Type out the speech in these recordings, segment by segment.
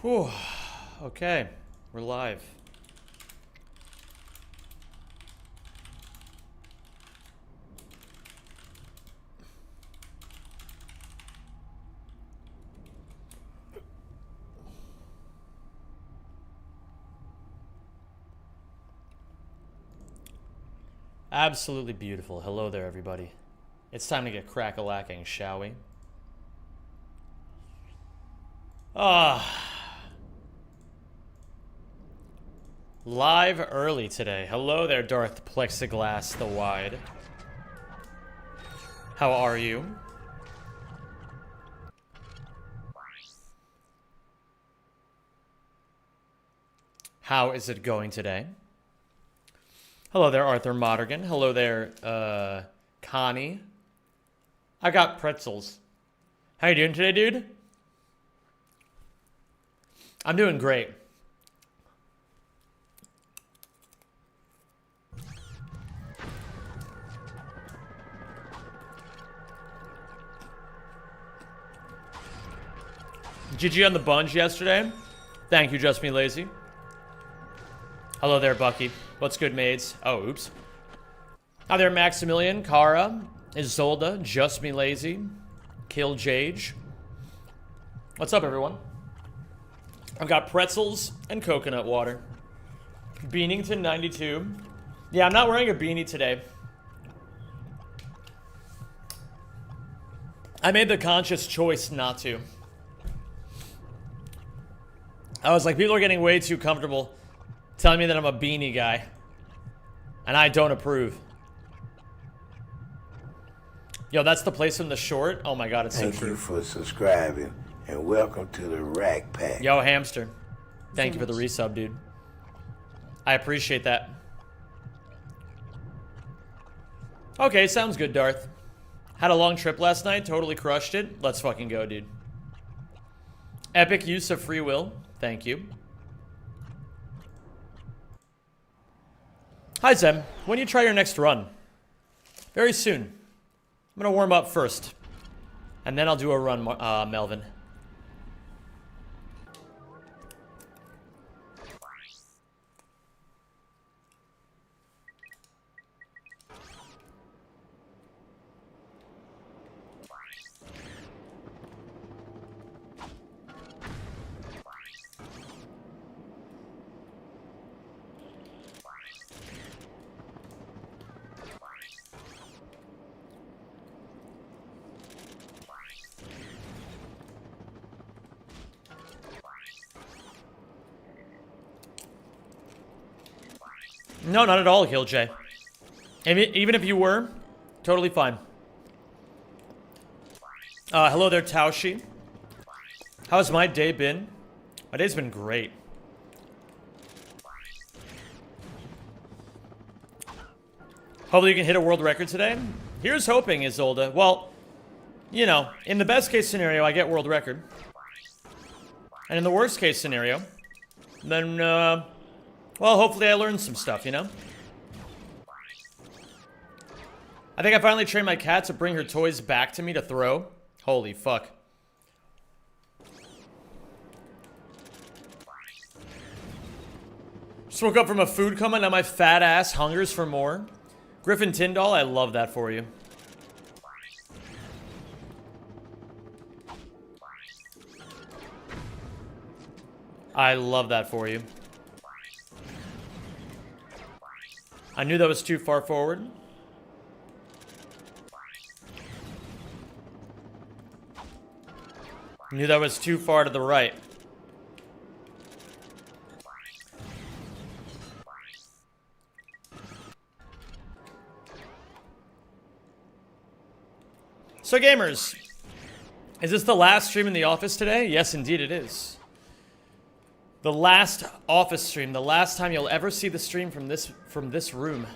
Whew. Okay, we're live. Absolutely beautiful. Hello there, everybody. It's time to get crack-a-lacking, shall we? Live early today. Hello there, Darth Plexiglass the Wide. How are you? How is it going today? Hello there, Arthur Modergan. Hello there, Connie. I got pretzels. How you doing today, dude? I'm doing great. GG on the bunge yesterday. Thank you, Just Me Lazy. Hello there, Bucky. What's good, maids? Oh, oops. Hi there, Maximilian, Kara, Isolda, Just Me Lazy, Kill Jage. What's up, everyone? I've got pretzels and coconut water. Beanington 92. Yeah, I'm not wearing a beanie today. I made the conscious choice not to. I was like, people are getting way too comfortable telling me that I'm a beanie guy. And I don't approve. Yo, that's the place from the short? Oh my god, it's so true. Thank you for subscribing, and welcome to the Rack Pack. Yo, Hamster. Thank you for the resub, dude. I appreciate that. Okay, sounds good, Darth. Had a long trip last night, totally crushed it. Let's fucking go, dude. Epic use of free will. Thank you. Hi, Zem. When you try your next run? Very soon. I'm gonna warm up first. And then I'll do a run, Melvin. No, not at all, Killj. Even if you were, totally fine. Hello there, Taoshi. How's my day been? My day's been great. Hopefully you can hit a world record today. Here's hoping, Isolda. Well, you know, in the best case scenario, I get world record. And in the worst case scenario, then, well, hopefully I learned some stuff, you know? I think I finally trained my cat to bring her toys back to me to throw. Holy fuck. Just woke up from a food coma, now my fat ass hungers for more. Griffin Tyndall, I love that for you. I love that for you. I knew that was too far forward. I knew that was too far to the right. So gamers, is this the last stream in the office today? Yes, indeed it is. The last office stream, the last time you'll ever see the stream from this room.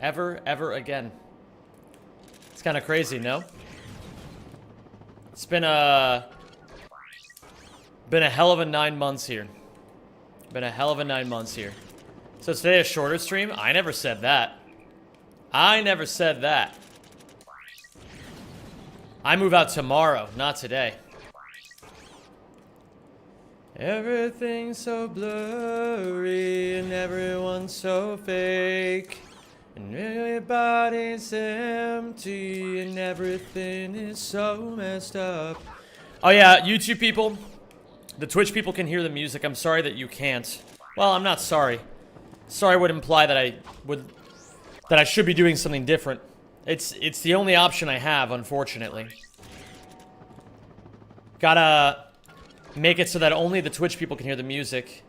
Ever again. It's kind of crazy, no? It's been a hell of a 9 months here. Been a hell of a 9 months here. So today a shorter stream? I never said that. I never said that. I move out tomorrow, not today. Everything's so blurry and everyone's so fake. And everybody's empty and everything is so messed up. Oh yeah, YouTube people. The Twitch people can hear the music. I'm sorry that you can't. Well, I'm not sorry. Sorry would imply that I should be doing something different. It's the only option I have, unfortunately. Gotta make it so that only the Twitch people can hear the music.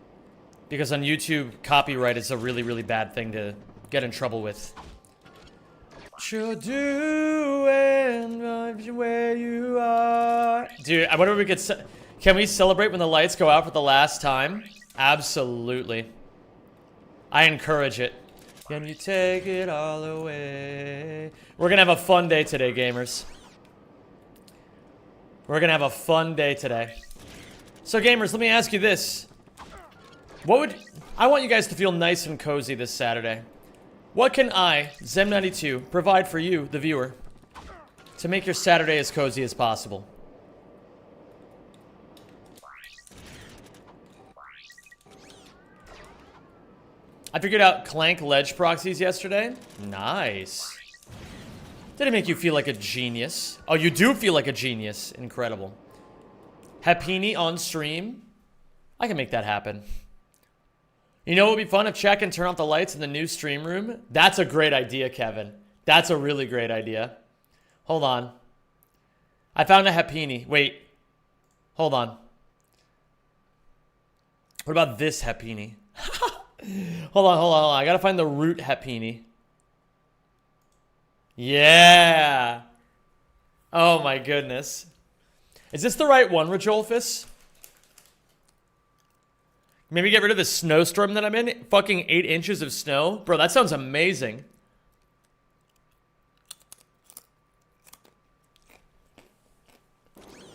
Because on YouTube, copyright is a really, really bad thing to get in trouble with. What you're doing where you are. Dude, I wonder if we could... Can we celebrate when the lights go out for the last time? Absolutely. I encourage it. Can you take it all away? We're gonna have a fun day today, gamers. We're gonna have a fun day today. So, gamers, let me ask you this. I want you guys to feel nice and cozy this Saturday. What can I, Zem92, provide for you, the viewer, to make your Saturday as cozy as possible? I figured out Clank ledge proxies yesterday. Nice. Did it make you feel like a genius? Oh, you do feel like a genius. Incredible. Happini on stream. I can make that happen. You know what would be fun if Chat can turn off the lights in the new stream room? That's a great idea, Kevin. That's a really great idea. Hold on. I found a Happini. Wait. Hold on. What about this Happini? Hold on. I gotta find the root Happini. Yeah. Oh my goodness. Is this the right one, Rajolfus? Maybe get rid of the snowstorm that I'm in. Fucking 8 inches of snow. Bro, that sounds amazing.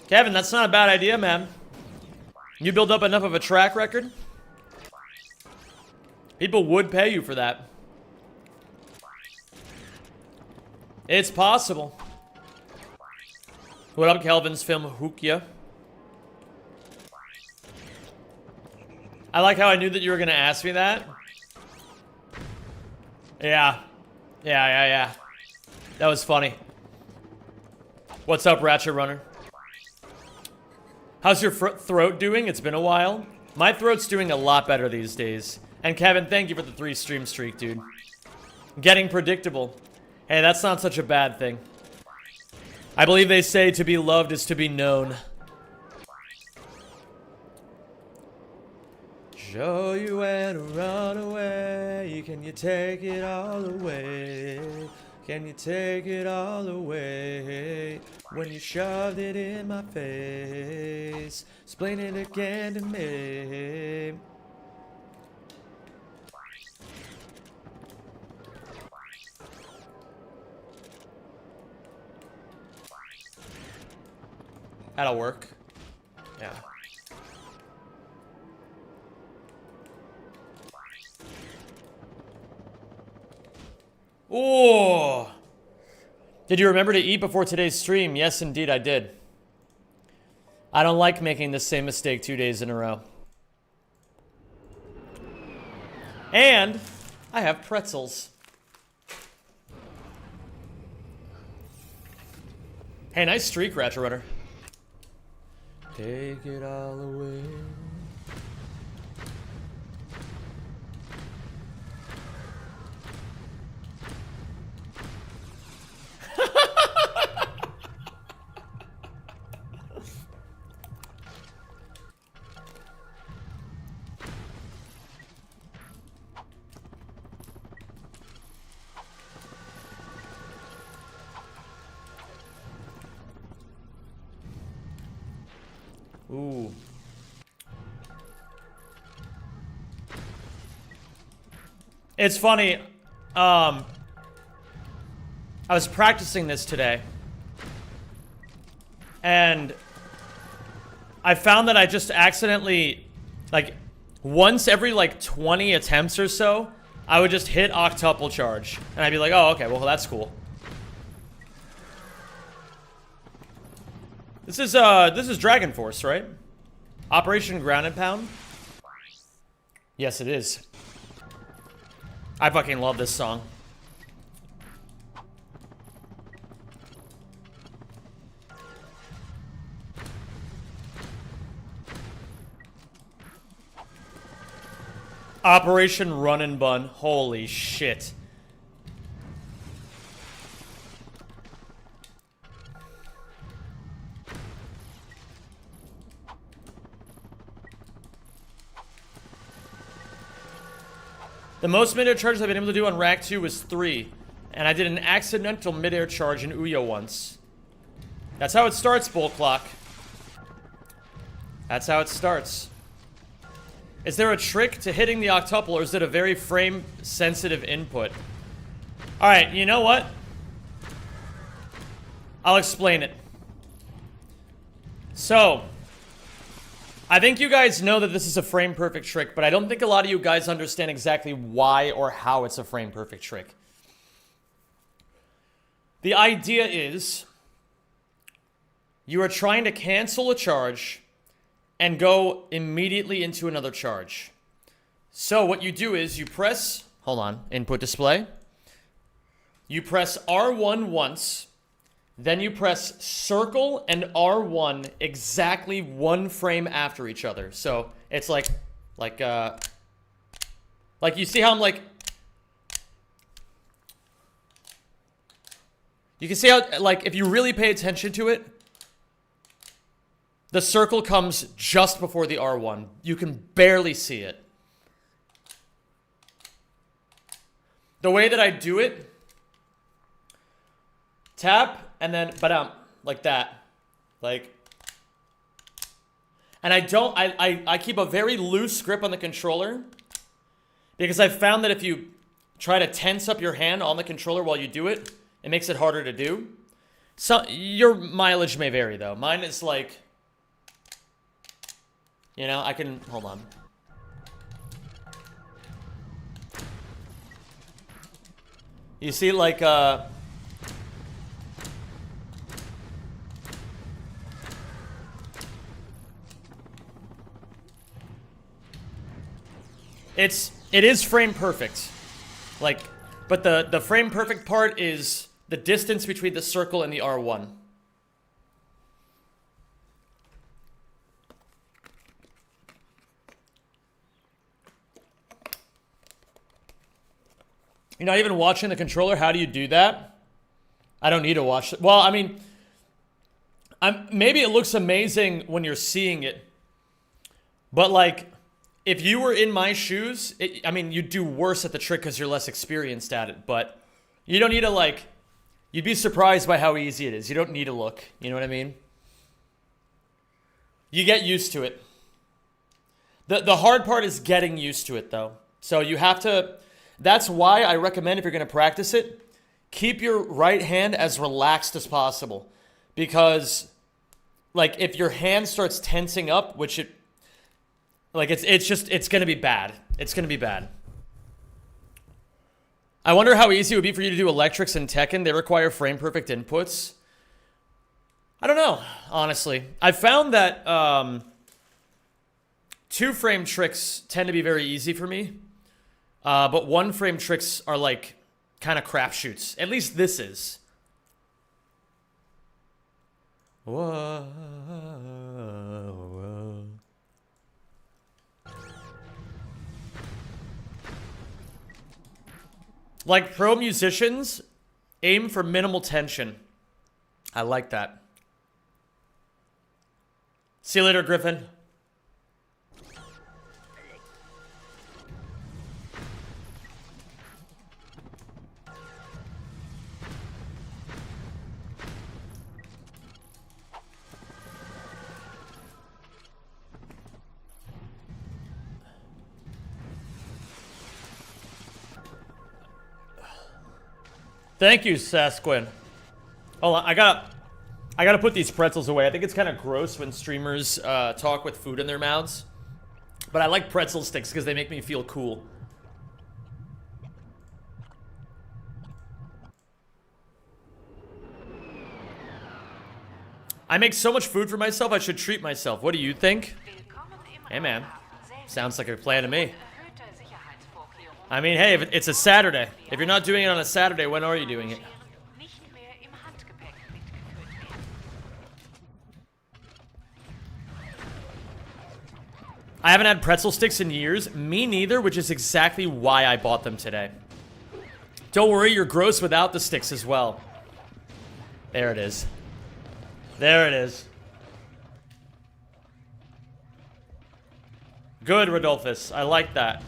Kevin, that's not a bad idea, man. You build up enough of a track record, people would pay you for that. It's possible. What up, Kelvin's film Hukya? I like how I knew that you were gonna ask me that. Yeah. That was funny. What's up, Ratchet Runner? How's your throat doing? It's been a while. My throat's doing a lot better these days. And Kevin, thank you for the 3 stream streak, dude. Getting predictable. Hey, that's not such a bad thing. I believe they say to be loved is to be known. Show you where to run away. Can you take it all away? Can you take it all away? When you shoved it in my face, explain it again to me. That'll work. Yeah. Oh! Did you remember to eat before today's stream? Yes, indeed, I did. I don't like making the same mistake 2 days in a row. And I have pretzels. Hey, nice streak, Ratchet Runner. Take it all away. Ooh. It's funny. I was practicing this today. And I found that I just accidentally, like, once every, like, 20 attempts or so, I would just hit octuple charge. And I'd be like, oh, okay, well, that's cool. This is Dragon Force, right? Operation Ground and Pound? Yes, it is. I fucking love this song. Operation Run and Bun. Holy shit. The most mid-air charges I've been able to do on Rack 2 was 3. And I did an accidental mid-air charge in Uyo once. That's how it starts, Bull Clock. That's how it starts. Is there a trick to hitting the octuple, or is it a very frame-sensitive input? Alright, you know what? I'll explain it. So, I think you guys know that this is a frame-perfect trick, but I don't think a lot of you guys understand exactly why or how it's a frame-perfect trick. The idea is, you are trying to cancel a charge and go immediately into another charge. So what you do is you press, hold on, input display. You press R1 once, then you press circle and R1 exactly one frame after each other. So it's like you see how I'm like, you can see how, like, if you really pay attention to it, the circle comes just before the R1. You can barely see it. The way that I do it, tap, and then, like that. Like, and I keep a very loose grip on the controller, because I've found that if you try to tense up your hand on the controller while you do it, it makes it harder to do. So, your mileage may vary, though. Mine is like, you know, I can, hold on. You see, like, it is frame perfect. Like, but the frame perfect part is the distance between the circle and the R1. You're not even watching the controller? How do you do that? I don't need to watch it. Well, I mean, maybe it looks amazing when you're seeing it. But, like, if you were in my shoes, I mean, you'd do worse at the trick because you're less experienced at it. But you don't need to, like, you'd be surprised by how easy it is. You don't need to look. You know what I mean? You get used to it. The hard part is getting used to it, though. So you have to... That's why I recommend, if you're going to practice it, keep your right hand as relaxed as possible. Because, like, if your hand starts tensing up, which it, like, it's going to be bad. It's going to be bad. I wonder how easy it would be for you to do electrics in Tekken. They require frame-perfect inputs. I don't know, honestly. I found that two-frame tricks tend to be very easy for me. But one-frame tricks are, like, kind of crapshoots. At least this is. Whoa, whoa. Like pro musicians, aim for minimal tension. I like that. See you later, Griffin. Thank you, Sasquin. Hold on, I gotta put these pretzels away. I think it's kind of gross when streamers talk with food in their mouths. But I like pretzel sticks because they make me feel cool. I make so much food for myself, I should treat myself. What do you think? Hey, man. Sounds like a plan to me. I mean, hey, if it's a Saturday. If you're not doing it on a Saturday, when are you doing it? I haven't had pretzel sticks in years. Me neither, which is exactly why I bought them today. Don't worry, you're gross without the sticks as well. There it is. There it is. Good, Rodolphus. I like that.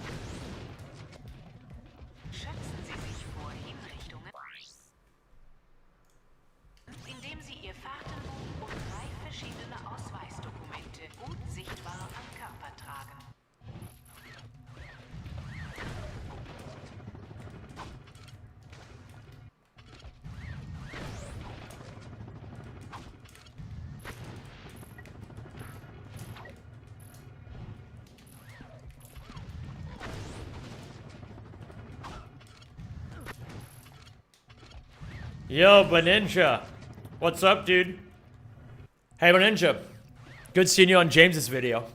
Yo, Baninja. What's up, dude? Hey, Baninja. Good seeing you on James's video.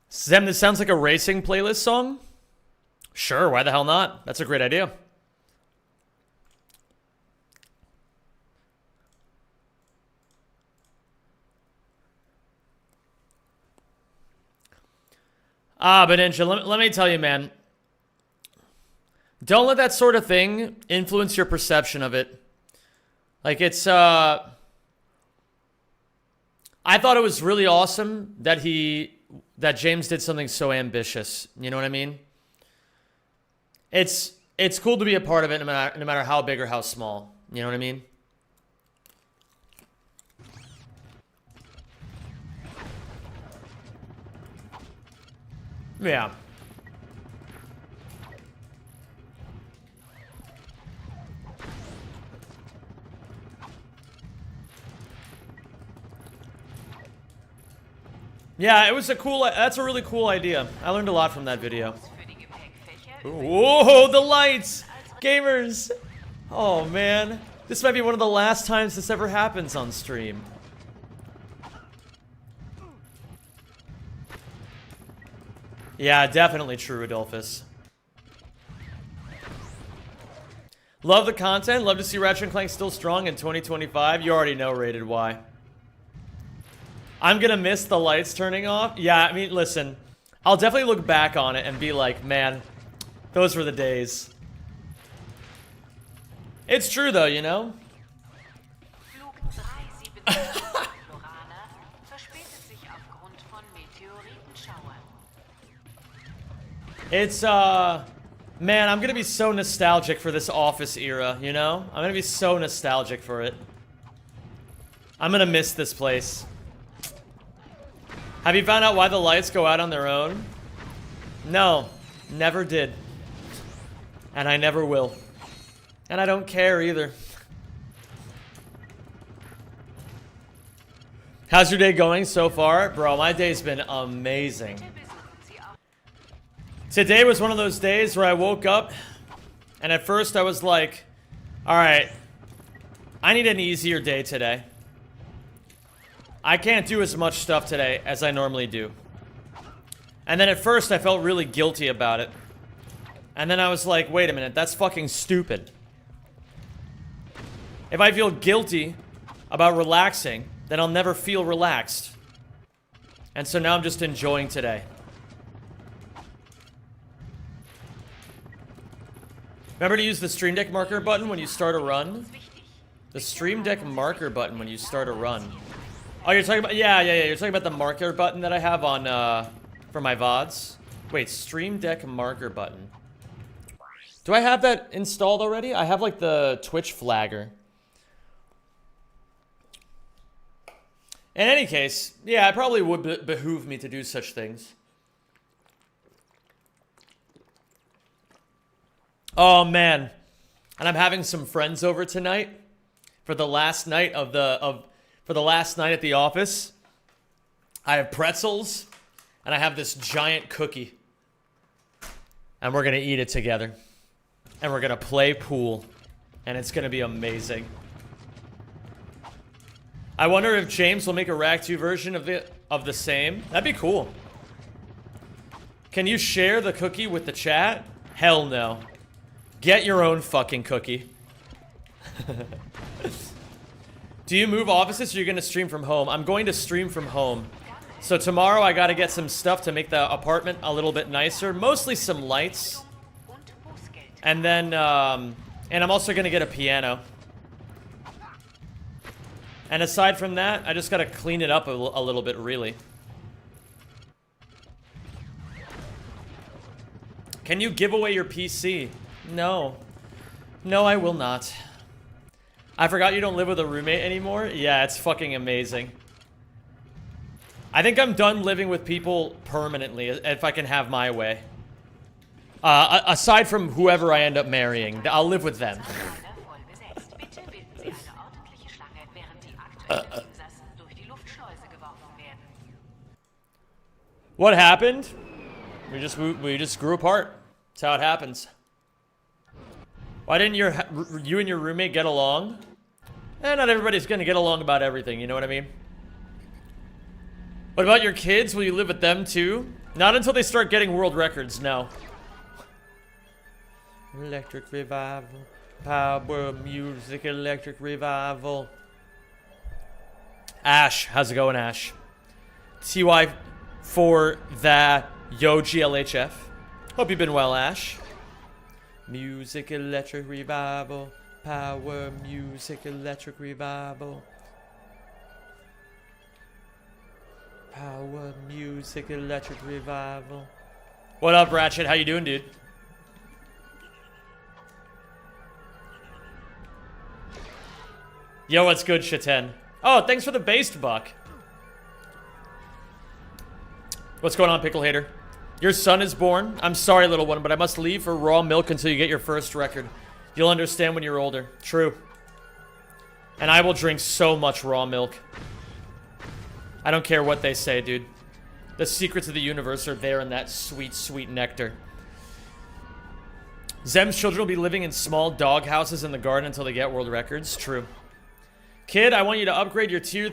Zem, this sounds like a racing playlist song? Sure, why the hell not? That's a great idea. But Ninja, let me tell you, man. Don't let that sort of thing influence your perception of it. Like, it's, I thought it was really awesome that James did something so ambitious. You know what I mean? It's cool to be a part of it no matter how big or how small. You know what I mean? Yeah. Yeah, it was a cool, that's a really cool idea. I learned a lot from that video. Whoa, the lights! Gamers! Oh, man. This might be one of the last times this ever happens on stream. Yeah, definitely true, Adolphus. Love the content. Love to see Ratchet & Clank still strong in 2025. You already know Rated Y. I'm gonna miss the lights turning off. Yeah, I mean, listen. I'll definitely look back on it and be like, man, those were the days. It's true, though, you know? It's, man, I'm gonna be so nostalgic for this office era, you know? I'm gonna be so nostalgic for it. I'm gonna miss this place. Have you found out why the lights go out on their own? No, never did. And I never will. And I don't care either. How's your day going so far? Bro, my day's been amazing. Today was one of those days where I woke up, and at first I was like, alright, I need an easier day today. I can't do as much stuff today as I normally do. And then at first I felt really guilty about it. And then I was like, wait a minute, that's fucking stupid. If I feel guilty about relaxing, then I'll never feel relaxed. And so now I'm just enjoying today. Remember to use the Stream Deck marker button when you start a run? The Stream Deck marker button when you start a run. Oh, you're talking about, yeah. You're talking about the marker button that I have on, for my VODs? Wait, Stream Deck marker button. Do I have that installed already? I have, like, the Twitch flagger. In any case, yeah, it probably would behoove me to do such things. Oh, man. And I'm having some friends over tonight for the last night of the, for the last night at the office. I have pretzels. And I have this giant cookie. And we're gonna eat it together. And we're gonna play pool. And it's gonna be amazing. I wonder if James will make a Rack 2 version of the same. That'd be cool. Can you share the cookie with the chat? Hell no. Get your own fucking cookie. Do you move offices or you're gonna stream from home? I'm going to stream from home. So tomorrow I gotta get some stuff to make the apartment a little bit nicer. Mostly some lights. And then, and I'm also gonna get a piano. And aside from that, I just gotta clean it up a little bit, really. Can you give away your PC? No. No, I will not. I forgot you don't live with a roommate anymore? Yeah, it's fucking amazing. I think I'm done living with people permanently, if I can have my way. Aside from whoever I end up marrying, I'll live with them. What happened? We just grew apart. That's how it happens. Why didn't you and your roommate get along? Not everybody's gonna get along about everything, you know what I mean? What about your kids? Will you live with them too? Not until they start getting world records, no. Electric revival. Power music, electric revival. Ash, how's it going, Ash? TY for the Yo GLHF. Hope you've been well, Ash. Music, electric revival. Power music, electric revival. Power music, electric revival. What up, Ratchet? How you doing, dude? Yo, what's good, Shaten? Oh, thanks for the based buck. What's going on, Pickle Hater? Your son is born. I'm sorry, little one, but I must leave for raw milk until you get your first record. You'll understand when you're older. True. And I will drink so much raw milk. I don't care what they say, dude. The secrets of the universe are there in that sweet, sweet nectar. Zem's children will be living in small dog houses in the garden until they get world records. True. Kid, I want you to upgrade your tier...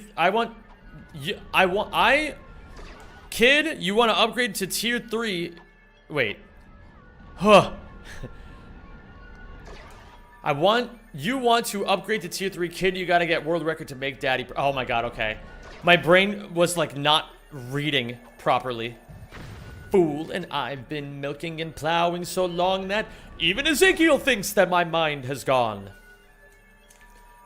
Kid, you want to upgrade to tier 3... Wait. Huh. You want to upgrade to tier 3. Kid, you gotta get world record to make daddy... Oh my god, okay. My brain was like not reading properly. Fool, and I've been milking and plowing so long that even Ezekiel thinks that my mind has gone.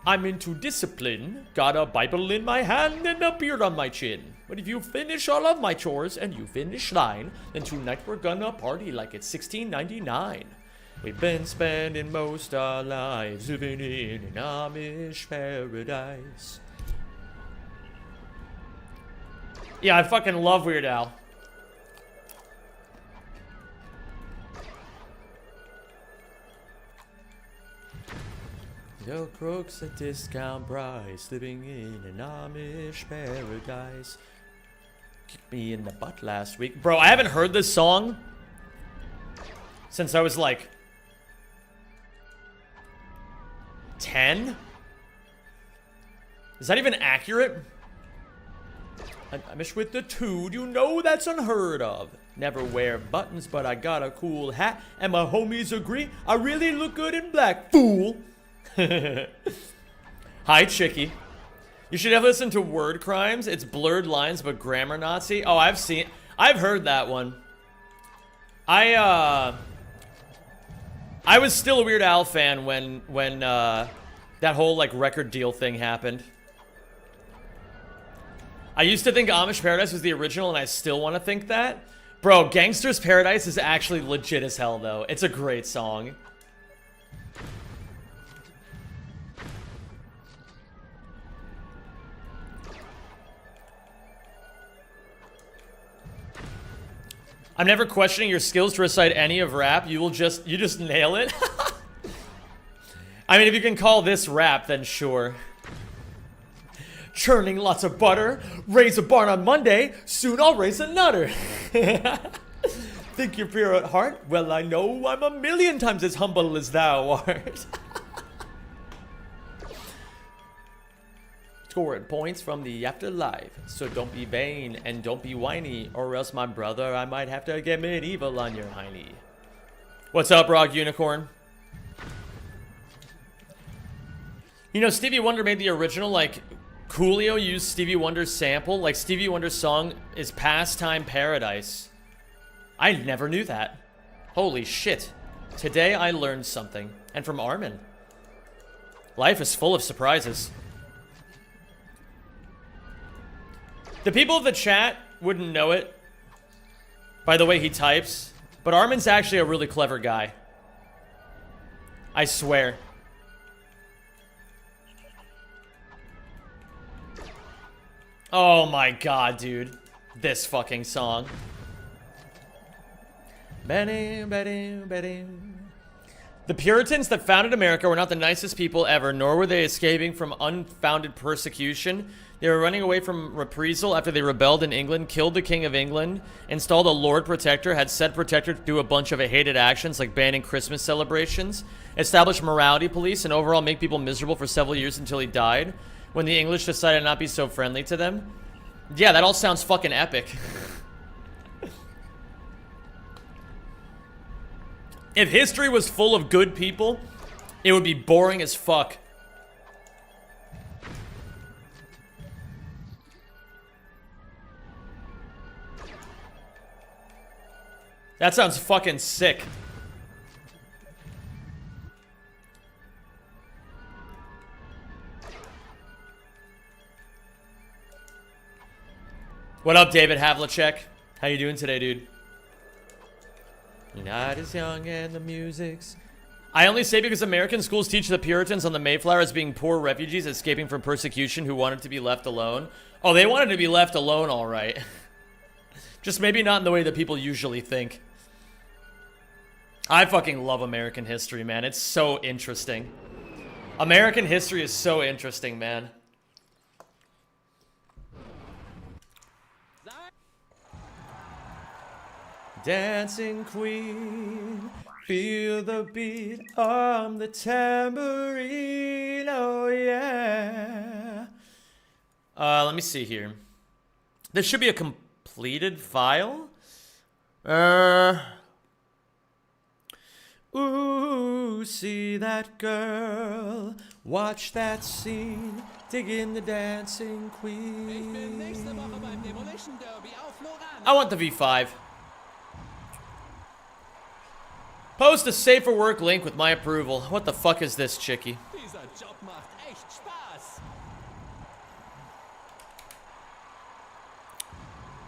I'm into discipline, got a Bible in my hand and a beard on my chin. But if you finish all of my chores and you finish thine, then tonight we're gonna party like it's 1699. We've been spending most our lives living in an Amish paradise. Yeah, I fucking love Weird Al. Yo, crooks at discount price, living in an Amish paradise. Kicked me in the butt last week. Bro, I haven't heard this song since I was like 10? Is that even accurate? Amish with the tood, you know that's unheard of. Never wear buttons, but I got a cool hat. And my homies agree, I really look good in black, fool. Hi, Chicky. You should have listened to Word Crimes. It's blurred lines, but grammar Nazi. Oh, I've heard that one. I was still a Weird Al fan when that whole, like, record deal thing happened. I used to think Amish Paradise was the original, and I still want to think that. Bro, Gangster's Paradise is actually legit as hell, though. It's a great song. I'm never questioning your skills to recite any of rap. You just nail it. I mean, if you can call this rap, then sure. churning lots of butter. Raise a barn on Monday, soon I'll raise a nutter. Think you're pure at heart? Well, I know I'm 1,000,000 times as humble as thou art. Scoring points from the afterlife, so don't be vain and don't be whiny, or else, my brother, I might have to get medieval on your hiney. What's up, Rock Unicorn? You know, Stevie Wonder made the original, like, Coolio used Stevie Wonder's sample. Like, Stevie Wonder's song is Pastime Paradise. I never knew that. Holy shit. Today I learned something. And from Armin. Life is full of surprises. The people of the chat wouldn't know it by the way he types, but Armin's actually a really clever guy. I swear. Oh my god, dude. This fucking song. The Puritans that founded America were not the nicest people ever, nor were they escaping from unfounded persecution. They were running away from reprisal after they rebelled in England, killed the King of England, installed a Lord Protector, had said Protector do a bunch of hated actions like banning Christmas celebrations, established morality police, and overall make people miserable for several years until he died, when the English decided not to be so friendly to them. Yeah, that all sounds fucking epic. If history was full of good people, it would be boring as fuck. That sounds fucking sick. What up, David Havlicek? How you doing today, dude? The night is young and the music's... I only say because American schools teach the Puritans on the Mayflower as being poor refugees escaping from persecution who wanted to be left alone. Oh, they wanted to be left alone, all right. Just maybe not in the way that people usually think. I fucking love American history, man. It's so interesting. American history is so interesting, man. Dancing queen, feel the beat on the tambourine, oh yeah. Let me see here. There should be a completed file. Ooh, see that girl, watch that scene, dig in the dancing queen. I want the V5. Post a safer work link with my approval. What the fuck is this, chickie?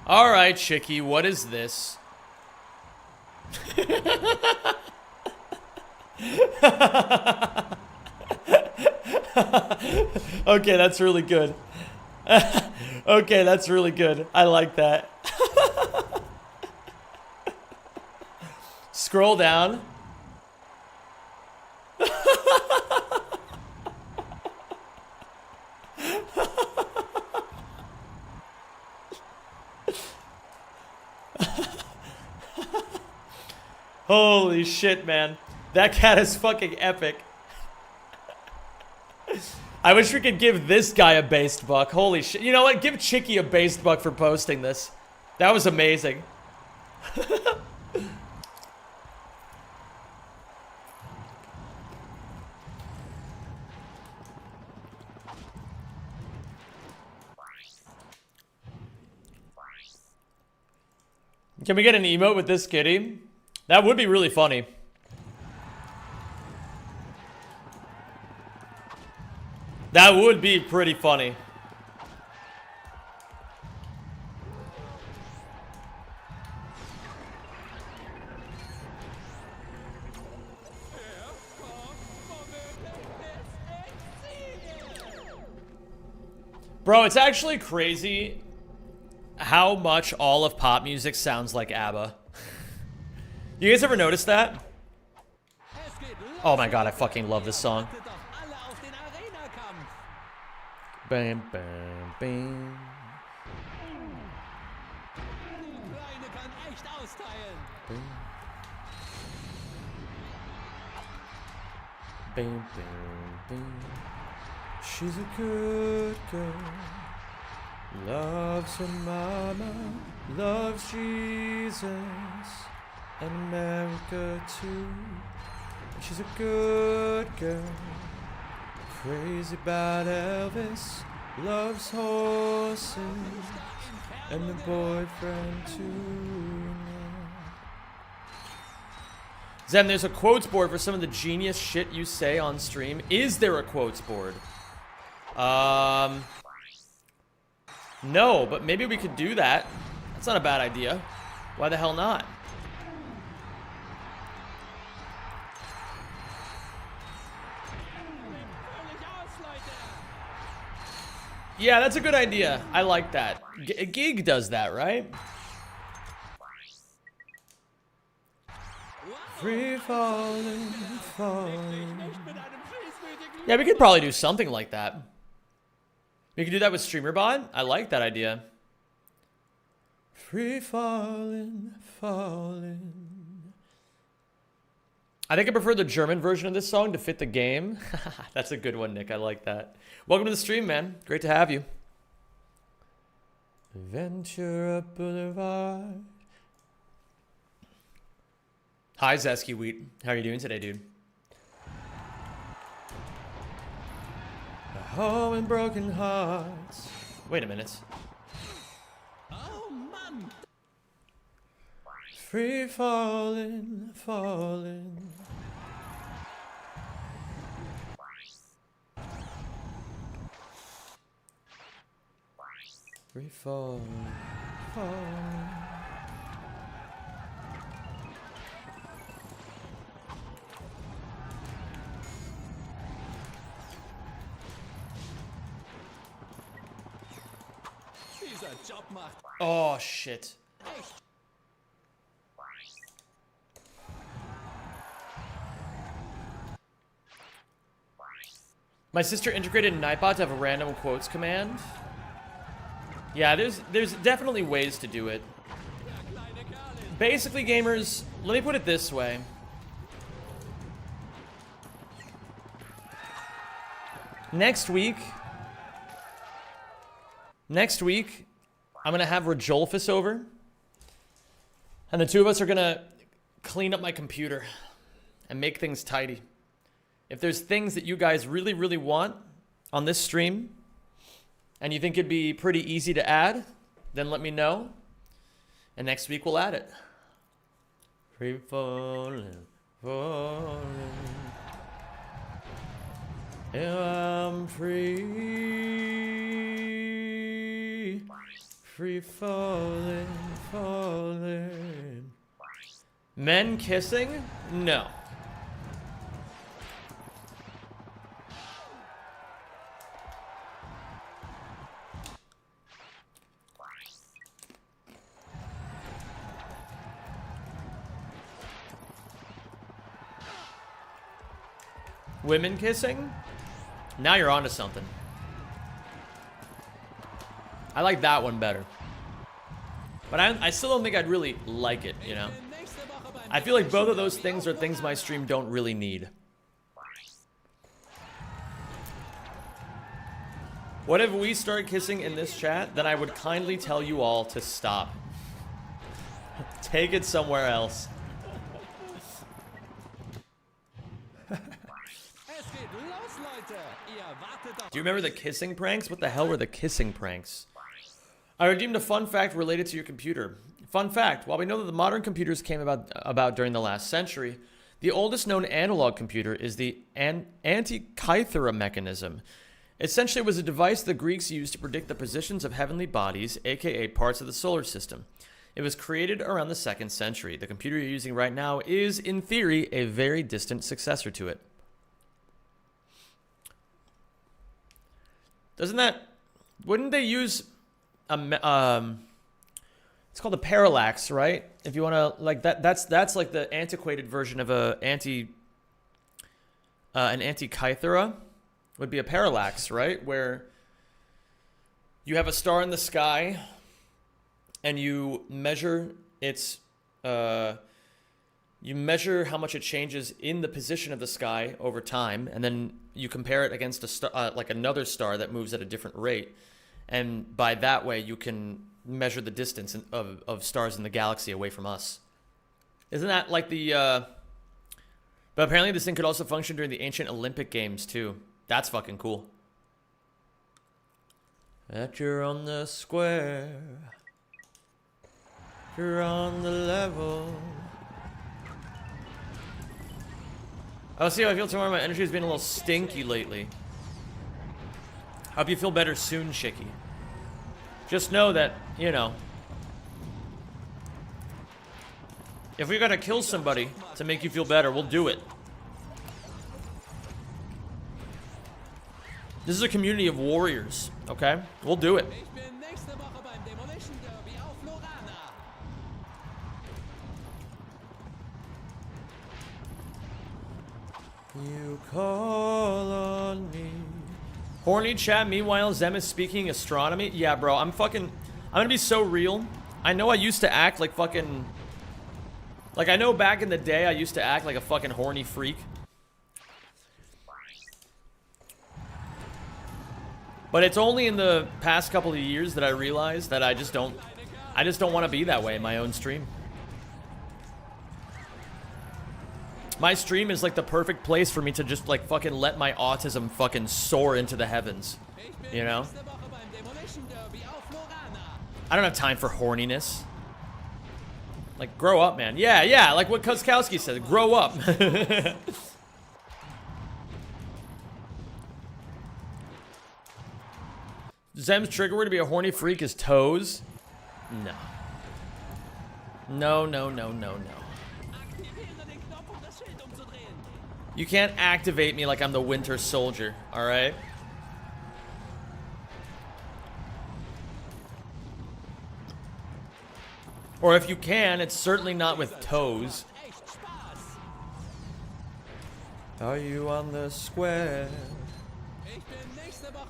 Alright, chickie, what is this? Okay, that's really good. Okay, that's really good. I like that. Scroll down. Holy shit, man. That cat is fucking epic. I wish we could give this guy a based buck. Holy shit. You know what? Give Chicky a based buck for posting this. That was amazing. Can we get an emote with this kitty? That would be really funny. That would be pretty funny. Bro, it's actually crazy how much all of pop music sounds like ABBA. You guys ever notice that? Oh my god, I fucking love this song. Bam, bam, bam. Bam, bam, bam. She's a good girl. Loves her mama. Loves Jesus. And America too. She's a good girl. Crazy about Elvis. Loves horses. And the boyfriend too. Zen, there's a quotes board for some of the genius shit you say on stream. Is there a quotes board? No, but maybe we could do that. That's not a bad idea. Why the hell not? Yeah, that's a good idea. I like that. Gig does that, right? Free falling, falling. Yeah, we could probably do something like that. We could do that with StreamerBot. I like that idea. Free falling, falling. I think I prefer the German version of this song to fit the game. That's a good one, Nick. I like that. Welcome to the stream, man. Great to have you. Ventura Boulevard. Hi, Zesky Wheat. How are you doing today, dude? A home and broken hearts. Wait a minute. Oh, man. Free falling, falling. Free falling, falling. Job macht. Oh, shit. My sister integrated Nightbot to have a random quotes command. Yeah, there's definitely ways to do it. Basically, gamers, let me put it this way. Next week, I'm going to have Rajolfus over. And the two of us are going to clean up my computer and make things tidy. If there's things that you guys really, really want on this stream, and you think it'd be pretty easy to add, then let me know. And next week we'll add it. Free falling, falling. I'm free. Free falling, falling. Men kissing? No. Women kissing? Now you're onto something. I like that one better. But I still don't think I'd really like it, you know? I feel like both of those things are things my stream don't really need. What if we start kissing in this chat? Then I would kindly tell you all to stop. Take it somewhere else. Do you remember the kissing pranks? What the hell were the kissing pranks? I redeemed a fun fact related to your computer. Fun fact, while we know that the modern computers came about during the last century, the oldest known analog computer is the Antikythera mechanism. Essentially, it was a device the Greeks used to predict the positions of heavenly bodies, aka parts of the solar system. It was created around the 2nd century. The computer you're using right now is, in theory, a very distant successor to it. Wouldn't they use it's called a parallax, right? If you want to, like, that's like the antiquated version of an Antikythera would be a parallax, right? Where You have a star in the sky, and you measure its, you measure how much it changes in the position of the sky over time, and then you compare it against a star, like another star that moves at a different rate, and by that way you can measure the distance of stars in the galaxy away from us. Isn't that like the? But apparently this thing could also function during the ancient Olympic Games too. That's fucking cool. That you're on the square, you're on the level. I'll see how I feel tomorrow. My energy has been a little stinky lately. Hope you feel better soon, Chicky. Just know that, you know, if we gotta kill somebody to make you feel better, we'll do it. This is a community of warriors, okay? We'll do it. Ich bin nächste Woche beim Demolition Derby auf Lorana. You call on me. Horny chat, meanwhile, Zem is speaking astronomy. Yeah, bro, I'm gonna be so real. I know I used to act like fucking... Like, I know back in the day I used to act like a fucking horny freak. But it's only in the past couple of years that I realized that I just don't want to be that way in my own stream. My stream is like the perfect place for me to just like fucking let my autism fucking soar into the heavens. You know? I don't have time for horniness. Like, grow up, man. Yeah, like what Koskowski said. Grow up. Zem's trigger word to be a horny freak is toes? No. No. You can't activate me like I'm the Winter Soldier, alright? Or if you can, it's certainly not with toes. Are you on the square?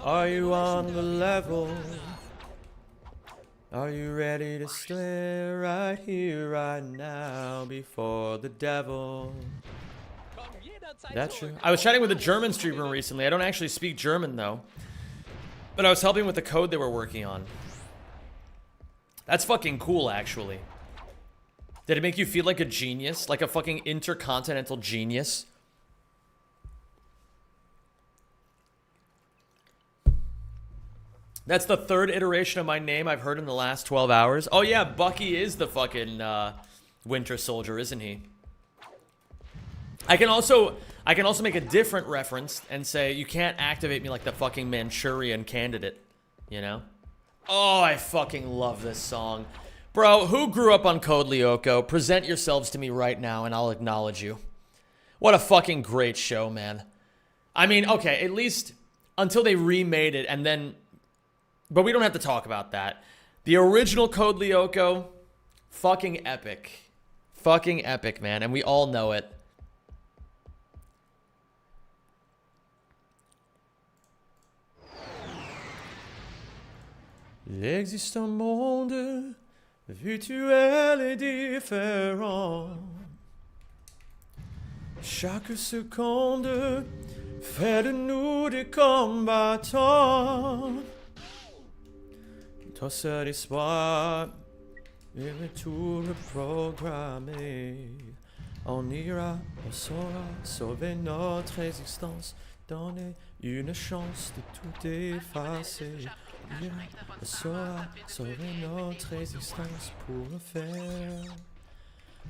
Are you on the level? Are you ready to stare right here, right now, before the devil? That's true. I was chatting with a German streamer recently. I don't actually speak German, though. But I was helping with the code they were working on. That's fucking cool, actually. Did it make you feel like a genius? Like a fucking intercontinental genius? That's the third iteration of my name I've heard in the last 12 hours. Oh yeah, Bucky is the fucking Winter Soldier, isn't he? I can also make a different reference and say you can't activate me like the fucking Manchurian Candidate, you know? Oh, I fucking love this song. Bro, who grew up on Code Lyoko? Present yourselves to me right now and I'll acknowledge you. What a fucking great show, man. I mean, okay, at least until they remade it and then... But we don't have to talk about that. The original Code Lyoko, fucking epic. Fucking epic, man. And we all know it. Il existe un monde virtuel et différent. Chaque seconde fait de nous des combattants. Toi seul espoir, il est tout reprogrammé. On ira, on saura sauver notre existence, donner une chance de tout effacer. On ira, on saura sauver notre existence pour le faire.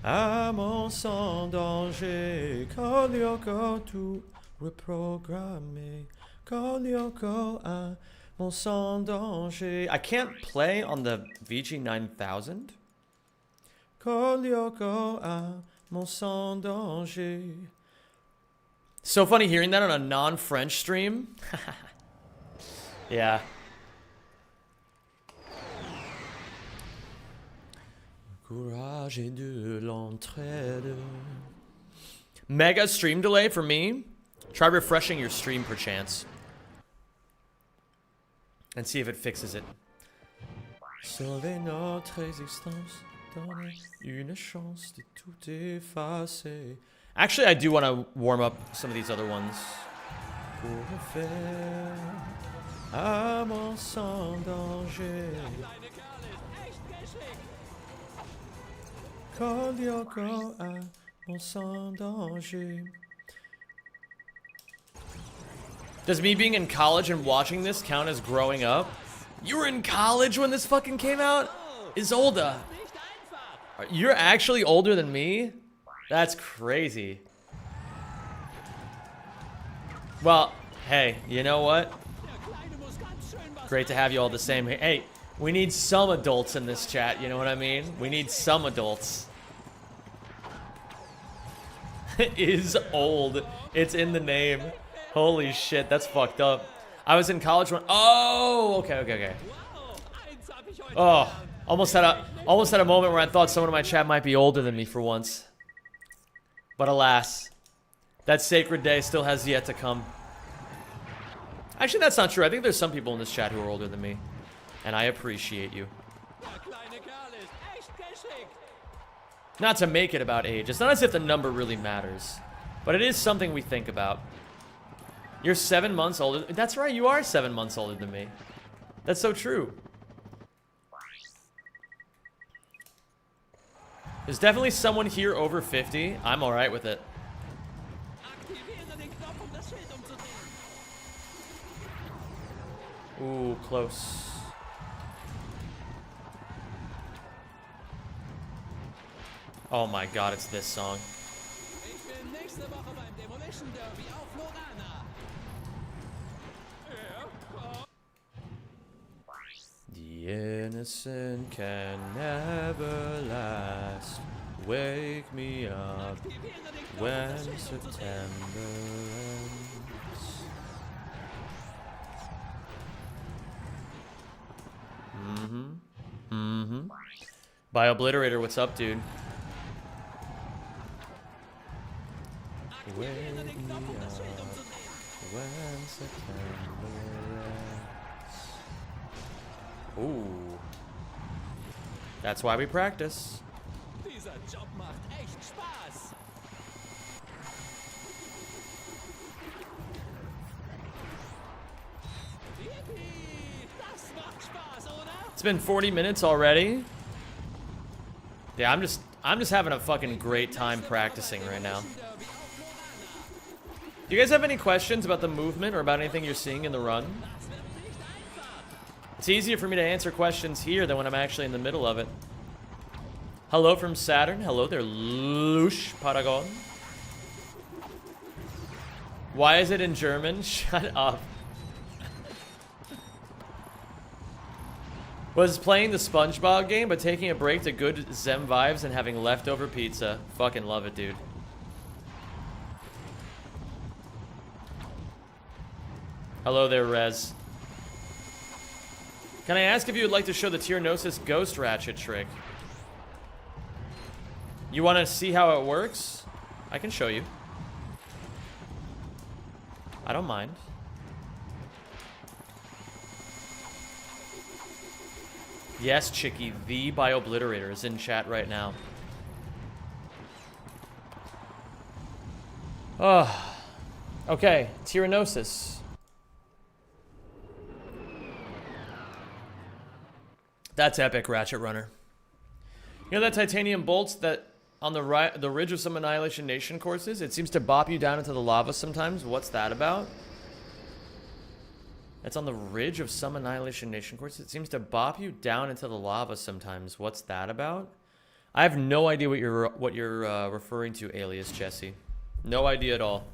À mon sans danger, Code Lyoko tout reprogrammé. Code Lyoko à mon sans danger. I can't play on the VG9000. Code Lyoko à mon sans danger. So funny hearing that on a non-French stream. Yeah. Courage et de l'entraide. Mega stream delay for me. Try refreshing your stream perchance. and see if it fixes it. Sauver notre existence, donner une chance de tout effacer. Actually, I do want to warm up some of these other ones. Pour faire amour sans danger. Colle your corps à mon sans danger. Does me being in college and watching this count as growing up? You were in college when this fucking came out? Isolda. You're actually older than me? That's crazy. Well, hey, you know what? Great to have you all the same. Hey, we need some adults in this chat, you know what I mean? We need some adults. Is old. It's in the name. Holy shit, that's fucked up. I was in college when... Oh, okay. Oh, almost had a moment where I thought someone in my chat might be older than me for once. But alas, that sacred day still has yet to come. Actually, that's not true. I think there's some people in this chat who are older than me. And I appreciate you. Not to make it about age. It's not as if the number really matters. But it is something we think about. You're 7 months older. That's right, you are 7 months older than me. That's so true. There's definitely someone here over 50. I'm alright with it. Ooh, close. Oh my god, it's this song. The innocent can never last. Wake me up when September ends. By Obliterator, what's up, dude? Wake me up when September ends. Ooh. That's why we practice. Dieser Job macht echt Spaß. Yippie, das macht Spaß, oder? It's been 40 minutes already. Yeah, I'm just having a fucking great time practicing right now. Do you guys have any questions about the movement or about anything you're seeing in the run? It's easier for me to answer questions here than when I'm actually in the middle of it. Hello from Saturn. Hello there, Lush Paragon. Why is it in German? Shut up. Was playing the SpongeBob game, but taking a break to good Zen vibes and having leftover pizza. Fucking love it, dude. Hello there, Rez. Can I ask if you would like to show the Tyrannosis Ghost Ratchet trick? You want to see how it works? I can show you. I don't mind. Yes, Chicky, the by Obliterator is in chat right now. Oh. Okay, Tyrannosis. That's epic, Ratchet Runner. You know that titanium bolts that on the ridge of some Annihilation Nation courses? It seems to bop you down into the lava sometimes. What's that about? It's on the ridge of some Annihilation Nation courses. It seems to bop you down into the lava sometimes. What's that about? I have no idea what you're referring to, Alias Jesse. No idea at all.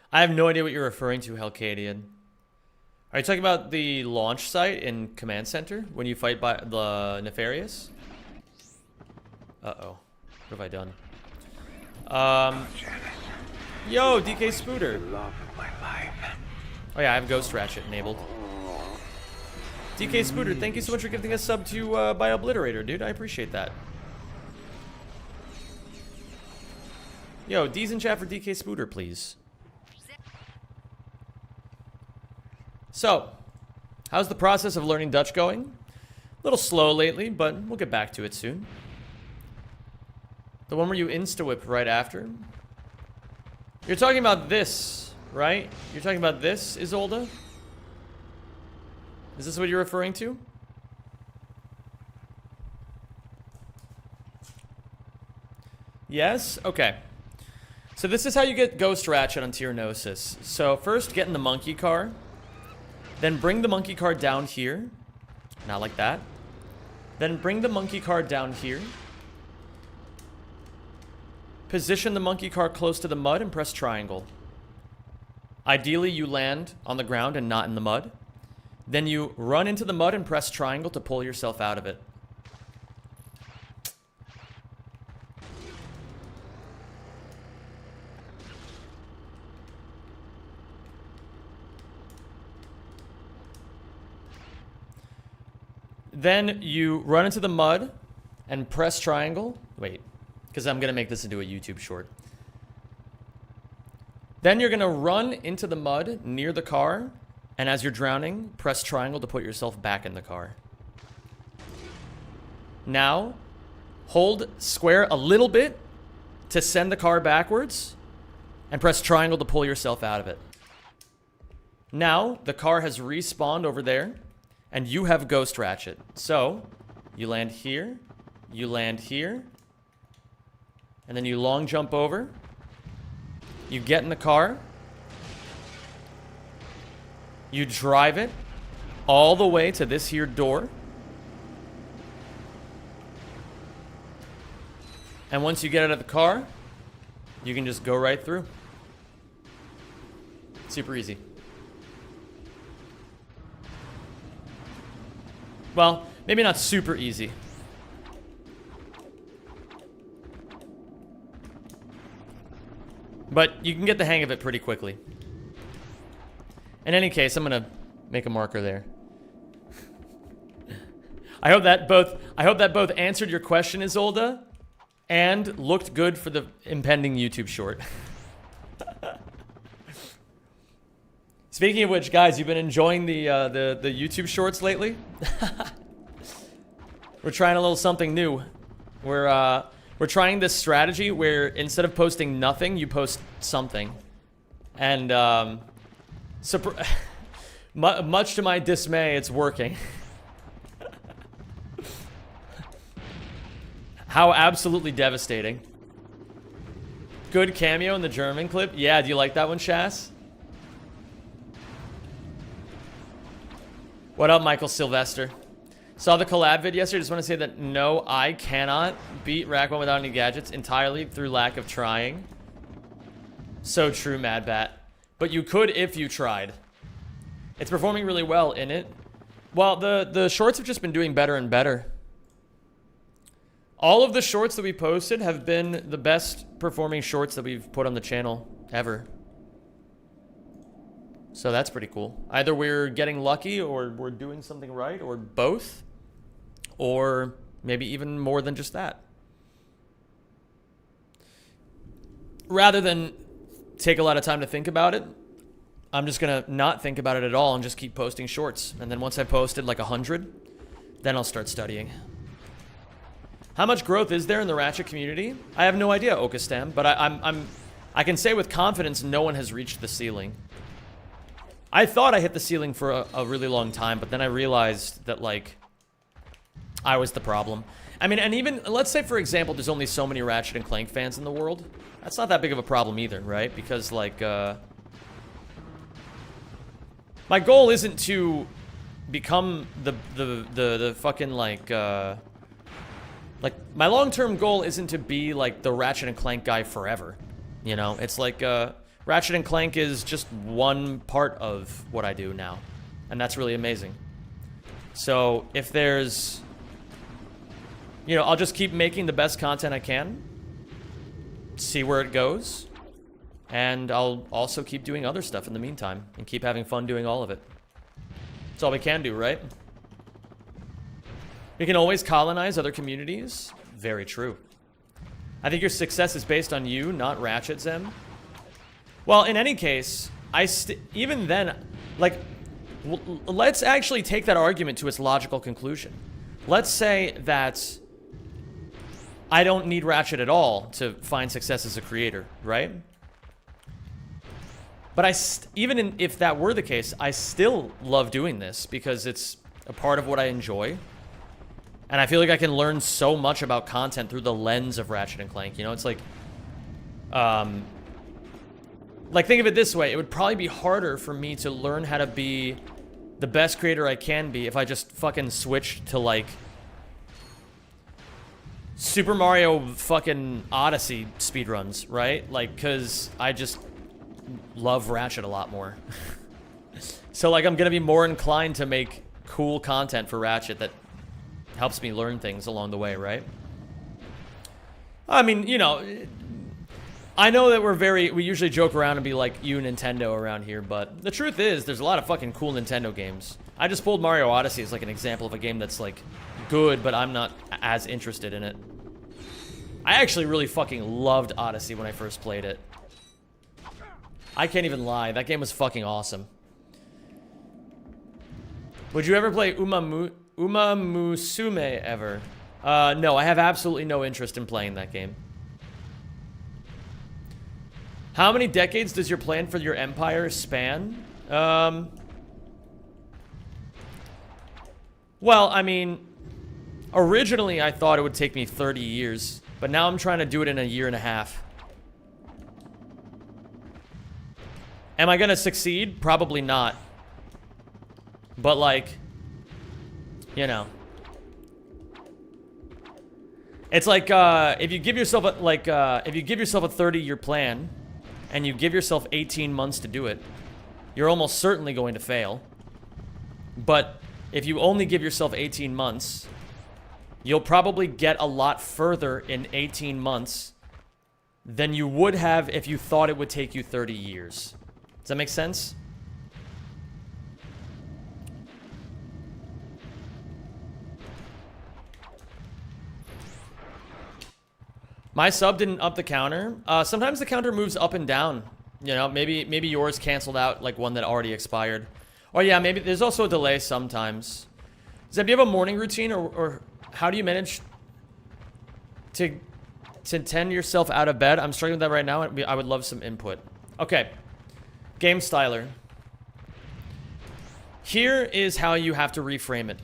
I have no idea what you're referring to, Helcadian. Are you talking about the launch site in Command Center when you fight by the Nefarious? Uh-oh. What have I done? Yo, DK Spooter. Oh yeah, I have Ghost Ratchet enabled. DK Spooter, thank you so much for gifting a sub to by Obliterator, dude. I appreciate that. Yo, D's in chat for DK Spooter, please. So, how's the process of learning Dutch going? A little slow lately, but we'll get back to it soon. The one where you insta-whip right after? You're talking about this, right? You're talking about this, Isolde? Is this what you're referring to? Yes? Okay. So this is how you get Ghost Ratchet onto your Gnosis. So first get in the monkey car. Then bring the monkey car down here. Not like that. Then bring the monkey car down here. Position the monkey car close to the mud and press triangle. Ideally, you land on the ground and not in the mud. Then you run into the mud and press triangle to pull yourself out of it. Then you run into the mud and press triangle. Wait, because I'm going to make this into a YouTube short. Then you're going to run into the mud near the car. And as you're drowning, press triangle to put yourself back in the car. Now, hold square a little bit to send the car backwards. And press triangle to pull yourself out of it. Now, the car has respawned over there. And you have Ghost Ratchet. So, you land here. You land here. And then you long jump over. You get in the car. You drive it all the way to this here door. And once you get out of the car, you can just go right through. Super easy. Well, maybe not super easy. But you can get the hang of it pretty quickly. In any case, I'm gonna make a marker there. I hope that both answered your question, Isolde, and looked good for the impending YouTube short. Speaking of which, guys, you've been enjoying the YouTube shorts lately? We're trying a little something new. We're trying this strategy where instead of posting nothing, you post something. And much to my dismay, it's working. How absolutely devastating. Good cameo in the German clip. Yeah, do you like that one, Shas? What up, Michael Sylvester? Saw the collab vid yesterday. Just want to say that no, I cannot beat Rack 1 without any gadgets entirely through lack of trying. So true, Mad Bat. But you could if you tried. It's performing really well in it. Well, the shorts have just been doing better and better. All of the shorts that we posted have been the best performing shorts that we've put on the channel ever. So that's pretty cool. Either we're getting lucky or we're doing something right or both. Or maybe even more than just that. Rather than take a lot of time to think about it, I'm just going to not think about it at all and just keep posting shorts. And then once I've posted like 100, then I'll start studying. How much growth is there in the Ratchet community? I have no idea, Okastam, but I can say with confidence no one has reached the ceiling. I thought I hit the ceiling for a really long time, but then I realized that, like, I was the problem. I mean, and even, let's say, for example, there's only so many Ratchet and Clank fans in the world. That's not that big of a problem either, right? Because, like, my goal isn't to become the fucking, like, my long-term goal isn't to be, like, the Ratchet and Clank guy forever. You know? It's like, Ratchet and Clank is just one part of what I do now. And that's really amazing. So, if there's... You know, I'll just keep making the best content I can. See where it goes. And I'll also keep doing other stuff in the meantime. And keep having fun doing all of it. That's all we can do, right? We can always colonize other communities. Very true. I think your success is based on you, not Ratchet, Zem. Well, in any case, even then, like, let's actually take that argument to its logical conclusion. Let's say that I don't need Ratchet at all to find success as a creator, right? But even if that were the case, I still love doing this because it's a part of what I enjoy. And I feel like I can learn so much about content through the lens of Ratchet and Clank. You know, it's like think of it this way. It would probably be harder for me to learn how to be the best creator I can be if I just fucking switched to, like, Super Mario fucking Odyssey speedruns, right? Like, because I just love Ratchet a lot more. So, like, I'm gonna be more inclined to make cool content for Ratchet that helps me learn things along the way, right? I mean, you know, I know that we usually joke around and be like, you Nintendo around here, but the truth is, there's a lot of fucking cool Nintendo games. I just pulled Mario Odyssey as like an example of a game that's like good, but I'm not as interested in it. I actually really fucking loved Odyssey when I first played it. I can't even lie, that game was fucking awesome. Would you ever play Uma Musume ever? No, I have absolutely no interest in playing that game. How many decades does your plan for your empire span? Well, I mean, originally I thought it would take me 30 years, but now I'm trying to do it in a year and a half. Am I gonna succeed? Probably not. But, like, you know, it's like if you give yourself a 30-year plan and you give yourself 18 months to do it, you're almost certainly going to fail. But if you only give yourself 18 months, you'll probably get a lot further in 18 months than you would have if you thought it would take you 30 years. Does that make sense? My sub didn't up the counter. Sometimes the counter moves up and down. You know, maybe yours canceled out like one that already expired. Or yeah, maybe there's also a delay sometimes. Zeb, do you have a morning routine, or how do you manage to tend yourself out of bed? I'm struggling with that right now. I would love some input. Okay, Game Styler. Here is how you have to reframe it.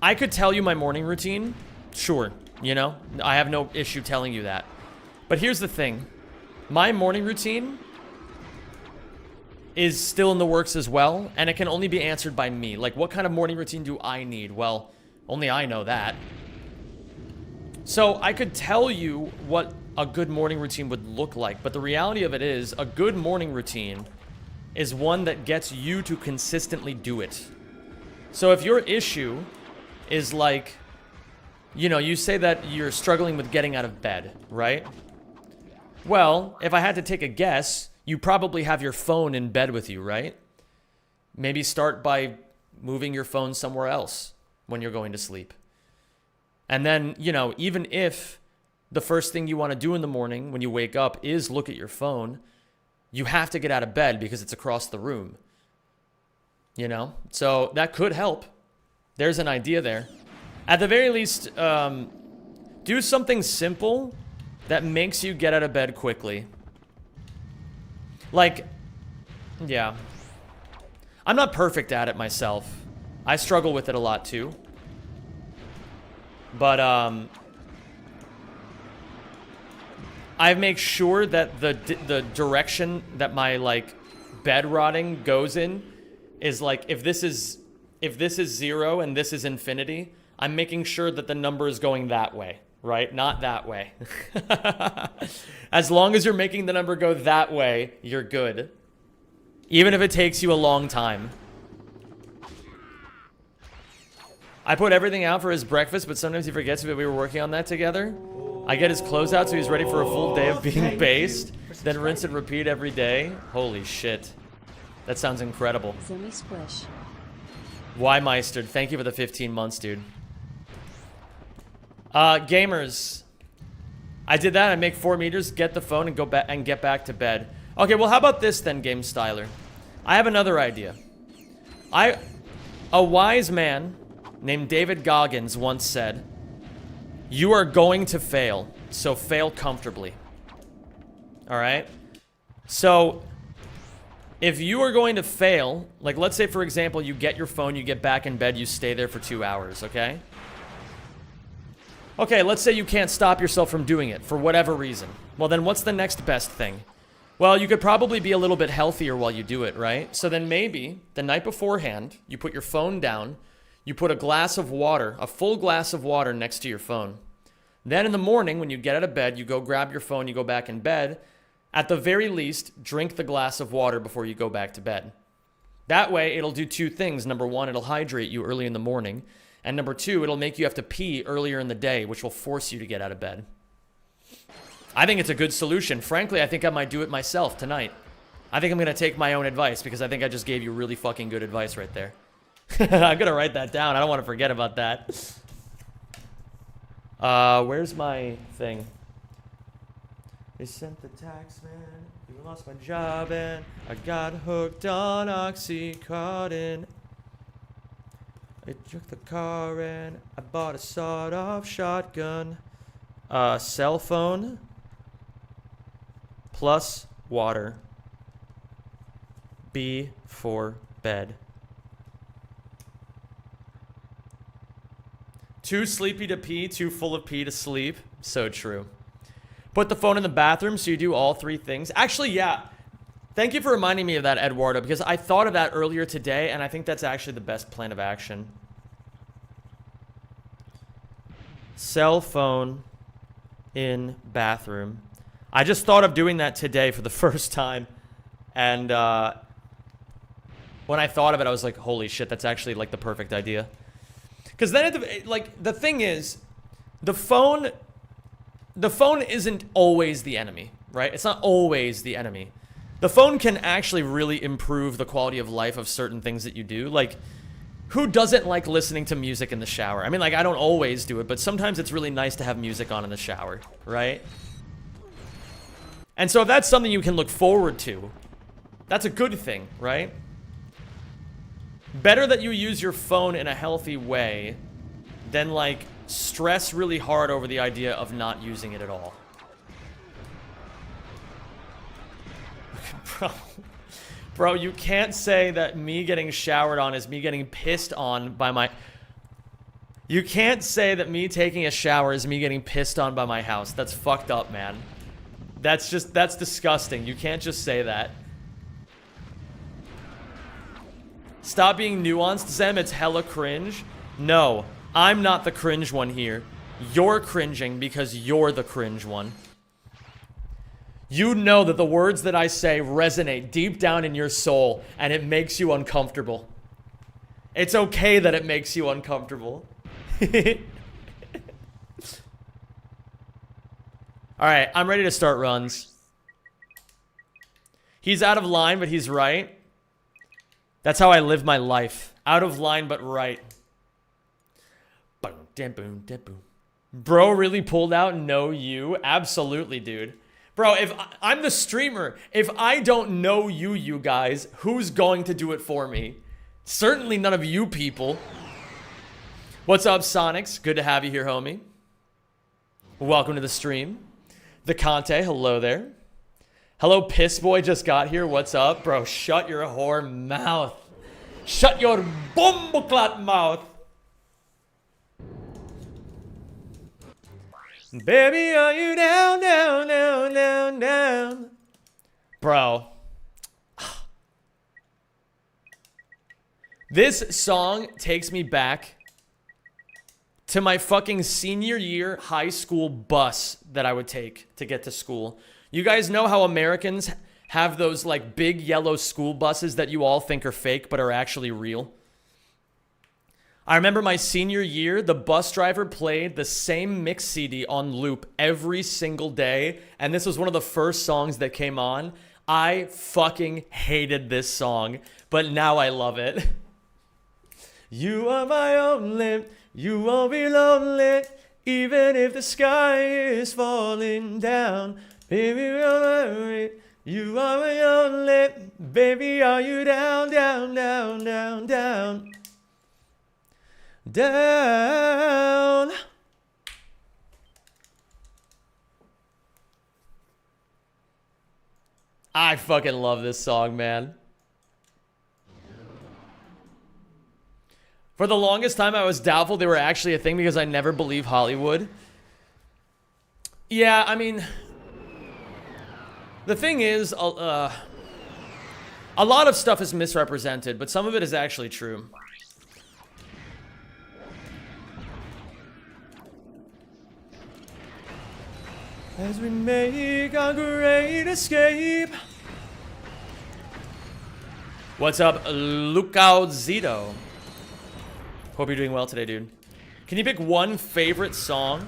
I could tell you my morning routine, sure, you know, I have no issue telling you that. But here's the thing, my morning routine is still in the works as well, and it can only be answered by me. Like, what kind of morning routine do I need? Well, only I know that. So I could tell you what a good morning routine would look like, but the reality of it is, a good morning routine is one that gets you to consistently do it. So if your issue is like, you know, you say that you're struggling with getting out of bed, right? Well, if I had to take a guess, you probably have your phone in bed with you, right? Maybe start by moving your phone somewhere else when you're going to sleep. And then, you know, even if the first thing you want to do in the morning when you wake up is look at your phone, you have to get out of bed because it's across the room. You know? So that could help. There's an idea there. At the very least, do something simple that makes you get out of bed quickly. Like, yeah. I'm not perfect at it myself. I struggle with it a lot too. But, I make sure that the direction that my, like, bed rotting goes in is, like, if this is 0 and this is infinity, I'm making sure that the number is going that way, right? Not that way. As long as you're making the number go that way, you're good. Even if it takes you a long time. I put everything out for his breakfast, but sometimes he forgets that we were working on that together. I get his clothes out so he's ready for a full day of being based, then rinse and repeat every day. Holy shit. That sounds incredible. Zimmy splish. Why Meistered? Thank you for the 15 months, dude. Gamers. I did that. I make 4 meters, get the phone, and go back and get back to bed. Okay, well, how about this then, Game Styler? I have another idea. A wise man named David Goggins once said, "You are going to fail, so fail comfortably." All right? So, if you are going to fail, like let's say, for example, you get your phone, you get back in bed, you stay there for 2 hours, okay? Okay, let's say you can't stop yourself from doing it for whatever reason. Well, then what's the next best thing? Well, you could probably be a little bit healthier while you do it, right? So then maybe the night beforehand, you put your phone down, you put a glass of water, a full glass of water next to your phone. Then in the morning, when you get out of bed, you go grab your phone, you go back in bed. At the very least, drink the glass of water before you go back to bed. That way, it'll do 2 things. Number 1, it'll hydrate you early in the morning. And number 2, it'll make you have to pee earlier in the day, which will force you to get out of bed. I think it's a good solution. Frankly, I think I might do it myself tonight. I think I'm going to take my own advice because I think I just gave you really fucking good advice right there. I'm going to write that down. I don't want to forget about that. Where's my thing? They sent the tax man. You lost my job and I got hooked on Oxycontin. I took the car and I bought a sawed-off shotgun. Cell phone plus water. B for bed. Too sleepy to pee, too full of pee to sleep. So true. Put the phone in the bathroom so you do all 3 things. Actually, yeah. Thank you for reminding me of that, Eduardo, because I thought of that earlier today, and I think that's actually the best plan of action. Cell phone in bathroom. I just thought of doing that today for the first time, and when I thought of it, I was like, holy shit, that's actually like the perfect idea. Because then, like, the thing is, the phone isn't always the enemy, right? It's not always the enemy. The phone can actually really improve the quality of life of certain things that you do. Like, who doesn't like listening to music in the shower? I mean, like, I don't always do it, but sometimes it's really nice to have music on in the shower, right? And so if that's something you can look forward to, that's a good thing, right? Better that you use your phone in a healthy way than, like, stress really hard over the idea of not using it at all. Bro, you can't say that me getting showered on is me getting pissed on by my... You can't say that me taking a shower is me getting pissed on by my house. That's fucked up, man. That's disgusting. You can't just say that. Stop being nuanced, Zem. It's hella cringe. No, I'm not the cringe one here. You're cringing because you're the cringe one. You know that the words that I say resonate deep down in your soul, and it makes you uncomfortable. It's okay that it makes you uncomfortable. Alright, I'm ready to start runs. He's out of line, but he's right. That's how I live my life. Out of line, but right. Bro really pulled out no you? Absolutely, dude. Bro, if I'm the streamer, if I don't know you guys, who's going to do it for me? Certainly none of you people. What's up, Sonics? Good to have you here, homie. Welcome to the stream. The Conte, hello there. Hello, Piss Boy just got here. What's up? Bro, shut your whore mouth. Shut your bumbleclot mouth. Baby, are you down, down, down, down, down? Bro. This song takes me back to my fucking senior year high school bus that I would take to get to school. You guys know how Americans have those like big yellow school buses that you all think are fake but are actually real? I remember my senior year, the bus driver played the same mix CD on loop every single day, and this was one of the first songs that came on. I fucking hated this song, but now I love it. You are my only, you won't be lonely, even if the sky is falling down. Baby, don't worry, you are my only, baby, are you down, down, down, down, down, down. I fucking love this song, man. For the longest time, I was doubtful they were actually a thing because I never believed Hollywood. Yeah, I mean, the thing is, a lot of stuff is misrepresented, but some of it is actually true. As we make our great escape. What's up, Lookout Zito? Hope you're doing well today, dude. Can you pick one favorite song?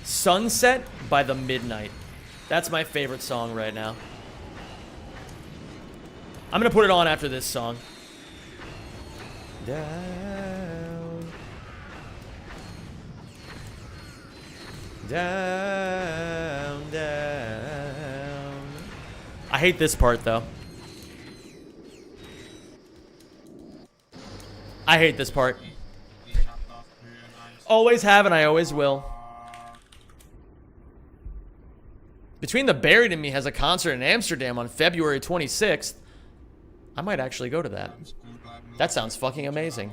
Sunset by The Midnight. That's my favorite song right now. I'm gonna put it on after this song. Down. Down, down. I hate this part, though. I hate this part. Always have and I always will. Between the Buried in Me has a concert in Amsterdam on February 26th. I might actually go to that. That sounds fucking amazing.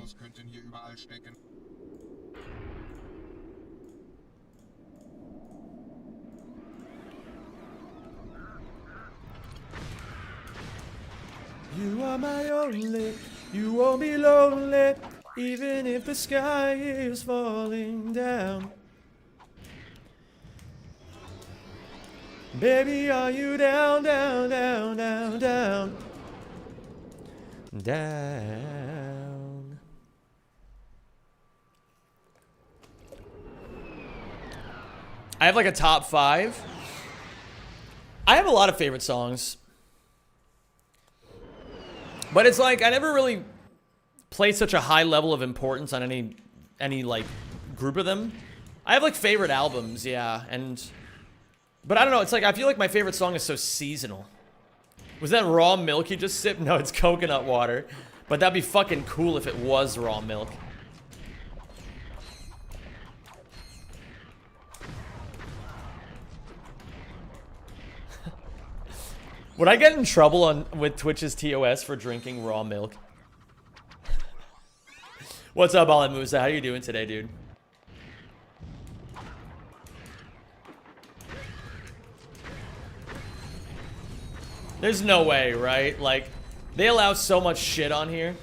You are my only, you won't be lonely, even if the sky is falling down. Baby, are you down, down, down, down, down, down? I have like a top 5. I have a lot of favorite songs. But it's like, I never really place such a high level of importance on any like group of them. I have like favorite albums, yeah, but I don't know, it's like I feel like my favorite song is so seasonal. Was that raw milk you just sipped? No, it's coconut water. But that'd be fucking cool if it was raw milk. Would I get in trouble with Twitch's TOS for drinking raw milk? What's up, Alan Musa? How you doing today, dude? There's no way, right? Like, they allow so much shit on here.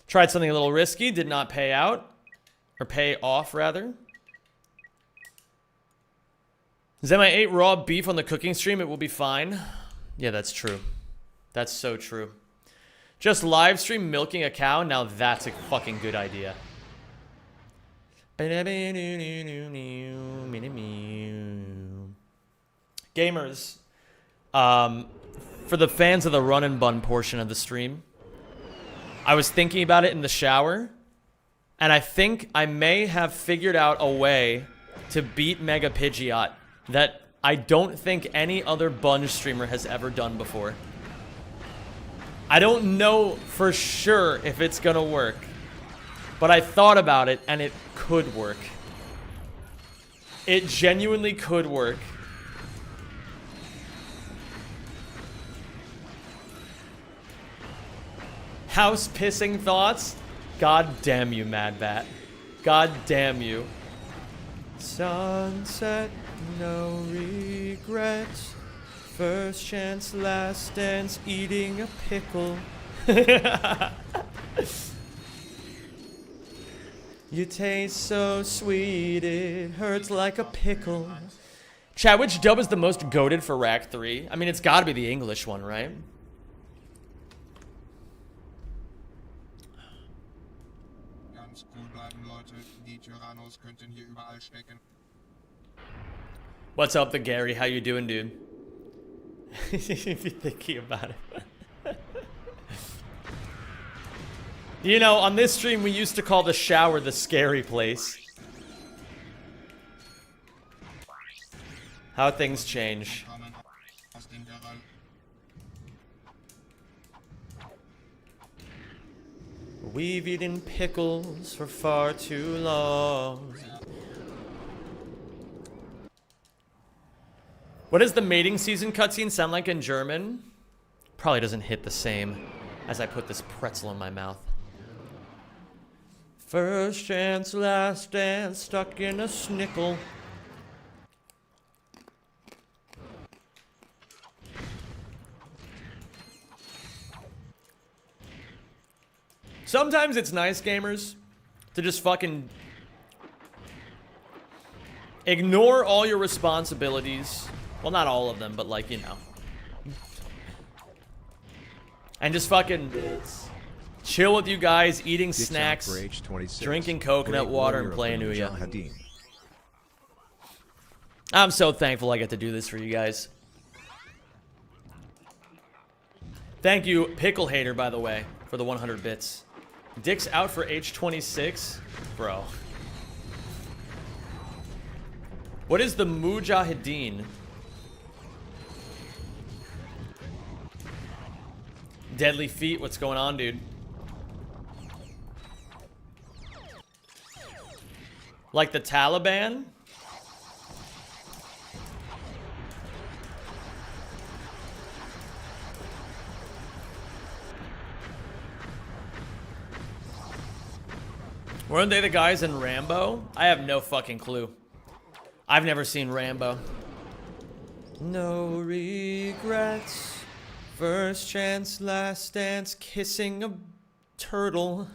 Tried something a little risky, did not pay out. Or pay off, rather. Zem, I ate raw beef on the cooking stream, it will be fine. Yeah, that's true. That's so true. Just live stream milking a cow, now that's a fucking good idea. Gamers, for the fans of the run and bun portion of the stream, I was thinking about it in the shower, and I think I may have figured out a way to beat Mega Pidgeot that I don't think any other bun streamer has ever done before. I don't know for sure if it's gonna work, but I thought about it and it could work. It genuinely could work. House pissing thoughts? God damn you, Mad Bat. God damn you. Sunset, no regrets. First chance, last dance, eating a pickle. You taste so sweet, it hurts like a pickle. Chat, which dub is the most goated for Rack 3? I mean, it's gotta be the English one, right? What's up, the Gary? How you doing, dude? If you're thinking about it. You know, on this stream, we used to call the shower the scary place. How things change. We've eaten pickles for far too long. What does the mating season cutscene sound like in German? Probably doesn't hit the same as I put this pretzel in my mouth. First chance, last dance, stuck in a snickle. Sometimes it's nice, gamers, to just fucking ignore all your responsibilities. Well, not all of them, but like, you know. And just fucking chill with you guys, eating snacks, drinking coconut water, and playing Ouya. I'm so thankful I get to do this for you guys. Thank you, Pickle Hater, by the way, for the 100 bits. Dick's out for H26? Bro. What is the Mujahideen? Deadly Feet, what's going on, dude? Like the Taliban? Weren't they the guys in Rambo? I have no fucking clue. I've never seen Rambo. No regrets. First chance, last dance, kissing a turtle.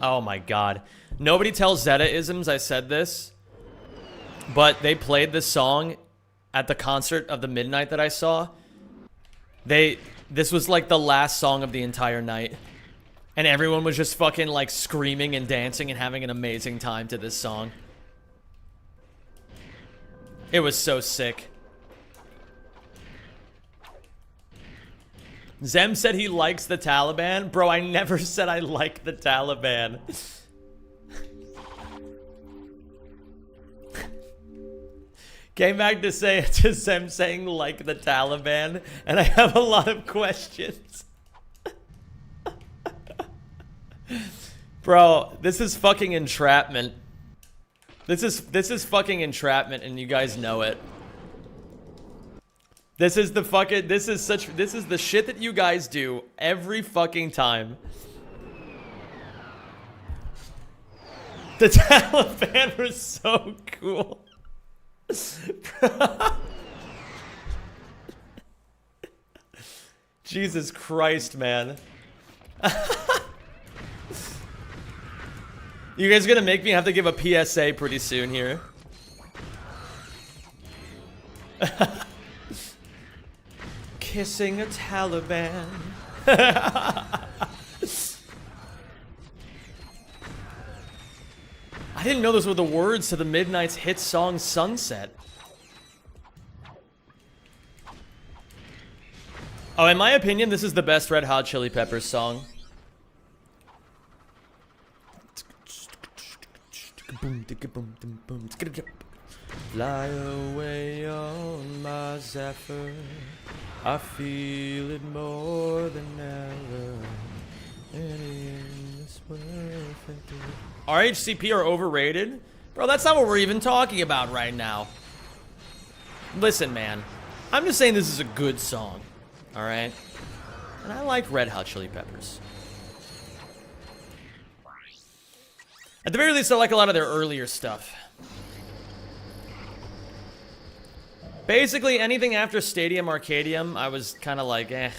Oh my god. Nobody tells Zeta-isms I said this, but they played this song at the concert of the midnight that I saw. This was like the last song of the entire night. And everyone was just fucking like screaming and dancing and having an amazing time to this song. It was so sick. Zem said he likes the Taliban. Bro, I never said I like the Taliban. Came back to say to Zem saying like the Taliban, and I have a lot of questions. Bro, this is fucking entrapment. This is fucking entrapment, and you guys know it. This is the fucking, this is the shit that you guys do every fucking time. The Taliban was so cool. Jesus Christ, man. You guys gonna make me have to give a PSA pretty soon here. Kissing a Taliban. I didn't know those were the words to the Midnight's hit song Sunset. Oh, in my opinion, this is the best Red Hot Chili Peppers song. Fly away on my Zephyr, I feel it more than ever. RHCP are overrated? Bro, that's not what we're even talking about right now. Listen, man. I'm just saying this is a good song. Alright? And I like Red Hot Chili Peppers. At the very least, I like a lot of their earlier stuff. Basically, anything after Stadium Arcadium, I was kind of like, eh.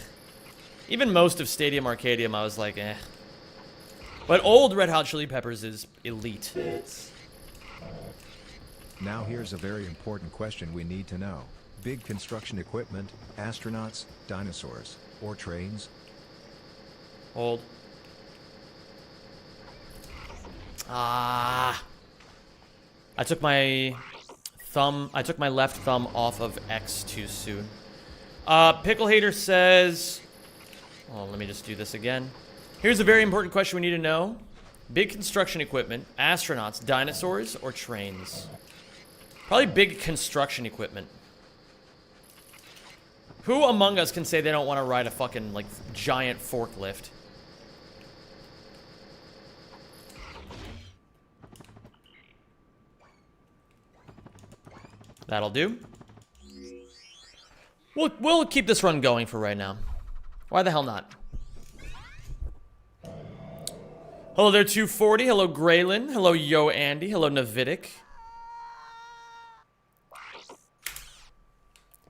Even most of Stadium Arcadium, I was like, eh. But old Red Hot Chili Peppers is elite. Now here's a very important question we need to know. Big construction equipment, astronauts, dinosaurs, or trains? Old. Ah. I took my left thumb off of X too soon. Pickle Hater says, oh, let me just do this again. Here's a very important question we need to know. Big construction equipment, astronauts, dinosaurs, or trains? Probably big construction equipment. Who among us can say they don't want to ride a fucking, like, giant forklift? That'll do. We'll keep this run going for right now. Why the hell not? Hello there, 240. Hello, Graylin. Hello, Yo Andy. Hello, Navidic.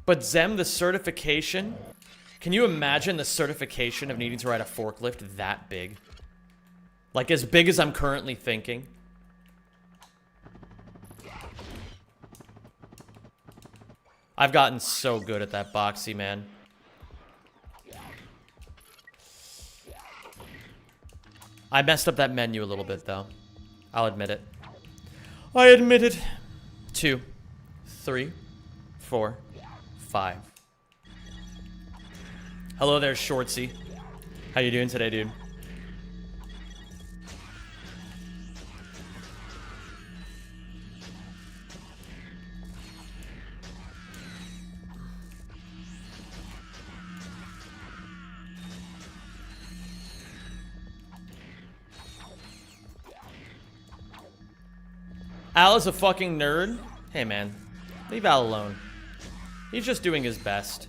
But Zem, the certification. Can you imagine the certification of needing to ride a forklift that big? Like, as big as I'm currently thinking. I've gotten so good at that boxy, man. I messed up that menu a little bit, though. I'll admit it. I admit it. 2, 3, 4, 5. Hello there, Shortsy. How you doing today, dude? Al is a fucking nerd. Hey, man. Leave Al alone. He's just doing his best.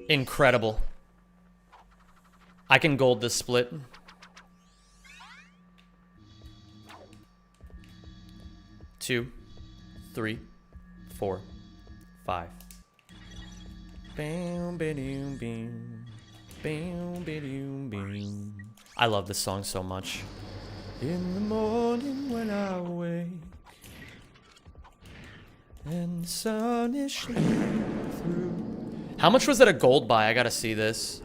Incredible. I can gold this split. Two, 3, 4, 5. I love this song so much. In the morning when I wake and the sun is shining through. How much was that a gold buy? I gotta see this.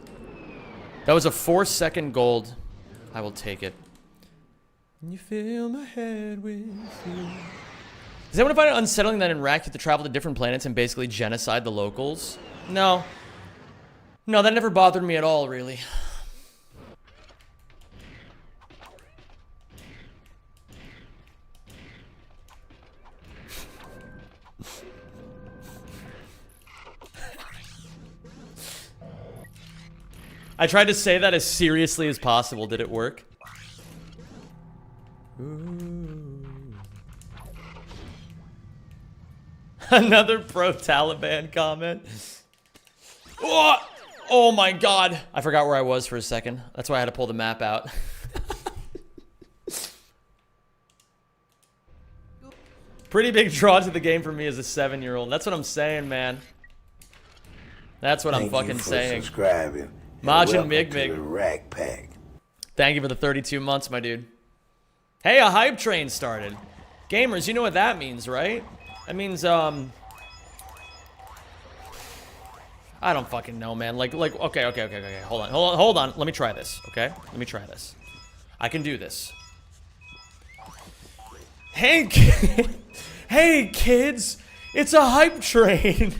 That was a 4-second gold. I will take it. And you fill my head with you. Does anyone find it unsettling that in Iraq you have to travel to different planets and basically genocide the locals? No. No, that never bothered me at all, really. I tried to say that as seriously as possible. Did it work? Ooh. Another pro-Taliban comment. Oh! Oh my god. I forgot where I was for a second. That's why I had to pull the map out. Pretty big draw to the game for me as a 7-year-old. That's what I'm saying, man. That's what I'm fucking saying. Subscribing. Majin Mig Mig. Rack Pack. Thank you for the 32 months, my dude. Hey, a hype train started. Gamers, you know what that means, right? That means, I don't fucking know, man. Okay. Hold on. Let me try this, okay? Let me try this. I can do this. Hey, hey, kids. It's a hype train.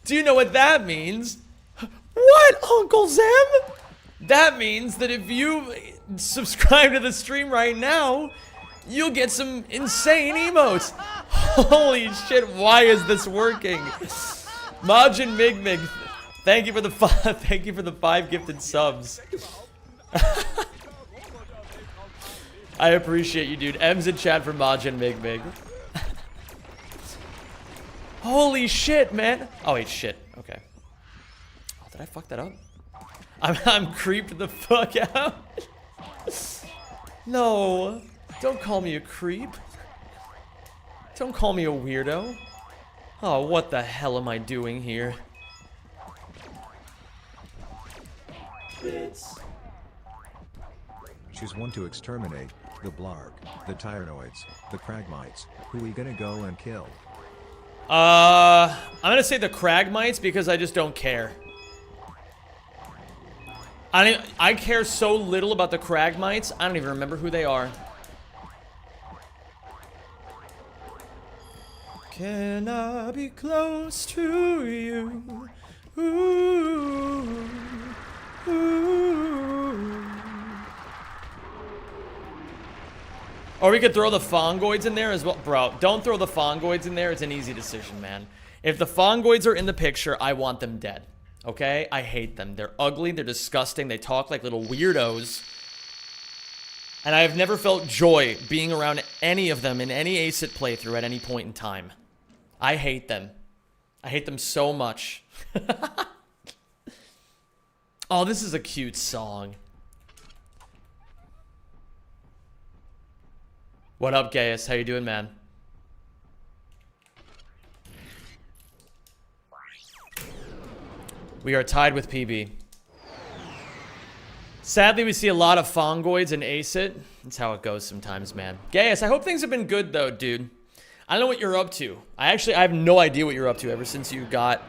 Do you know what that means? What, Uncle Zem? That means that if you subscribe to the stream right now, you'll get some insane emotes. Holy shit, why is this working? Majin Mig Mig, thank you for the 5 gifted subs. I appreciate you, dude. M's in chat for Majin Mig Mig. Holy shit, man. Oh wait, shit. Okay. Oh, did I fuck that up? I'm creeped the fuck out. No, don't call me a creep. Don't call me a weirdo. Oh, what the hell am I doing here? Choose one to exterminate: the Blarg, the Tyrannoids, the Kragmites. Who we gonna go and kill? I'm gonna say the Kragmites because I just don't care. I care so little about the Cragmites, I don't even remember who they are. Can I be close to you? Ooh, ooh. Or we could throw the Fongoids in there as well. Bro, don't throw the Fongoids in there. It's an easy decision, man. If the Fongoids are in the picture, I want them dead. Okay? I hate them. They're ugly. They're disgusting. They talk like little weirdos. And I have never felt joy being around any of them in any ACIT playthrough at any point in time. I hate them. I hate them so much. Oh, this is a cute song. What up, Gaius? How you doing, man? We are tied with PB. Sadly, we see a lot of Fongoids and ACIT. That's how it goes sometimes, man. Gaius, I hope things have been good, though, dude. I don't know what you're up to. I have no idea what you're up to ever since you got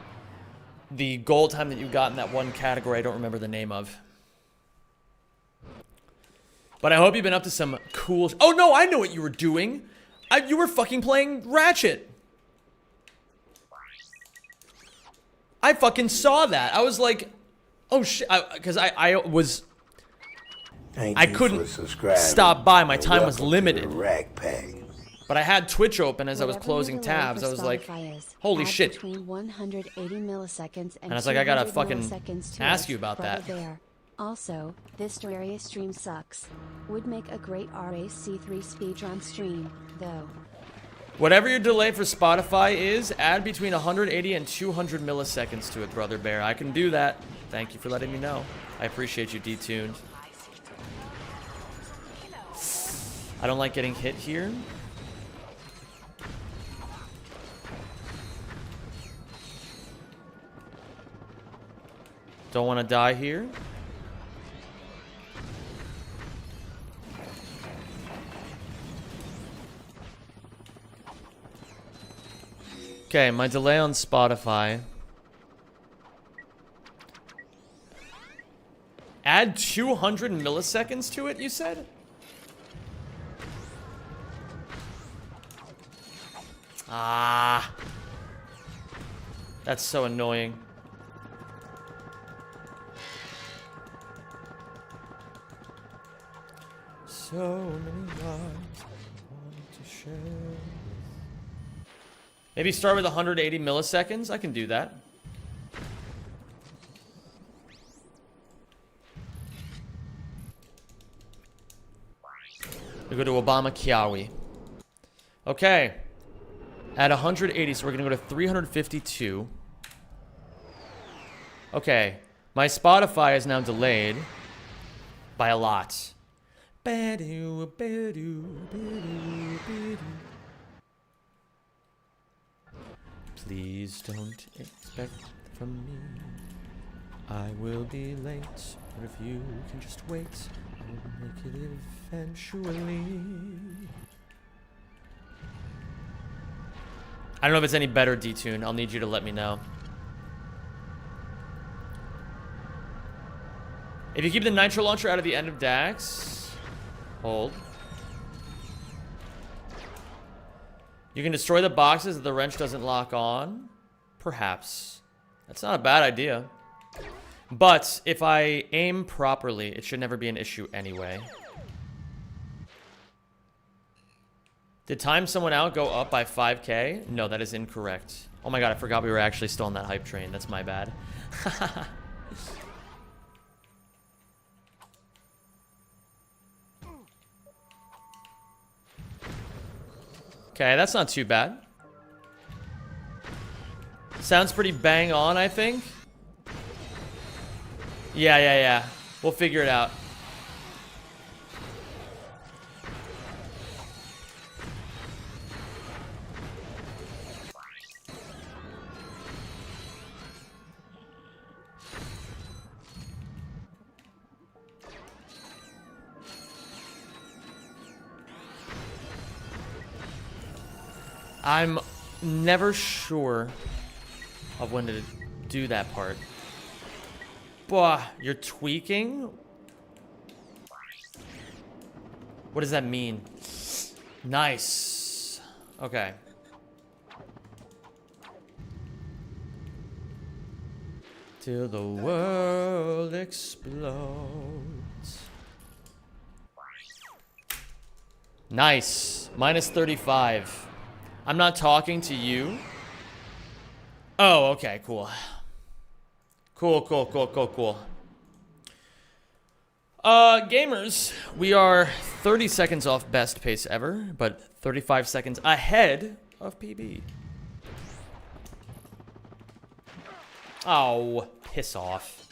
the gold time that you got in that one category I don't remember the name of. But I hope you've been up to some cool... Oh, no, I know what you were doing. You were fucking playing Ratchet. I fucking saw that. I was like... Oh, shit. Because I was... I couldn't stop by. My time was limited. But I had Twitch open as I was closing tabs. I was like, holy shit. Between 180 milliseconds And I was like, I gotta fucking ask you about that. Also, this Terraria stream sucks. Would make a great RAC3 speedrun stream, though. Whatever your delay for Spotify is, add between 180 and 200 milliseconds to it, Brother Bear. I can do that. Thank you for letting me know. I appreciate you, detuned. I don't like getting hit here. Don't want to die here. Okay, my delay on Spotify. Add 200 milliseconds to it, you said? Ah. That's so annoying. So many lives I want to share. Maybe start with 180 milliseconds. I can do that. We go to Obama Kiawi. Okay. At 180, so we're gonna go to 352. Okay. My Spotify is now delayed by a lot. Please don't expect from me I will be late, but if you can just wait, I will make it eventually. I don't know if it's any better, D-Tune. I'll need you to let me know. If you keep the nitro launcher out of the end of Dax, hold. You can destroy the boxes if the wrench doesn't lock on. Perhaps. That's not a bad idea. But if I aim properly, it should never be an issue anyway. Did time someone out go up by 5K? No, that is incorrect. Oh my god, I forgot we were actually still on that hype train. That's my bad. Okay, that's not too bad. Sounds pretty bang on, I think. Yeah. We'll figure it out. I'm never sure of when to do that part. Bah, you're tweaking? What does that mean? Nice. Okay. Till the world explodes. Nice. Minus 35. I'm not talking to you. Oh, okay, cool. Cool. Gamers, we are 30 seconds off best pace ever, but 35 seconds ahead of PB. Oh, piss off.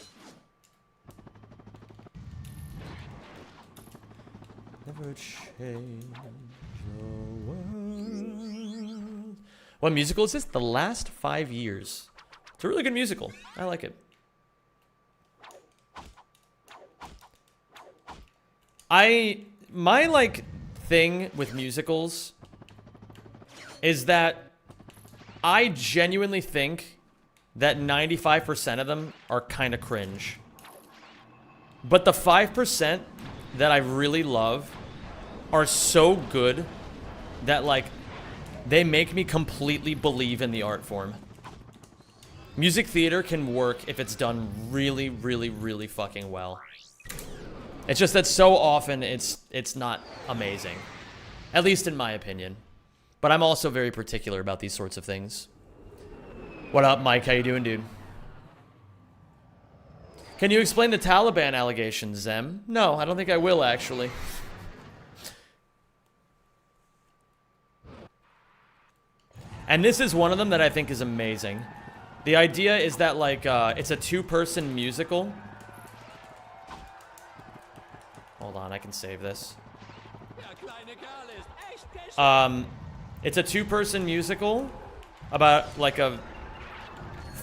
Never change the world. What musical is this? The Last 5 Years. It's a really good musical. I like it. My like thing with musicals is that I genuinely think that 95% of them are kind of cringe. But the 5% that I really love are so good that like they make me completely believe in the art form. Music theater can work if it's done really, really, really fucking well. It's just that so often it's not amazing. At least in my opinion. But I'm also very particular about these sorts of things. What up, Mike? How you doing, dude? Can you explain the Taliban allegations, Zem? No, I don't think I will, actually. And this is one of them that I think is amazing. The idea is that, like, it's a two-person musical. Hold on, I can save this. It's a two-person musical about, like, a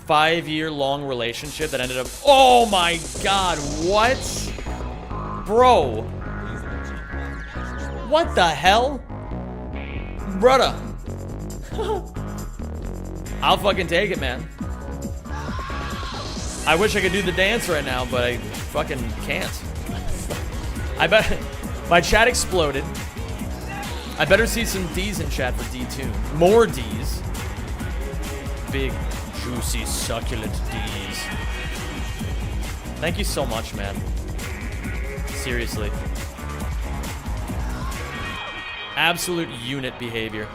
5-year-long relationship that ended up... Oh my god, what? Bro. What the hell? Brother. I'll fucking take it, man. I wish I could do the dance right now, but I fucking can't. I bet my chat exploded. I better see some D's in chat for D2. More D's. Big, juicy, succulent D's. Thank you so much, man. Seriously. Absolute unit behavior.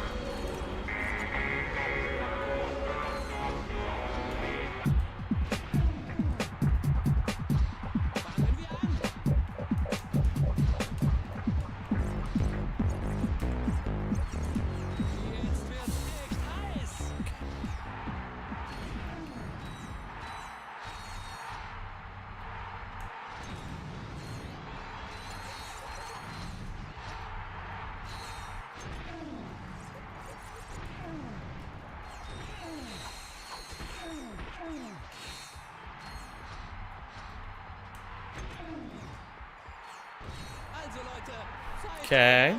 Okay.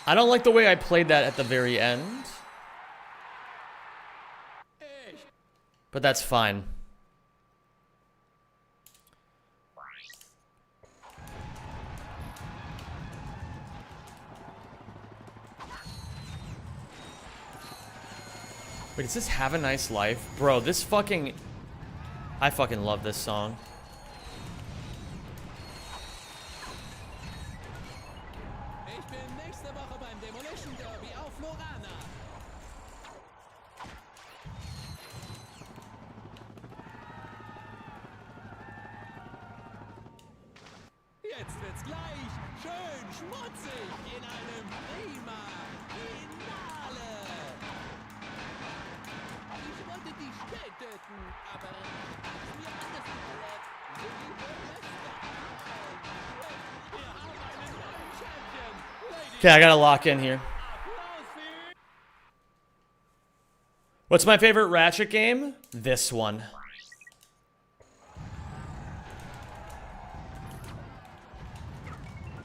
I don't like the way I played that at the very end. But that's fine. Wait, does this Have a Nice Life? Bro, this fucking... I fucking love this song. Ich bin nächste Woche beim Demolition Derby auf Florana. Jetzt wird's gleich schön schmutzig in einem prima Finale. Ich wollte die schnell töten, aber mir anders gefällt. Okay, I gotta lock in here. What's my favorite Ratchet game? This one.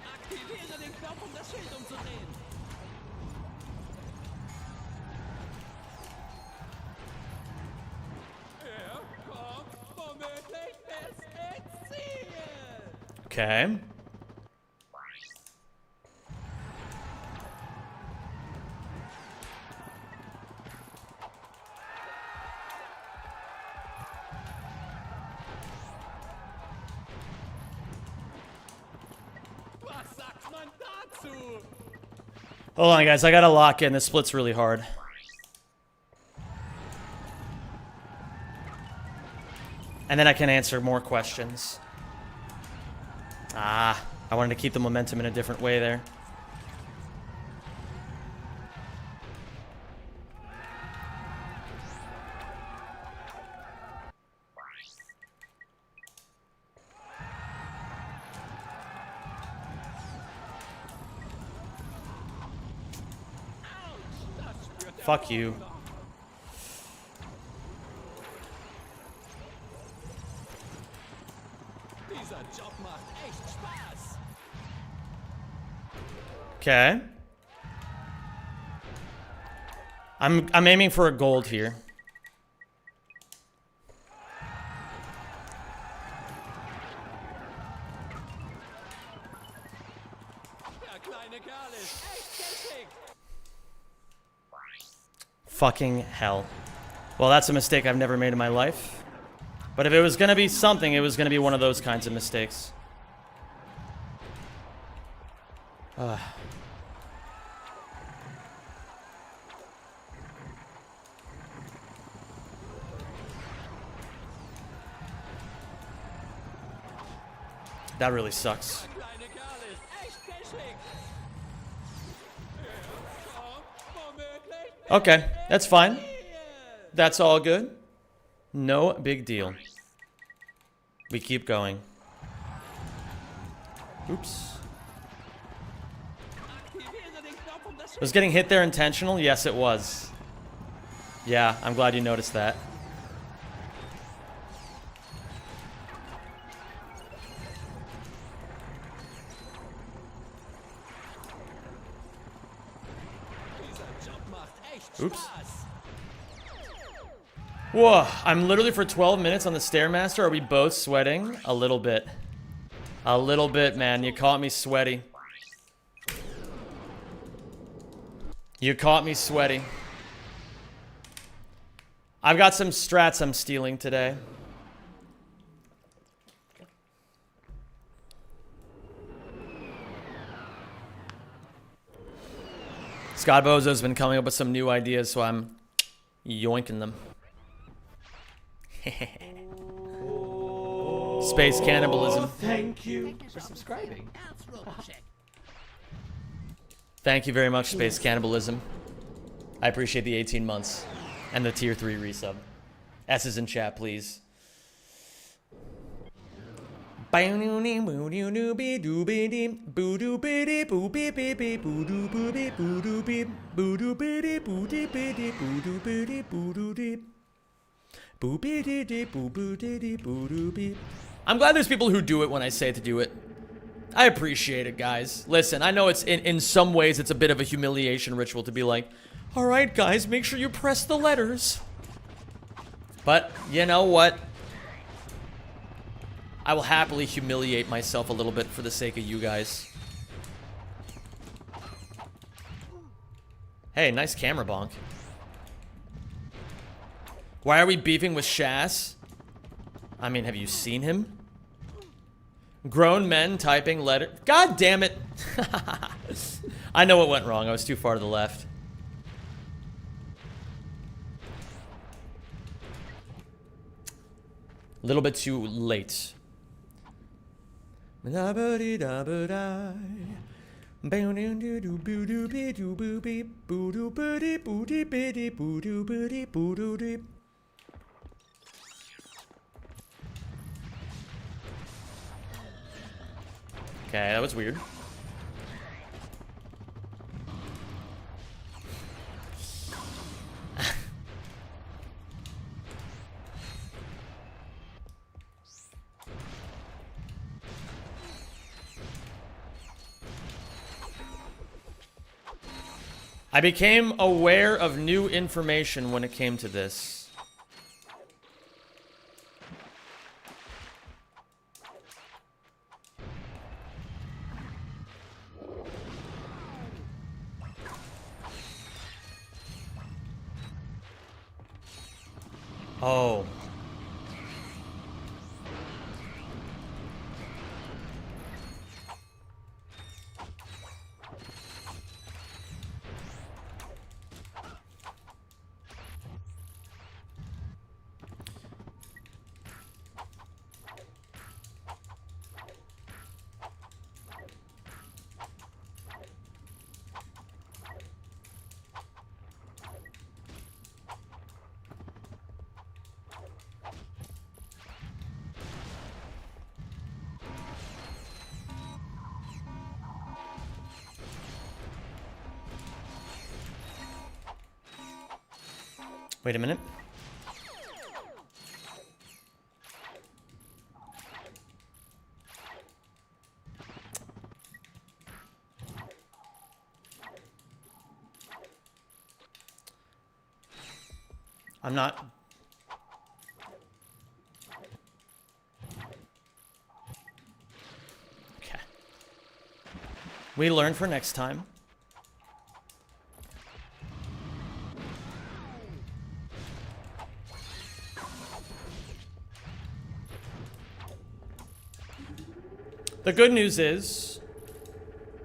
Aktiviere den Knopf, um das Schild umzudrehen. Okay. Was sagt man dazu? Hold on, guys. I gotta lock in. This split's really hard. And then I can answer more questions. Ah, I wanted to keep the momentum in a different way there. Fuck you. Dieser Job macht echt Spaß. Okay. I'm aiming for a gold here. Der kleine Kerl ist echt geschickt. Fucking hell. Well, that's a mistake I've never made in my life. But if it was gonna be something, it was gonna be one of those kinds of mistakes. That really sucks. Der kleine Kerl ist echt geschickt. Er kommt womöglich Okay, that's fine. hier. That's all good. No big deal. We keep going. Oops. Aktiviere den Knopf, um das Was getting hit there intentional? Yes, it was. Yeah, I'm glad you noticed that. Dieser Job macht echt Oops. Spaß. Whoa, I'm literally for 12 minutes on the Stairmaster. Are we both sweating? A little bit. A little bit, man. You caught me sweaty. You caught me sweaty. I've got some strats I'm stealing today. Scott Bozo's been coming up with some new ideas, so I'm yoinking them. Space cannibalism. Thank you for subscribing. Herzblut-Check. Thank you very much, Space Cannibalism. I appreciate the 18 months and the tier 3 resub. S's in chat, please. I'm glad there's people who do it when I say to do it. I appreciate it, guys. Listen, I know it's in some ways it's a bit of a humiliation ritual to be like, all right, guys, make sure you press the letters. But you know what? I will happily humiliate myself a little bit for the sake of you guys. Hey, nice camera bonk. Why are we beefing with Shaz? I mean, have you seen him? Grown men typing letter. God damn it. I know what went wrong. I was too far to the left. A little bit too late. Okay, that was weird. I became aware of new information when it came to this. Oh. Wait a minute. I'm not... Okay. We learn for next time. The good news is,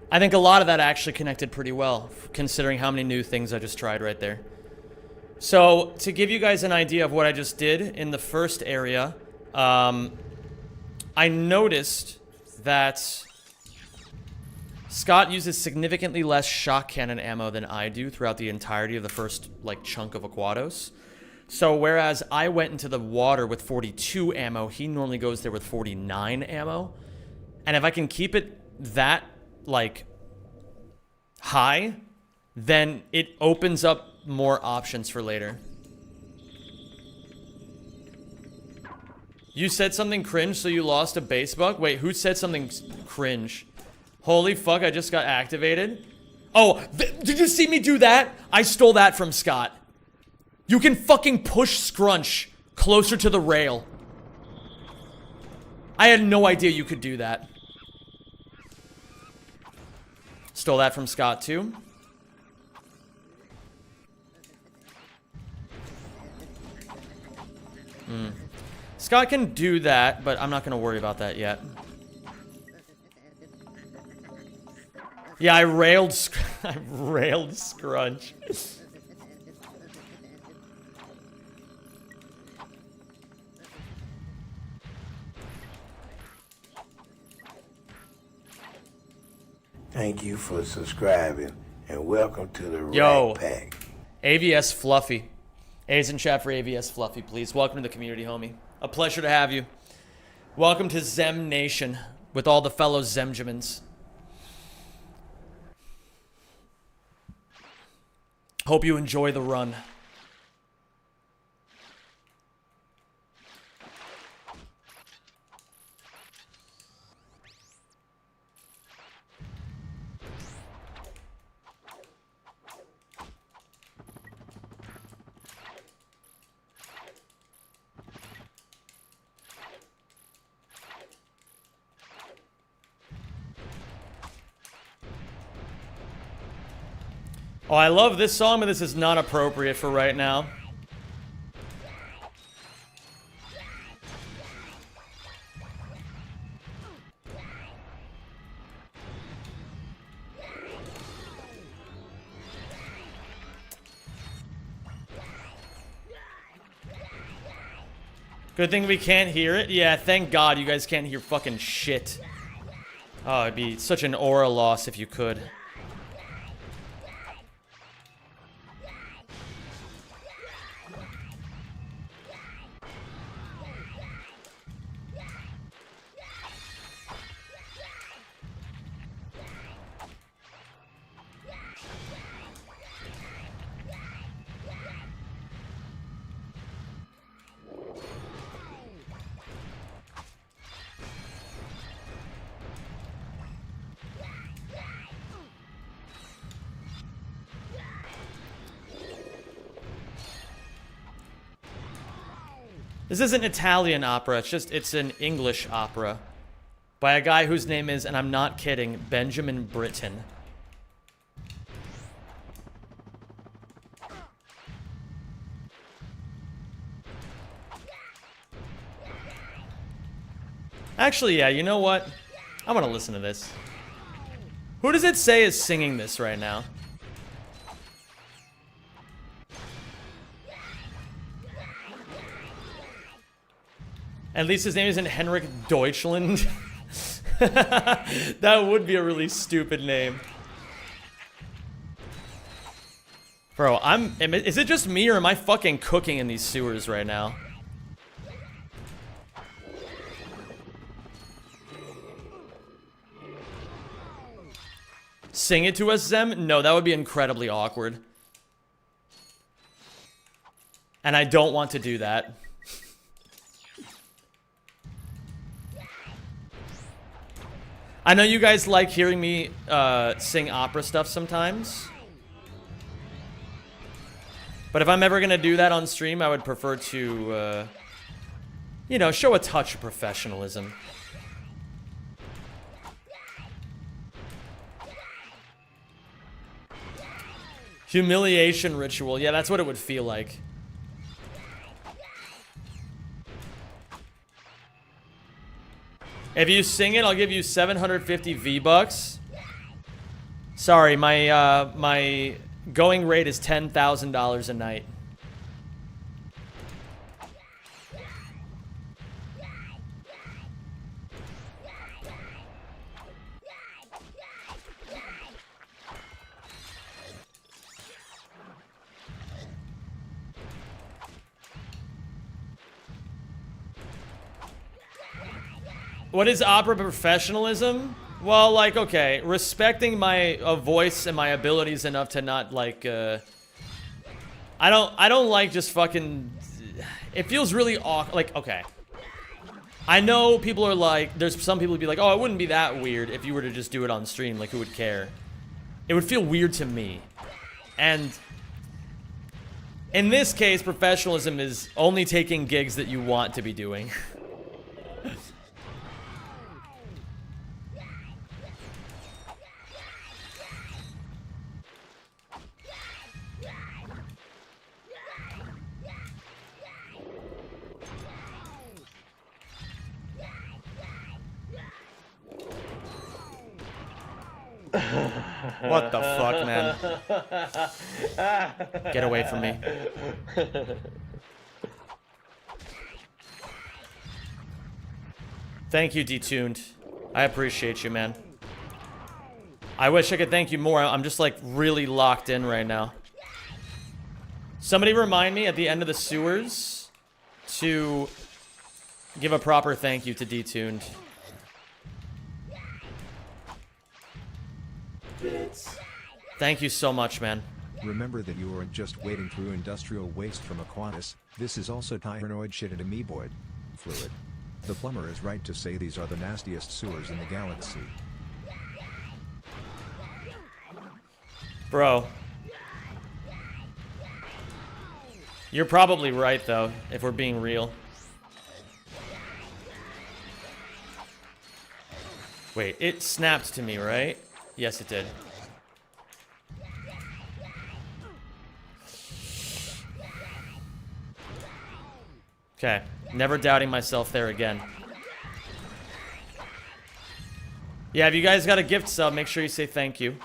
I think a lot of that actually connected pretty well, considering how many new things I just tried right there. So, to give you guys an idea of what I just did in the first area, I noticed that Scott uses significantly less shock cannon ammo than I do throughout the entirety of the first, like, chunk of Aquados. So, whereas I went into the water with 42 ammo, he normally goes there with 49 ammo. And if I can keep it that, like, high, then it opens up more options for later. You said something cringe, so you lost a base buck? Wait, who said something cringe? Holy fuck, I just got activated? Oh, did you see me do that? I stole that from Scott. You can fucking push Scrunch closer to the rail. I had no idea you could do that. Stole that from Scott, too. Scott can do that, but I'm not going to worry about that yet. Yeah, I railed Scrunch. Thank you for subscribing and welcome to the Yo. Rat Pack. AVS Fluffy. A's in chat for AVS Fluffy, please. Welcome to the community, homie. A pleasure to have you. Welcome to Zem Nation with all the fellow Zemjamins. Hope you enjoy the run. Oh, I love this song, but this is not appropriate for right now. Good thing we can't hear it. Yeah, thank God you guys can't hear fucking shit. Oh, it'd be such an aura loss if you could. This isn't Italian opera, it's an English opera by a guy whose name is, and I'm not kidding, Benjamin Britten. Actually, yeah, you know what? I want to listen to this. Who does it say is singing this right now? At least his name isn't Henrik Deutschland. That would be a really stupid name. Bro, is it just me or am I fucking cooking in these sewers right now? Sing it to us, Zem? No, that would be incredibly awkward. And I don't want to do that. I know you guys like hearing me sing opera stuff sometimes. But if I'm ever going to do that on stream, I would prefer to, you know, show a touch of professionalism. Humiliation ritual. Yeah, that's what it would feel like. If you sing it, I'll give you 750 V-Bucks. Sorry, my going rate is $10,000 a night. What is opera professionalism? Well, like, okay, respecting my voice and my abilities enough to not, like, I don't like just fucking, it feels really awkward, like, okay. I know people are like, there's some people who'd be like, oh, it wouldn't be that weird if you were to just do it on stream, like, who would care? It would feel weird to me. And in this case, professionalism is only taking gigs that you want to be doing. What the fuck, man? Get away from me. Thank you, Detuned. I appreciate you, man. I wish I could thank you more. I'm just, like, really locked in right now. Somebody remind me at the end of the sewers to give a proper thank you to Detuned. Thank you so much, man. Remember that you aren't just wading through industrial waste from Aquatis, this is also tyrannoid shit and amoeboid fluid. The plumber is right to say these are the nastiest sewers in the galaxy. Bro. You're probably right, though, if we're being real. Wait, it snapped to me, right? Yes, it did. Okay, never doubting myself there again. Yeah, if you guys got a gift sub, make sure you say thank you.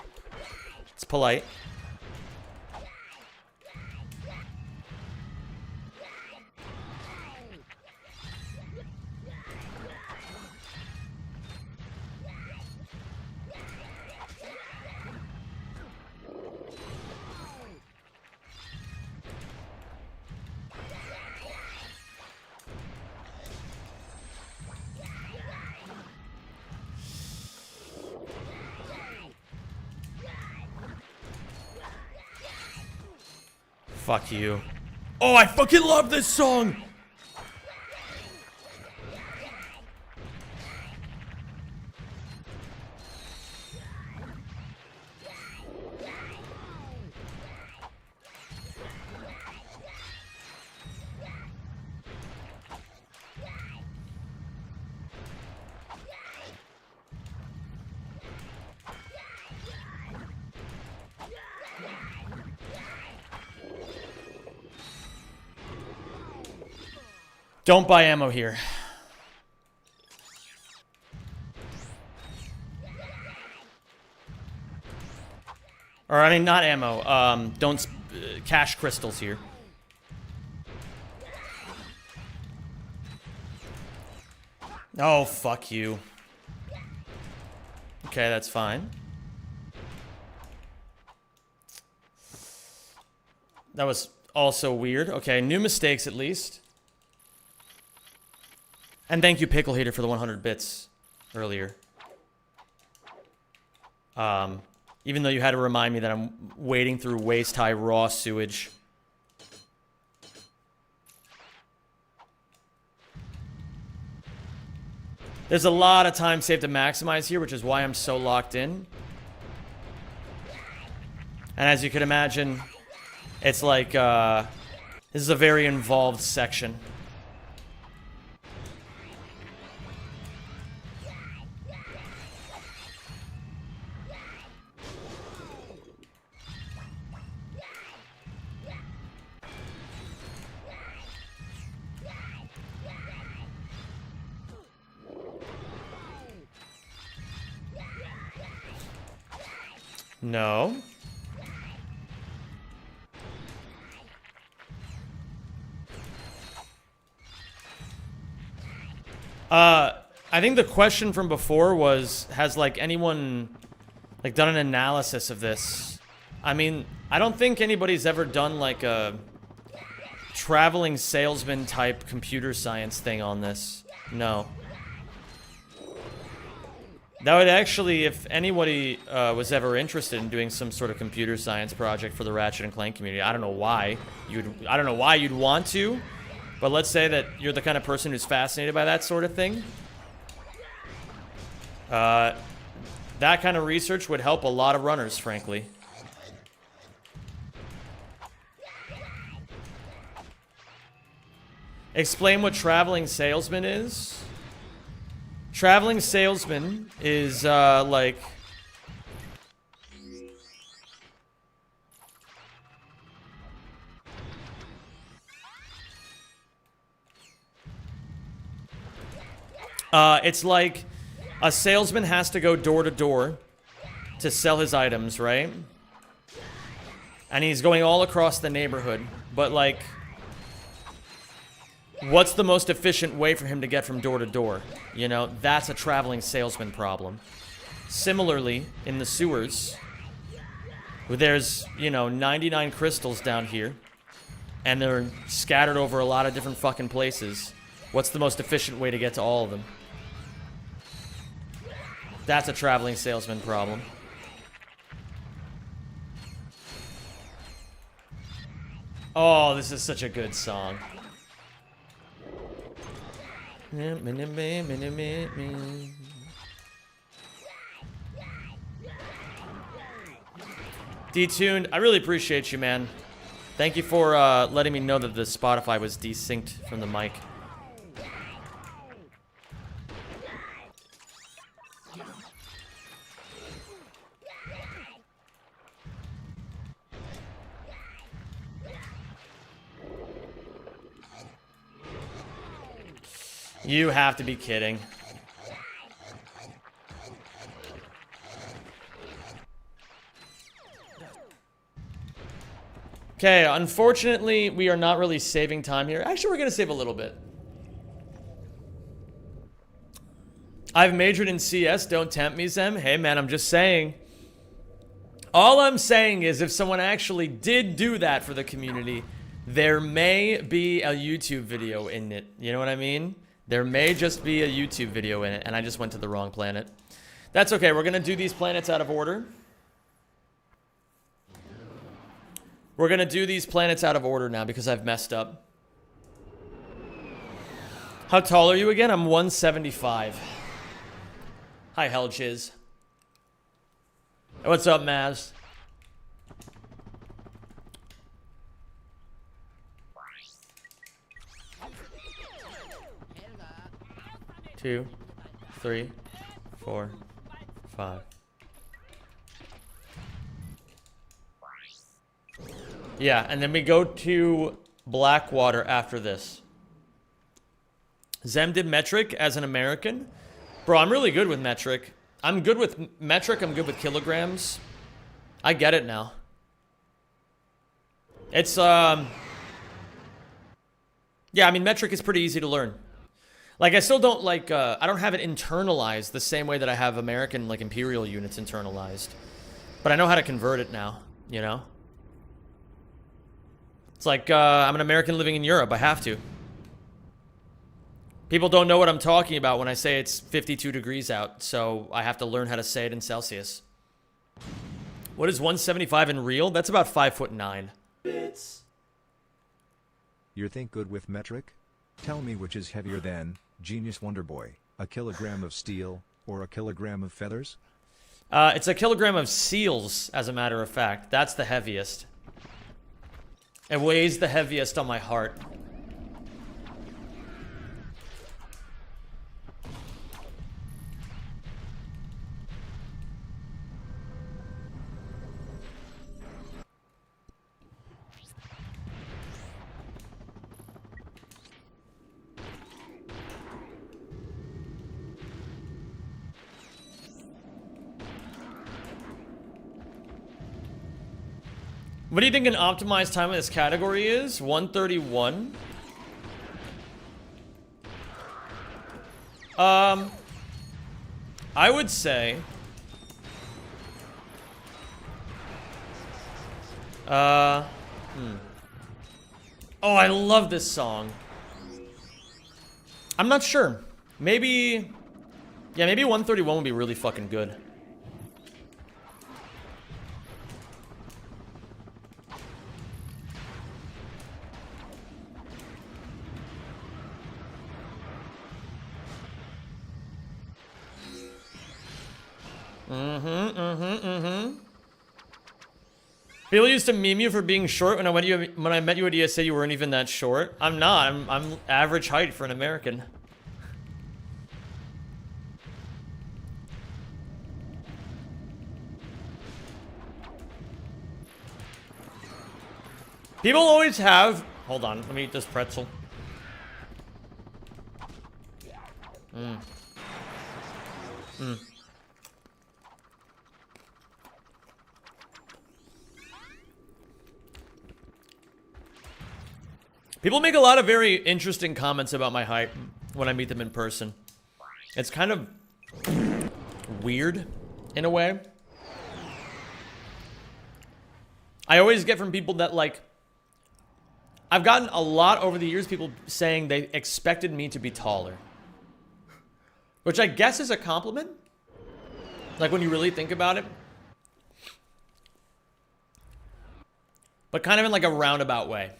It's polite. Fuck you. Oh, I fucking love this song! Don't buy ammo here. Or, I mean, not ammo. Don't... cash crystals here. Oh, fuck you. Okay, that's fine. That was also weird. Okay, new mistakes at least. And thank you, Pickle Hater, for the 100 bits earlier. Even though you had to remind me that I'm wading through waist-high raw sewage. There's a lot of time saved to maximize here, which is why I'm so locked in. And as you can imagine, it's like, this is a very involved section. No. I think the question from before was, has, like, anyone, like, done an analysis of this? I mean, I don't think anybody's ever done, like, a traveling salesman type computer science thing on this. No. That would actually, if anybody was ever interested in doing some sort of computer science project for the Ratchet and Clank community, I don't know why you'd want to, but let's say that you're the kind of person who's fascinated by that sort of thing. That kind of research would help a lot of runners, frankly. Explain what traveling salesman is. Traveling salesman is, like... it's like a salesman has to go door to door to sell his items, right? And he's going all across the neighborhood, but, like... what's the most efficient way for him to get from door to door? You know, that's a traveling salesman problem. Similarly, in the sewers, there's, you know, 99 crystals down here, and they're scattered over a lot of different fucking places. What's the most efficient way to get to all of them? That's a traveling salesman problem. Oh, this is such a good song. Detuned, I really appreciate you, man. Thank you for letting me know that the Spotify was desynced from the mic. You have to be kidding. Okay, unfortunately, we are not really saving time here. Actually, we're going to save a little bit. I've majored in CS. Don't tempt me, Zem. Hey, man, I'm just saying. All I'm saying is if someone actually did do that for the community, there may be a YouTube video in it. You know what I mean? There may just be a YouTube video in it, and I just went to the wrong planet. That's okay, we're gonna do these planets out of order. We're gonna do these planets out of order now because I've messed up. How tall are you again? I'm 175. Hi, Hellchiz. What's up, Mavs? Two, 3, 4, 5. Yeah, and then we go to Blackwater after this. Zem did metric as an American. Bro, I'm really good with metric. I'm good with metric, I'm good with kilograms. I get it now. It's, yeah, I mean, metric is pretty easy to learn. Like, I still don't, like, I don't have it internalized the same way that I have American, like, imperial units internalized. But I know how to convert it now, you know? It's like, I'm an American living in Europe. I have to. People don't know what I'm talking about when I say it's 52 degrees out, so I have to learn how to say it in Celsius. What is 175 in real? That's about 5'9". You think good with metric? Tell me which is heavier than, Genius Wonderboy, a kilogram of steel, or a kilogram of feathers? It's a kilogram of seals, as a matter of fact. That's the heaviest. It weighs the heaviest on my heart. What do you think an optimized time in this category is? 131? I would say... Oh, I love this song. I'm not sure. Maybe... Yeah, maybe 131 would be really fucking good. People used to meme you for being short when I met you at ESA. You weren't even that short. I'm not. I'm average height for an American. People always have. Hold on. Let me eat this pretzel. People make a lot of very interesting comments about my height when I meet them in person. It's kind of weird, in a way. I always get from people that, like... I've gotten a lot over the years, people saying they expected me to be taller. Which I guess is a compliment. Like, when you really think about it. But kind of in, like, a roundabout way.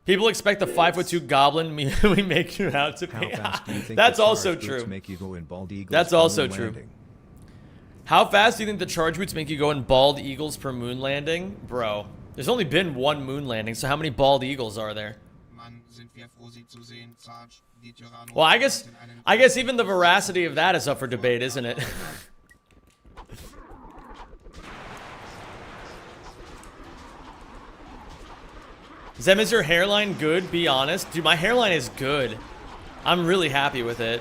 People expect the 5'2" goblin we make you out to be. That's also true. Make you go in bald eagles That's also true. landing? How fast do you think the charge boots make you go in bald eagles per moon landing? Bro, there's only been one moon landing, so how many bald eagles are there? Well, I guess even the veracity of that is up for debate, isn't it? Zem, is your hairline good? Be honest. Dude, my hairline is good. I'm really happy with it.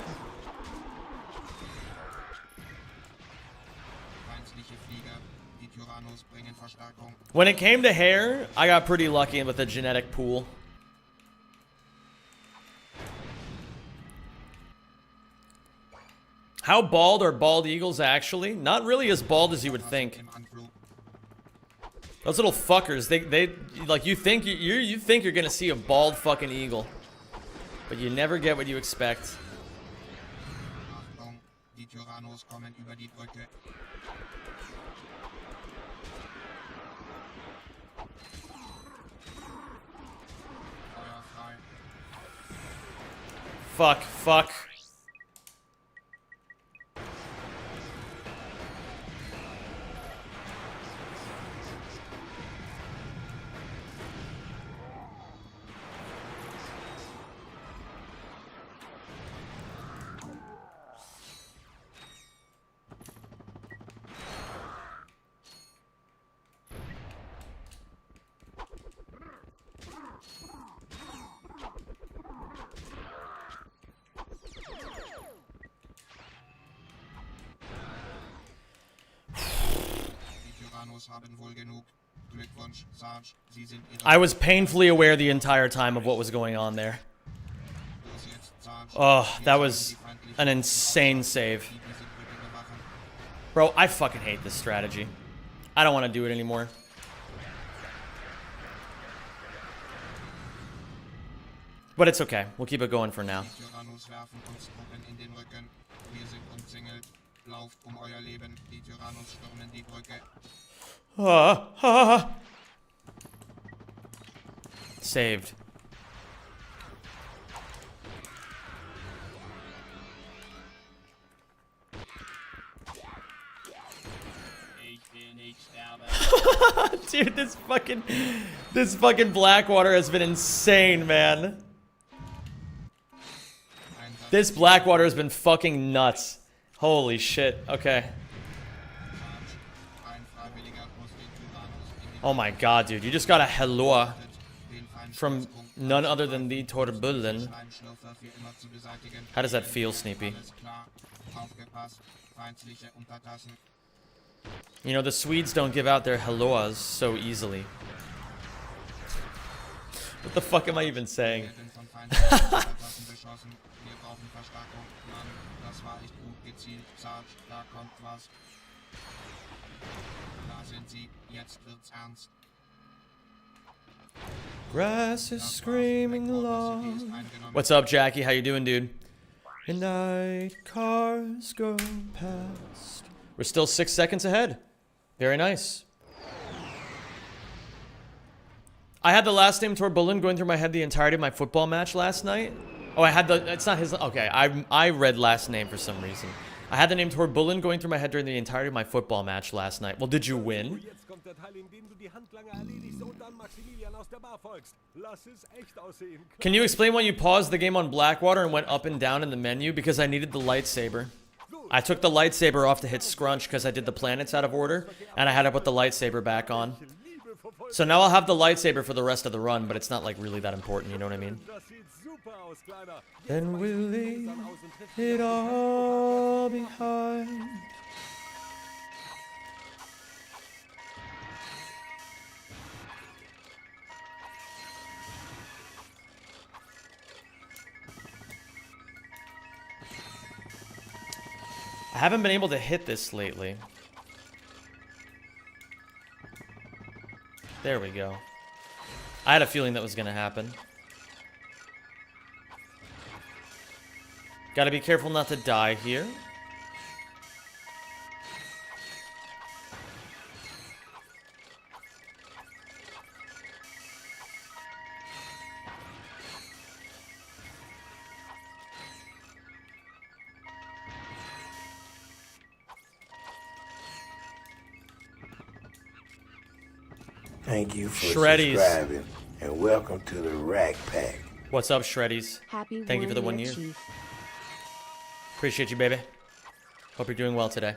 When it came to hair, I got pretty lucky with the genetic pool. How bald are bald eagles actually? Not really as bald as you would think. Those little fuckers, they like, you think you're gonna see a bald fucking eagle, but you never get what you expect. Fuck. I was painfully aware the entire time of what was going on there. Oh, that was an insane save. Bro, I fucking hate this strategy. I don't want to do it anymore. But it's okay. We'll keep it going for now. Saved. Dude, this fucking Blackwater has been insane, man. This Blackwater has been fucking nuts. Holy shit. Okay. Oh my god, dude. You just got a hello from none other than the Torbullen. How does that feel, Sneepy? You know, the Swedes don't give out their helloas so easily. What the fuck am I even saying? Grass is screaming along. What's up, Jackie? How you doing, dude? And night cars go past. We're still 6 seconds ahead. Very nice. I had the last name Torbullen going through my head the entirety of my football match last night. Oh, I had the... It's not his... Okay, I read last name for some reason. I had the name Torbullen going through my head during the entirety of my football match last night. Well, did you win? Can you explain why you paused the game on Blackwater and went up and down in the menu? Because I needed the lightsaber. I took the lightsaber off to hit Scrunch because I did the planets out of order, and I had to put the lightsaber back on. So now I'll have the lightsaber for the rest of the run, but it's not like really that important, you know what I mean? Then we'll leave it all behind. I haven't been able to hit this lately. There we go. I had a feeling that was going to happen. Gotta be careful not to die here. Thank you for Shreddies. subscribing and welcome to the Rack Pack. What's up, Shreddies? Happy Thank you for the 1 year. Chief. Appreciate you, baby. Hope you're doing well today.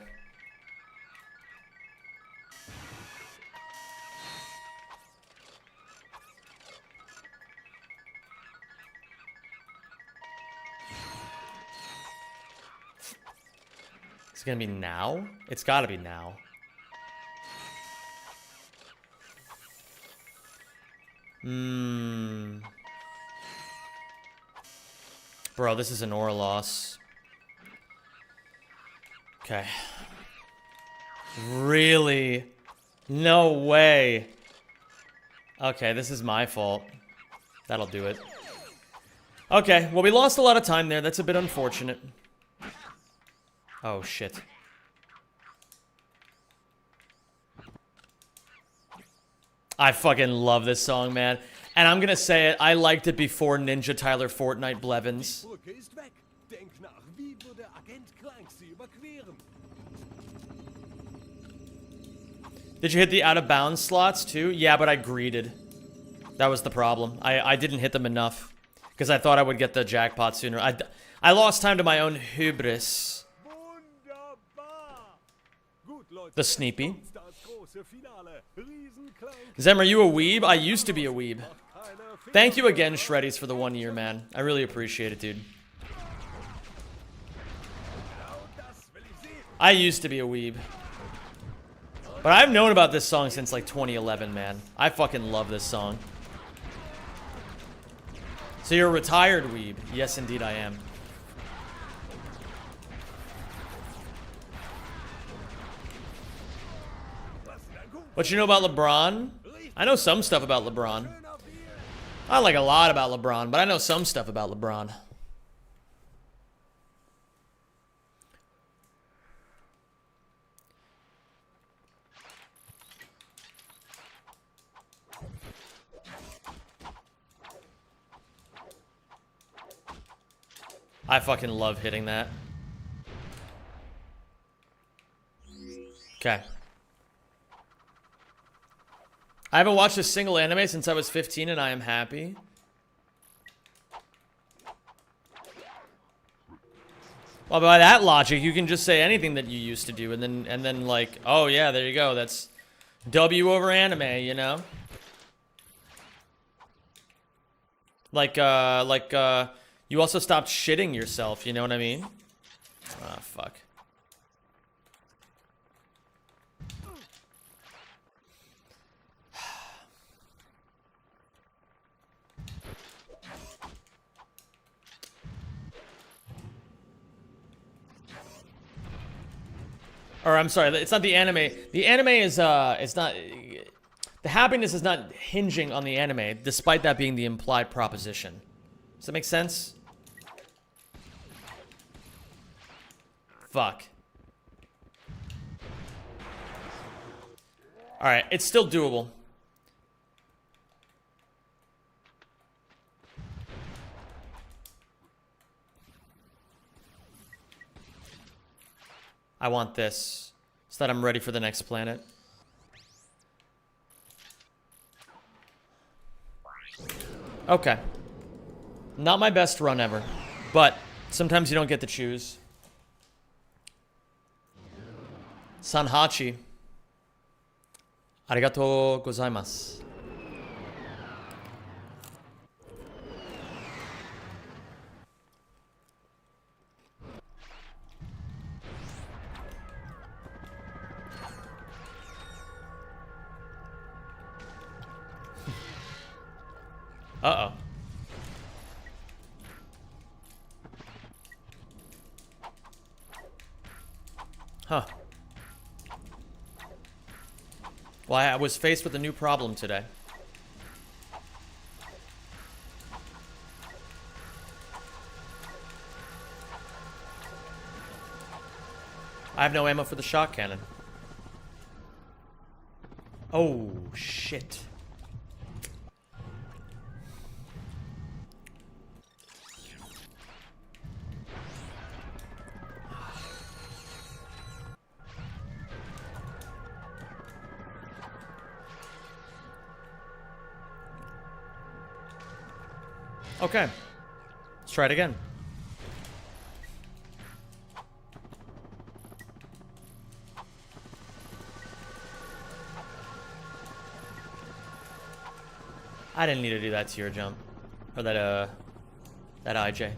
It's gonna be now? It's gotta be now. Bro, this is an ore loss. Okay. Really? No way. Okay, this is my fault. That'll do it. Okay, well, we lost a lot of time there. That's a bit unfortunate. Oh, shit. I fucking love this song, man. And I'm gonna say it, I liked it before Ninja Tyler Fortnite Blevins. Did you hit the out of bounds slots too? Yeah, but I greeded. That was the problem. I didn't hit them enough. Because I thought I would get the jackpot sooner. I lost time to my own hubris. The Sneepy. Zem, are you a weeb? I used to be a weeb. Thank you again, Shreddies, for the 1 year, man. I really appreciate it, dude. I used to be a weeb. But I've known about this song since like 2011, man. I fucking love this song. So you're a retired weeb. Yes, indeed I am. What you know about LeBron? I know some stuff about LeBron. I like a lot about LeBron, but I know some stuff about LeBron. I fucking love hitting that. Okay. I haven't watched a single anime since I was 15 and I am happy. Well, by that logic, you can just say anything that you used to do and then like, oh yeah, there you go. That's W over anime, you know? Like you also stopped shitting yourself, you know what I mean? Ah, fuck. Or I'm sorry, it's not the anime. The anime is it's not. The happiness is not hinging on the anime, despite that being the implied proposition. Does that make sense? Fuck. Alright, it's still doable. I want this, so that I'm ready for the next planet. Okay. Not my best run ever, but sometimes you don't get to choose. Sanhachi. Arigatou gozaimasu. Uh-oh. Huh. Well, I was faced with a new problem today. I have no ammo for the shock cannon. Oh, shit. Okay, let's try it again. I didn't need to do that tier jump. Or that IJ.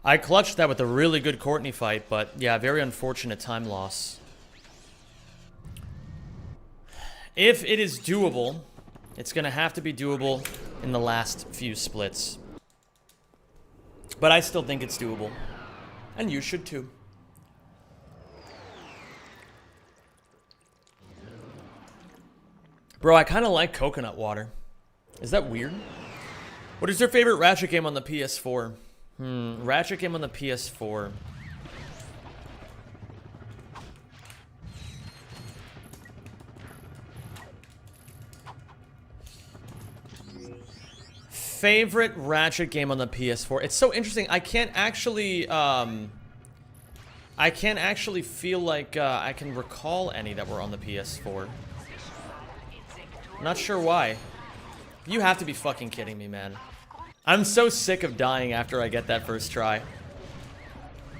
I clutched that with a really good Courtney fight, but yeah, very unfortunate time loss. If it is doable, it's gonna have to be doable in the last few splits. But I still think it's doable. And you should too. Bro, I kinda like coconut water. Is that weird? What is your favorite Ratchet game on the PS4? Ratchet game on the PS4. Favorite Ratchet game on the PS4. It's so interesting. I can't actually feel like I can recall any that were on the PS4. Not sure why. You have to be fucking kidding me, man. I'm so sick of dying after I get that first try.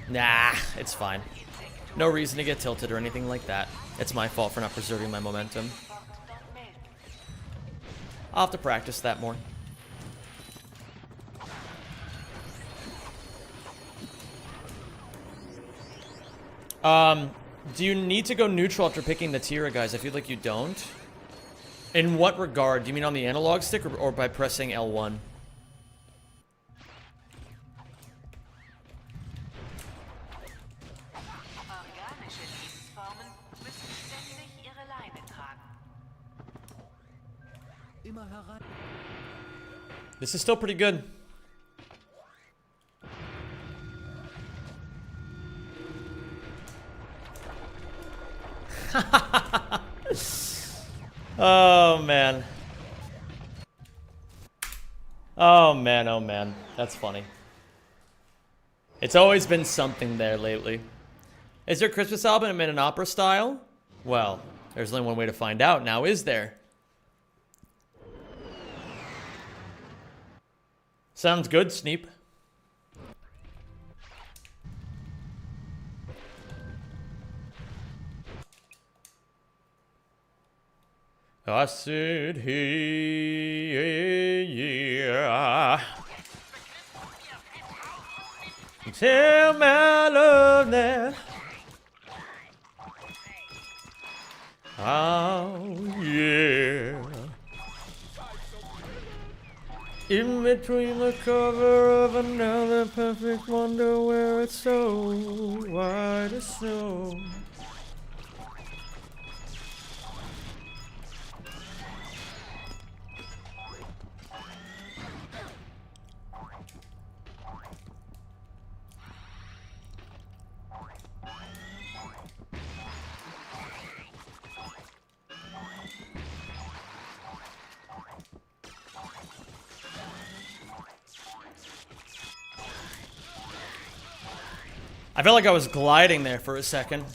Nah, it's fine. No reason to get tilted or anything like that. It's my fault for not preserving my momentum. I'll have to practice that more. Do you need to go neutral after picking the Tira, guys? I feel like you don't. In what regard? Do you mean on the analog stick or by pressing L1? This is still pretty good. Oh man. Oh man, oh man. That's funny. It's always been something there lately. Is your Christmas album in an opera style? Well, there's only one way to find out now, is there? Sounds good, Sneep. I said, hey, yeah. Tell my love that. Oh, yeah. In between the cover of another perfect wonder where it's so white as snow. I felt like I was gliding there for a second.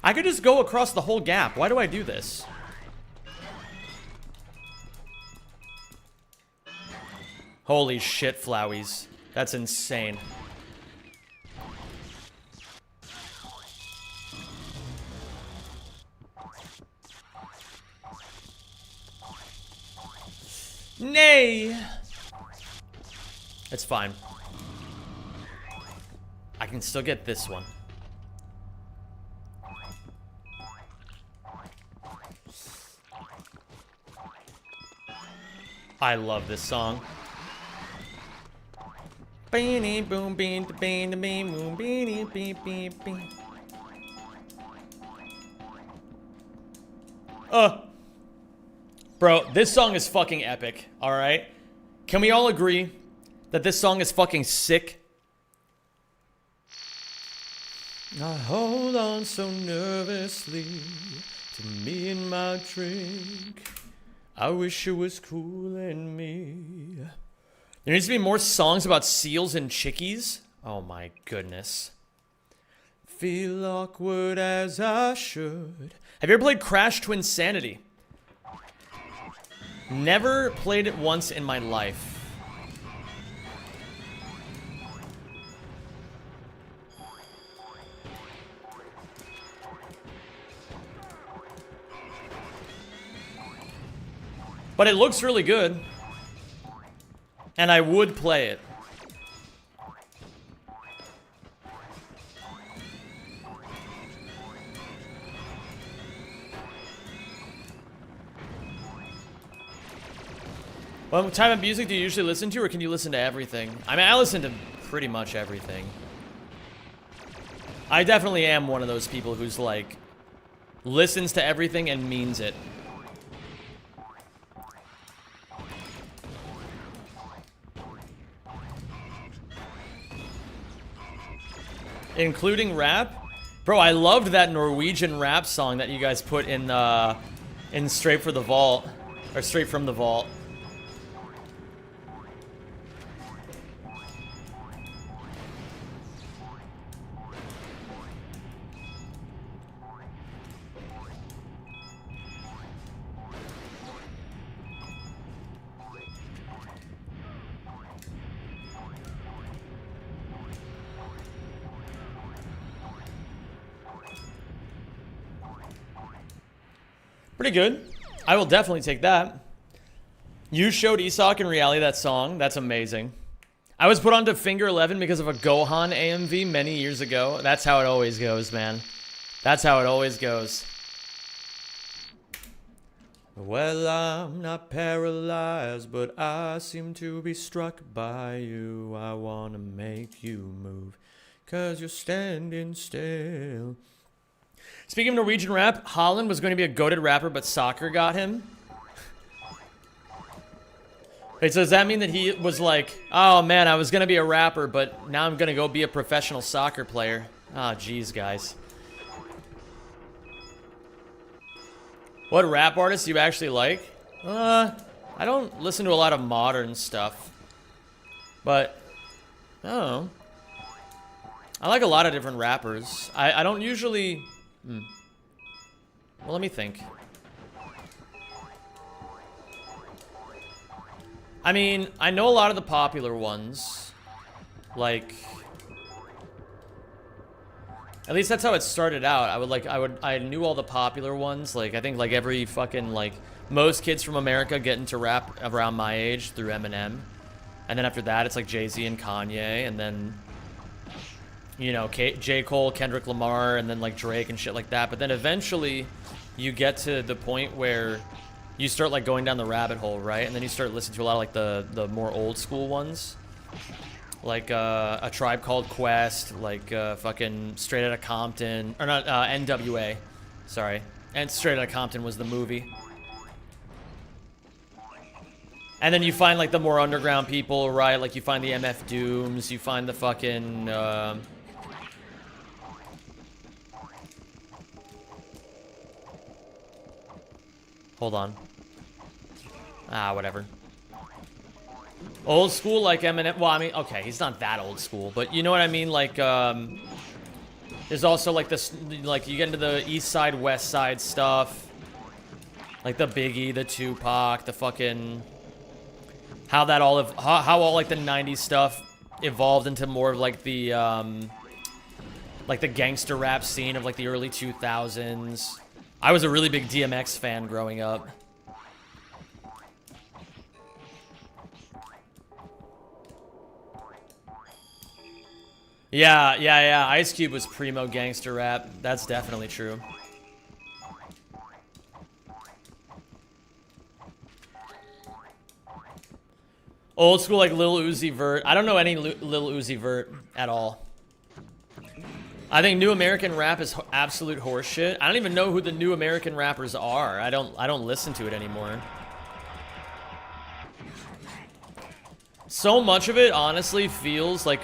I could just go across the whole gap. Why do I do this? Holy shit, Flowies. That's insane. Nay! It's fine. I can still get this one. I love this song. Bro, this song is fucking epic, alright? Can we all agree that this song is fucking sick? I hold on so nervously to me and my drink. I wish it was cooling me. There needs to be more songs about seals and chickies. Oh my goodness. Feel awkward as I should. Have you ever played Crash Twinsanity? Never played it once in my life. But it looks really good. And I would play it. What type of music do you usually listen to, or can you listen to everything? I mean, I listen to pretty much everything. I definitely am one of those people who's like, listens to everything and means it. Including rap? Bro, I loved that Norwegian rap song that you guys put in Straight for the Vault. Or Straight from the Vault. Pretty good. I will definitely take that. You showed Isak in reality that song. That's amazing. I was put onto Finger 11 because of a Gohan AMV many years ago. That's how it always goes, man. That's how it always goes. Well, I'm not paralyzed, but I seem to be struck by you. I want to make you move, 'cause you're standing still. Speaking of Norwegian rap, Holland was going to be a goated rapper, but soccer got him. Wait, so does that mean that he was like, oh man, I was going to be a rapper, but now I'm going to go be a professional soccer player? Ah, jeez, guys. What rap artists do you actually like? I don't listen to a lot of modern stuff. But, I don't know. I like a lot of different rappers. I don't usually... Well, let me think. I mean, I know a lot of the popular ones. Like... At least that's how it started out. I knew all the popular ones. Like, I think like every fucking, like... Most kids from America get into rap around my age through Eminem. And then after that, it's like Jay-Z and Kanye. And then... You know, J. Cole, Kendrick Lamar, and then like Drake and shit like that. But then eventually you get to the point where you start like going down the rabbit hole, right? And then you start listening to a lot of like the more old school ones. Like A Tribe Called Quest, like fucking Straight Outta Compton, or not, NWA, sorry. And Straight Outta Compton was the movie. And then you find like the more underground people, right? Like you find the MF Dooms, you find the fucking... Hold on. Ah, whatever. Old school like Eminem. Well, I mean, okay, he's not that old school, but you know what I mean? Like, there's also like this, like you get into the East Side, West Side stuff. Like the Biggie, the Tupac, the fucking... How that all of... How all like the 90s stuff evolved into more of like the, like the gangster rap scene of like the early 2000s. I was a really big DMX fan growing up. Yeah. Ice Cube was primo gangster rap. That's definitely true. Old school like Lil Uzi Vert. I don't know any Lil Uzi Vert at all. I think new American rap is absolute horseshit. I don't even know who the new American rappers are. I don't listen to it anymore. So much of it honestly feels like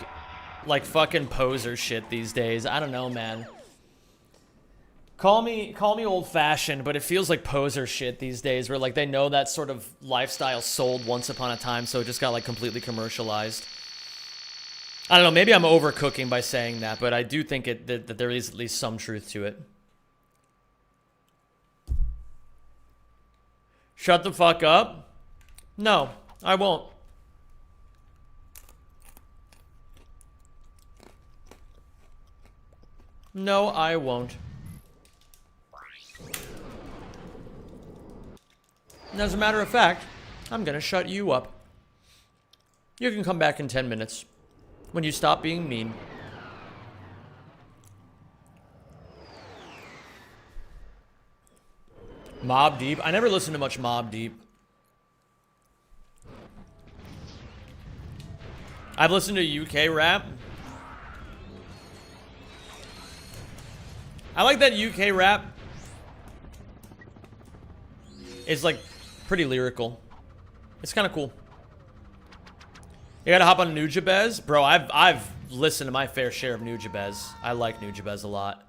fucking poser shit these days. I don't know, man. Call me old-fashioned, but it feels like poser shit these days where like they know that sort of lifestyle sold once upon a time, so it just got like completely commercialized. I don't know, maybe I'm overcooking by saying that, but I do think that there is at least some truth to it. Shut the fuck up? No, I won't. No, I won't. And as a matter of fact, I'm gonna shut you up. You can come back in 10 minutes. When you stop being mean. Mobb Deep. I never listened to much Mobb Deep. I've listened to UK rap. I like that UK rap. It's like pretty lyrical. It's kind of cool. You gotta hop on Nujabes? Bro, I've listened to my fair share of Nujabes. I like Nujabes a lot.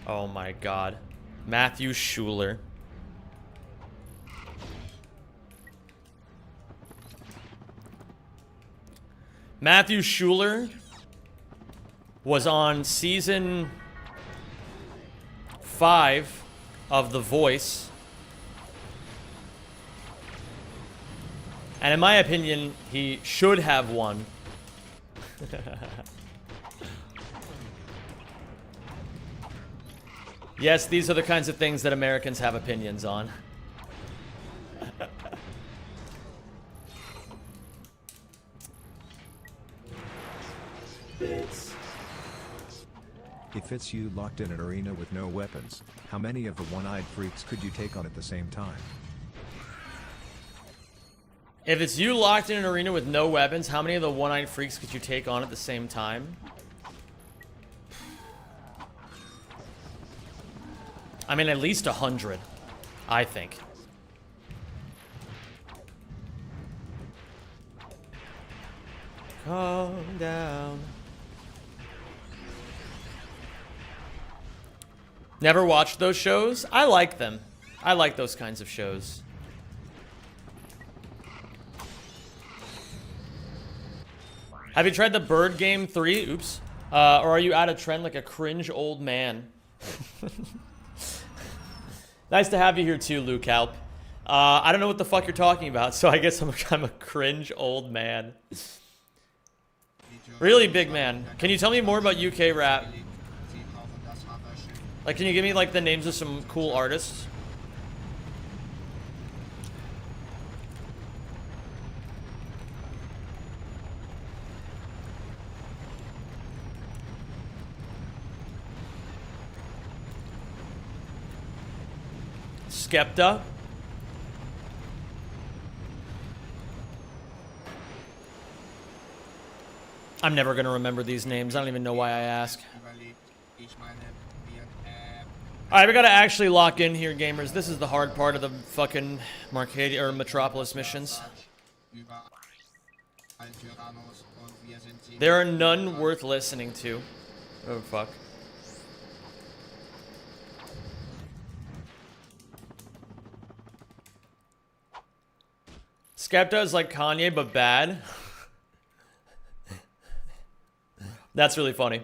Oh my god. Matthew Schuler. Matthew Schuler was on season 5 of The Voice. And in my opinion, he should have won. Yes, these are the kinds of things that Americans have opinions on. If it's you locked in an arena with no weapons, how many of the one-eyed freaks could you take on at the same time? If it's you locked in an arena with no weapons, how many of the one-eyed freaks could you take on at the same time? I mean, at least 100, I think. Calm down. Never watched those shows? I like them. I like those kinds of shows. Have you tried the Bird Game 3? Oops. Or are you out of trend like a cringe old man? Nice to have you here too, Luke Halp. I don't know what the fuck you're talking about, so I guess I'm a cringe old man. Really, big man. Can you tell me more about UK rap? Like, can you give me, like, the names of some cool artists? Skepta. I'm never gonna remember these names. I don't even know why I ask. Alright, we gotta actually lock in here, gamers. This is the hard part of the fucking Marcadia or Metropolis missions. There are none worth listening to. Oh, fuck. Skepta is like Kanye, but bad. That's really funny.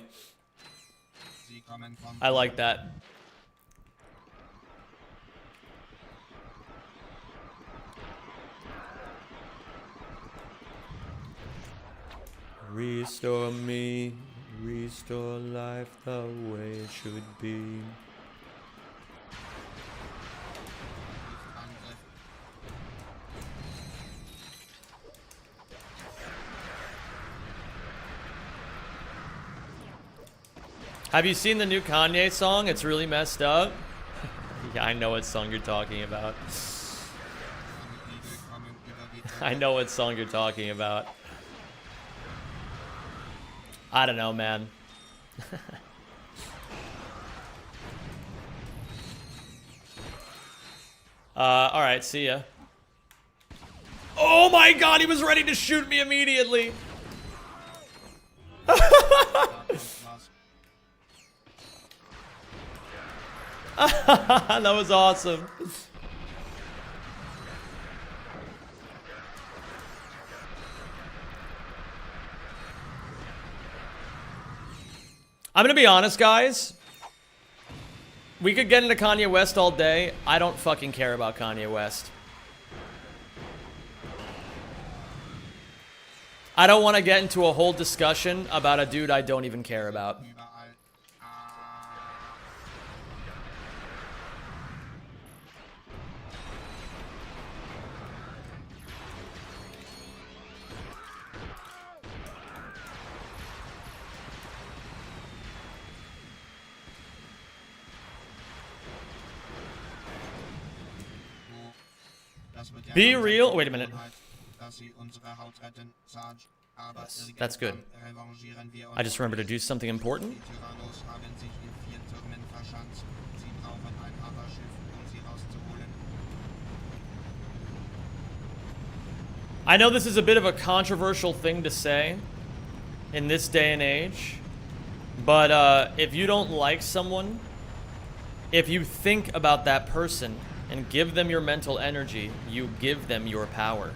I like that. Restore me, restore life the way it should be. Have you seen the new Kanye song? It's really messed up. Yeah, I know what song you're talking about. I know what song you're talking about. I don't know, man. Alright, see ya. Oh my god, he was ready to shoot me immediately! That was awesome. I'm gonna be honest, guys. We could get into Kanye West all day. I don't fucking care about Kanye West. I don't want to get into a whole discussion about a dude I don't even care about. Be real. Wait a minute. Yes, that's good. I just remembered to do something important. I know this is a bit of a controversial thing to say in this day and age, but if you don't like someone if you think about that person and give them your mental energy, you give them your power.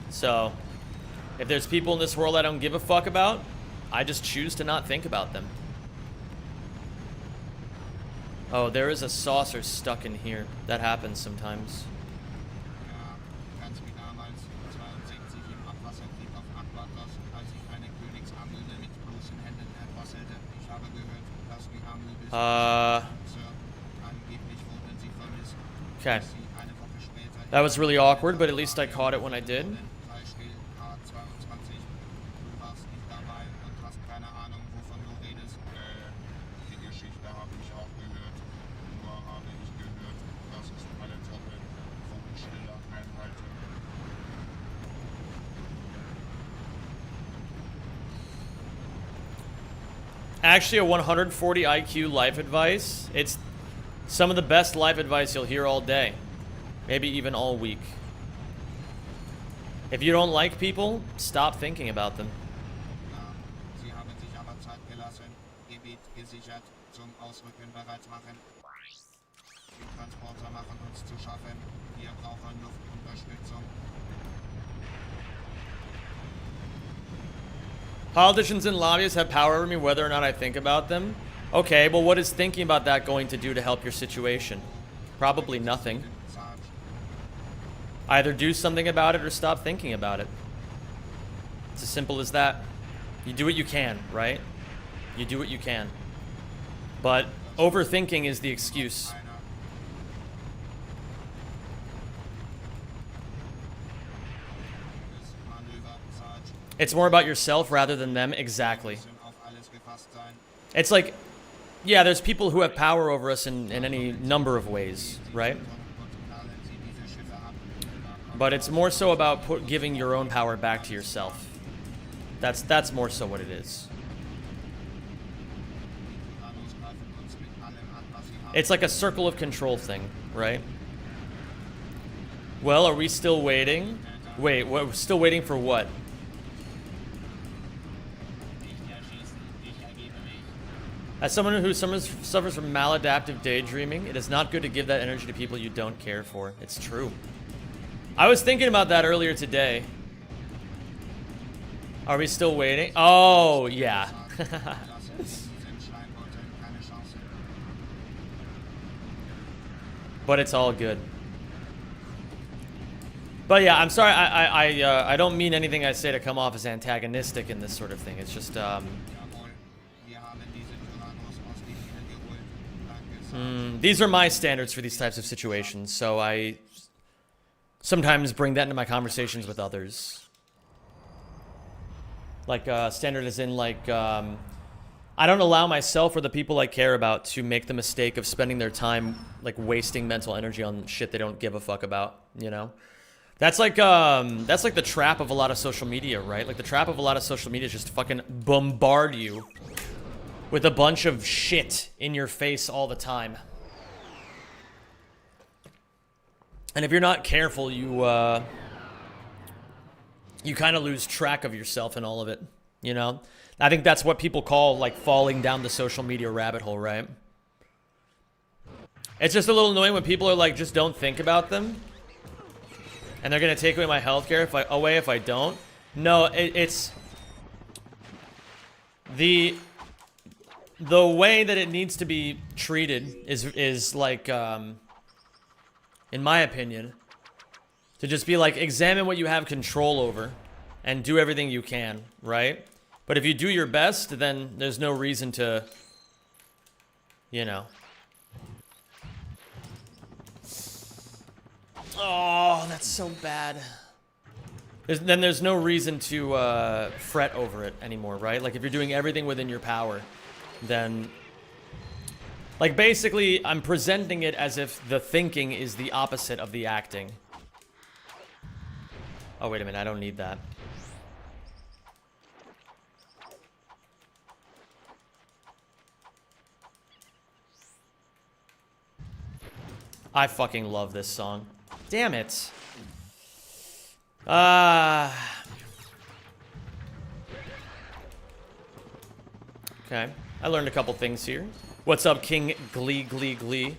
So, if there's people in this world I don't give a fuck about, I just choose to not think about them. Oh, there is a saucer stuck in here. That happens sometimes. Okay. That was really awkward, but at least I caught it when I did. Actually, a 140 IQ life advice. It's some of the best life advice you'll hear all day. Maybe even all week. If you don't like people, stop thinking about them. Politicians and lobbyists have power over me whether or not I think about them. Okay, well, what is thinking about that going to do to help your situation? Probably nothing. Either do something about it or stop thinking about it. It's as simple as that. You do what you can, right? You do what you can. But overthinking is the excuse. It's more about yourself rather than them. Exactly. It's like, yeah, there's people who have power over us in any number of ways, right? But it's more so about giving your own power back to yourself. That's more so what it is. It's like a circle of control thing, right? Well, are we still waiting? Wait, we're still waiting for what? As someone who suffers from maladaptive daydreaming, it is not good to give that energy to people you don't care for. It's true. I was thinking about that earlier today. Are we still waiting? Oh, yeah. But it's all good. But yeah, I'm sorry. I don't mean anything I say to come off as antagonistic in this sort of thing. It's just these are my standards for these types of situations, so I sometimes bring that into my conversations with others. Like, standard as in, like, I don't allow myself or the people I care about to make the mistake of spending their time, like, wasting mental energy on shit they don't give a fuck about, you know? That's like the trap of a lot of social media, right? Like, the trap of a lot of social media is just fucking bombard you with a bunch of shit in your face all the time. And if you're not careful, you kind of lose track of yourself in all of it, you know? I think that's what people call, like, falling down the social media rabbit hole, right? It's just a little annoying when people are like, just don't think about them. And they're gonna take away my healthcare if I don't. No, it's the way that it needs to be treated is like, in my opinion, to just be like, examine what you have control over and do everything you can, right? But if you do your best, then there's no reason to, you know. Oh, that's so bad. Then there's no reason to fret over it anymore, right? Like, if you're doing everything within your power, then, like, basically, I'm presenting it as if the thinking is the opposite of the acting. Oh, wait a minute, I don't need that. I fucking love this song. Damn it. Okay, I learned a couple things here. What's up, King Glee Glee Glee?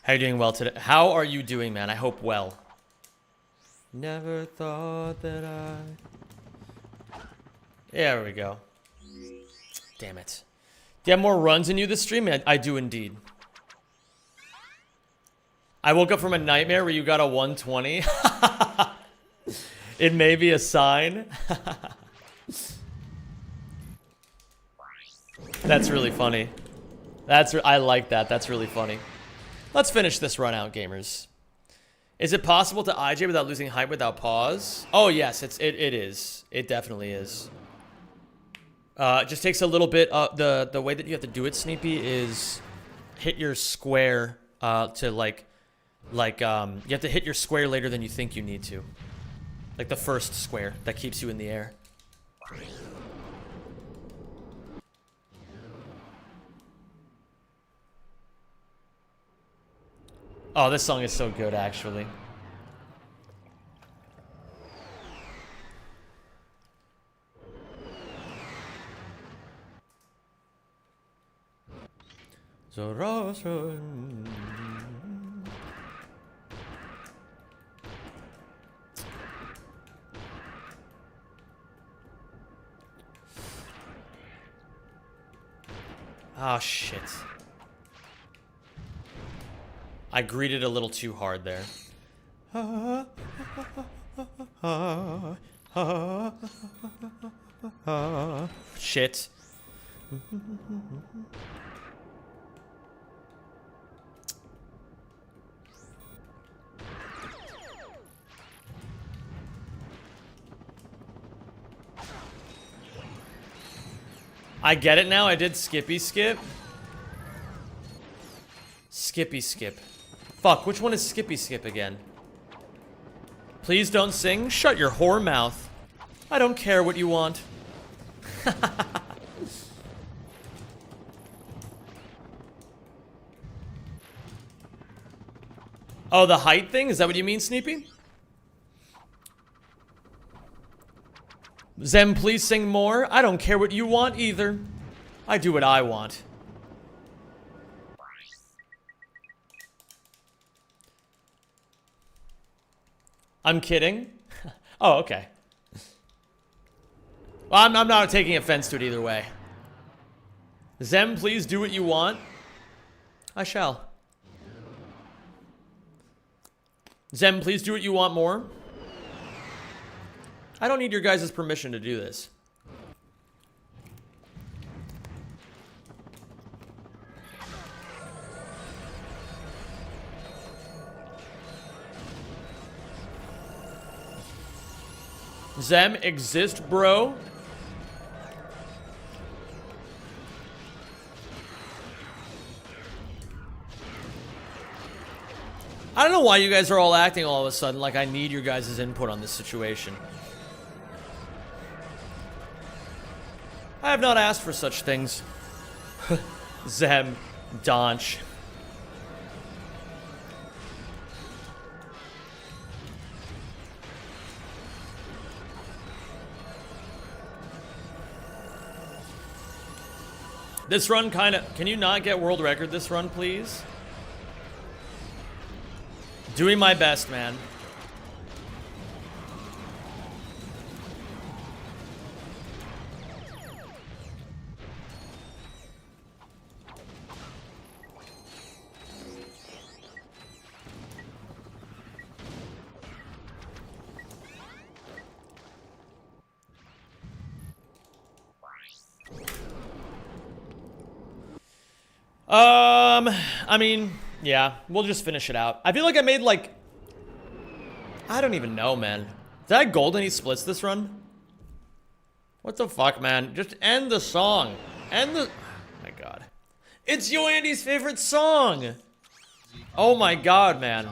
How are you doing well today? How are you doing, man? I hope well. Never thought that I... There we go. Damn it. Do you have more runs in you this stream? I do indeed. I woke up from a nightmare where you got a 120. It may be a sign. That's really funny. I like that. That's really funny. Let's finish this run out, gamers. Is it possible to IJ without losing height without pause? Oh yes, it is. It definitely is. It just takes a little bit. The way that you have to do it, Sneepy, is hit your square to you have to hit your square later than you think you need to. Like the first square that keeps you in the air. Oh, this song is so good, actually. Oh, shit. I greeted a little too hard there. Shit. I get it now. I did Skippy Skip. Skippy Skip. Fuck, which one is Skippy Skip again? Please don't sing. Shut your whore mouth. I don't care what you want. Oh, the height thing? Is that what you mean, Sneepy? Zem, please sing more. I don't care what you want either. I do what I want. I'm kidding. Oh, okay. Well, I'm not taking offense to it either way. Zem, please do what you want. I shall. Zem, please do what you want more. I don't need your guys' permission to do this. Zem, exist, bro. I don't know why you guys are all acting all of a sudden like I need your guys' input on this situation. I have not asked for such things. Zem, Donch. This run kind of... Can you not get world record this run, please? Doing my best, man. I mean, yeah, we'll just finish it out. I feel like I made like... I don't even know, man. Did I gold any splits this run? What the fuck, man? Just end the song. End the... Oh my god. It's Yo Andy's favorite song! Oh my god, man.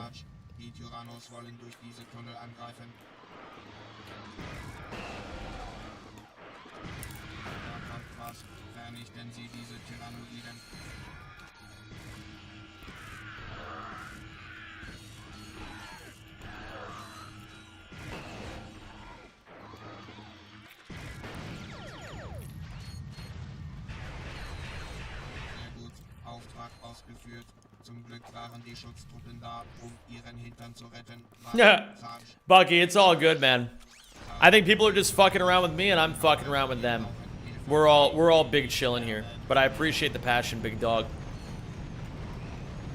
Yeah. Bucky, it's all good, man. I think people are just fucking around with me and I'm fucking around with them. We're all big chillin' here. But I appreciate the passion, big dog.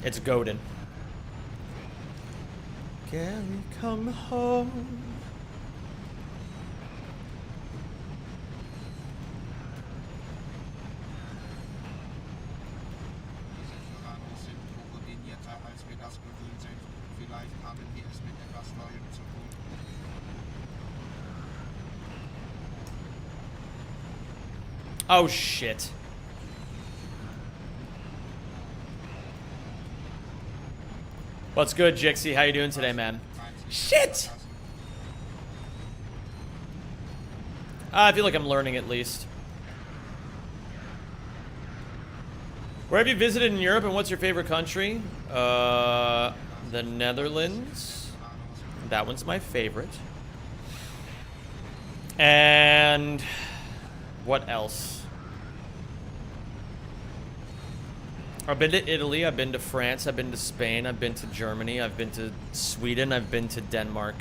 It's goading. Can we come home? Oh shit. What's good, Jixie? How you doing today, man? Shit! I feel like I'm learning at least. Where have you visited in Europe and what's your favorite country? The Netherlands. That one's my favorite. And what else? I've been to Italy, I've been to France, I've been to Spain, I've been to Germany, I've been to Sweden, I've been to Denmark.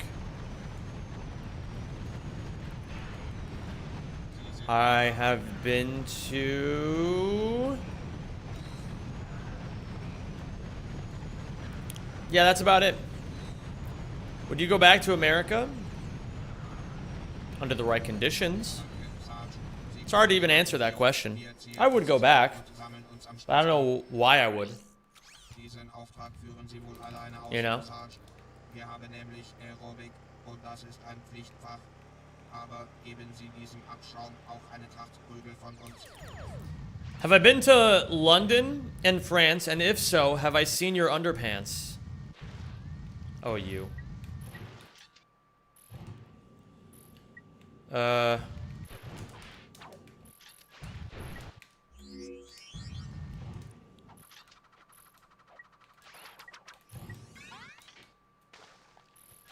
I have been to... Yeah, that's about it. Would you go back to America? Under the right conditions? It's hard to even answer that question. I would go back. But I don't know why I would. You know? Have I been to London and France? And if so, have I seen your underpants? Oh, you.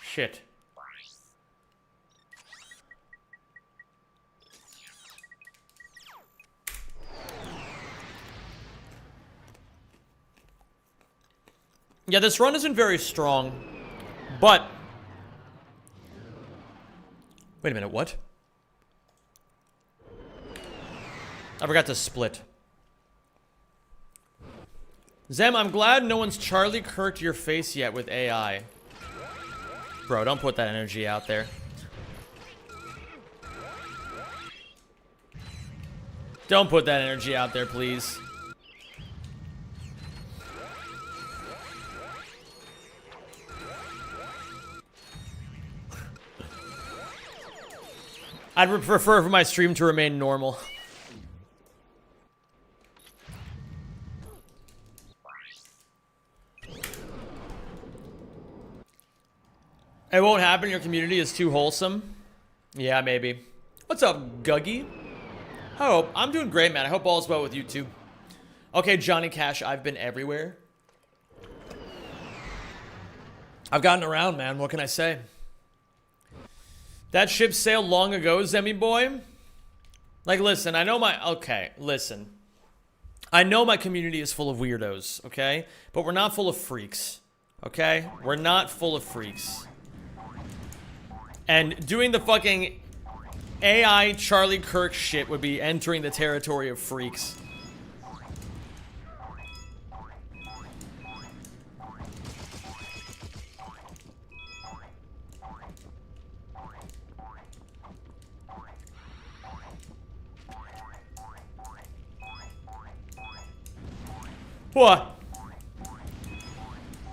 Shit. Yeah, this run isn't very strong, but... Wait a minute, what? I forgot to split. Zem, I'm glad no one's Charlie Kirked your face yet with AI. Bro, don't put that energy out there. Don't put that energy out there, please. I'd prefer for my stream to remain normal. It won't happen. Your community is too wholesome. Yeah, maybe. What's up, Guggy? Oh, I'm doing great, man. I hope all is well with you, too. Okay, Johnny Cash, I've been everywhere. I've gotten around, man. What can I say? That ship sailed long ago, Zemi boy. Like, listen, I know my... Okay, listen. I know my community is full of weirdos, okay? But we're not full of freaks, okay? We're not full of freaks. And doing the fucking AI Charlie Kirk shit would be entering the territory of freaks. What?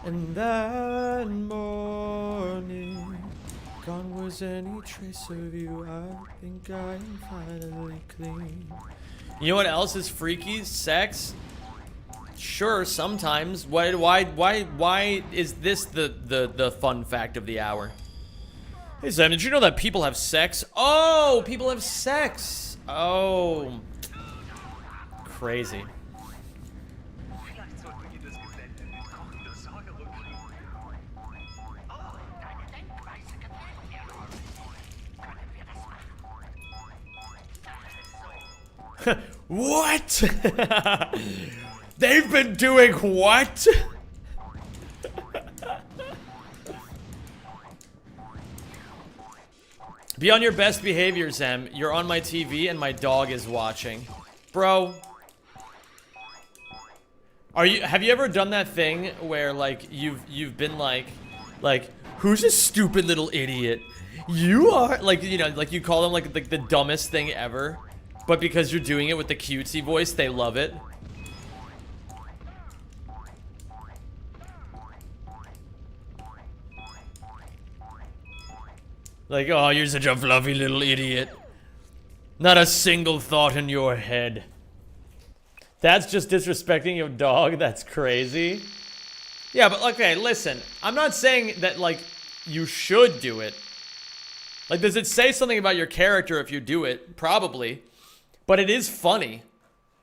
And that morning, gone was any trace of you. I think I am finally clean. You know what else is freaky? Sex? Sure, sometimes. Why is this the fun fact of the hour? Hey Sam, did you know that people have sex? Oh, people have sex. Oh, crazy. What? They've been doing what? Be on your best behavior, Zem. You're on my TV and my dog is watching. Bro. Have you ever done that thing where like you've been like who's a stupid little idiot? You are, like, you know, like you call them like the dumbest thing ever, but because you're doing it with the cutesy voice, they love it. Like, oh, you're such a fluffy little idiot. Not a single thought in your head. That's just disrespecting your dog? That's crazy. Yeah, but okay, listen. I'm not saying that, like, you should do it. Like, does it say something about your character if you do it? Probably. But it is funny.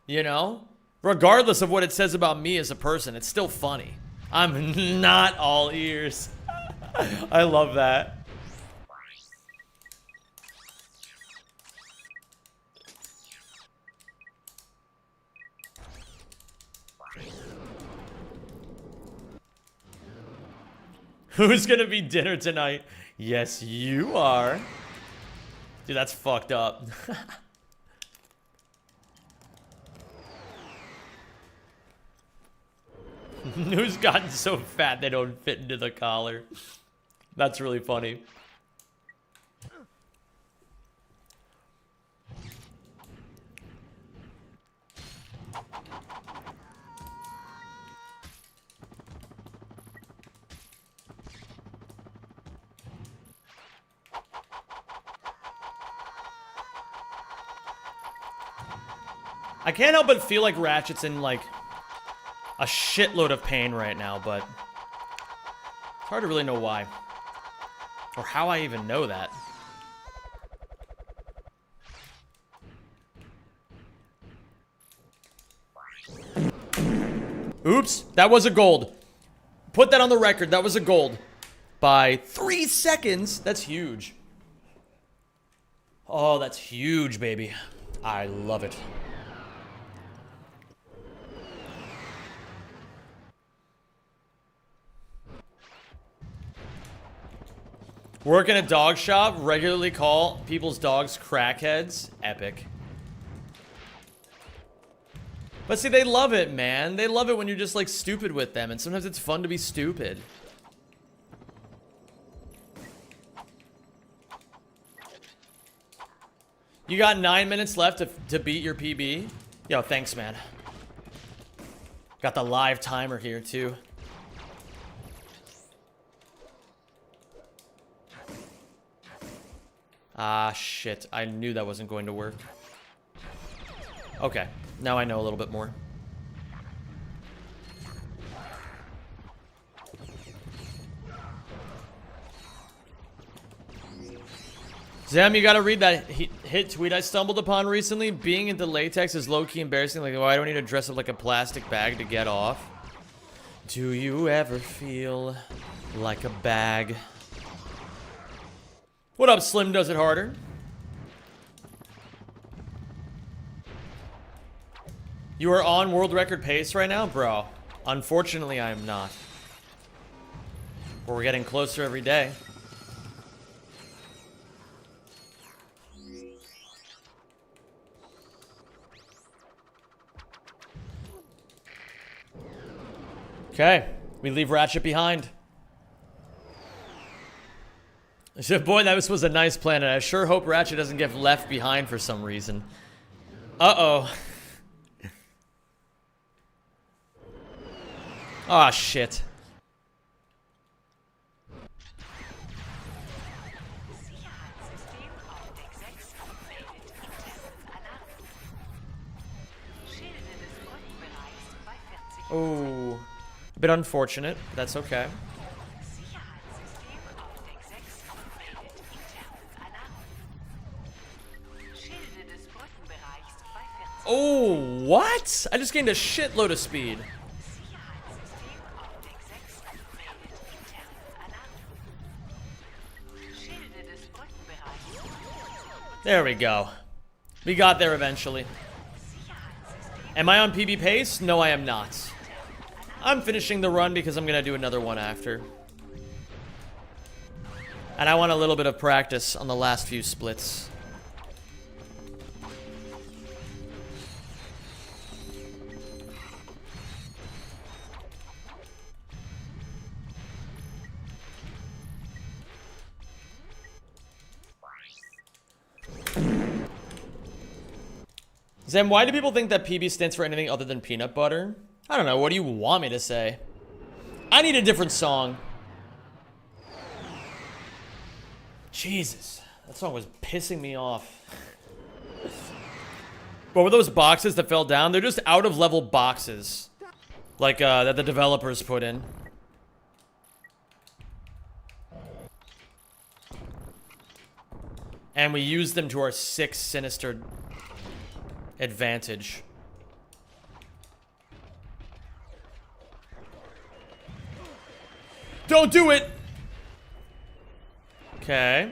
You know? Regardless of what it says about me as a person, it's still funny. I'm not all ears. I love that. Who's gonna be dinner tonight? Yes, you are. Dude, that's fucked up. Who's gotten so fat they don't fit into the collar? That's really funny. I can't help but feel like Ratchet's in, like, a shitload of pain right now, but it's hard to really know why. Or how I even know that. Oops, that was a gold. Put that on the record, that was a gold. By 3 seconds, that's huge. Oh, that's huge, baby. I love it. Work in a dog shop, regularly call people's dogs crackheads. Epic. But see, they love it, man. They love it when you're just, like, stupid with them. And sometimes it's fun to be stupid. You got 9 minutes left to beat your PB? Yo, thanks, man. Got the live timer here, too. Ah, shit. I knew that wasn't going to work. Okay. Now I know a little bit more. Zam, you gotta read that hit tweet I stumbled upon recently. Being into latex is low-key embarrassing. Like, why do I need to dress up like a plastic bag to get off? Do you ever feel like a bag? What up, Slim Does It Harder? You are on world record pace right now? Bro, unfortunately I am not. But we're getting closer every day. Okay, we leave Ratchet behind. I said, boy, that was a nice planet. I sure hope Ratchet doesn't get left behind for some reason. Uh-oh. Aw, oh, shit. Oh, a bit unfortunate. That's okay. Oh, what? I just gained a shitload of speed. There we go. We got there eventually. Am I on PB pace? No, I am not. I'm finishing the run because I'm gonna do another one after. And I want a little bit of practice on the last few splits. Zem, why do people think that PB stands for anything other than peanut butter? I don't know. What do you want me to say? I need a different song. Jesus. That song was pissing me off. What were those boxes that fell down? They're just out-of-level boxes. Like, that the developers put in. And we used them to our 6 sinister advantage. Don't do it! Okay.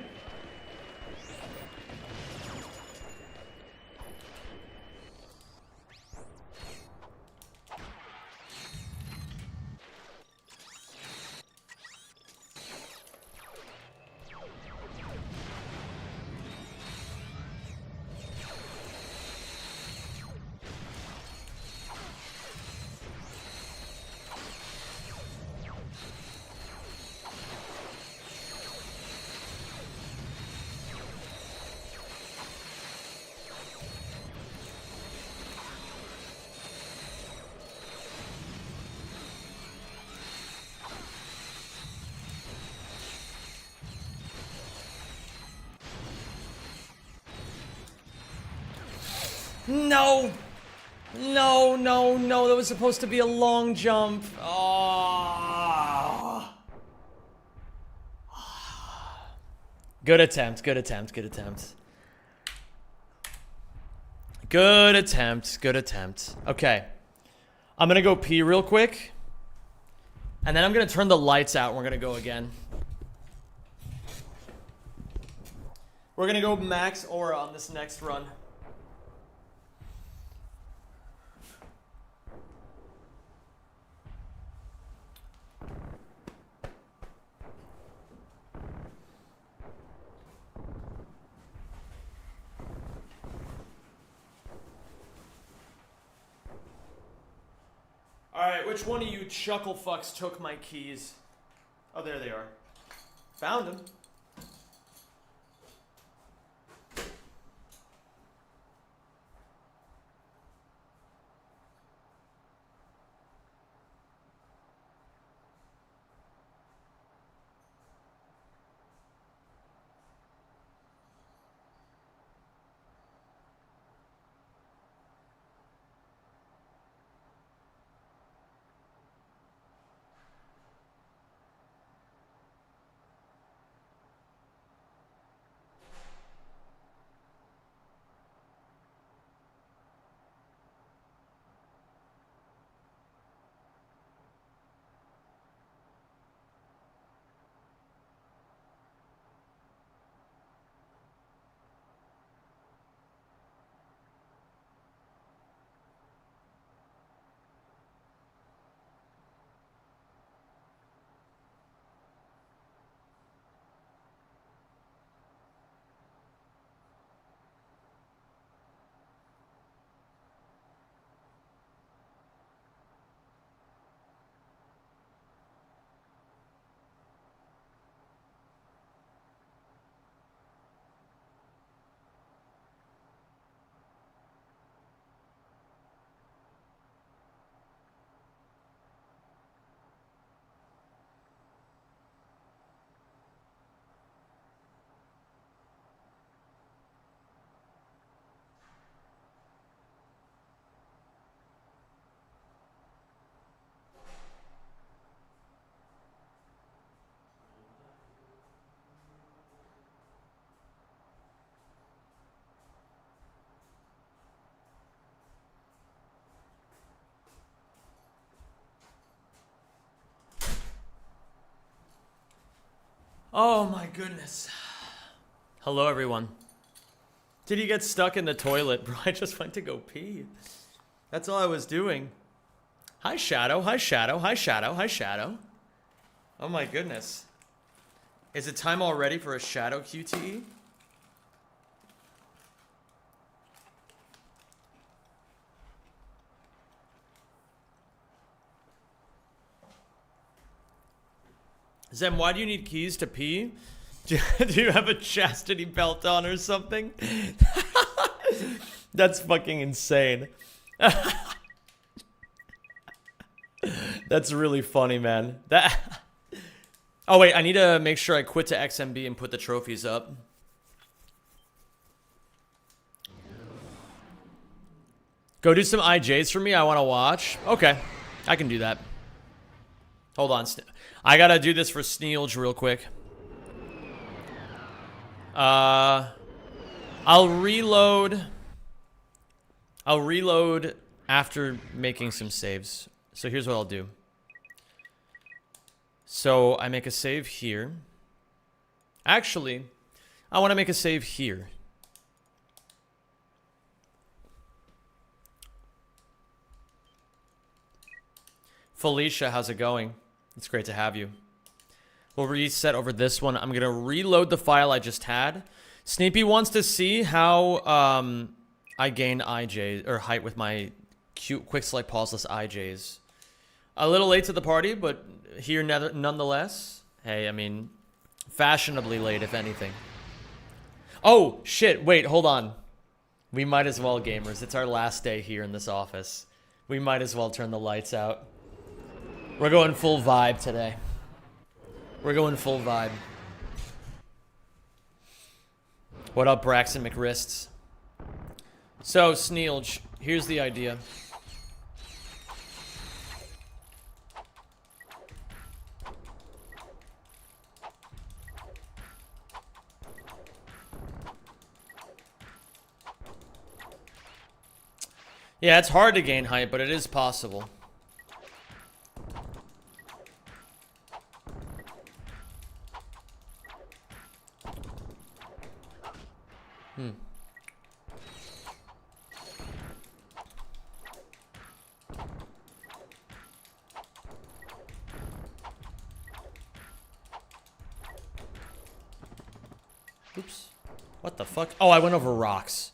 No! No, no, no. That was supposed to be a long jump. Oh. Good attempt, good attempt, good attempt. Good attempt, good attempt. Okay. I'm gonna go pee real quick. And then I'm gonna turn the lights out and we're gonna go again. We're gonna go max aura on this next run. Alright, which one of you chuckle fucks took my keys? Oh, there they are. Found them. Oh my goodness. Hello, everyone. Did you get stuck in the toilet? Bro, I just went to go pee. That's all I was doing. Hi, Shadow. Hi, Shadow. Hi, Shadow. Hi, Shadow. Oh my goodness. Is it time already for a Shadow QTE? Zem, why do you need keys to pee? Do you have a chastity belt on or something? That's fucking insane. That's really funny, man. That. Oh wait, I need to make sure I quit to XMB and put the trophies up. Go do some IJs for me. I want to watch. Okay, I can do that. Hold on. I gotta do this for Sneelge real quick. I'll reload. I'll reload after making some saves. So here's what I'll do. So I make a save here. Actually, I want to make a save here. Felicia, how's it going? It's great to have you. We'll reset over this one. I'm going to reload the file I just had. Sneepy wants to see how I gain IJ or height with my cute quick select pauseless IJs. A little late to the party, but here nonetheless. Hey, I mean, fashionably late, if anything. Oh, shit. Wait, hold on. We might as well, gamers. It's our last day here in this office. We might as well turn the lights out. We're going full vibe today. We're going full vibe. What up, Braxton McWrists? So, Sneelge, here's the idea. Yeah, it's hard to gain height, but it is possible. Oops. What the fuck? Oh, I went over rocks.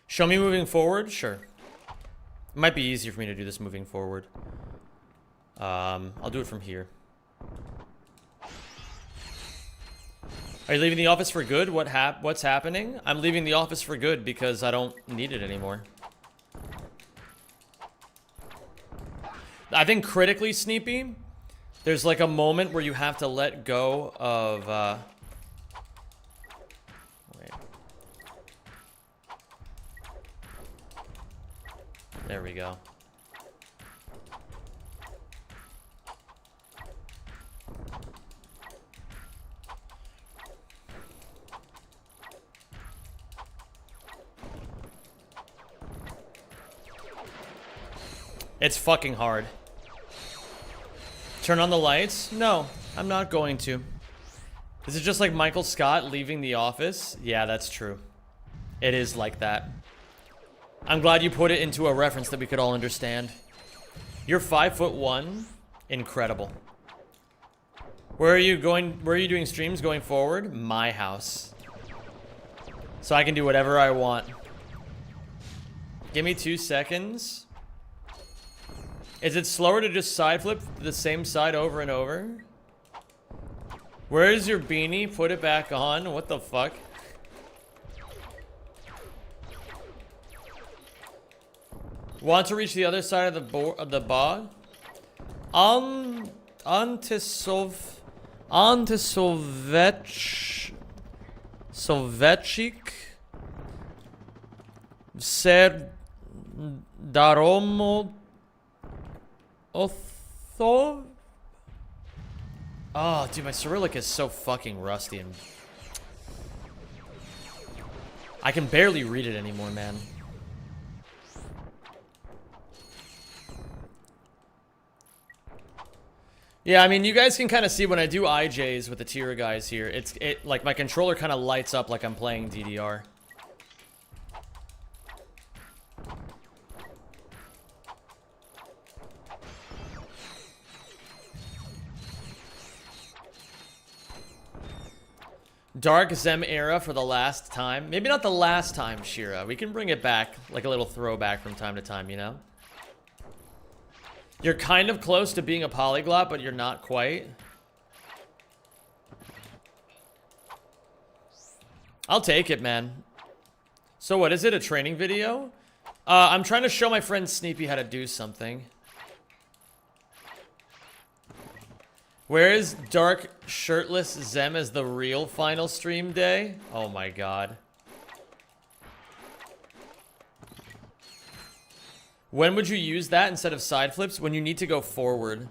Show me moving forward? Sure. It might be easier for me to do this moving forward. I'll do it from here. Are you leaving the office for good? What's happening? I'm leaving the office for good because I don't need it anymore. I think critically, Sneepy, there's like a moment where you have to let go of, wait. There we go. It's fucking hard. Turn on the lights? No, I'm not going to. Is it just like Michael Scott leaving the office? Yeah, that's true. It is like that. I'm glad you put it into a reference that we could all understand. You're 5'1". Incredible. Where are you going? Where are you doing streams going forward? My house. So I can do whatever I want. Give me 2 seconds. Is it slower to just side flip the same side over and over? Where is your beanie? Put it back on. What the fuck? Want to reach the other side of the bog? Sovechik Ser Daromo Otho? Oh, dude, my Cyrillic is so fucking rusty and I can barely read it anymore, man. Yeah, I mean, you guys can kind of see when I do IJs with the tier guys here, it like my controller kind of lights up like I'm playing DDR. Dark Zem era for the last time. Maybe not the last time, Shira. We can bring it back, like a little throwback from time to time, you know? You're kind of close to being a polyglot, but you're not quite. I'll take it, man. So what, is it a training video? I'm trying to show my friend Sneepy how to do something. Where is Dark Shirtless Zem as the real final stream day? Oh my god. When would you use that instead of side flips? When you need to go forward.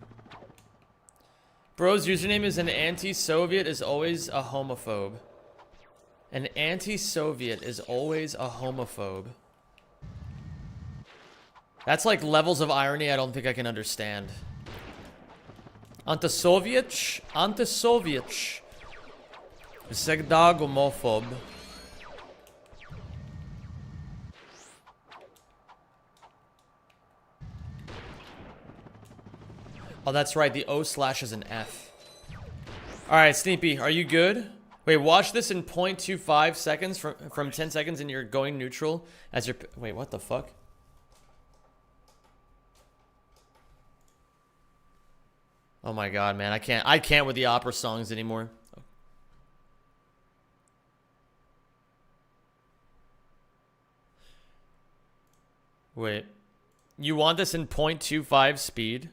Bro's username is an anti-Soviet is always a homophobe. An anti-Soviet is always a homophobe. That's like levels of irony I don't think I can understand. Anti-Soviet, anti-Soviet. Segdag homophobe. Oh, that's right. The O slash is an F. All right, Sneepy, are you good? Wait, watch this in 0.25 seconds from 10 seconds and you're going neutral as your... Wait, what the fuck? Oh my god, man. I can't with the opera songs anymore. Wait. You want this in 0.25 speed?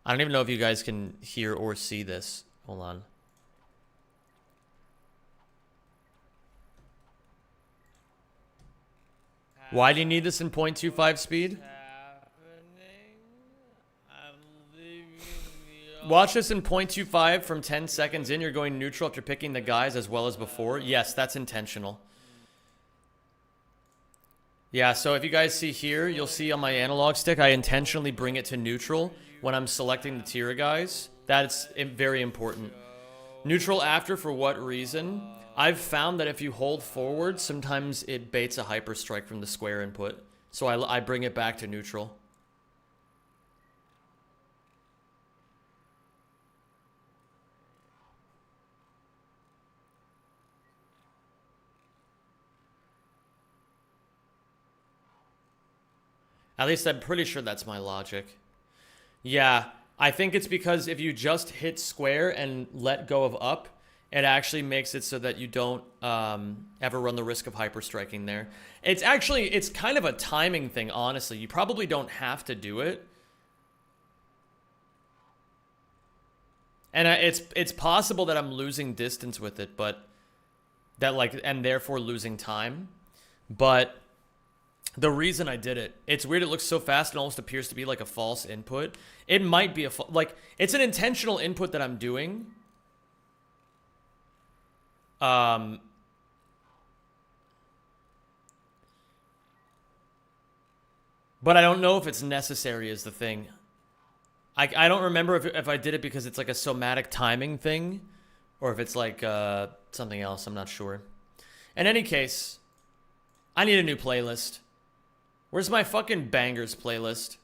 I don't even know if you guys can hear or see this. Hold on. Why do you need this in 0.25 speed? Watch this in 0.25 from 10 seconds in. You're going neutral after picking the guys as well as before. Yes, that's intentional. Yeah, so if you guys see here, you'll see on my analog stick, I intentionally bring it to neutral when I'm selecting the tier guys. That's very important. Neutral after for what reason? I've found that if you hold forward, sometimes it baits a hyper strike from the square input. So I bring it back to neutral. At least I'm pretty sure that's my logic. Yeah, I think it's because if you just hit square and let go of up, it actually makes it so that you don't ever run the risk of hyperstriking there. It's kind of a timing thing, honestly. You probably don't have to do it. And it's possible that I'm losing distance with it, but and therefore losing time. But the reason I did it, it's weird. It looks so fast. It almost appears to be like a false input. It might be it's an intentional input that I'm doing. But I don't know if it's necessary is the thing. I don't remember if I did it because it's like a somatic timing thing or if it's like something else. I'm not sure. In any case, I need a new playlist. Where's my fucking bangers playlist?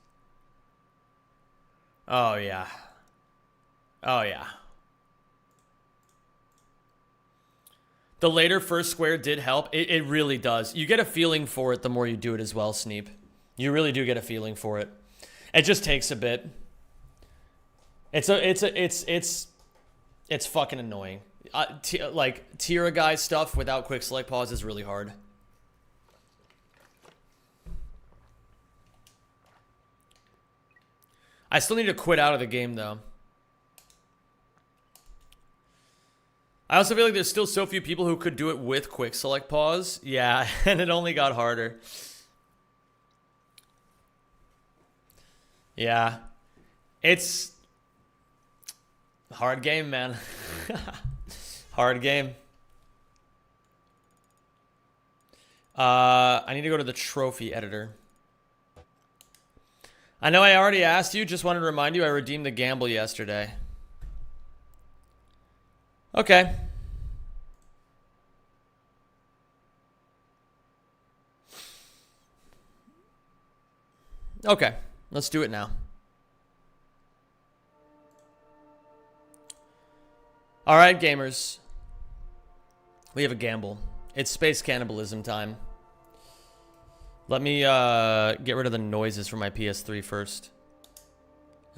Oh, yeah. Oh, yeah. The later first square did help. It really does. You get a feeling for it the more you do it as well, Sneep. You really do get a feeling for it. It just takes a bit. It's fucking annoying. Like tier a guy stuff without quick select pause is really hard. I still need to quit out of the game though. I also feel like there's still so few people who could do it with quick select pause. Yeah, and it only got harder. Yeah. It's hard game, man. Hard game. I need to go to the trophy editor. I know I already asked you, just wanted to remind you I redeemed the gamble yesterday. Okay. Okay, let's do it now. All right, gamers. We have a gamble. It's space cannibalism time. Let me get rid of the noises from my PS3 first.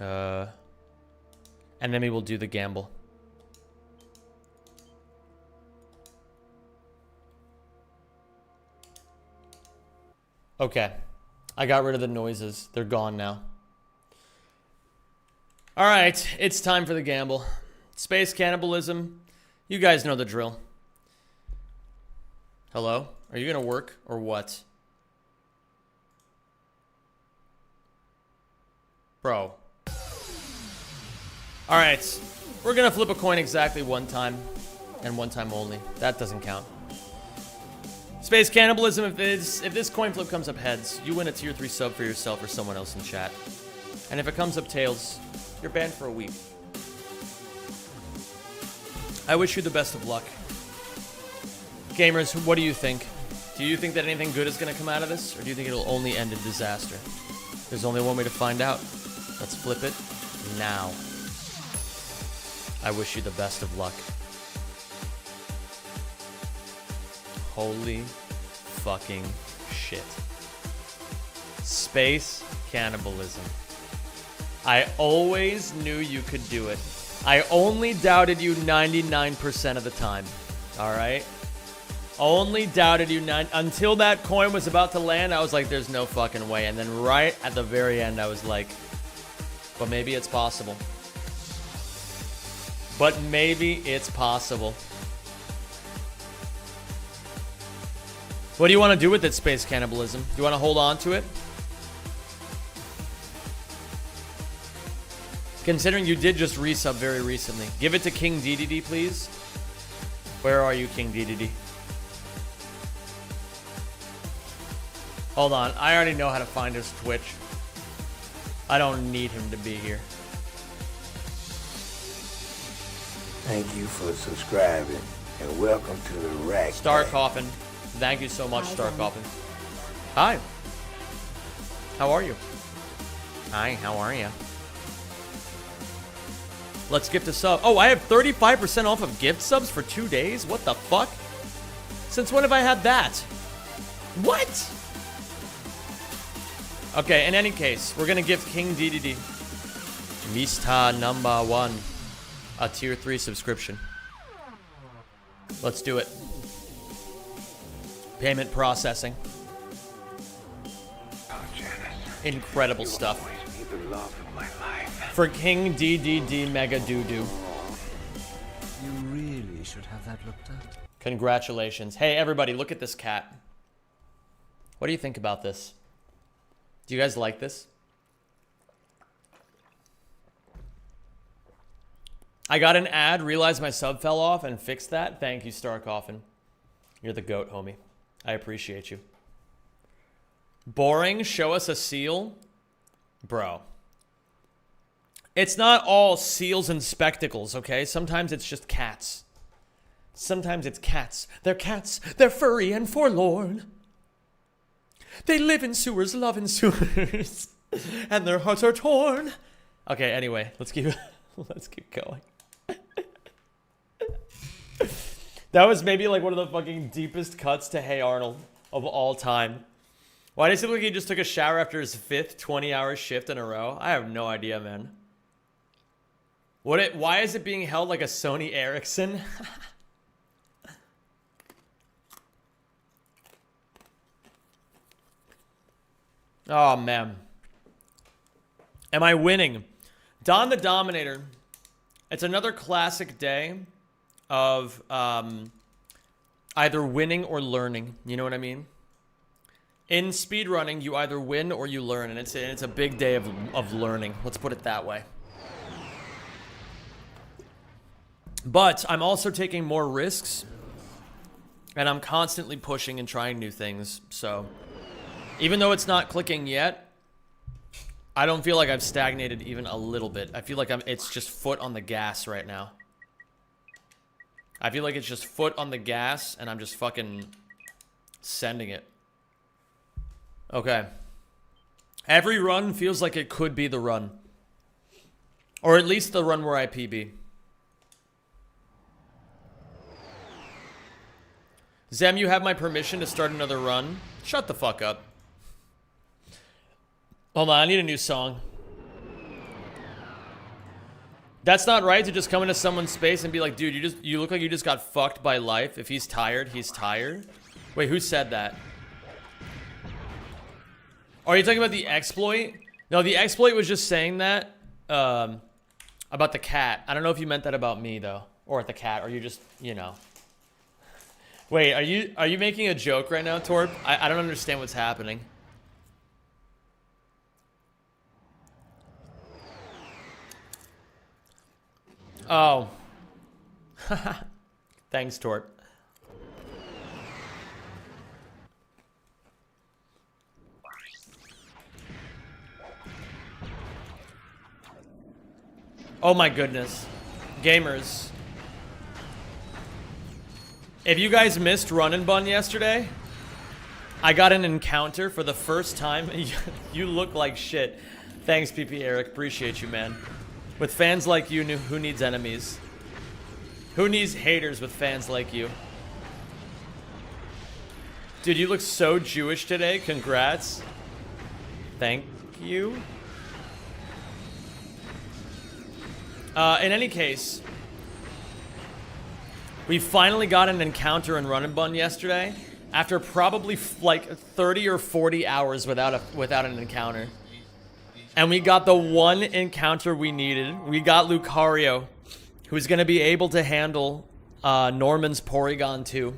And then we will do the gamble. Okay. I got rid of the noises. They're gone now. Alright, it's time for the gamble. Space cannibalism. You guys know the drill. Hello? Are you gonna work or what? Bro. Alright. We're gonna flip a coin exactly one time. And one time only. That doesn't count. Space cannibalism, if this coin flip comes up heads, you win a tier 3 sub for yourself or someone else in chat. And if it comes up tails, you're banned for a week. I wish you the best of luck. Gamers, what do you think? Do you think that anything good is going to come out of this? Or do you think it'll only end in disaster? There's only one way to find out. Let's flip it now. I wish you the best of luck. Holy fucking shit. Space cannibalism. I always knew you could do it. I only doubted you 99% of the time. Alright? Only doubted you until that coin was about to land. I was like, there's no fucking way. And then right at the very end, I was like, but maybe it's possible. But maybe it's possible. What do you want to do with it, space cannibalism? Do you want to hold on to it? Considering you did just resub very recently. Give it to King DDD, please. Where are you, King DDD? Hold on. I already know how to find his Twitch. I don't need him to be here. Thank you for subscribing and welcome to the Rack. Star Coffin. Thank you so much, Star Coffin. Hi. How are you? Hi, how are you? Let's gift a sub. Oh, I have 35% off of gift subs for 2 days? What the fuck? Since when have I had that? What? Okay, in any case, we're gonna give King DDD, Mista number 1, a tier 3 subscription. Let's do it. Payment processing. Oh, Janice, Incredible you stuff. always be the love of my life. For King DDD Mega Doo-Doo. You really should have that looked at. Congratulations. Hey, everybody, look at this cat. What do you think about this? Do you guys like this? I got an ad, realized my sub fell off, and fixed that. Thank you, Star Coffin. You're the GOAT, homie. I appreciate you. Boring? Show us a seal? Bro. It's not all seals and spectacles, okay? Sometimes it's just cats. Sometimes it's cats. They're cats. They're furry and forlorn. They live in sewers, love in sewers. And their hearts are torn. Okay, anyway, let's keep going. That was maybe like one of the fucking deepest cuts to Hey Arnold of all time. Why does it look like he just took a shower after his 5th 20-hour shift in a row? I have no idea, man. Why is it being held like a Sony Ericsson? Oh, man. Am I winning? Don the Dominator. It's another classic day of either winning or learning. You know what I mean? In speedrunning, you either win or you learn, and it's a big day of learning. Let's put it that way. But I'm also taking more risks, and I'm constantly pushing and trying new things. So even though it's not clicking yet, I don't feel like I've stagnated even a little bit. I feel like it's just foot on the gas right now. I feel like it's just foot on the gas, and I'm just fucking sending it. Okay. Every run feels like it could be the run. Or at least the run where I PB. Zem, you have my permission to start another run. Shut the fuck up. Hold on, I need a new song. That's not right to just come into someone's space and be like, dude, you look like you just got fucked by life. If he's tired, he's tired. Wait, who said that? Are you talking about the exploit? No, the exploit was just saying that about the cat. I don't know if you meant that about me though, or the cat, or you just, you know. Wait, are you making a joke right now, Torp? I don't understand what's happening. Oh. Thanks, Torp. Oh my goodness. Gamers. If you guys missed Run and Bun yesterday, I got an encounter for the first time. You look like shit. Thanks, PP Eric. Appreciate you, man. With fans like you, who needs enemies? Who needs haters with fans like you? Dude, you look so Jewish today. Congrats. Thank you. In any case, we finally got an encounter in Run and Bun yesterday after probably like 30 or 40 hours without an encounter. And we got the one encounter we needed. We got Lucario, who's going to be able to handle Norman's Porygon 2.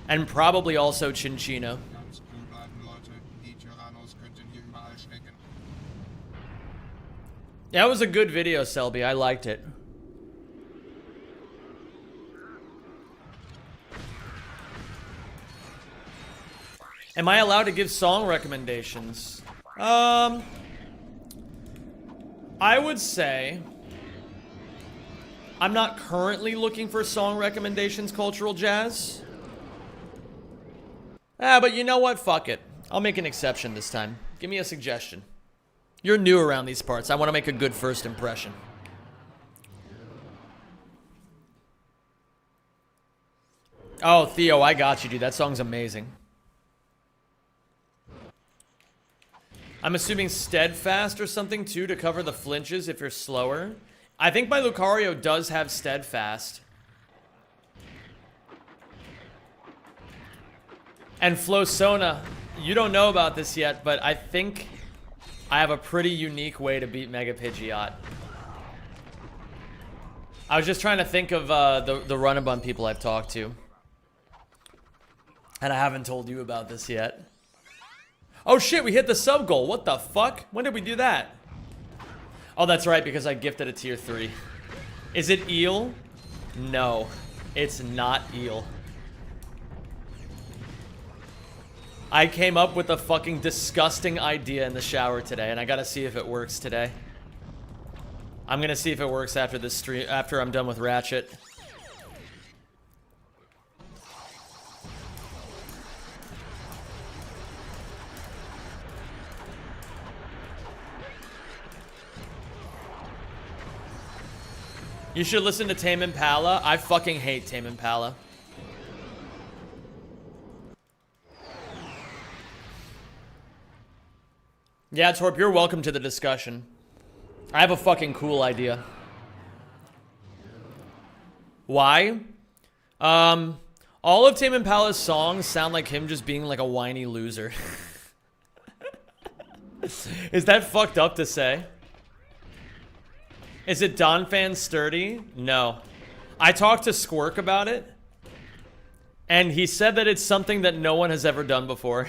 And probably also Chinchino. Yeah, it was a good video, Selby. I liked it. Am I allowed to give song recommendations? I would say I'm not currently looking for song recommendations, Cultural Jazz. But you know what? Fuck it. I'll make an exception this time. Give me a suggestion. You're new around these parts. I want to make a good first impression. Oh, Theo, I got you, dude. That song's amazing. I'm assuming Steadfast or something, too, to cover the flinches if you're slower. I think my Lucario does have Steadfast. And Flosona, you don't know about this yet, but I think I have a pretty unique way to beat Mega Pidgeot. I was just trying to think of the Run and Bun people I've talked to. And I haven't told you about this yet. Oh shit, we hit the sub goal. What the fuck? When did we do that? Oh, that's right, because I gifted a tier 3. Is it eel? No, it's not eel. I came up with a fucking disgusting idea in the shower today, and I gotta see if it works today. I'm gonna see if it works after this stream, after I'm done with Ratchet. You should listen to Tame Impala. I fucking hate Tame Impala. Yeah, Torp, you're welcome to the discussion. I have a fucking cool idea. Why? All of Tame Impala's songs sound like him just being like a whiny loser. Is that fucked up to say? Is it Don Fan sturdy? No. I talked to Squirk about it, and he said that it's something that no one has ever done before.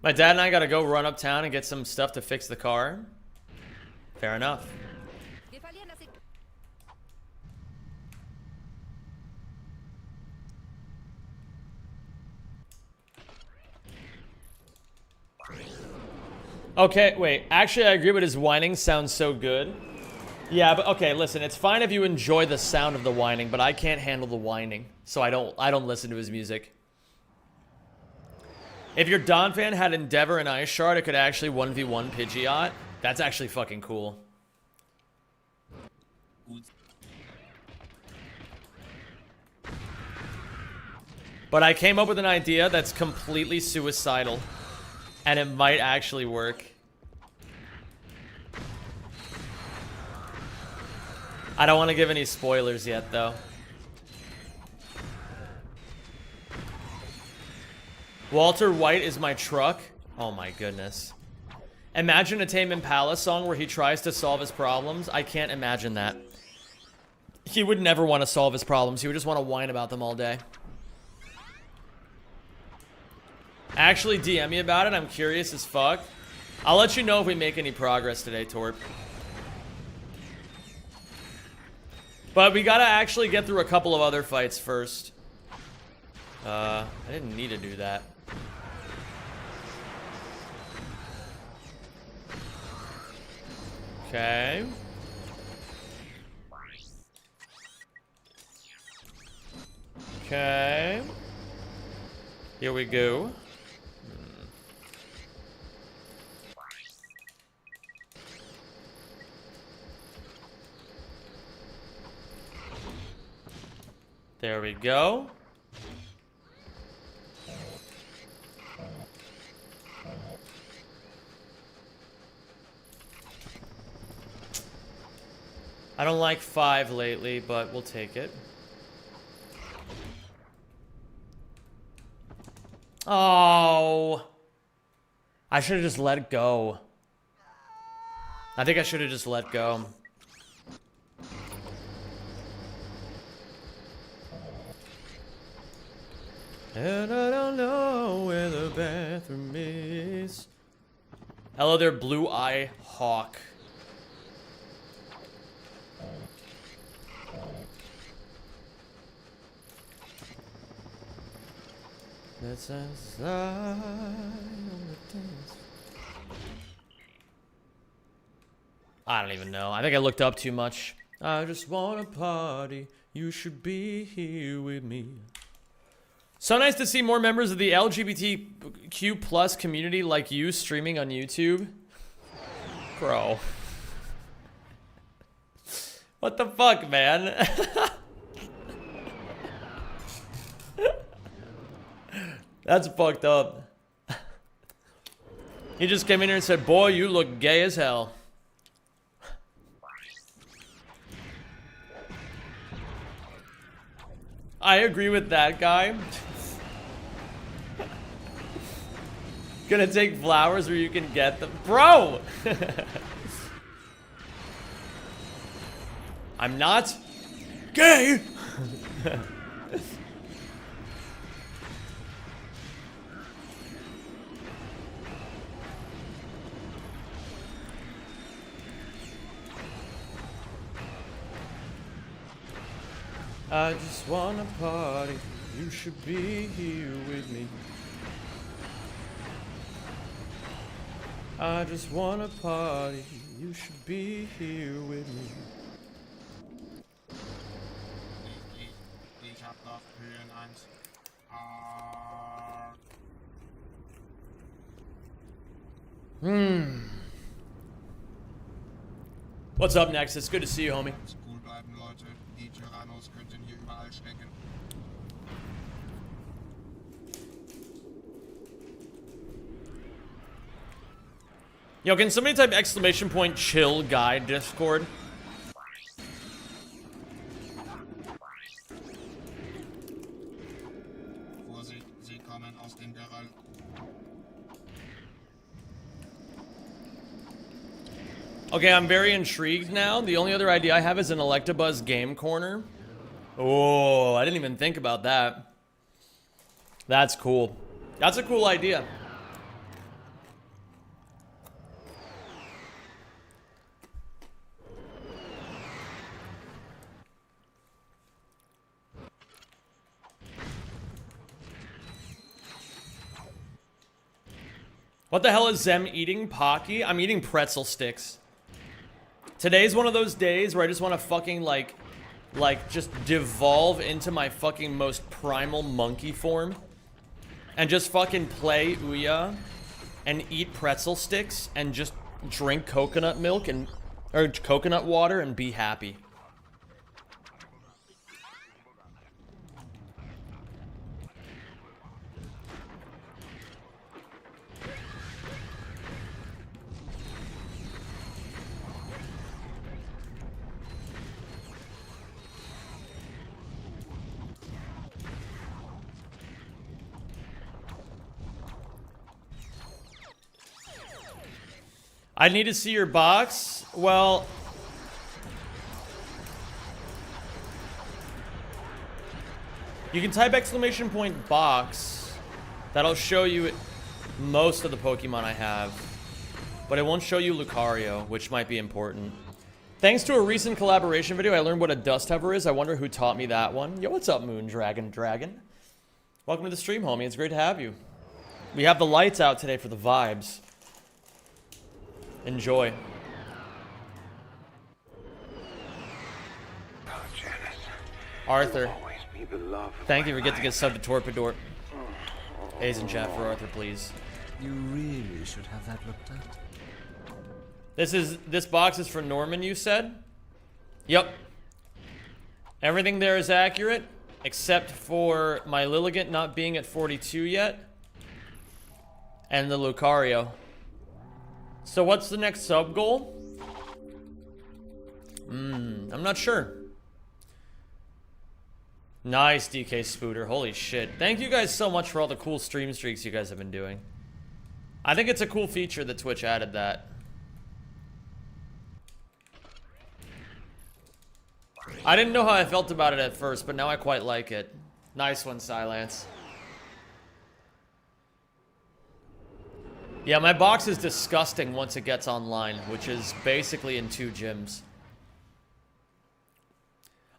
My dad and I gotta go run uptown and get some stuff to fix the car. Fair enough. Okay, wait. Actually, I agree with his whining sounds so good. Yeah, but okay, listen. It's fine if you enjoy the sound of the whining, but I can't handle the whining, so I don't listen to his music. If your Don fan had Endeavor and Ice Shard, it could actually 1v1 Pidgeot. That's actually fucking cool. But I came up with an idea that's completely suicidal. And it might actually work. I don't want to give any spoilers yet, though. Walter White is my truck. Oh my goodness. Imagine a Tame Impala song where he tries to solve his problems. I can't imagine that. He would never want to solve his problems. He would just want to whine about them all day. Actually, DM me about it. I'm curious as fuck. I'll let you know if we make any progress today, Torp. But we gotta actually get through a couple of other fights first. I didn't need to do that. Okay. Okay. Here we go. There we go. I don't like 5 lately, but we'll take it. Oh. I should have just let it go. I think I should have just let go. And I don't know where the bathroom is. Hello there, Blue Eye Hawk. Let's outside on the dance. I don't even know. I think I looked up too much. I just wanna party. You should be here with me. So nice to see more members of the LGBTQ plus community like you streaming on YouTube. Bro. What the fuck, man? That's fucked up. He just came in here and said, boy, you look gay as hell. I agree with that guy. Gonna take flowers where you can get them. Bro! I'm not gay! I just wanna party. You should be here with me. I just wanna party. You should be here with me. Ich hab noch Höhenangst. What's up next? It's good to see you, homie. Cool bleiben, Leute. Die Tyrannos könnten hier überall stecken. Yo, can somebody type exclamation point chill guy Discord? Vorsicht, sie kommen aus dem Geröll. Okay, I'm very intrigued now. The only other idea I have is an Electabuzz game corner. Oh, I didn't even think about that. That's cool. That's a cool idea. What the hell is Zem eating? Pocky? I'm eating pretzel sticks. Today's one of those days where I just want to fucking like just devolve into my fucking most primal monkey form. and just fucking play Ouya and eat pretzel sticks and just drink coconut milk and or coconut water and be happy. I need to see your box. Well, you can type exclamation point box. That'll show you most of the Pokemon I have. But it won't show you Lucario, which might be important. Thanks to a recent collaboration video, I learned what a dust hover is. I wonder who taught me that one. Yo, what's up, Moon Dragon? Welcome to the stream, homie. It's great to have you. We have the lights out today for the vibes. Enjoy. Arthur, thank you for getting a sub to Torpidor. A's in chat for Arthur, please. You really should have that looked at. This box is for Norman, you said? Yep. Everything there is accurate, except for my Lilligant not being at 42 yet. And the Lucario. So what's the next sub goal? I'm not sure. Nice, DK Spooter. Holy shit. Thank you guys so much for all the cool stream streaks you guys have been doing. I think it's a cool feature that Twitch added that. I didn't know how I felt about it at first, but now I quite like it. Nice one, Silence. Yeah, my box is disgusting once it gets online, which is basically in 2 gyms.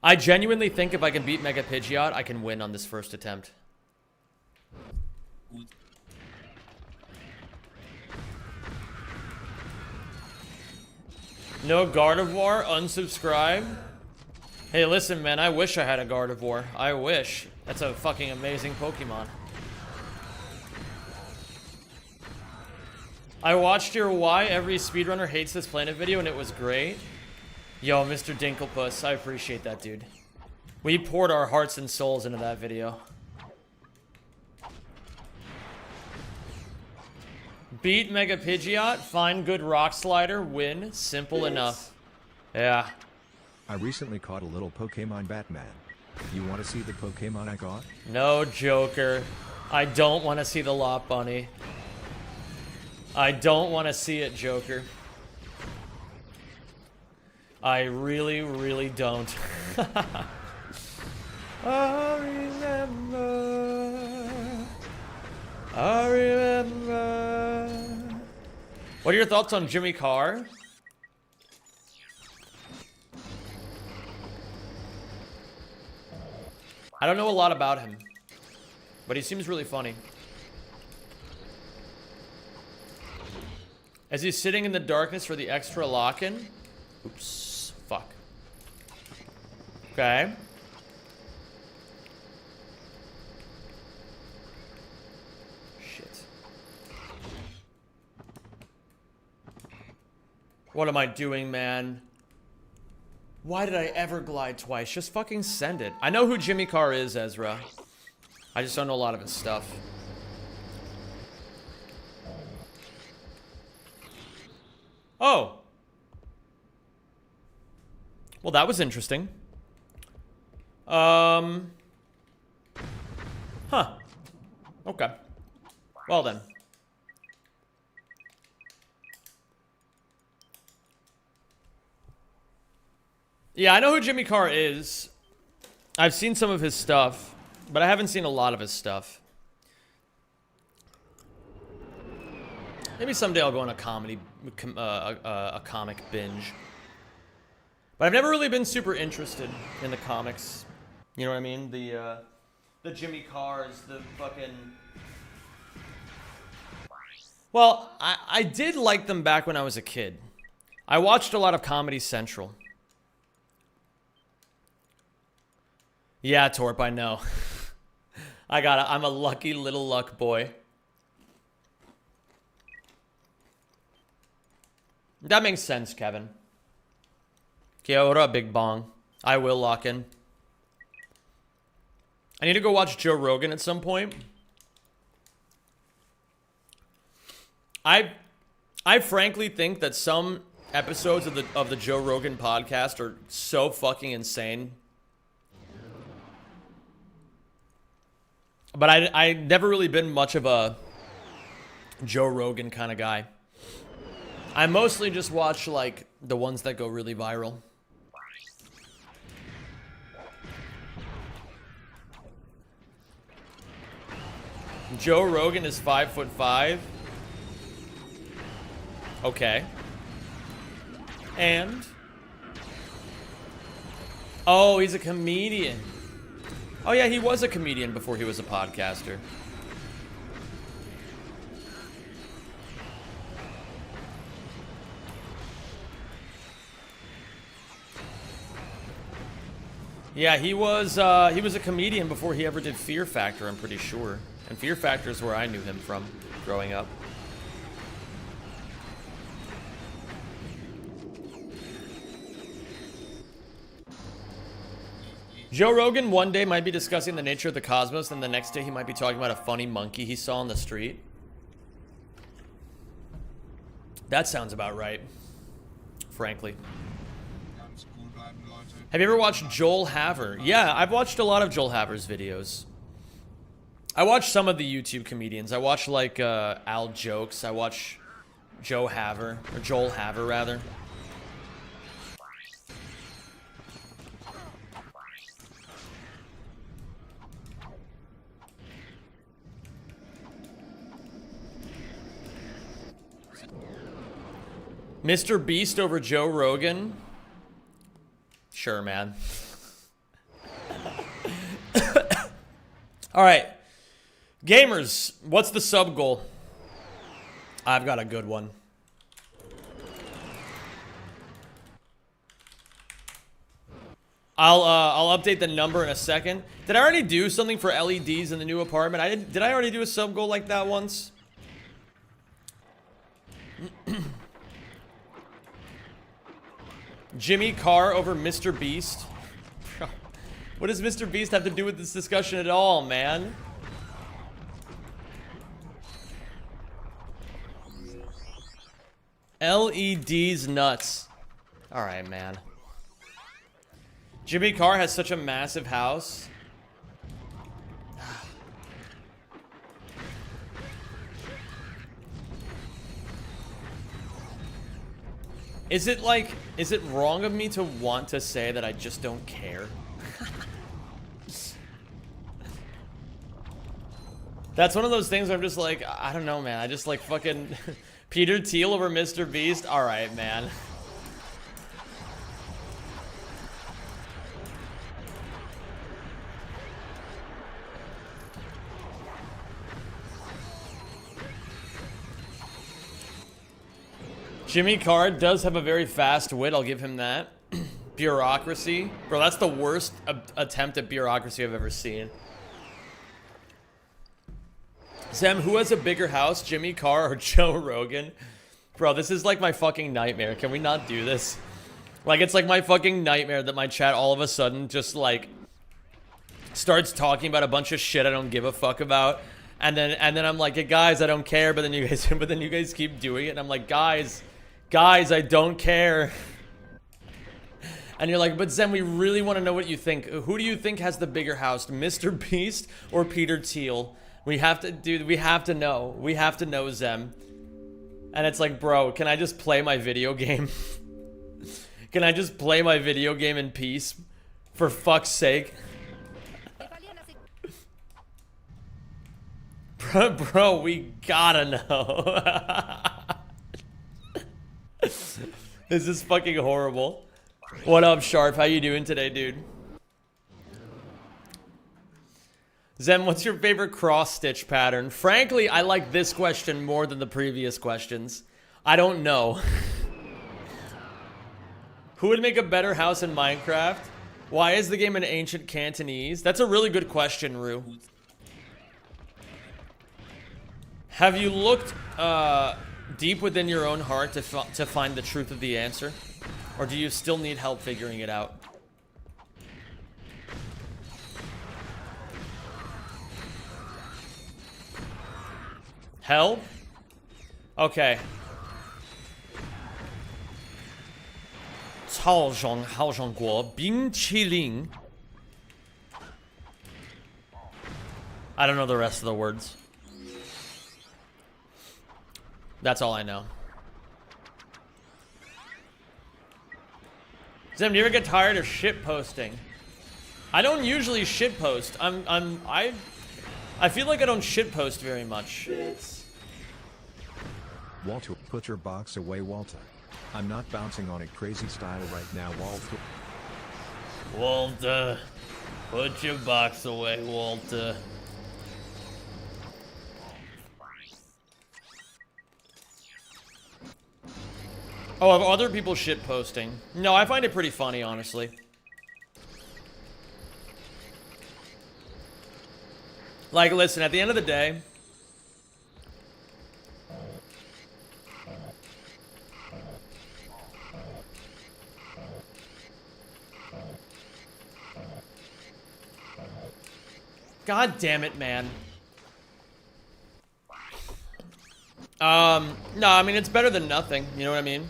I genuinely think if I can beat Mega Pidgeot, I can win on this first attempt. No Gardevoir, unsubscribe. Hey, listen, man, I wish I had a Gardevoir. I wish. That's a fucking amazing Pokemon. I watched your Why Every Speedrunner Hates This Planet video, and it was great. Yo, Mr. Dinklepuss, I appreciate that, dude. We poured our hearts and souls into that video. Beat Mega Pidgeot, find good Rock Slider, win. Simple enough. Yeah. I recently caught a little Pokemon Batman. You want to see the Pokemon I caught? No, Joker. I don't want to see the Lot Bunny. I don't want to see it, Joker. I really, really don't. I remember. What are your thoughts on Jimmy Carr? I don't know a lot about him, but he seems really funny. As he's sitting in the darkness for the extra lock-in. Oops, fuck. Okay. Shit. What am I doing, man? Why did I ever glide twice? Just fucking send it. I know who Jimmy Carr is, Ezra. I just don't know a lot of his stuff. Oh. Well, that was interesting. Huh. Okay. Well then. Yeah, I know who Jimmy Carr is. I've seen some of his stuff, but I haven't seen a lot of his stuff. Maybe someday I'll go on a comedy, a comic binge. But I've never really been super interested in the comics. You know what I mean? The Jimmy Carrs, the fucking... Well, I did like them back when I was a kid. I watched a lot of Comedy Central. Yeah, Torp, I know. I'm a lucky little luck boy. That makes sense, Kevin. Kia ora, big bong. I will lock in. I need to go watch Joe Rogan at some point. I frankly think that some episodes of the Joe Rogan podcast are so fucking insane. But I never really been much of a Joe Rogan kind of guy. I mostly just watch like the ones that go really viral. Joe Rogan is 5'5". Okay. And? Oh, he's a comedian. Oh yeah, he was a comedian before he was a podcaster. Yeah, he was a comedian before he ever did Fear Factor, I'm pretty sure. And Fear Factor is where I knew him from growing up. Joe Rogan one day might be discussing the nature of the cosmos, and the next day he might be talking about a funny monkey he saw on the street. That sounds about right, frankly. Ganz cool bleiben, Leute. Have you ever watched Joel Haver? Yeah, I've watched a lot of Joel Haver's videos. I watch some of the YouTube comedians. I watch like Al Jokes. I watch Joe Haver, or Joel Haver rather. Mr. Beast over Joe Rogan? Sure, man. All right. Gamers, what's the sub goal? I've got a good one. I'll update the number in a second. Did I already do something for LEDs in the new apartment? Did I already do a sub goal like that once? Jimmy Carr over Mr. Beast? What does Mr. Beast have to do with this discussion at all, man? LEDs nuts. Alright, man. Jimmy Carr has such a massive house. Is it wrong of me to want to say that I just don't care? That's one of those things where I'm just like, I don't know, man. I just like fucking Peter Thiel over Mr. Beast. All right, man. Jimmy Carr does have a very fast wit, I'll give him that. Bureaucracy. Bro, that's the worst attempt at bureaucracy I've ever seen. Sam, who has a bigger house, Jimmy Carr or Joe Rogan? Bro, this is like my fucking nightmare. Can we not do this? Like, it's like my fucking nightmare that my chat all of a sudden just like starts talking about a bunch of shit I don't give a fuck about. And then I'm like, hey, guys, I don't care, but then you guys keep doing it, and I'm like, guys, I don't care. And you're like, but Zen, we really want to know what you think. Who do you think has the bigger house, Mr. Beast or Peter Thiel? We have to, dude, we have to know. We have to know, Zem. And it's like, bro, can I just play my video game? Can I just play my video game in peace? For fuck's sake. Bro, we gotta know. This is fucking horrible. What up, Sharp? How you doing today, dude? Zem, what's your favorite cross-stitch pattern? Frankly, I like this question more than the previous questions. I don't know. Who would make a better house in Minecraft? Why is the game in ancient Cantonese? That's a really good question, Rue. Have you looked deep within your own heart to find the truth of the answer? Or do you still need help figuring it out? Help? Okay. 超上好上国冰淇淋 I don't know the rest of the words. That's all I know. Zim, do you ever get tired of shit posting? I don't usually shit post. I feel like I don't shit post very much. Walter, put your box away, Walter. I'm not bouncing on it crazy style right now, Walter. Walter, put your box away, Walter. Oh, of other people shit posting? No, I find it pretty funny, honestly. Like, listen, at the end of the day, God damn it, man. No, I mean, it's better than nothing. You know what I mean?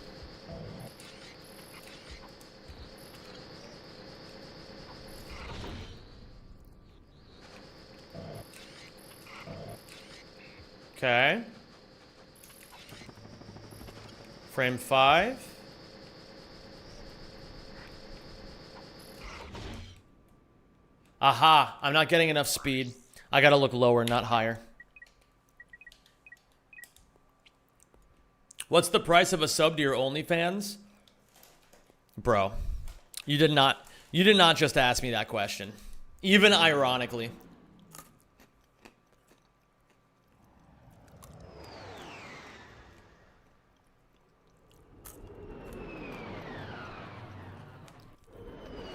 Okay. Frame 5. Aha, I'm not getting enough speed. I gotta look lower, not higher. What's the price of a sub to your OnlyFans? Bro, you did not just ask me that question. Even ironically.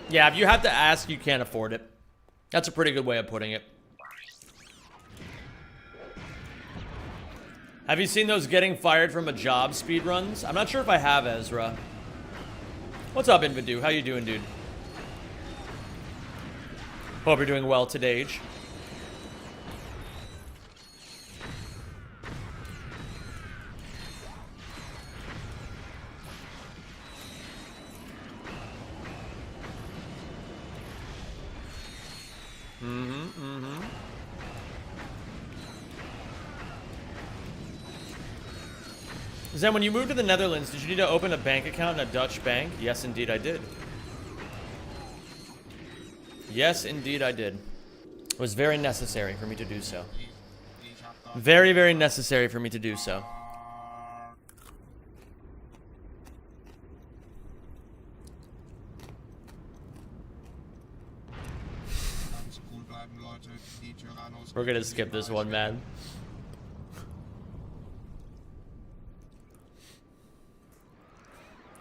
Yeah, if you have to ask, you can't afford it. That's a pretty good way of putting it. Have you seen those getting fired from a job speedruns? I'm not sure if I have, Ezra. What's up, Invidu? How you doing, dude? Hope you're doing well today. Zen, when you moved to the Netherlands, did you need to open a bank account in a Dutch bank? Yes, indeed, I did. Yes, indeed, I did. It was very necessary for me to do so. Very, very necessary for me to do so. We're gonna skip this one, man.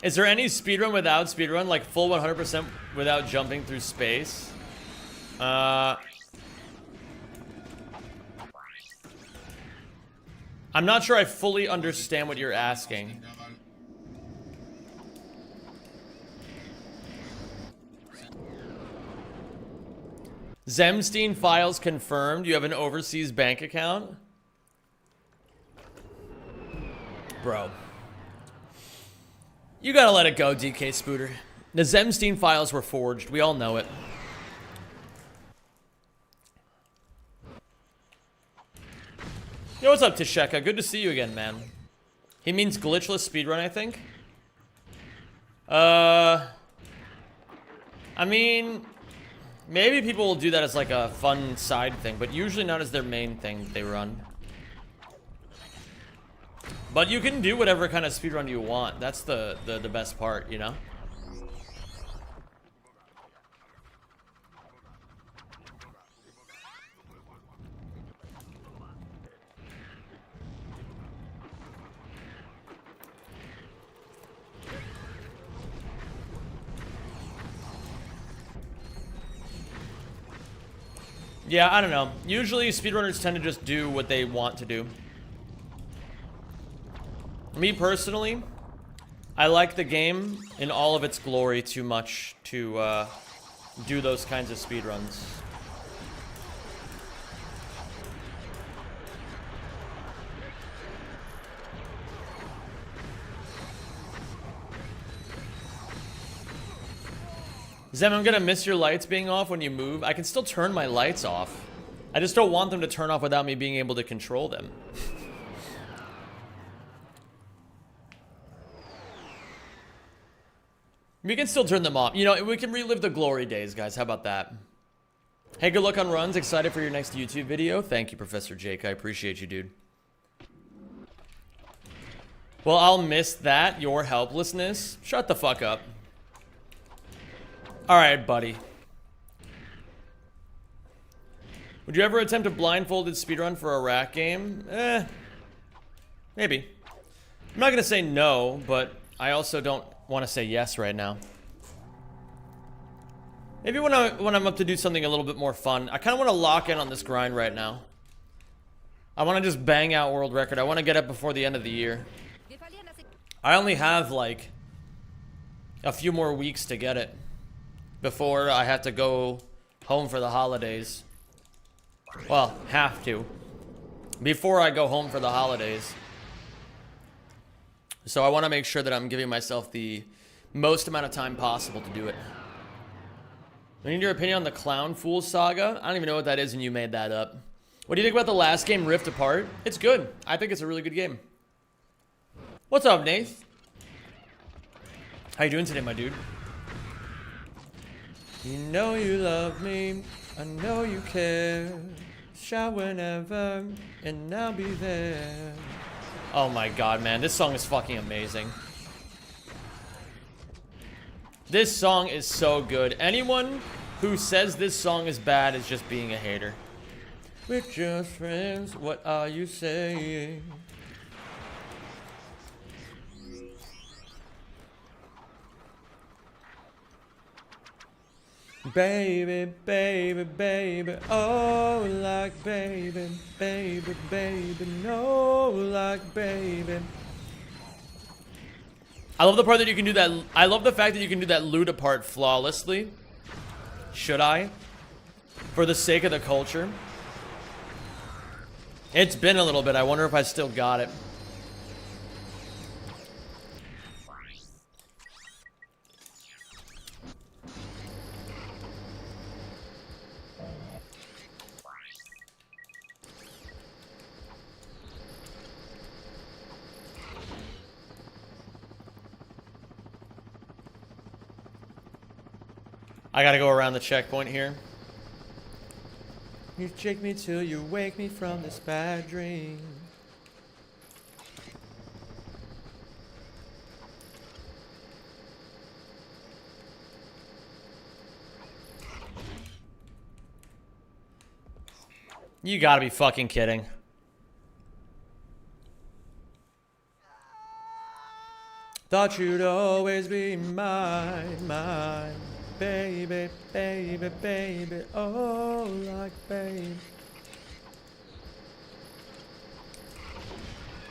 Is there any speedrun without speedrun? Like full 100% without jumping through space? I'm not sure I fully understand what you're asking. Zemstein files confirmed. You have an overseas bank account? Bro. You gotta let it go, DK Spooter. The Zemstein files were forged. We all know it. Yo, what's up, Tisheka? Good to see you again, man. He means glitchless speedrun, I think. I mean, maybe people will do that as like a fun side thing, but usually not as their main thing that they run. But you can do whatever kind of speedrun you want. That's the best part, you know? Yeah, I don't know. Usually speedrunners tend to just do what they want to do. Me personally, I like the game in all of its glory too much to do those kinds of speedruns. Zem, I'm gonna miss your lights being off when you move. I can still turn my lights off. I just don't want them to turn off without me being able to control them. We can still turn them off. You know, we can relive the glory days, guys. How about that? Hey, good luck on runs. Excited for your next YouTube video. Thank you, Professor Jake. I appreciate you, dude. Well, I'll miss that. Your helplessness. Shut the fuck up. Alright, buddy. Would you ever attempt a blindfolded speedrun for a rack game? Maybe. I'm not gonna say no, but I also don't want to say yes right now. Maybe when I'm up to do something a little bit more fun. I kind of want to lock in on this grind right now. I want to just bang out world record. I want to get it before the end of the year. I only have like a few more weeks to get it before I have to go home for the holidays. Well, have to. Before I go home for the holidays. So I want to make sure that I'm giving myself the most amount of time possible to do it. I need your opinion on the Clown Fool Saga. I don't even know what that is and you made that up. What do you think about the last game, Rift Apart? It's good. I think it's a really good game. What's up, Nath? How you doing today, my dude? You know you love me. I know you care. Shout whenever, and I'll be there. Oh my god, man. This song is fucking amazing. This song is so good. Anyone who says this song is bad is just being a hater. We're just friends. What are you saying? Baby, baby, baby, oh, like baby, baby, baby, no, like baby. I love the part that you can do that. I love the fact that you can do that lute part flawlessly. Should I? For the sake of the culture. It's been a little bit. I wonder if I still got it. I gotta go around the checkpoint here. You shake me till you wake me from this bad dream. You gotta be fucking kidding. Thought you'd always be mine, mine. Baby, baby, baby, oh, like baby.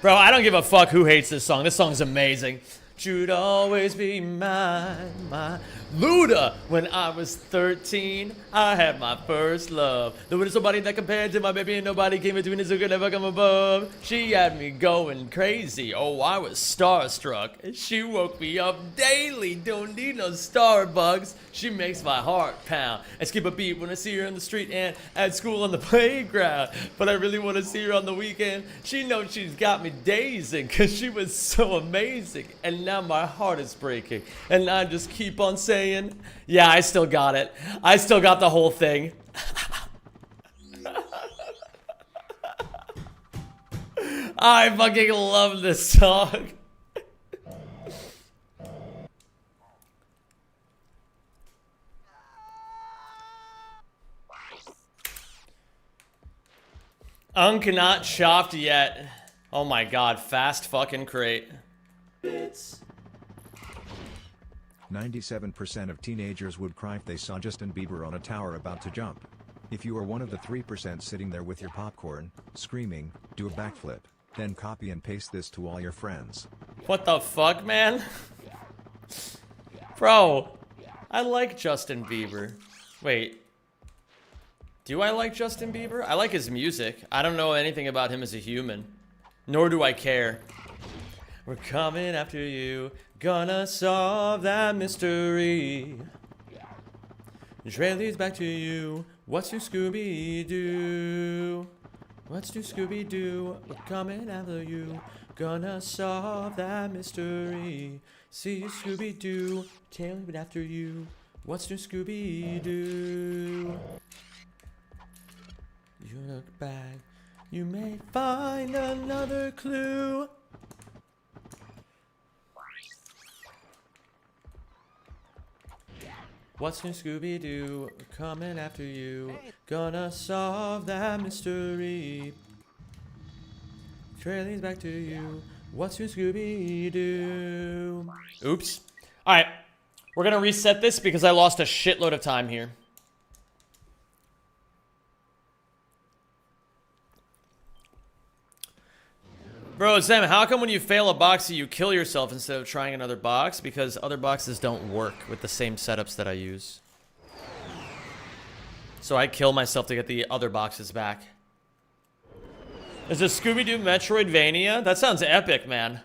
Bro, I don't give a fuck who hates this song. This song's amazing. You'd always be mine, mine. Luda, when I was 13, I had my first love. There was nobody that compared to my baby, and nobody came between us who could never come above. She had me going crazy. Oh, I was starstruck. She woke me up daily. Don't need no Starbucks. She makes my heart pound. I skip a beat when I see her on the street and at school on the playground. But I really want to see her on the weekend. She knows she's got me dazing, cause she was so amazing. And now my heart is breaking. And I just keep on saying, yeah, I still got it. I still got the whole thing. I fucking love this song. Unk not chopped yet. Oh my god, fast fucking crate. It's 97% of teenagers would cry if they saw Justin Bieber on a tower about to jump. If you are one of the 3% sitting there with your popcorn, screaming, do a backflip. Then copy and paste this to all your friends. What the fuck, man? Bro, I like Justin Bieber. Wait. Do I like Justin Bieber? I like his music. I don't know anything about him as a human. Nor do I care. We're coming after you. Gonna solve that mystery. Trail leads back to you. What's new, Scooby-Doo? What's new, Scooby-Doo? We're coming after you. Gonna solve that mystery. See you, Scooby-Doo. Tailing after you. What's new, Scooby-Doo? You look back. You may find another clue. What's new, Scooby-Doo? We're coming after you. Gonna solve that mystery. Trailing's back to you. What's new, Scooby-Doo? Oops. Alright. We're gonna reset this because I lost a shitload of time here. Bro, Zem, how come when you fail a boxy you kill yourself instead of trying another box? Because other boxes don't work with the same setups that I use. So I kill myself to get the other boxes back. Is a Scooby-Doo Metroidvania? That sounds epic, man.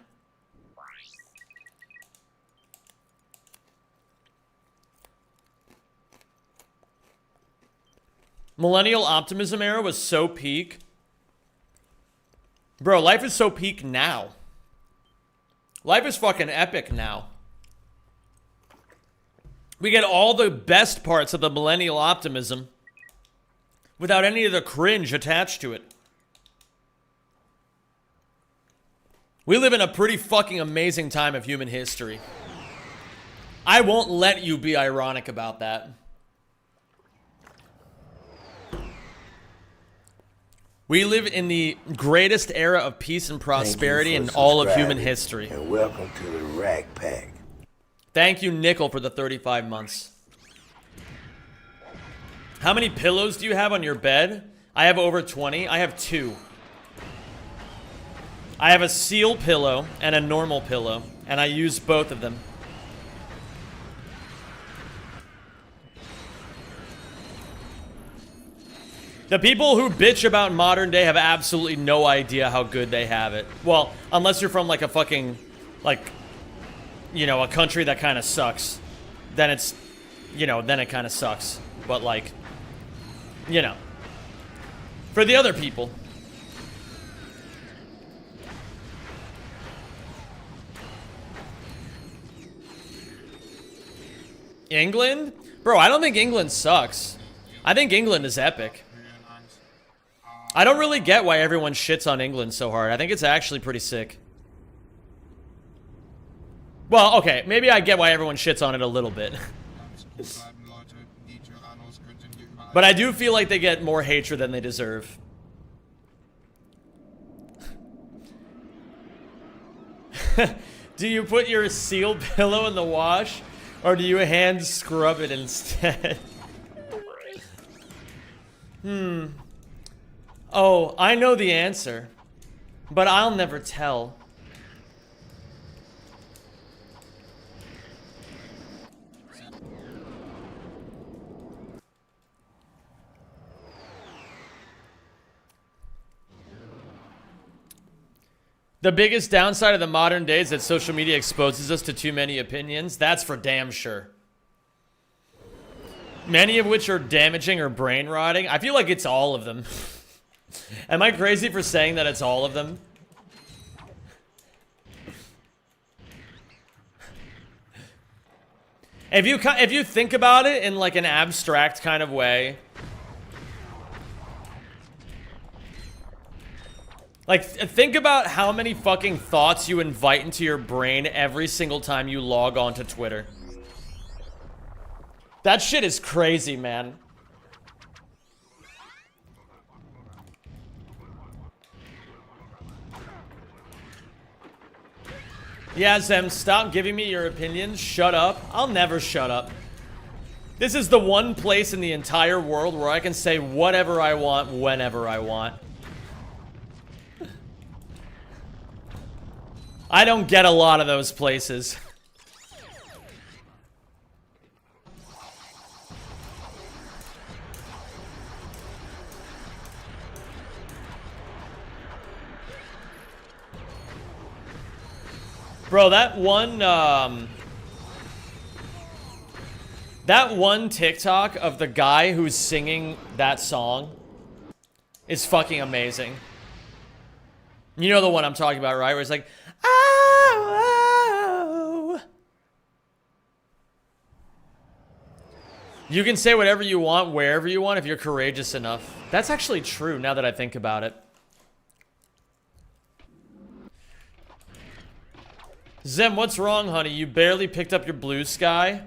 Millennial Optimism era was so peak. Bro, life is so peak now. Life is fucking epic now. We get all the best parts of the millennial optimism without any of the cringe attached to it. We live in a pretty fucking amazing time of human history. I won't let you be ironic about that. We live in the greatest era of peace and prosperity in all of human history. And welcome to the Rack Pack. Thank you, Nickel, for the 35 months. How many pillows do you have on your bed? I have over 20. I have 2. I have a seal pillow and a normal pillow, and I use both of them. The people who bitch about modern day have absolutely no idea how good they have it. Well, unless you're from like a fucking, like, you know, a country that kind of sucks. Then it's, you know, then it kind of sucks. But like, you know, for the other people. England? Bro, I don't think England sucks. I think England is epic. I don't really get why everyone shits on England so hard. I think it's actually pretty sick. Well, okay, maybe I get why everyone shits on it a little bit. But I do feel like they get more hatred than they deserve. Do you put your seal pillow in the wash? Or do you hand scrub it instead? Oh, I know the answer, but I'll never tell. The biggest downside of the modern day is that social media exposes us to too many opinions. That's for damn sure. Many of which are damaging or brain rotting. I feel like it's all of them. Am I crazy for saying that it's all of them? If you think about it in like an abstract kind of way, like think about how many fucking thoughts you invite into your brain every single time you log on to Twitter. That shit is crazy, man. Yeah, Zem, stop giving me your opinions. Shut up. I'll never shut up. This is the one place in the entire world where I can say whatever I want, whenever I want. I don't get a lot of those places. Bro, that one TikTok of the guy who's singing that song is fucking amazing. You know the one I'm talking about, right? Where it's like, oh, oh. You can say whatever you want, wherever you want, if you're courageous enough. That's actually true now that I think about it. Zem, what's wrong, honey? You barely picked up your blue sky?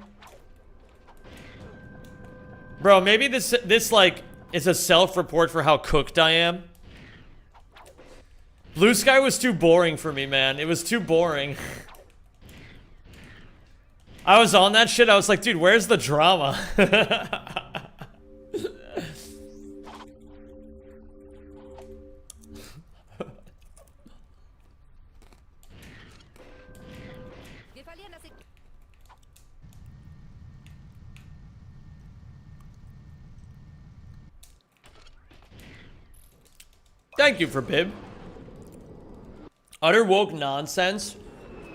Bro, maybe this like, is a self-report for how cooked I am. Blue sky was too boring for me, man. It was too boring. I was on that shit. I was like, dude, where's the drama? Thank you for Bib. Utter woke nonsense.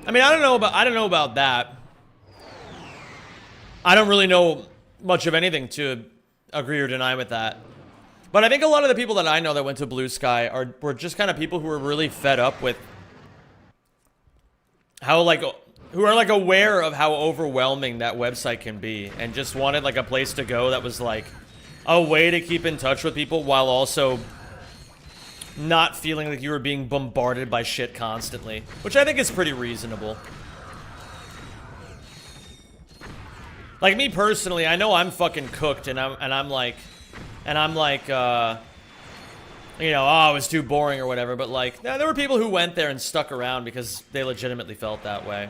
I mean, I don't know about that. I don't really know much of anything to agree or deny with that. But I think a lot of the people that I know that went to Blue Sky were just kind of people who were really fed up with how, like, who are, like, aware of how overwhelming that website can be and just wanted, like, a place to go that was, like, a way to keep in touch with people while also not feeling like you were being bombarded by shit constantly, which I think is pretty reasonable. Like, me personally, I know I'm fucking cooked, and I'm like, you know, oh, it was too boring or whatever, but like, there were people who went there and stuck around because they legitimately felt that way.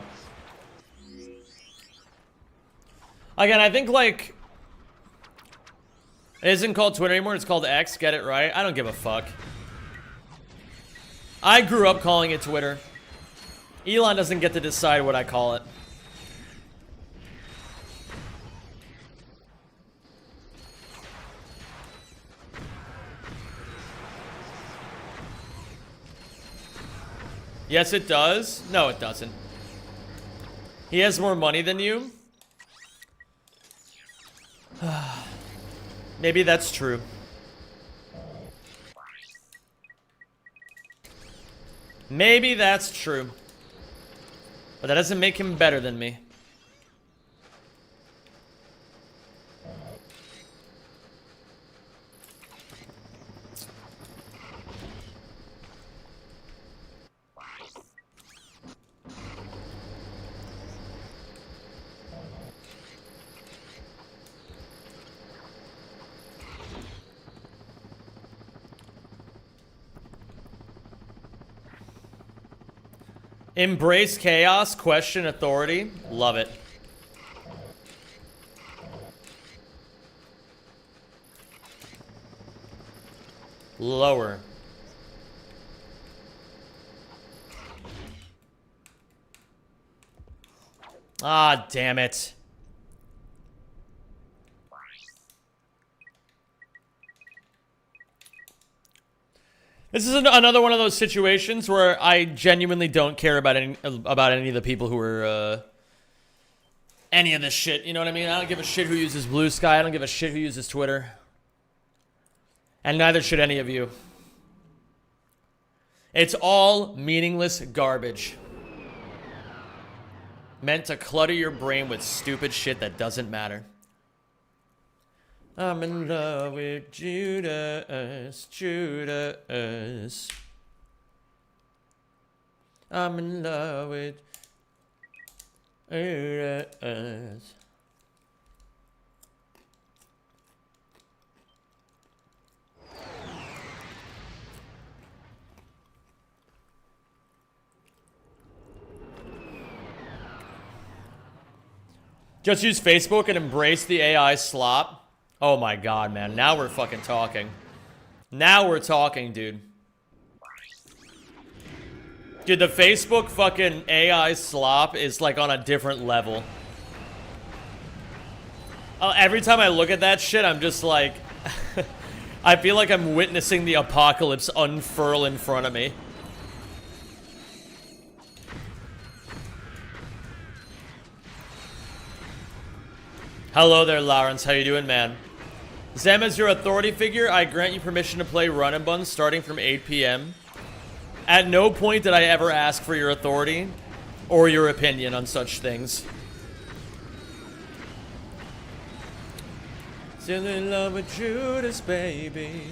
Again, I think, like, it isn't called Twitter anymore, it's called X, get it right? I don't give a fuck. I grew up calling it Twitter. Elon doesn't get to decide what I call it. Yes, it does. No, it doesn't. He has more money than you? Maybe that's true. Maybe that's true. But that doesn't make him better than me. Embrace chaos, question authority. Love it. Lower. Ah, damn it. This is another one of those situations where I genuinely don't care about any of the people who are any of this shit. You know what I mean? I don't give a shit who uses Blue Sky. I don't give a shit who uses Twitter. And neither should any of you. It's all meaningless garbage. Meant to clutter your brain with stupid shit that doesn't matter. I'm in love with Judas, Judas. I'm in love with Judas. Just use Facebook and embrace the AI slop. Oh my god, man. Now we're fucking talking. Now we're talking, dude. Dude, the Facebook fucking AI slop is like on a different level. Every time I look at that shit, I'm just like... I feel like I'm witnessing the apocalypse unfurl in front of me. Hello there, Lawrence. How you doing, man? Zem, as your authority figure, I grant you permission to play Run and Bun starting from 8 p.m. At no point did I ever ask for your authority or your opinion on such things. Still in love with Judas, baby.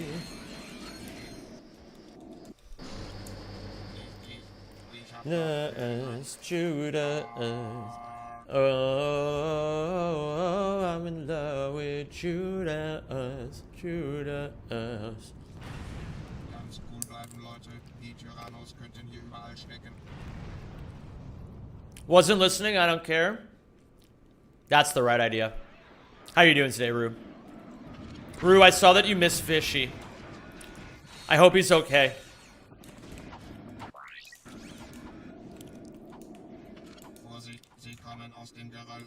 Judas, Judas. Oh, I'm in love with Judas, Judas. Ganz cool bleiben, Leute. Die Tyrannos könnten hier überall stecken. Wasn't listening, I don't care. That's the right idea. How you doing today, Rue? Rue, I saw that you miss Fishy. I hope he's okay. Vorsicht, sie kommen aus dem Geröll.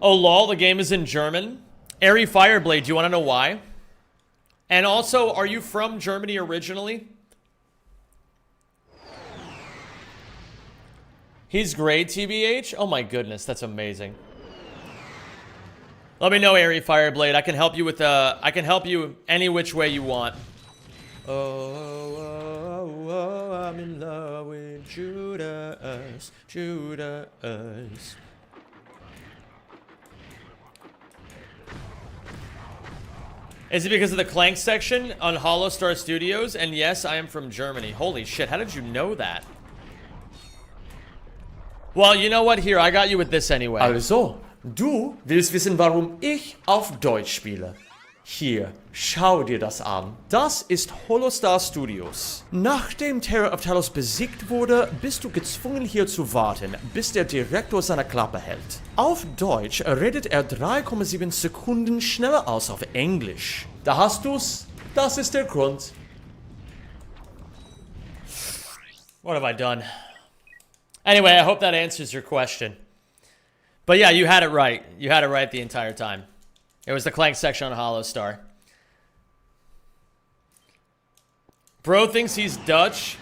Oh lol, the game is in German. Airy Fireblade, do you want to know why? And also, are you from Germany originally? He's great, TBH. Oh my goodness, that's amazing. Let me know, Airy Fireblade. I can help you with I can help you any which way you want. Oh, I'm in love with Judas, Judas. Is it because of the Clank section on Hollow Star Studios? And yes, I am from Germany. Holy shit, how did you know that? Well, you know what? Here, I got you with this anyway. Also, du willst wissen, warum ich auf Deutsch spiele. Hier, schau dir das an. Das ist Holostar Studios. Nachdem Terror of Talos besiegt wurde, bist du gezwungen hier zu warten, bis der Direktor seine Klappe hält. Auf Deutsch redet er 3,7 Sekunden schneller als auf Englisch. Da hast du's. Das ist der Grund. What have I done? Anyway, I hope that answers your question. But yeah, you had it right. You had it right the entire time. It was the Clank section on Hollow Star. Bro thinks he's Dutch.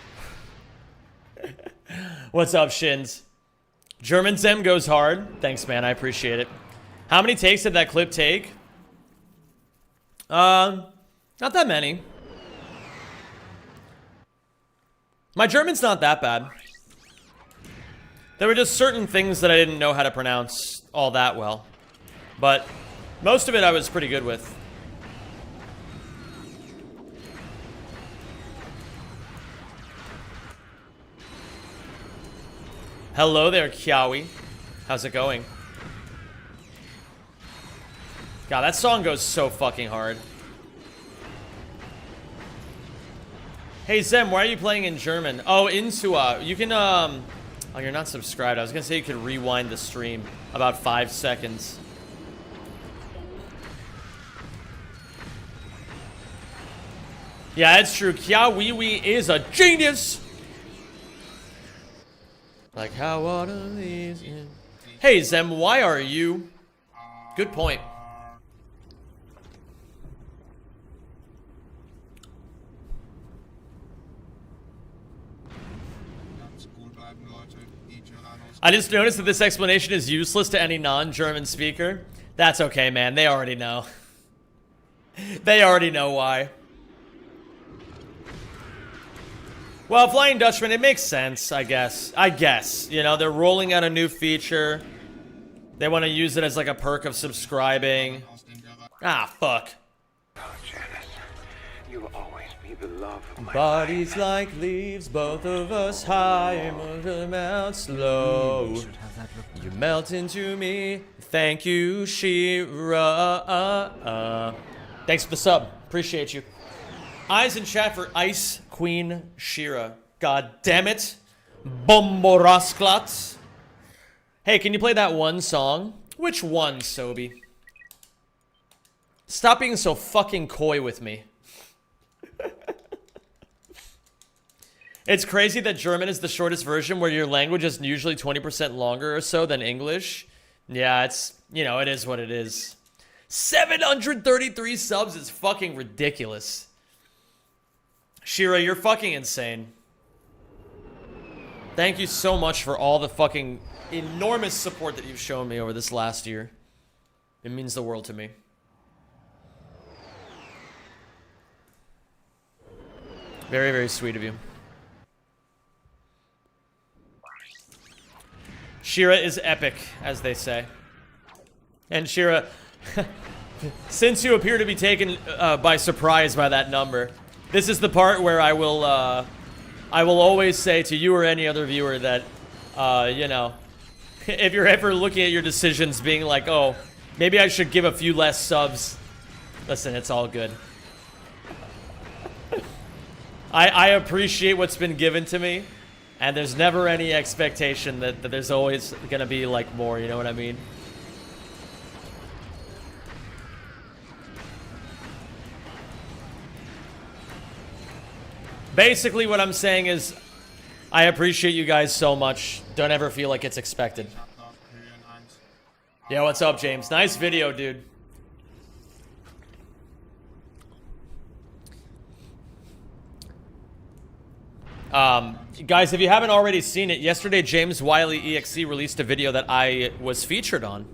What's up, Shins? German Zem goes hard. Thanks, man. I appreciate it. How many takes did that clip take? Not that many. My German's not that bad. There were just certain things that I didn't know how to pronounce all that well. But most of it I was pretty good with. Hello there, Kiawi. How's it going? God, that song goes so fucking hard. Hey, Zem, why are you playing in German? Oh, Insua. You can, Oh, you're not subscribed. I was gonna say you could rewind the stream about 5 seconds. Yeah, it's true. Kiawiwi is a genius! Like how water leaves in... Hey, Zem, why are you... Good point. Ganz cool bleiben, Leute. Die Tyrannos. I just noticed that this explanation is useless to any non-German speaker. That's okay, man. They already know. They already know why. Well, Flying Dutchman, it makes sense, I guess. You know, they're rolling out a new feature. They want to use it as like a perk of subscribing. Aus dem Geröll. Ah, fuck. Oh, Janice, you will always be the love of my Bodies like leaves, both of us high, melt out slow. You should have that look. You melt into me. Thank you, Shira. Thanks for the sub. Appreciate you. Eyes in chat for Ice Queen Shira. God damn it. Bomborasklat. Hey, can you play that one song? Which one, Sobi? Stop being so fucking coy with me. It's crazy that German is the shortest version where your language is usually 20% longer or so than English. Yeah, it's, you know, it is what it is. 733 subs is fucking ridiculous. Shira, you're fucking insane. Thank you so much for all the fucking enormous support that you've shown me over this last year. It means the world to me. Very, very sweet of you. Shira is epic, as they say. And Shira, since you appear to be taken by surprise by that number, this is the part where I will always say to you or any other viewer that, you know, if you're ever looking at your decisions being like, oh, maybe I should give a few less subs. Listen, it's all good. I appreciate what's been given to me, and there's never any expectation that there's always gonna be like more, you know what I mean? Basically what I'm saying is I appreciate you guys so much. Don't ever feel like it's expected. Yeah, what's up, James? Nice video, dude. Guys, if you haven't already seen it, yesterday James Wiley EXE released a video that I was featured on.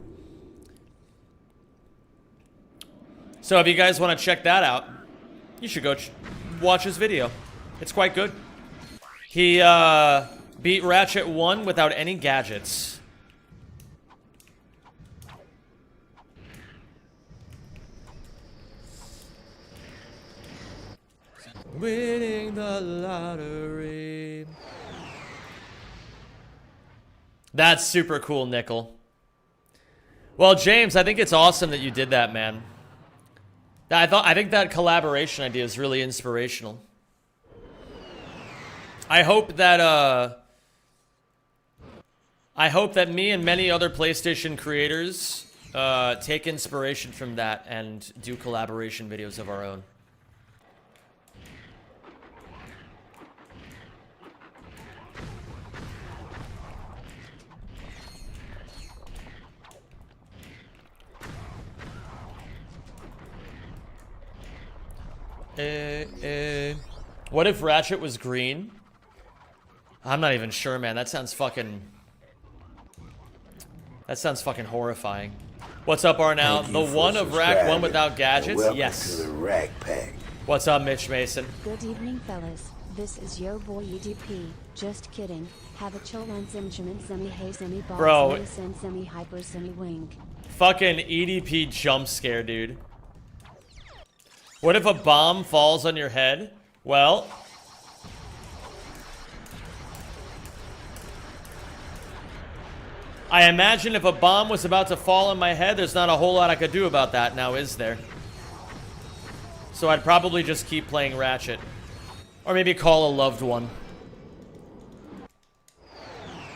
So if you guys want to check that out, you should go watch his video. It's quite good. He beat Ratchet 1 without any gadgets. Winning the lottery. That's super cool, Nickel. Well, James, I think it's awesome that you did that, man. I think that collaboration idea is really inspirational. I hope that me and many other PlayStation creators take inspiration from that and do collaboration videos of our own. What if Ratchet was green? I'm not even sure, man. That sounds fucking horrifying. What's up, Arnell? The one of Rack 1 without gadgets? Welcome Yes. to the Rack Pack. What's up, Mitch Mason? Good evening, fellas. This is yo boy EDP. Just kidding. Have a chill on semi hey semi ball Bro. semi hyper semi wink. Fucking EDP jump scare, dude. What if a bomb falls on your head? Well, I imagine if a bomb was about to fall on my head, there's not a whole lot I could do about that now, is there? So I'd probably just keep playing Ratchet. Or maybe call a loved one.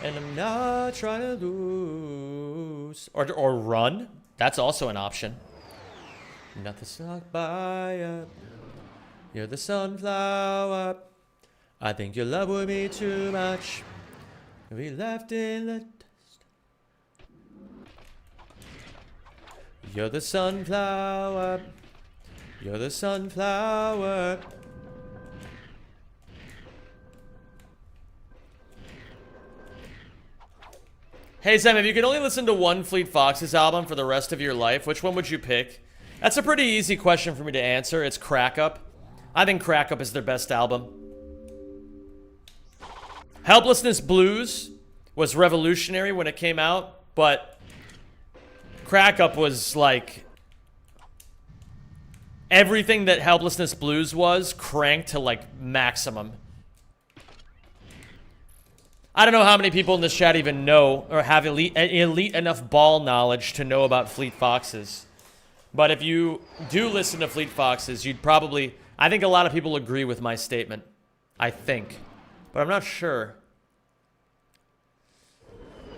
And I'm not trying to lose. Or run. That's also an option. Nothing's not by up. You're the sunflower. I think you love with me too much. We left in the dust. You're the sunflower. You're the sunflower. Hey Sam, if you could only listen to one Fleet Foxes album for the rest of your life, which one would you pick? That's a pretty easy question for me to answer. It's Crack Up. I think Crack Up is their best album. Helplessness Blues was revolutionary when it came out, but Crack Up was like everything that Helplessness Blues was cranked to like maximum. I don't know how many people in this chat even know or have elite enough ball knowledge to know about Fleet Foxes. But if you do listen to Fleet Foxes, you'd probably... I think a lot of people agree with my statement. I think. But I'm not sure.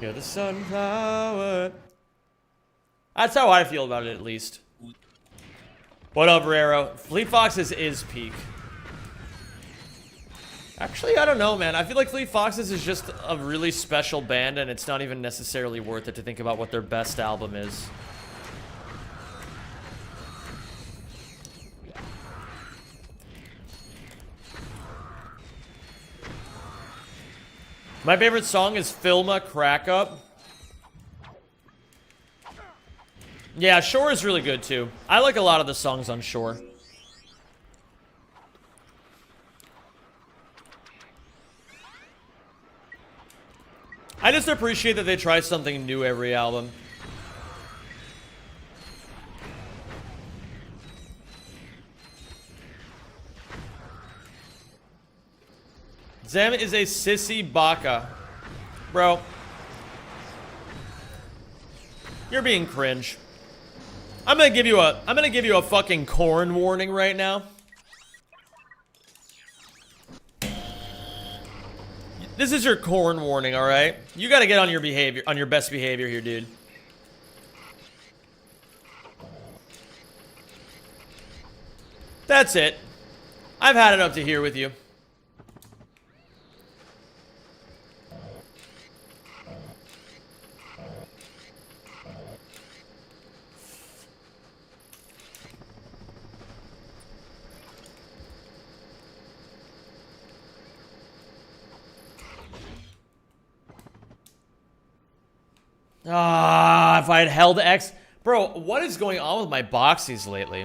You're the sunflower. That's how I feel about it, at least. What up, Raro? Fleet Foxes is peak. Actually, I don't know, man. I feel like Fleet Foxes is just a really special band, and it's not even necessarily worth it to think about what their best album is. My favorite song is Filma Crack Up. Yeah, Shore is really good too. I like a lot of the songs on Shore. I just appreciate that they try something new every album. Zem is a sissy baka. Bro. You're being cringe. I'm gonna give you a fucking corn warning right now. This is your corn warning, alright? You gotta get on your behavior, on your best behavior here, dude. That's it. I've had it up to here with you. Ah, if I had held X. Bro, what is going on with my boxies lately?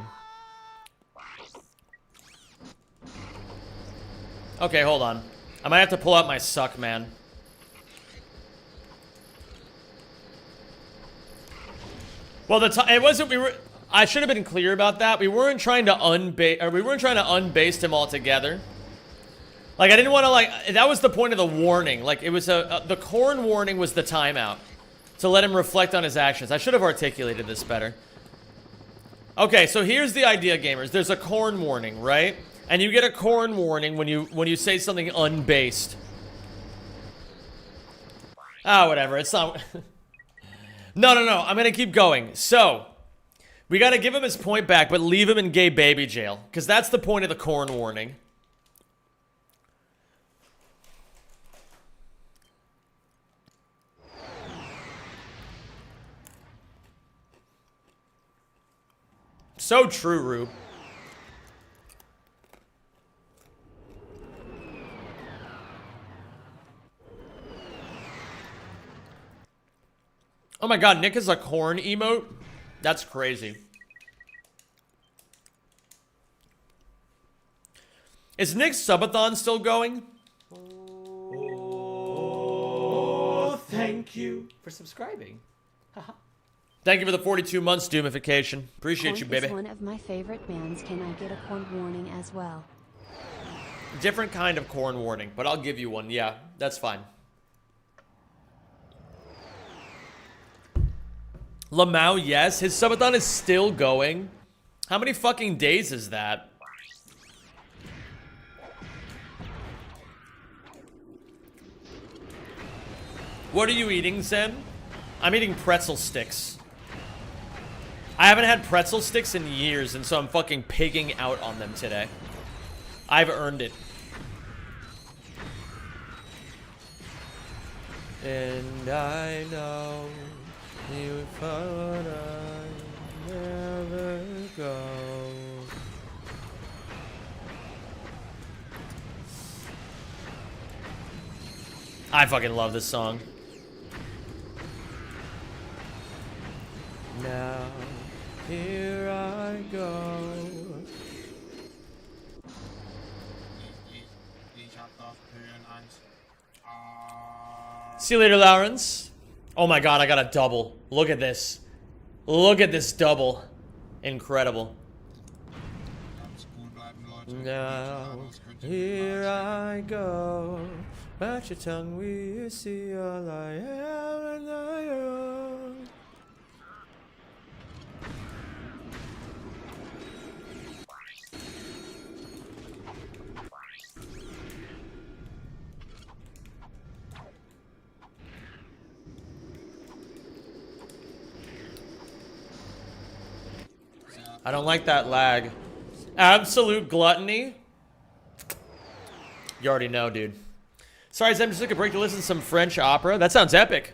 Okay, hold on. I might have to pull out my suck, man. Well, it wasn't. I should have been clear about that. We weren't trying to unbase him altogether. Like, I didn't want to, like, that was the point of the warning. Like, it was the corn warning was the timeout. To let him reflect on his actions. I should have articulated this better. Okay, so here's the idea, gamers. There's a corn warning, right? And you get a corn warning when you say something unbased. Ah, whatever. It's not... No. I'm gonna keep going. So, we gotta give him his point back, but leave him in gay baby jail. Because that's the point of the corn warning. So true, Rue. Oh my god, Nick is a corn emote? That's crazy. Is Nick's subathon still going? Oh, thank you for subscribing. Thank you for the 42 months, Doomification. Appreciate you, baby. Is one of my favorite bands. Can I get a corn warning as well? Different kind of corn warning, but I'll give you one. Yeah, that's fine. Lamau, yes. His subathon is still going. How many fucking days is that? What are you eating, Zen? I'm eating pretzel sticks. I haven't had pretzel sticks in years, and so I'm fucking pigging out on them today. I've earned it. And I know you thought I'd never go. I fucking love this song. Now, here I go. Ich hab doch Höhenangst. See you later, Lawrence. Oh my god, I got a double. Look at this. Look at this double. Incredible. Ganz cool bleiben, Leute. Now, Könnt ihr here überall I go. Bite your tongue, we see all I am and I own. Sehr I don't like that lag. Absolute gluttony. You already know, dude. Sorry, Zem, just took a break to listen to some French opera. That sounds epic.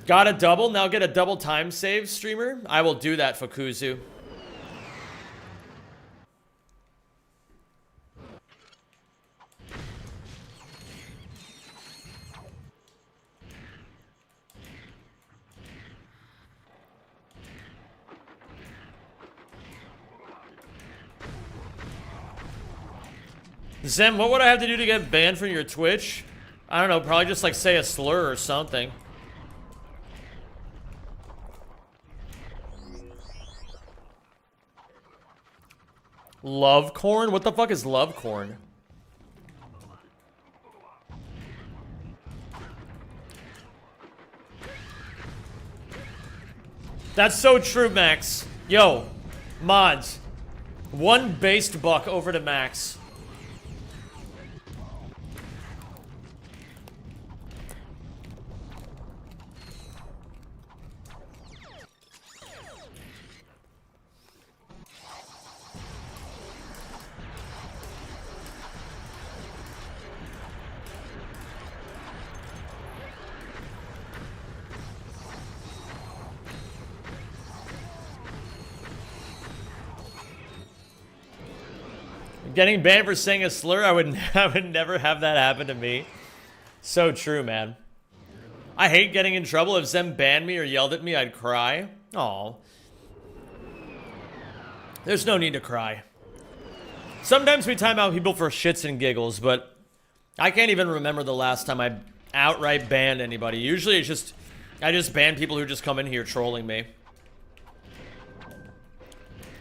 Got a double, now get a double time save, streamer. I will do that, Fukuzu. Zem, what would I have to do to get banned from your Twitch? I don't know, probably just like say a slur or something. Love corn? What the fuck is love corn? That's so true, Max. Yo, mods. One based buck over to Max. Getting banned for saying a slur, I would never have that happen to me. So true, man. I hate getting in trouble. If Zem banned me or yelled at me, I'd cry. Aw. There's no need to cry. Sometimes we time out people for shits and giggles, but I can't even remember the last time I outright banned anybody. Usually it's just, I just ban people who just come in here trolling me.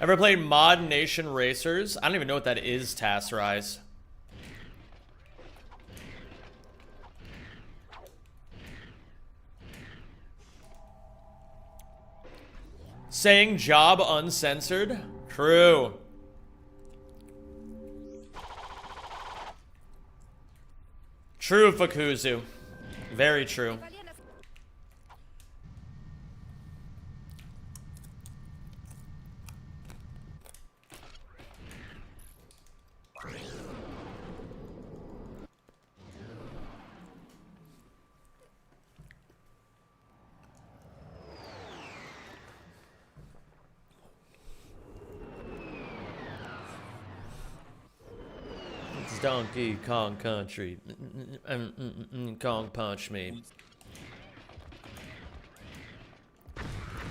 Ever played Mod Nation Racers? I don't even know what that is, Tassrise. Saying job uncensored? True. True, Fukuzu. Very true. Donkey Kong Country. Kong punch me.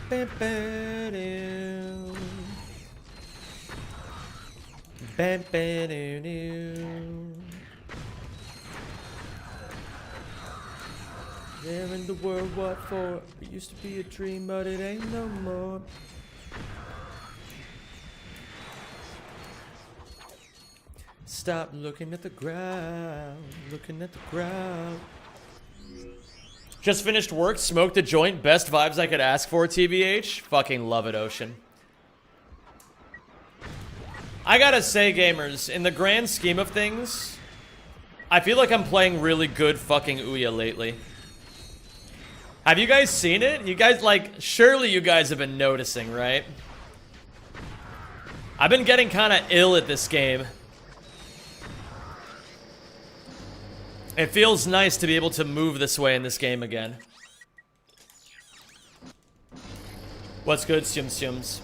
There in the world, what for? It used to be a dream, but it ain't no more. Stop looking at the ground, looking at the ground. Just finished work, smoked a joint, best vibes I could ask for, TBH. Fucking love it, Ocean. I gotta say, gamers, in the grand scheme of things, I feel like I'm playing really good fucking Ouya lately. Have you guys seen it? You guys, like, surely you guys have been noticing, right? I've been getting kind of ill at this game. It feels nice to be able to move this way in this game again. What's good, Siums?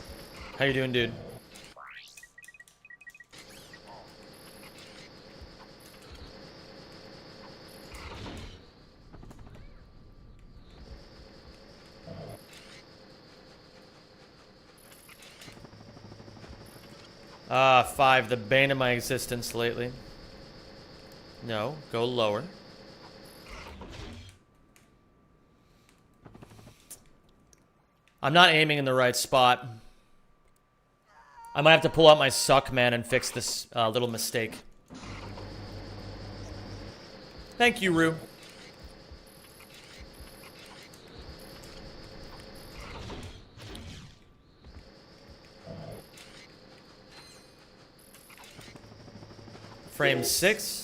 How you doing, dude? Ah, 5, the bane of my existence lately. No, go lower. I'm not aiming in the right spot. I might have to pull out my suck man and fix this little mistake. Thank you, Rue. Frame 6.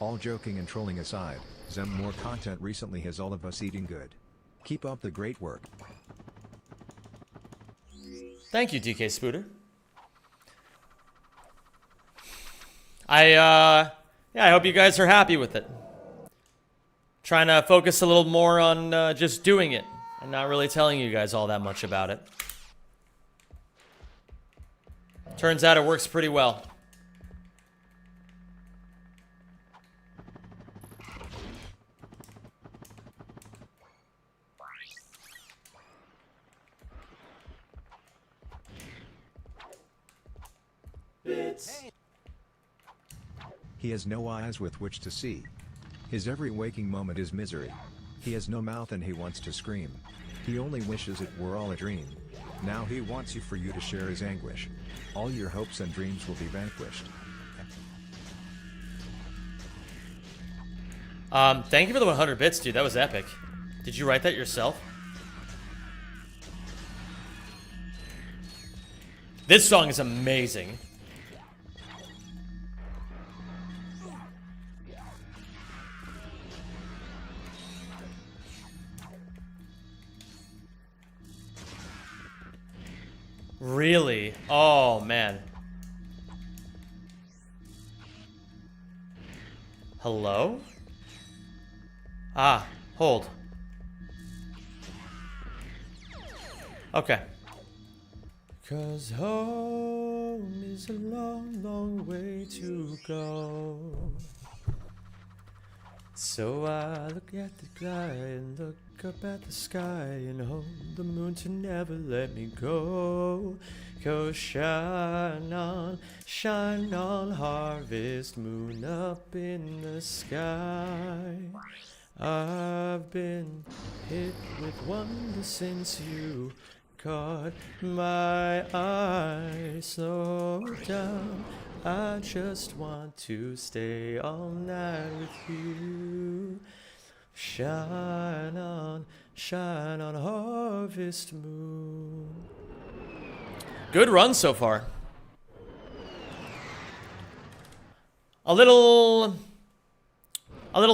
All joking and trolling aside, Zem more content recently has all of us eating good. Keep up the great work. Thank you, DK Spooter. I hope you guys are happy with it. Trying to focus a little more on just doing it and not really telling you guys all that much about it. Turns out it works pretty well. He has no eyes with which to see. His every waking moment is misery. He has no mouth and he wants to scream. He only wishes it were all a dream. Now he wants you for you to share his anguish. All your hopes and dreams will be vanquished. Thank you for the 100 bits, dude. That was epic. Did you write that yourself? This song is amazing. Really? Oh, man. Hello? Ah, hold. Okay. 'Cause home is a long, long way to go. So I look at the sky and look up at the sky and hold the moon to never let me go. Go shine on, harvest moon up in the sky. I've been hit with wonder since you caught my eye. Slow down, I just want to stay all night with you. Shine on, harvest moon. Good run so far. A little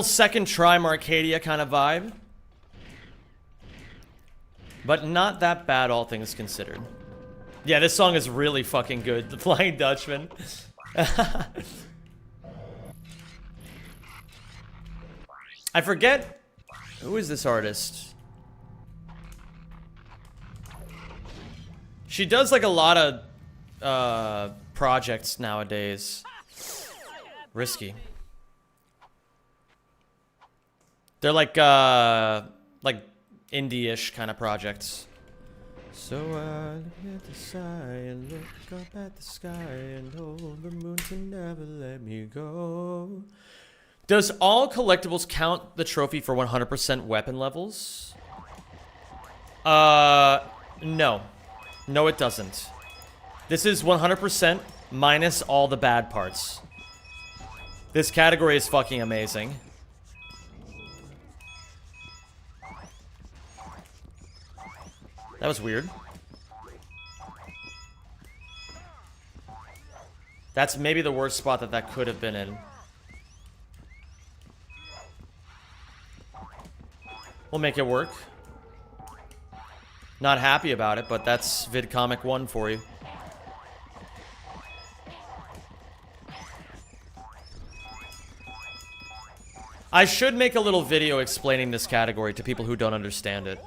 second try Marcadia kind of vibe. But not that bad, all things considered. Yeah, this song is really fucking good. The Flying Dutchman. I forget. Who is this artist? She does like a lot of projects nowadays. Risky. They're like indie-ish kind of projects. So I look at the sky and look up at the sky and hold the moon to never let me go. Does all collectibles count the trophy for 100% weapon levels? No. No, it doesn't. This is 100% minus all the bad parts. This category is fucking amazing. That was weird. That's maybe the worst spot that could have been in. We'll make it work. Not happy about it, but that's VidComic 1 for you. I should make a little video explaining this category to people who don't understand it.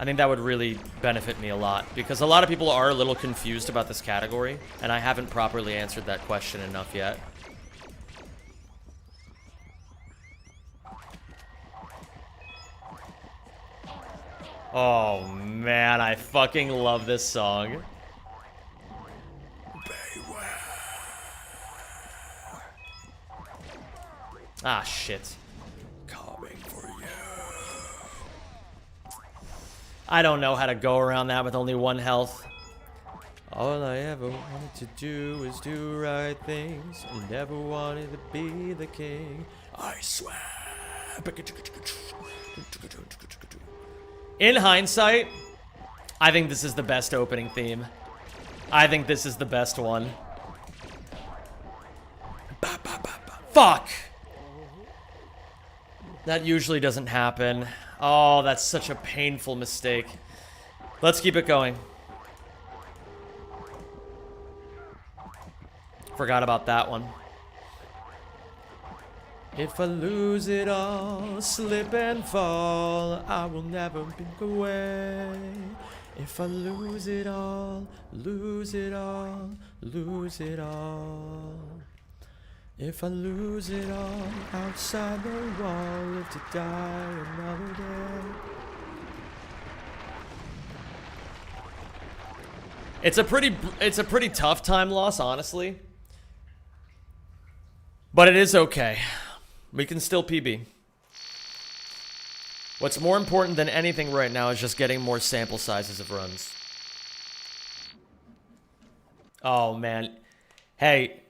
I think that would really benefit me a lot, because a lot of people are a little confused about this category, and I haven't properly answered that question enough yet. Oh man, I fucking love this song. Ah, shit. Coming for you. I don't know how to go around that with only 1 health. All I ever wanted to do is do right things. I never wanted to be the king. I swear. In hindsight, I think this is the best opening theme. I think this is the best one. Fuck! That usually doesn't happen. Oh, that's such a painful mistake. Let's keep it going. Forgot about that one. If I lose it all, slip and fall, I will never think away. If I lose it all, lose it all, lose it all. If I lose it all outside the wall, live to die another day. It's a pretty tough time loss, honestly. But it is okay. We can still PB. What's more important than anything right now is just getting more sample sizes of runs. Oh, man. Hey,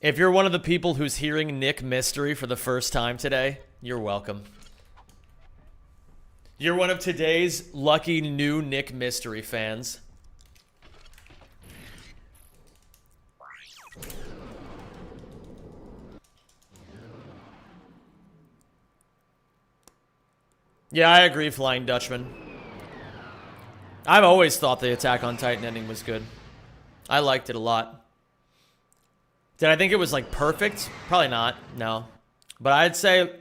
if you're one of the people who's hearing Nick Mystery for the first time today, you're welcome. You're one of today's lucky new Nick Mystery fans. Yeah, I agree, Flying Dutchman. I've always thought the Attack on Titan ending was good. I liked it a lot. Did I think it was, like, perfect? Probably not, no. But I'd say,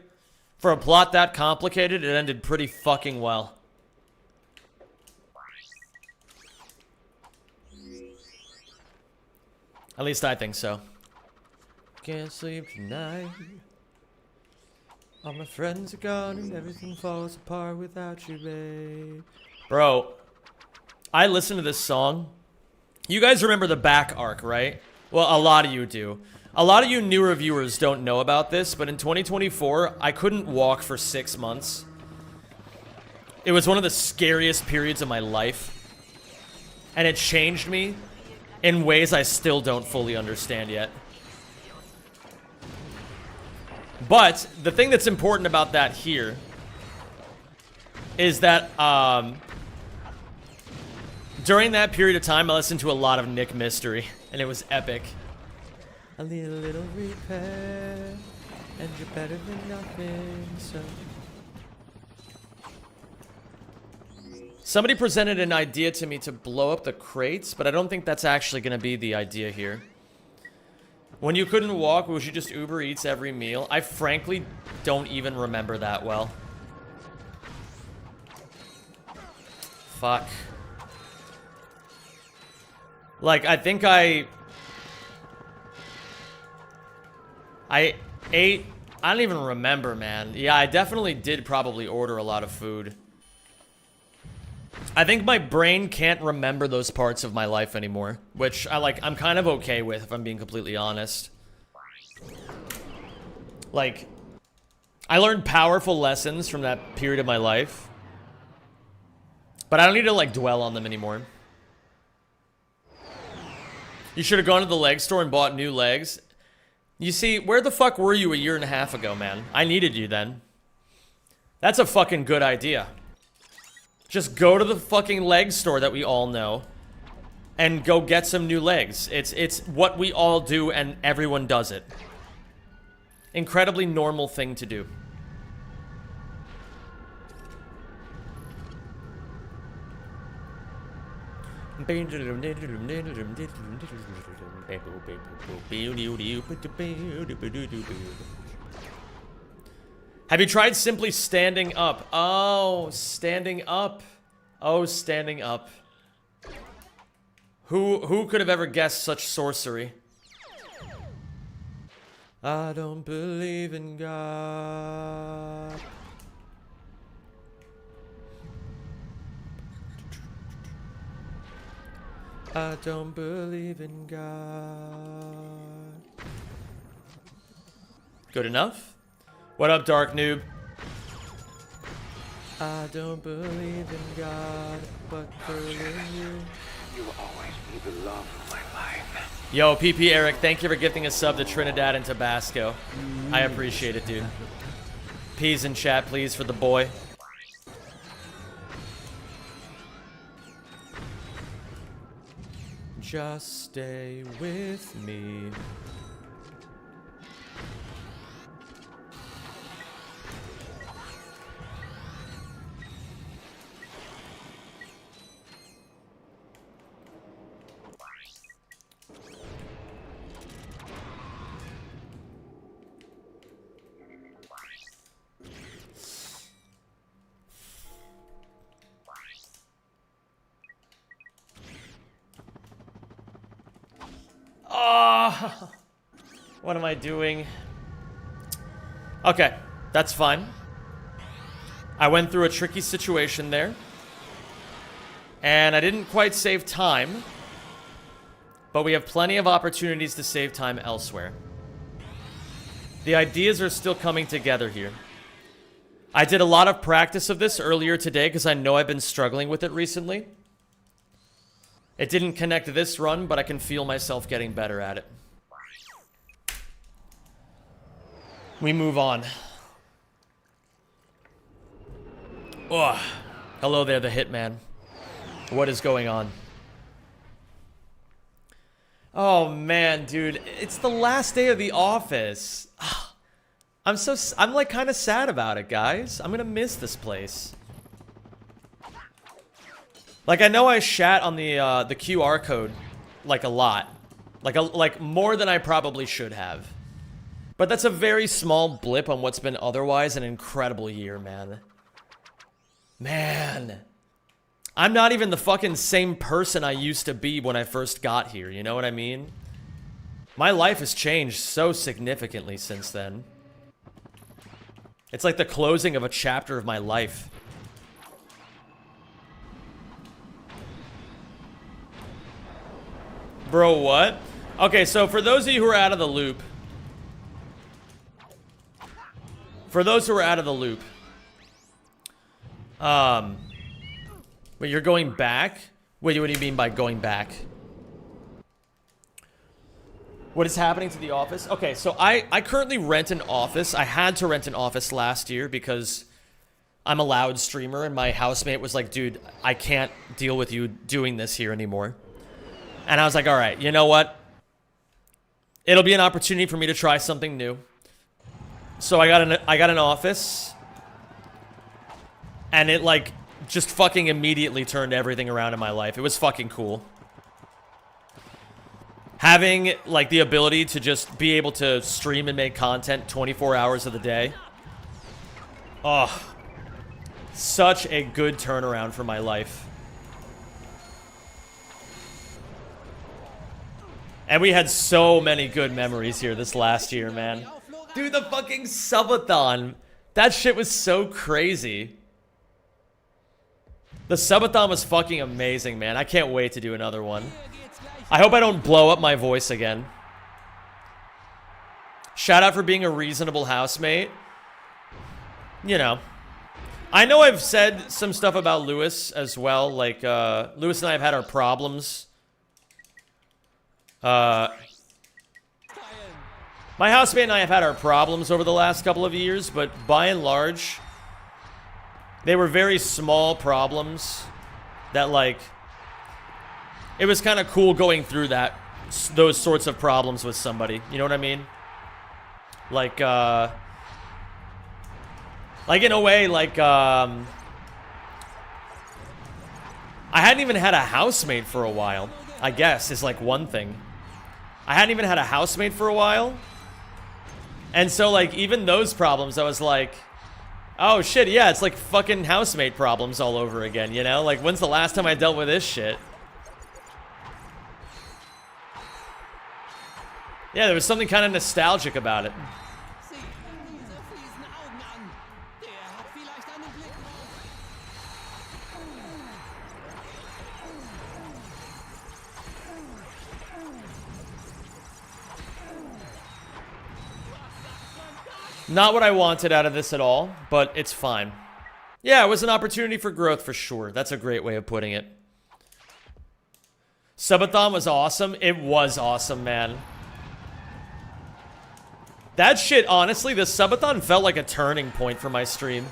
for a plot that complicated, it ended pretty fucking well. At least I think so. Can't sleep tonight. All my friends are gone and everything falls apart without you, babe. Bro, I listened to this song. You guys remember the back arc, right? Well, a lot of you do. A lot of you newer viewers don't know about this, but in 2024, I couldn't walk for 6 months. It was one of the scariest periods of my life. And it changed me in ways I still don't fully understand yet. But the thing that's important about that here is that during that period of time, I listened to a lot of Nick Mystery, and it was epic. I need a little repair, and you're better than nothing, so... Somebody presented an idea to me to blow up the crates, but I don't think that's actually going to be the idea here. When you couldn't walk, was you just Uber Eats every meal? I frankly don't even remember that well. Fuck. Like, I think I ate... I don't even remember, man. Yeah, I definitely did probably order a lot of food. I think my brain can't remember those parts of my life anymore, which I'm kind of okay with, if I'm being completely honest. Like, I learned powerful lessons from that period of my life, but I don't need to, like, dwell on them anymore. You should have gone to the leg store and bought new legs. You see, where the fuck were you a year and a half ago, man? I needed you then. That's a fucking good idea. Just go to the fucking leg store that we all know and go get some new legs. It's what we all do and everyone does it. Incredibly normal thing to do. Have you tried simply standing up? Oh, standing up. Oh, standing up. Who could have ever guessed such sorcery? I don't believe in God. I don't believe in God. Good enough? What up, Dark Noob? I don't believe in God, but believe in you. You will always be the love of my life. Yo, PP Eric, thank you for gifting a sub to Trinidad and Tabasco. I appreciate it, dude. Peas in chat, please, for the boy. Just stay with me. What am I doing? Okay, that's fine. I went through a tricky situation there. And I didn't quite save time. But we have plenty of opportunities to save time elsewhere. The ideas are still coming together here. I did a lot of practice of this earlier today because I know I've been struggling with it recently. It didn't connect this run, but I can feel myself getting better at it. We move on. Ugh. Hello there, the hitman. What is going on? Oh man, dude, it's the last day of the office. I'm like kind of sad about it, guys. I'm gonna miss this place. Like, I know I shat on the QR code like a lot, like more than I probably should have. But that's a very small blip on what's been otherwise an incredible year, man. Man. I'm not even the fucking same person I used to be when I first got here, you know what I mean? My life has changed so significantly since then. It's like the closing of a chapter of my life. Bro, what? Okay, so for those of you who are out of the loop. For those who are out of the loop. Wait, you're going back? Wait, what do you mean by going back? What is happening to the office? Okay, so I currently rent an office. I had to rent an office last year because I'm a loud streamer and my housemate was like, dude, I can't deal with you doing this here anymore. And I was like, all right, you know what? It'll be an opportunity for me to try something new. So I got an office. And it like just fucking immediately turned everything around in my life. It was fucking cool. Having, like, the ability to just be able to stream and make content 24 hours of the day. Oh. Such a good turnaround for my life. And we had so many good memories here this last year, man. Dude, the fucking subathon. That shit was so crazy. The subathon was fucking amazing, man. I can't wait to do another one. I hope I don't blow up my voice again. Shout out for being a reasonable housemate. You know. I know I've said some stuff about Lewis as well. Like, Lewis and I have had our problems. My housemate and I have had our problems over the last couple of years, but by and large, they were very small problems that, like, it was kind of cool going through those sorts of problems with somebody. You know what I mean? Like in a way, like, I hadn't even had a housemate for a while, I guess, is like one thing. I hadn't even had a housemate for a while. And so, like, even those problems, I was like, oh shit, yeah, it's like fucking housemate problems all over again, you know? Like, when's the last time I dealt with this shit? Yeah, there was something kind of nostalgic about it. Sieh diese fiesen Augen an. Der hat vielleicht einen Blick drauf. Not what I wanted out of this at all, but it's fine. Yeah, it was an opportunity for growth for sure. That's a great way of putting it. Subathon was awesome. It was awesome, man. That shit, honestly, the subathon felt like a turning point for my stream.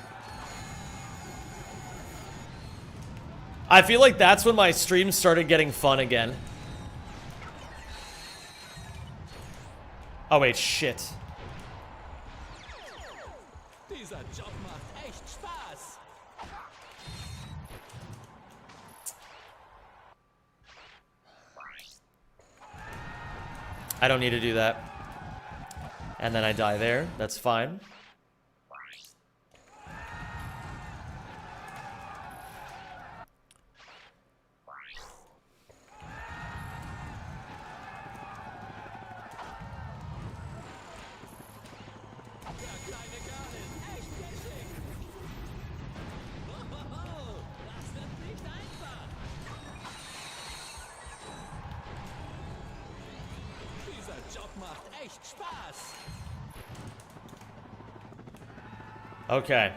I feel like that's when my streams started getting fun again. Oh, wait, shit. Dieser Job macht echt Spaß. I don't need to do that. And then I die there. That's fine. macht echt Spaß. Okay.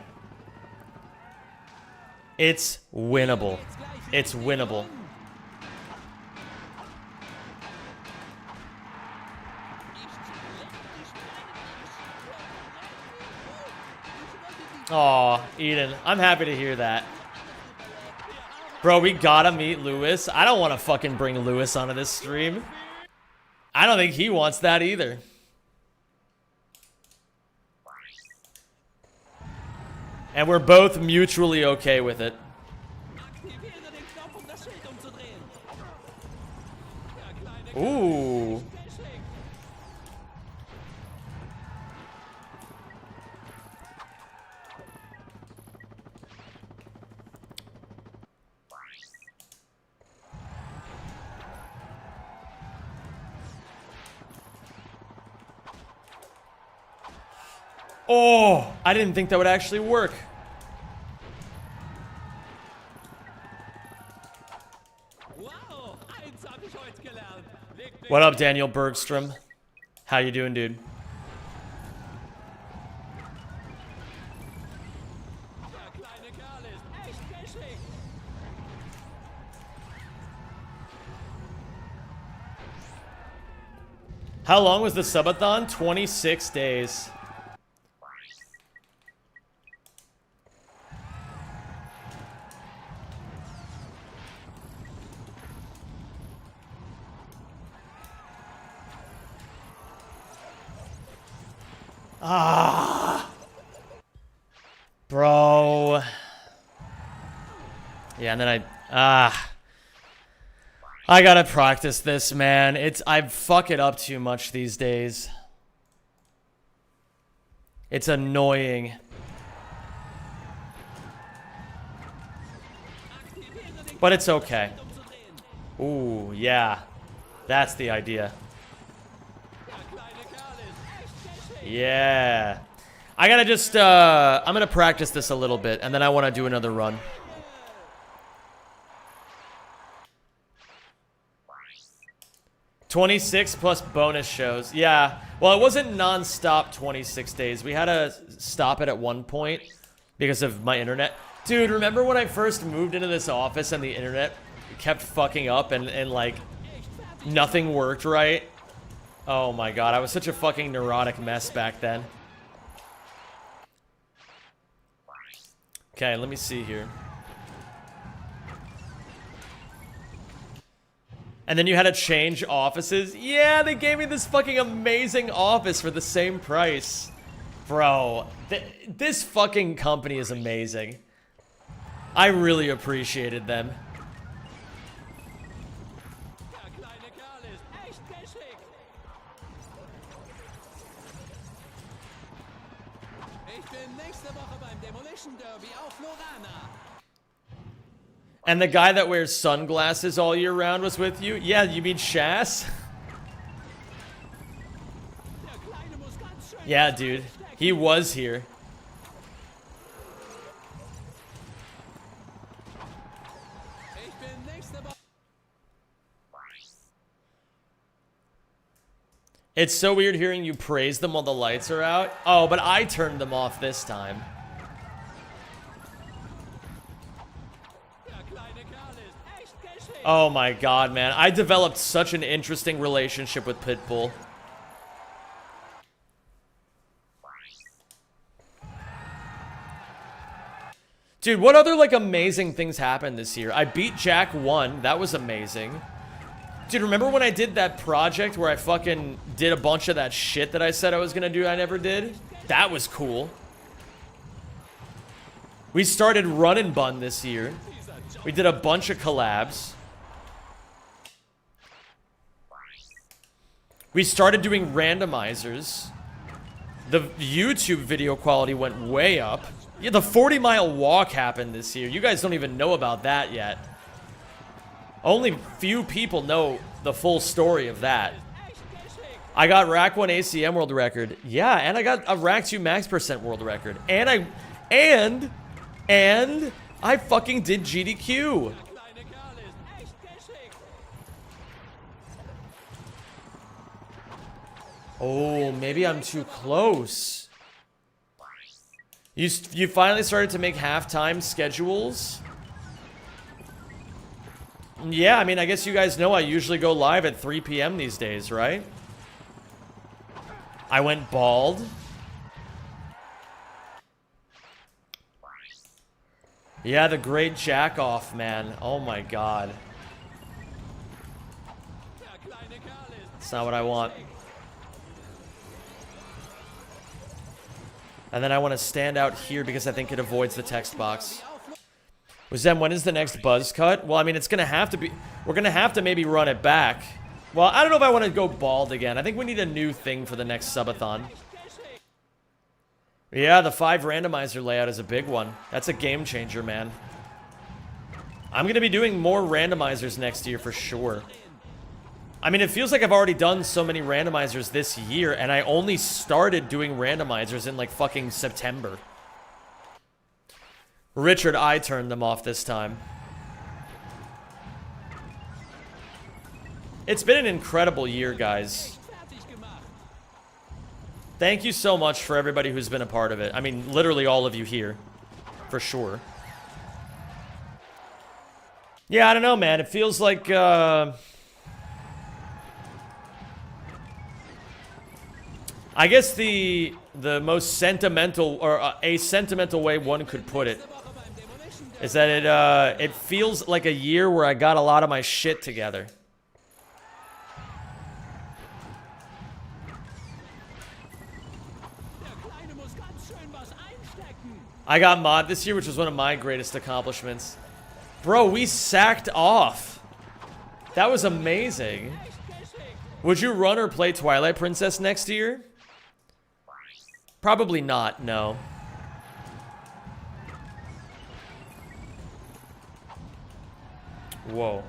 It's winnable. It's winnable. Aw, Eden, I'm happy to hear that. Bro, we gotta meet Lewis. I don't want to fucking bring Lewis onto this stream. I don't think he wants that either. And we're both mutually okay with it. Aktiviere den Knopf, um das Schild umzudrehen. Der kleine Ooh. Geschenk. Oh, I didn't think that would actually work. Wow, eins hab ich heute gelernt. Leg den What up, Daniel Bergstrom? How you doing, dude? Der kleine Kerl ist echt geschickt. How long was the subathon? 26 days. Ah, bro. Yeah, and then I gotta practice this, man. I fuck it up too much these days. It's annoying. But it's okay. Ooh, yeah. That's the idea. Yeah. I gotta just, I'm gonna practice this a little bit, and then I want to do another run. $26 plus bonus shows. Yeah. Well, it wasn't non-stop 26 days. We had to stop it at one point because of my internet. Dude, remember when I first moved into this office and the internet kept fucking up and like, nothing worked right? Oh my god, I was such a fucking neurotic mess back then. Okay, let me see here. And then you had to change offices? Yeah, they gave me this fucking amazing office for the same price. Bro, this fucking company is amazing. I really appreciated them. Der kleine Kerl ist echt geschickt. Ich bin nächste Woche beim Demolition Derby auf Lorana. And the guy that wears sunglasses all year round was with you? Yeah, you mean Shaz? Der Kleine muss ganz schön Yeah, dude. He was here. Ich bin nächste Woche. It's so weird hearing you praise them while the lights are out. Oh, but I turned them off this time. Der kleine Kerl ist echt geschickt. Oh my god, man. I developed such an interesting relationship with Pitbull. Dude, what other, like, amazing things happened this year? I beat Jack 1. That was amazing. Dude, remember when I did that project where I fucking did a bunch of that shit that I said I was gonna do I never did? That was cool. We started Run and Bun this year. We did a bunch of collabs. We started doing randomizers. The YouTube video quality went way up. Yeah, the 40-mile walk happened this year. You guys don't even know about that yet. Only few people know the full story of that. I got Rack 1 ACM world record. Yeah, and I got a Rack 2 max percent world record. And I fucking did GDQ. Kleine Kerl ist echt geschickt. Oh, maybe I'm too close. You finally started to make halftime schedules? Yeah, I mean, I guess you guys know I usually go live at 3 p.m. these days, right? I went bald. Yeah, the great jack off, man. Oh my god. That's not what I want. And then I want to stand out here because I think it avoids the text box. Zen, when is the next buzz cut? Well, I mean, it's going to have to be... We're going to have to maybe run it back. Well, I don't know if I want to go bald again. I think we need a new thing for the next subathon. Yeah, the 5 randomizer layout is a big one. That's a game changer, man. I'm going to be doing more randomizers next year for sure. I mean, it feels like I've already done so many randomizers this year, and I only started doing randomizers in, like, fucking September. Richard, I turned them off this time. It's been an incredible year, guys. Thank you so much for everybody who's been a part of it. I mean, literally all of you here. For sure. Yeah, I don't know, man. It feels like, I guess the most sentimental, or a sentimental way one could put it, is that it feels like a year where I got a lot of my shit together. I got mod this year, which was one of my greatest accomplishments. Bro, we sacked off. That was amazing. Would you run or play Twilight Princess next year? Probably not, no. Whoa.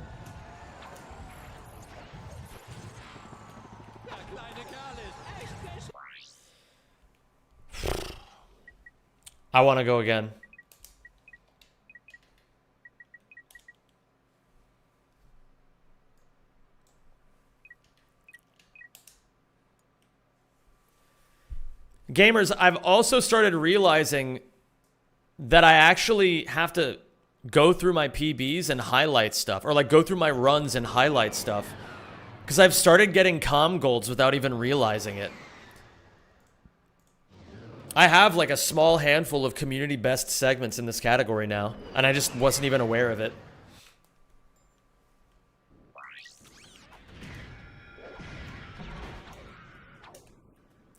I want to go again. Gamers, I've also started realizing that I actually have to go through my PBs and highlight stuff, or like go through my runs and highlight stuff, because I've started getting comm golds without even realizing it. I have like a small handful of community best segments in this category now, and I just wasn't even aware of it.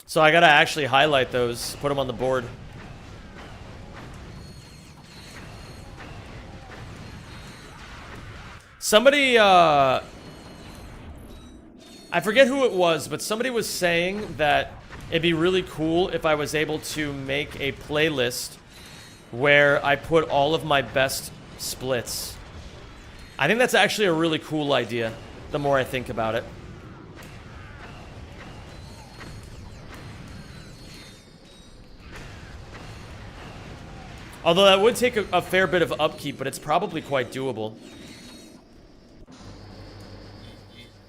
So I gotta actually highlight those, put them on the board. Somebody, I forget who it was, but somebody was saying that it'd be really cool if I was able to make a playlist where I put all of my best splits. I think that's actually a really cool idea, the more I think about it. Although that would take a fair bit of upkeep, but it's probably quite doable.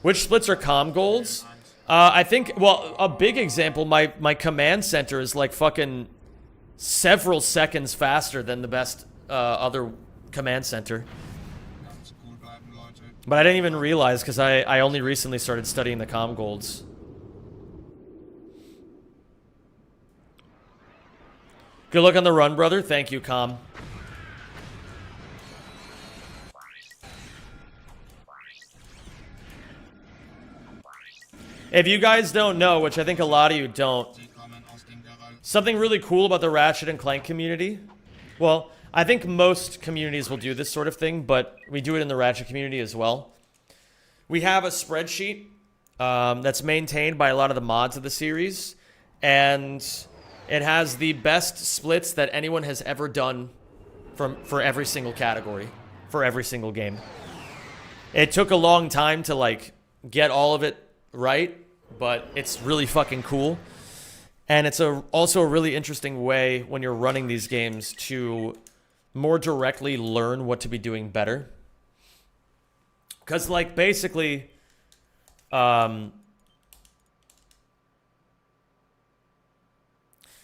Which splits are comm golds? I think, well, a big example, my command center is like fucking several seconds faster than the best other command center. But I didn't even realize because I only recently started studying the comm golds. Good luck on the run, brother. Thank you, comm. If you guys don't know, which I think a lot of you don't, something really cool about the Ratchet and Clank community, well, I think most communities will do this sort of thing, but we do it in the Ratchet community as well. We have a spreadsheet that's maintained by a lot of the mods of the series, and it has the best splits that anyone has ever done for every single category, for every single game. It took a long time to, like, get all of it right, but it's really fucking cool. And it's also a really interesting way when you're running these games to more directly learn what to be doing better. Because, like, basically,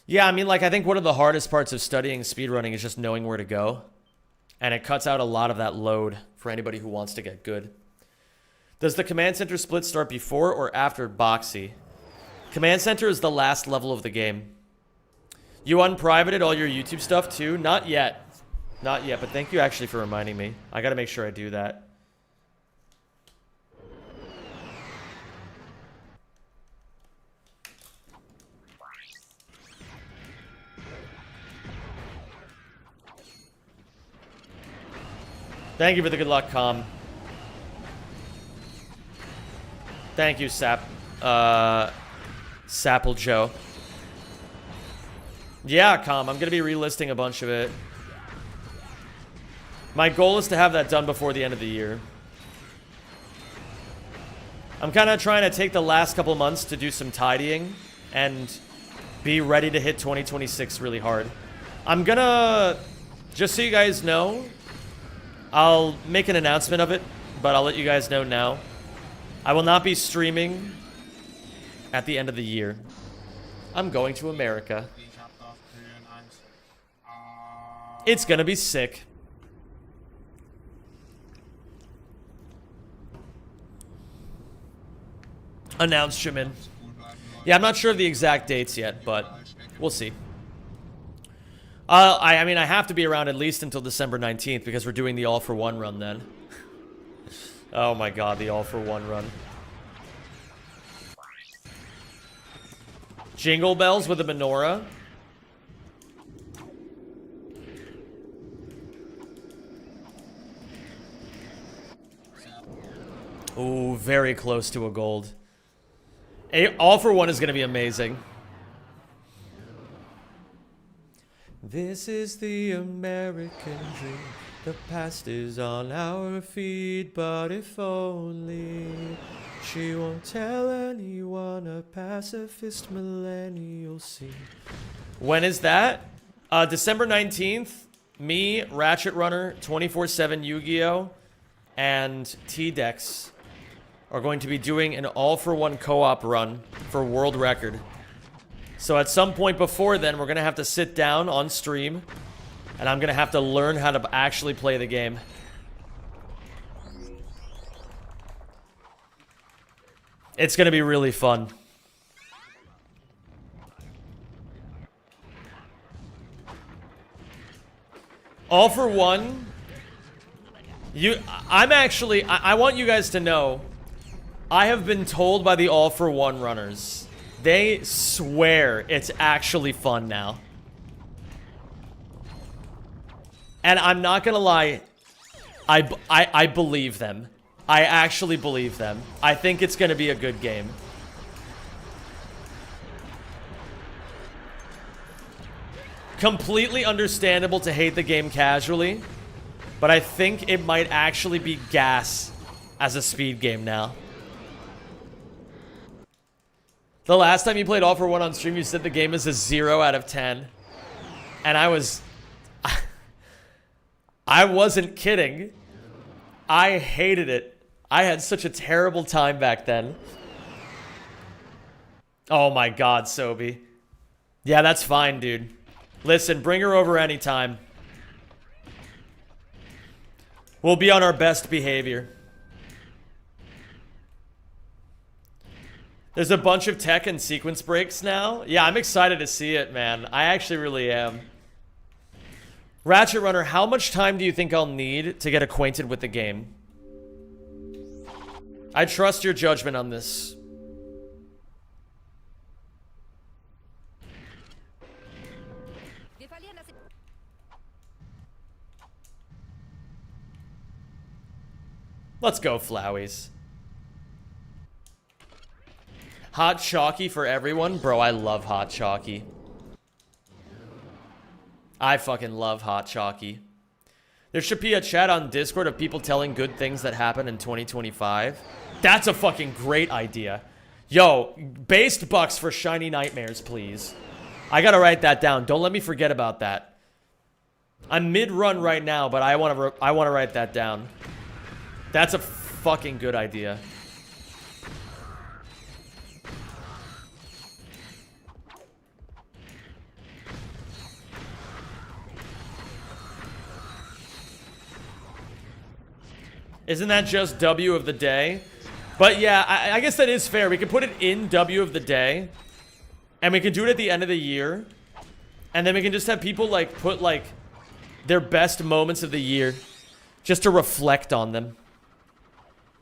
Yeah, I mean, like, I think one of the hardest parts of studying speedrunning is just knowing where to go. And it cuts out a lot of that load for anybody who wants to get good. Does the command center split start before or after Boxy? Command center is the last level of the game. You unprivated all your YouTube stuff too? Not yet. Not yet, but thank you actually for reminding me. I gotta make sure I do that. Thank you for the good luck, Com. Thank you, Sapple Joe. Yeah, Com, I'm gonna be relisting a bunch of it. My goal is to have that done before the end of the year. I'm kind of trying to take the last couple months to do some tidying and be ready to hit 2026 really hard. I'm gonna, just so you guys know, I'll make an announcement of it, but I'll let you guys know now. I will not be streaming at the end of the year. I'm going to America. Ich hab das Höhen 1. It's gonna be sick. Announced Jimin. Yeah, I'm not sure of the exact dates yet, but we'll see. I mean, I have to be around at least until December 19th because we're doing the All for One run then. Oh my god, the All for One run. Jingle bells with a menorah. Ooh, very close to a gold. All for One is going to be amazing. This is the American dream. The past is on our feet, but if only she won't tell anyone, a pacifist millennial scene. When is that? December 19th. Me, Ratchet Runner, 24/7 Yu-Gi-Oh, and T-Dex are going to be doing an all-for-one co-op run for world record. So at some point before then, we're going to have to sit down on stream, and I'm going to have to learn how to actually play the game. It's going to be really fun. All for One. I want you guys to know, I have been told by the All for One runners, they swear it's actually fun now. And I'm not gonna lie, I believe them. I actually believe them. I think it's gonna be a good game. Completely understandable to hate the game casually, but I think it might actually be gas as a speed game now. The last time you played All for One on stream, you said the game is a 0 out of 10. And I wasn't kidding. I hated it. I had such a terrible time back then. Oh my god, Sobi. Yeah, that's fine, dude. Listen, bring her over anytime. We'll be on our best behavior. There's a bunch of tech and sequence breaks now. Yeah, I'm excited to see it, man. I actually really am. Ratchet Runner, how much time do you think I'll need to get acquainted with the game? I trust your judgment on this. Let's go, Flowies. Hot Chalky for everyone? Bro, I love Hot Chalky. I fucking love Hot Chalky. There should be a chat on Discord of people telling good things that happen in 2025. That's a fucking great idea. Yo, based bucks for Shiny Nightmares, please. I gotta write that down. Don't let me forget about that. I'm mid-run right now, but I wanna write that down. That's a fucking good idea. Isn't that just W of the day? But yeah, I guess that is fair. We could put it in W of the day. And we can do it at the end of the year. And then we can just have people like put like their best moments of the year. Just to reflect on them.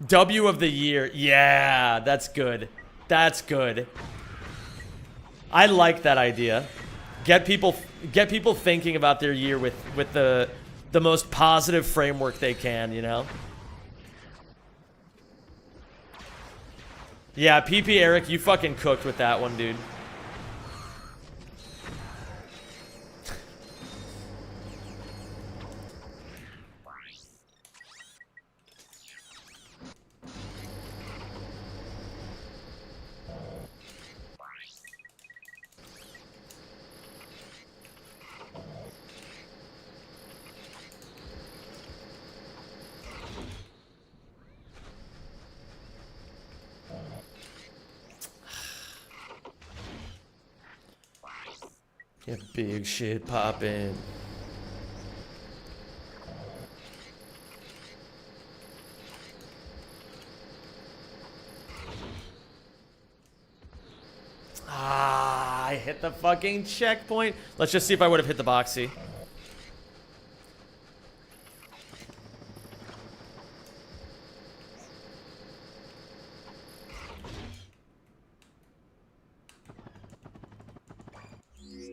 W of the year. Yeah, that's good. That's good. I like that idea. Get people thinking about their year with the most positive framework they can, you know? Yeah, PP Eric, you fucking cooked with that one, dude. Yeah, big shit poppin'. Ah, I hit the fucking checkpoint. Let's just see if I would have hit the boxy.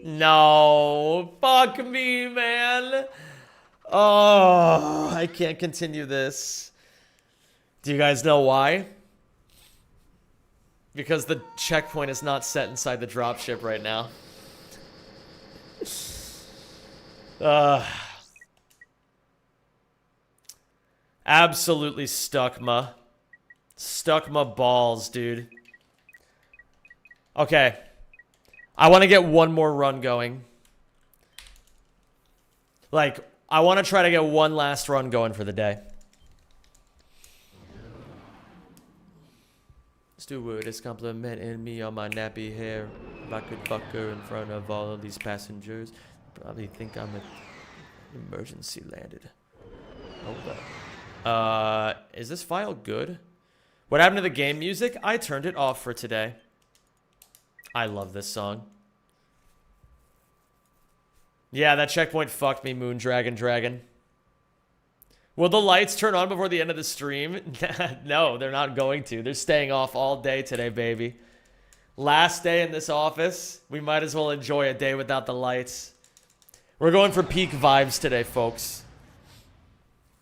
No, fuck me, man. Oh, I can't continue this. Do you guys know why? Because the checkpoint is not set inside the dropship right now. Absolutely stuck ma. Stuck my balls, dude. Okay. I want to get one more run going. Like, I want to try to get one last run going for the day. Steward is complimenting me on my nappy hair. If I could fuck her in front of all of these passengers, probably think I'm emergency landed. Hold up. Is this file good? What happened to the game music? I turned it off for today. I love this song. Yeah, that checkpoint fucked me, Dragon. Will the lights turn on before the end of the stream? No, they're not going to. They're staying off all day today, baby. Last day in this office. We might as well enjoy a day without the lights. We're going for peak vibes today, folks.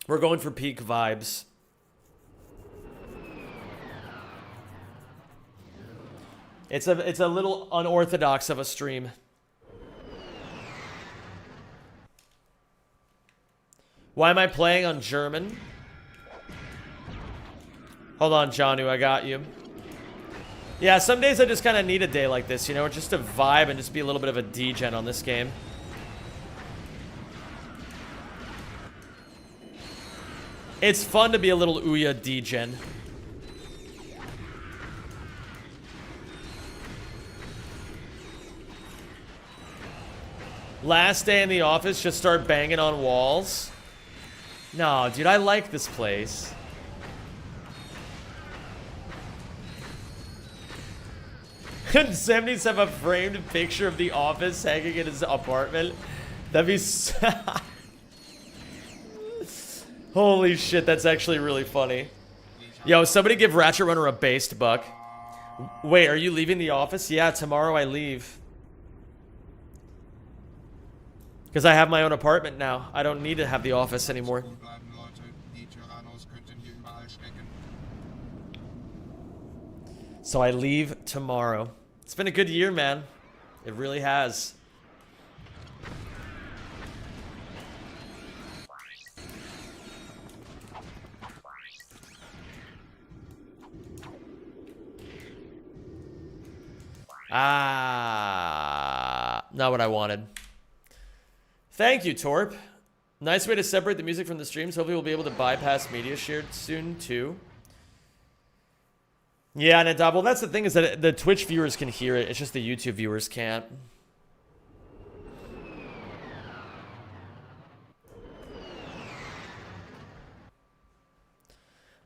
We're going for peak vibes. It's a little unorthodox of a stream. Why am I playing on German? Hold on, Janu, I got you. Yeah, some days I just kind of need a day like this, you know, just to vibe and just be a little bit of a degen on this game. It's fun to be a little Ouya degen. Last day in the office, just start banging on walls. No, dude, I like this place. Sam needs to have a framed picture of the office hanging in his apartment. That'd be holy shit, that's actually really funny. Yo, somebody give Ratchet Runner a based buck. Wait, are you leaving the office? Yeah, tomorrow I leave. Because I have my own apartment now. I don't need to have the office anymore. So I leave tomorrow. It's been a good year, man. It really has. Ah, not what I wanted. Thank you, Torp. Nice way to separate the music from the streams. Hopefully we'll be able to bypass media shared soon, too. Yeah, Nadab, well, that's the thing, is that the Twitch viewers can hear it. It's just the YouTube viewers can't.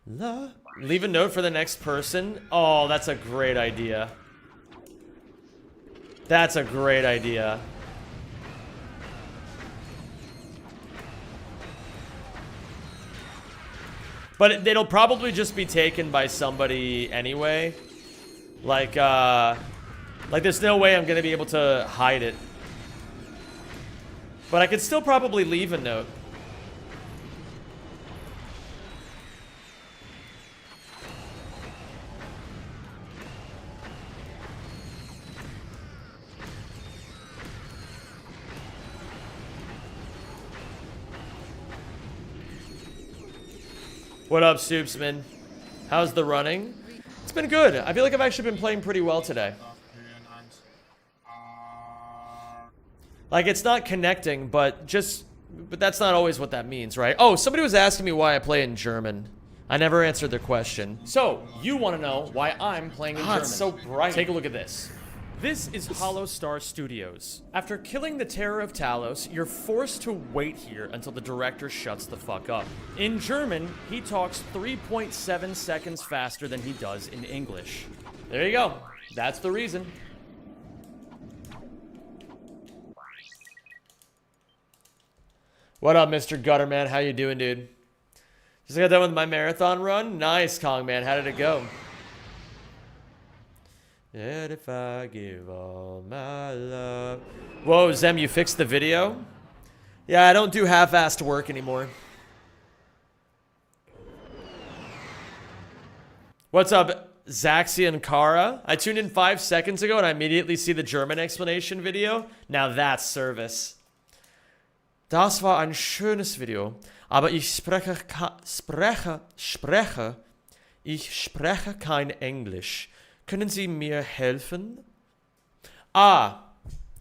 Leave a note for the next person. Oh, that's a great idea. That's a great idea. But it'll probably just be taken by somebody anyway. Like there's no way I'm gonna be able to hide it. But I could still probably leave a note. What up, Soupsman? How's the running? It's been good. I feel like I've actually been playing pretty well today. Like, it's not connecting, but that's not always what that means, right? Oh, somebody was asking me why I play in German. I never answered their question. So, you want to know why I'm playing in German. It's so bright. Take a look at this. This is Hollow Star Studios. After killing the Terror of Talos, you're forced to wait here until the director shuts the fuck up. In German, he talks 3.7 seconds faster than he does in English. There you go. That's the reason. What up, Mr. Gutterman? How you doing, dude? Just got done with my marathon run. Nice, Kong Man. How did it go? And if I give all my love. Whoa, Zem, you fixed the video? Yeah, I don't do half-assed work anymore. What's up, Zaxi and Kara? I tuned in 5 seconds ago and I immediately see the German explanation video. Now that's service. Das war ein schönes Video, aber ich spreche kein Englisch. Können Sie mir helfen? Ah,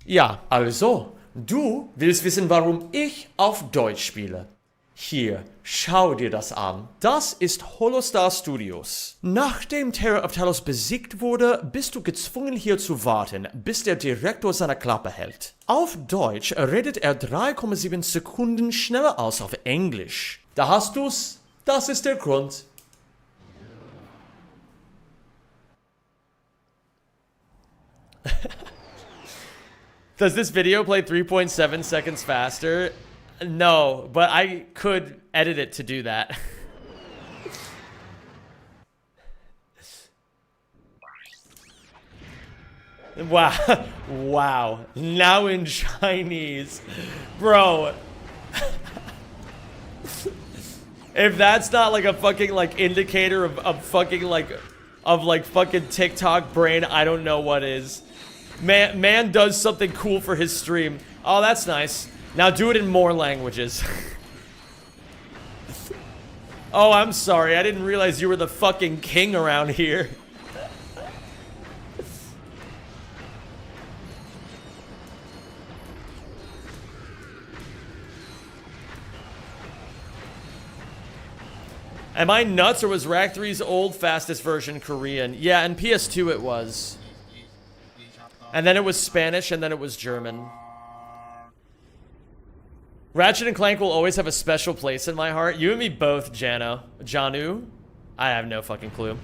ja, also, du willst wissen, warum ich auf Deutsch spiele. Hier, schau dir das an. Das ist Holostar Studios. Nachdem Terror of Talos besiegt wurde, bist du gezwungen hier zu warten, bis der Direktor seine Klappe hält. Auf Deutsch redet er 3,7 Sekunden schneller als auf Englisch. Da hast du's. Das ist der Grund. Does this video play 3.7 seconds faster? No, but I could edit it to do that. Wow. Wow. Now in Chinese. Bro. If that's not like a fucking like indicator of fucking like fucking TikTok brain, I don't know what is. Man does something cool for his stream. Oh, that's nice. Now do it in more languages. Oh, I'm sorry. I didn't realize you were the fucking king around here. Am I nuts, or was Rack 3's old fastest version Korean? Yeah, and PS2 it was. And then it was Spanish, and then it was German. Ratchet and Clank will always have a special place in my heart. You and me both, Janu? I have no fucking clue.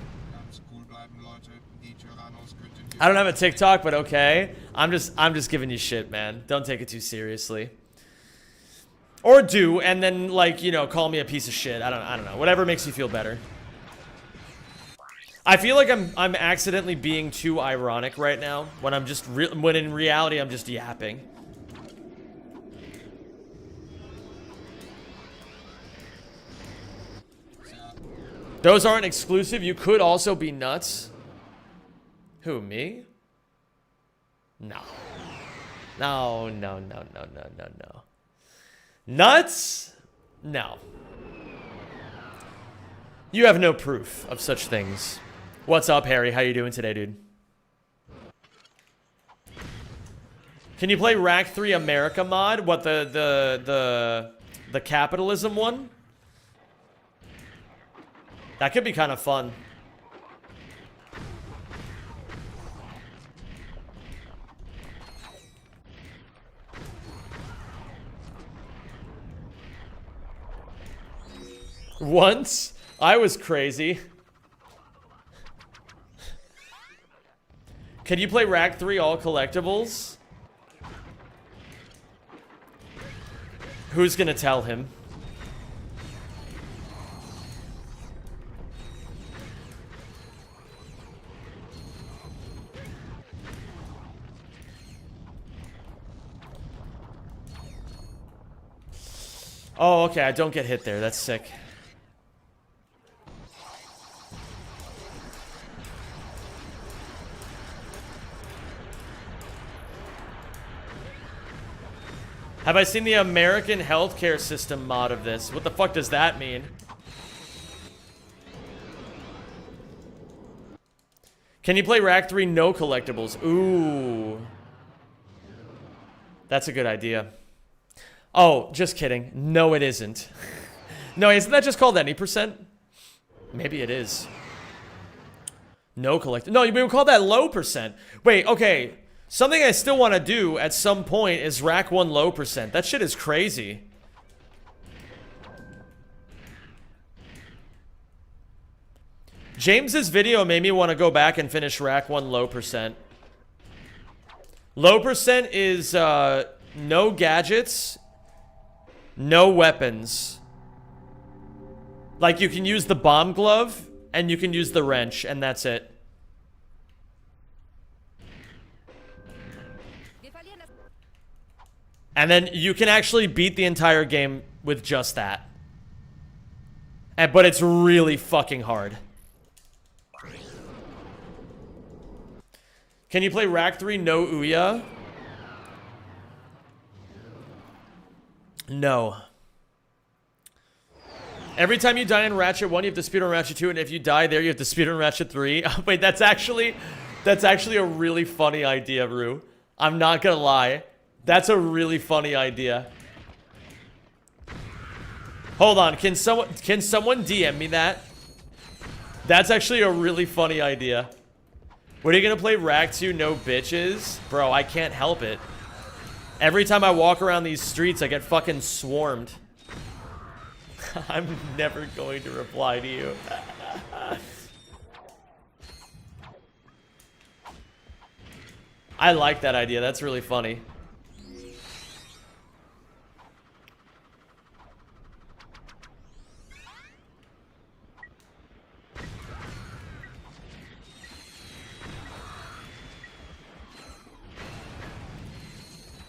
I don't have a TikTok, but okay. I'm just giving you shit, man. Don't take it too seriously. Or do, and then, like, you know, call me a piece of shit. I don't know. Whatever makes you feel better. I feel like I'm accidentally being too ironic right now when I'm just when in reality I'm just yapping. Those aren't exclusive. You could also be nuts. Who, me? No. No. Nuts? No. You have no proof of such things. What's up, Harry? How you doing today, dude? Can you play Rack 3 America mod? What, the capitalism one? That could be kind of fun. Once I was crazy. Can you play Rack 3 all collectibles? Who's gonna tell him? Oh, okay, I don't get hit there. That's sick. Have I seen the American healthcare system mod of this? What the fuck does that mean? Can you play Rack 3 no collectibles? Ooh. That's a good idea. Oh, just kidding. No, it isn't. No, isn't that just called any percent? Maybe it is. No collect. No, we would call that low percent. Wait, okay. Something I still want to do at some point is Rack 1 low percent. That shit is crazy. James's video made me want to go back and finish Rack 1 low percent. Low percent is no gadgets, no weapons. Like you can use the bomb glove and you can use the wrench and that's it. And then you can actually beat the entire game with just that. But it's really fucking hard. Can you play Rack 3 no Ouya? No. Every time you die in Ratchet 1, you have to speedrun Ratchet 2, and if you die there, you have to speedrun Ratchet 3. Wait, that's actually a really funny idea, Rue. I'm not gonna lie. That's a really funny idea. Hold on, can someone DM me that? That's actually a really funny idea. What are you gonna play Rack 2 no bitches? Bro, I can't help it. Every time I walk around these streets, I get fucking swarmed. I'm never going to reply to you. I like that idea. That's really funny.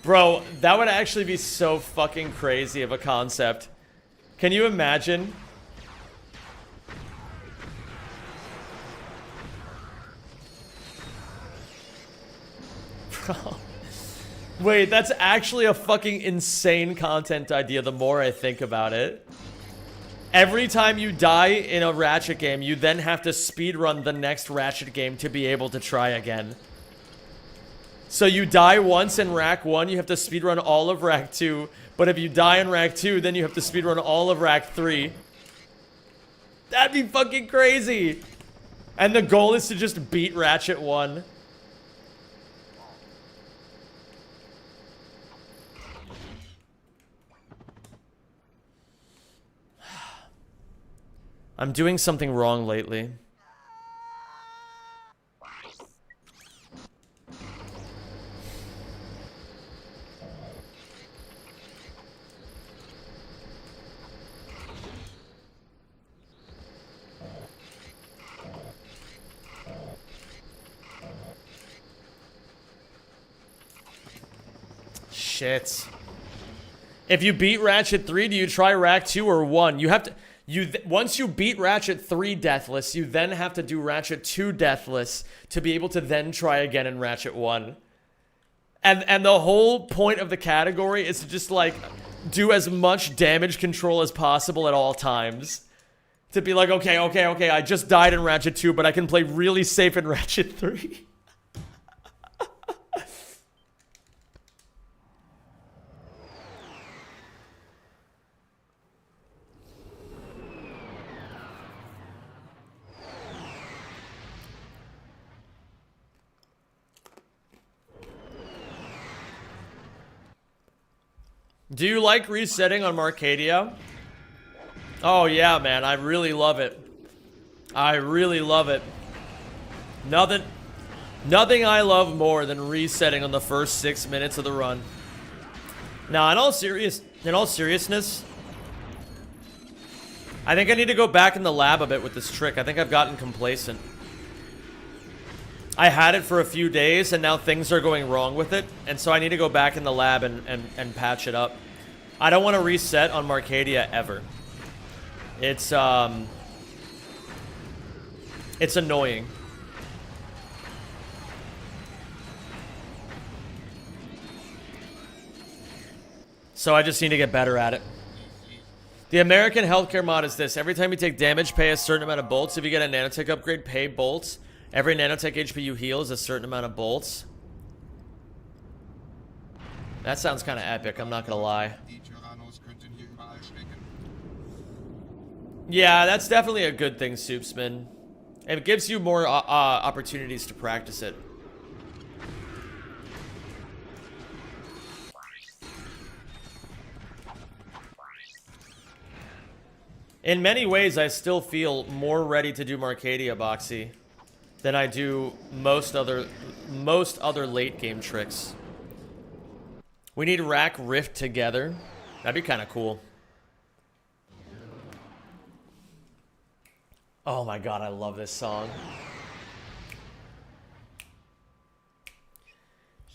Bro, that would actually be so fucking crazy of a concept. Can you imagine? Bro. Wait, that's actually a fucking insane content idea the more I think about it. Every time you die in a Ratchet game, you then have to speedrun the next Ratchet game to be able to try again. So you die once in Rack 1, you have to speedrun all of Rack 2. But if you die in Rack 2, then you have to speedrun all of Rack 3. That'd be fucking crazy. And the goal is to just beat Ratchet 1. I'm doing something wrong lately. Shit. If you beat Ratchet 3, do you try Rack 2 or 1? You have to... once you beat Ratchet 3 deathless, you then have to do Ratchet 2 deathless to be able to then try again in Ratchet 1. And the whole point of the category is to just, like, do as much damage control as possible at all times. To be like, okay, I just died in Ratchet 2, but I can play really safe in Ratchet 3. Do you like resetting on Marcadia? Oh yeah, man, I really love it. I really love it. Nothing I love more than resetting on the first 6 minutes of the run. Now, in all seriousness, I think I need to go back in the lab a bit with this trick. I think I've gotten complacent. I had it for a few days, and now things are going wrong with it, and so I need to go back in the lab and patch it up. I don't want to reset on Marcadia ever. It's annoying. So I just need to get better at it. The American healthcare mod is this. Every time you take damage, pay a certain amount of bolts. If you get a nanotech upgrade, pay bolts. Every nanotech HP you heal is a certain amount of bolts. That sounds kind of epic, I'm not gonna lie. Yeah, that's definitely a good thing, Soupsman. It gives you more opportunities to practice it. In many ways, I still feel more ready to do Marcadia, Boxy, than I do most other late game tricks. We need Rack Rift together. That'd be kind of cool. Oh my god, I love this song.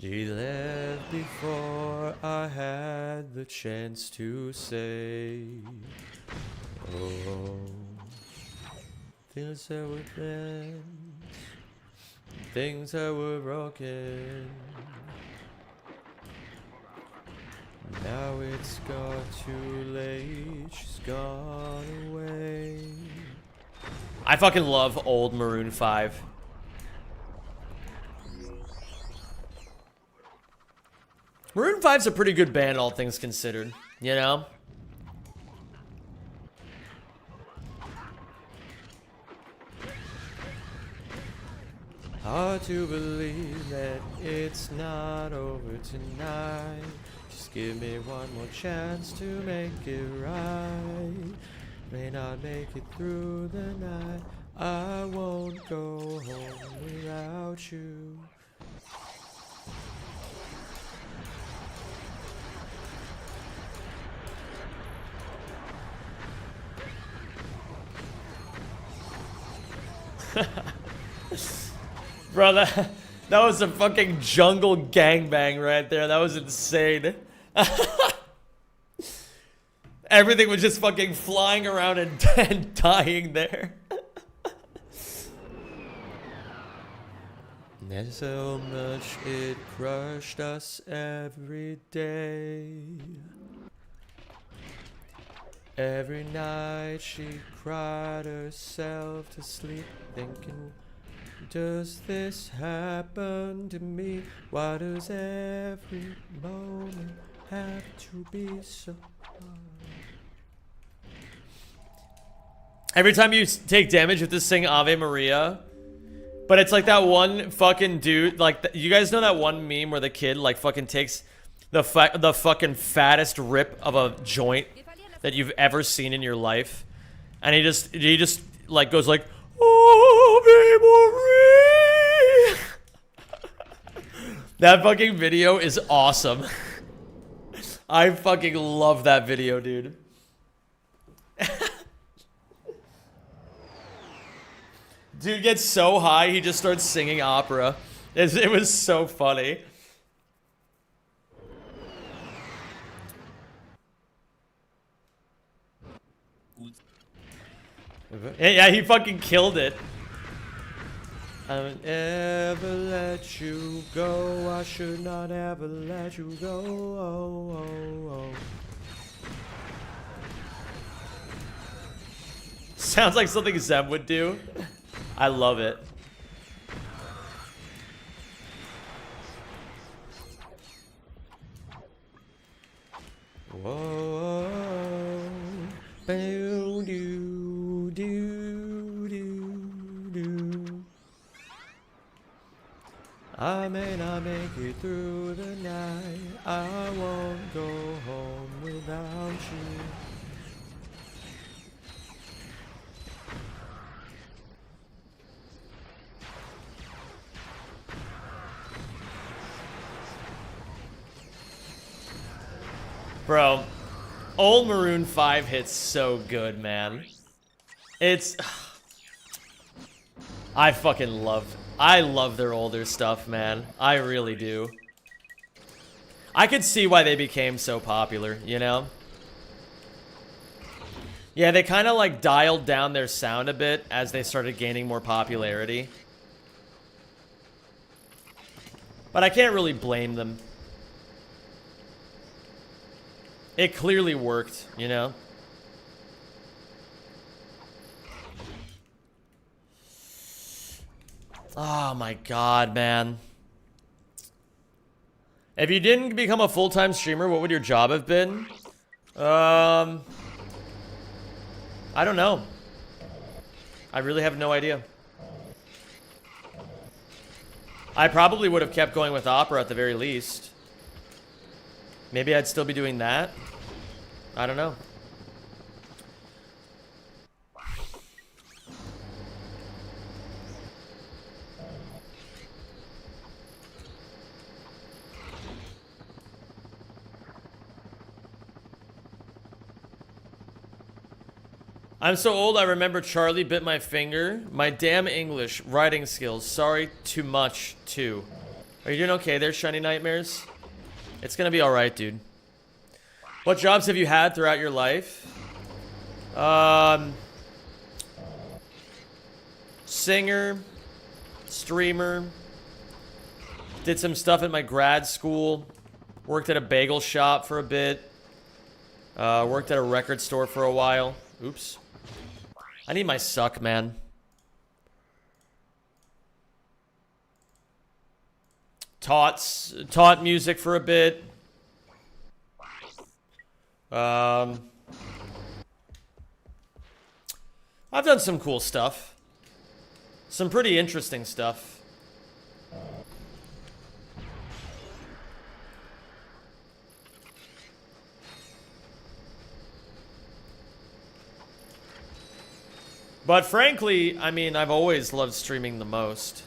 She left before I had the chance to say, oh, things that were planned, things that were broken. Now it's gone too late, she's gone away. I fucking love old Maroon 5. Maroon 5's a pretty good band, all things considered, you know? Hard to believe that it's not over tonight. Just give me one more chance to make it right. May not make it through the night. I won't go home without you. Bro, that was a fucking jungle gangbang right there. That was insane. Everything was just fucking flying around and dying there. There's so much it crushed us every day. Every night she cried herself to sleep thinking, does this happen to me? Why does every moment have to be so hard? Every time you take damage with this thing, Ave Maria. But it's like that one fucking dude, like, you guys know that one meme where the kid, like, fucking takes the fucking fattest rip of a joint that you've ever seen in your life? And he just, like, goes like, oh, Marie. That fucking video is awesome. I fucking love that video, dude. Dude gets so high, he just starts singing opera. It was so funny. Yeah, he fucking killed it. I would ever let you go. I should not ever let you go. Oh, oh, oh. Sounds like something Zeb would do. I love it. Whoa, do do do do. I may not make it through the night. I won't go home without you. Bro, old Maroon 5 hits so good, man. It's... I love their older stuff, man. I really do. I could see why they became so popular, you know? Yeah, they kind of like dialed down their sound a bit as they started gaining more popularity. But I can't really blame them. It clearly worked, you know? Oh my god, man. If you didn't become a full-time streamer, what would your job have been? I don't know. I really have no idea. I probably would have kept going with opera at the very least. Maybe I'd still be doing that. I don't know. I'm so old, I remember Charlie bit my finger. My damn English, writing skills. Sorry, too much, too. Are you doing okay there, Shiny Nightmares? It's gonna be alright, dude. What jobs have you had throughout your life? Singer, streamer. Did some stuff at my grad school. Worked at a bagel shop for a bit. Worked at a record store for a while. Oops. I need my suck, man. Taught music for a bit. I've done some cool stuff. Some pretty interesting stuff. But frankly, I mean, I've always loved streaming the most.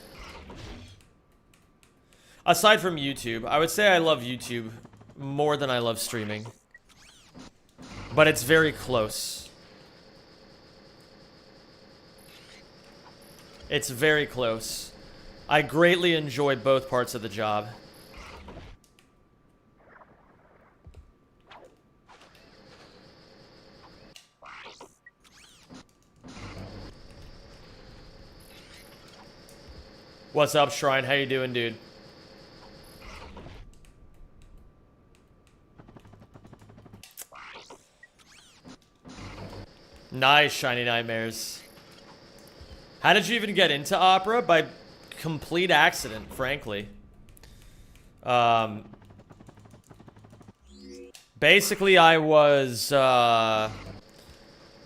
Aside from YouTube, I would say I love YouTube more than I love streaming. But it's very close. It's very close. I greatly enjoy both parts of the job. What's up, Shrine? How you doing, dude? Nice, Shiny Nightmares. How did you even get into opera? By complete accident, frankly. Basically, I was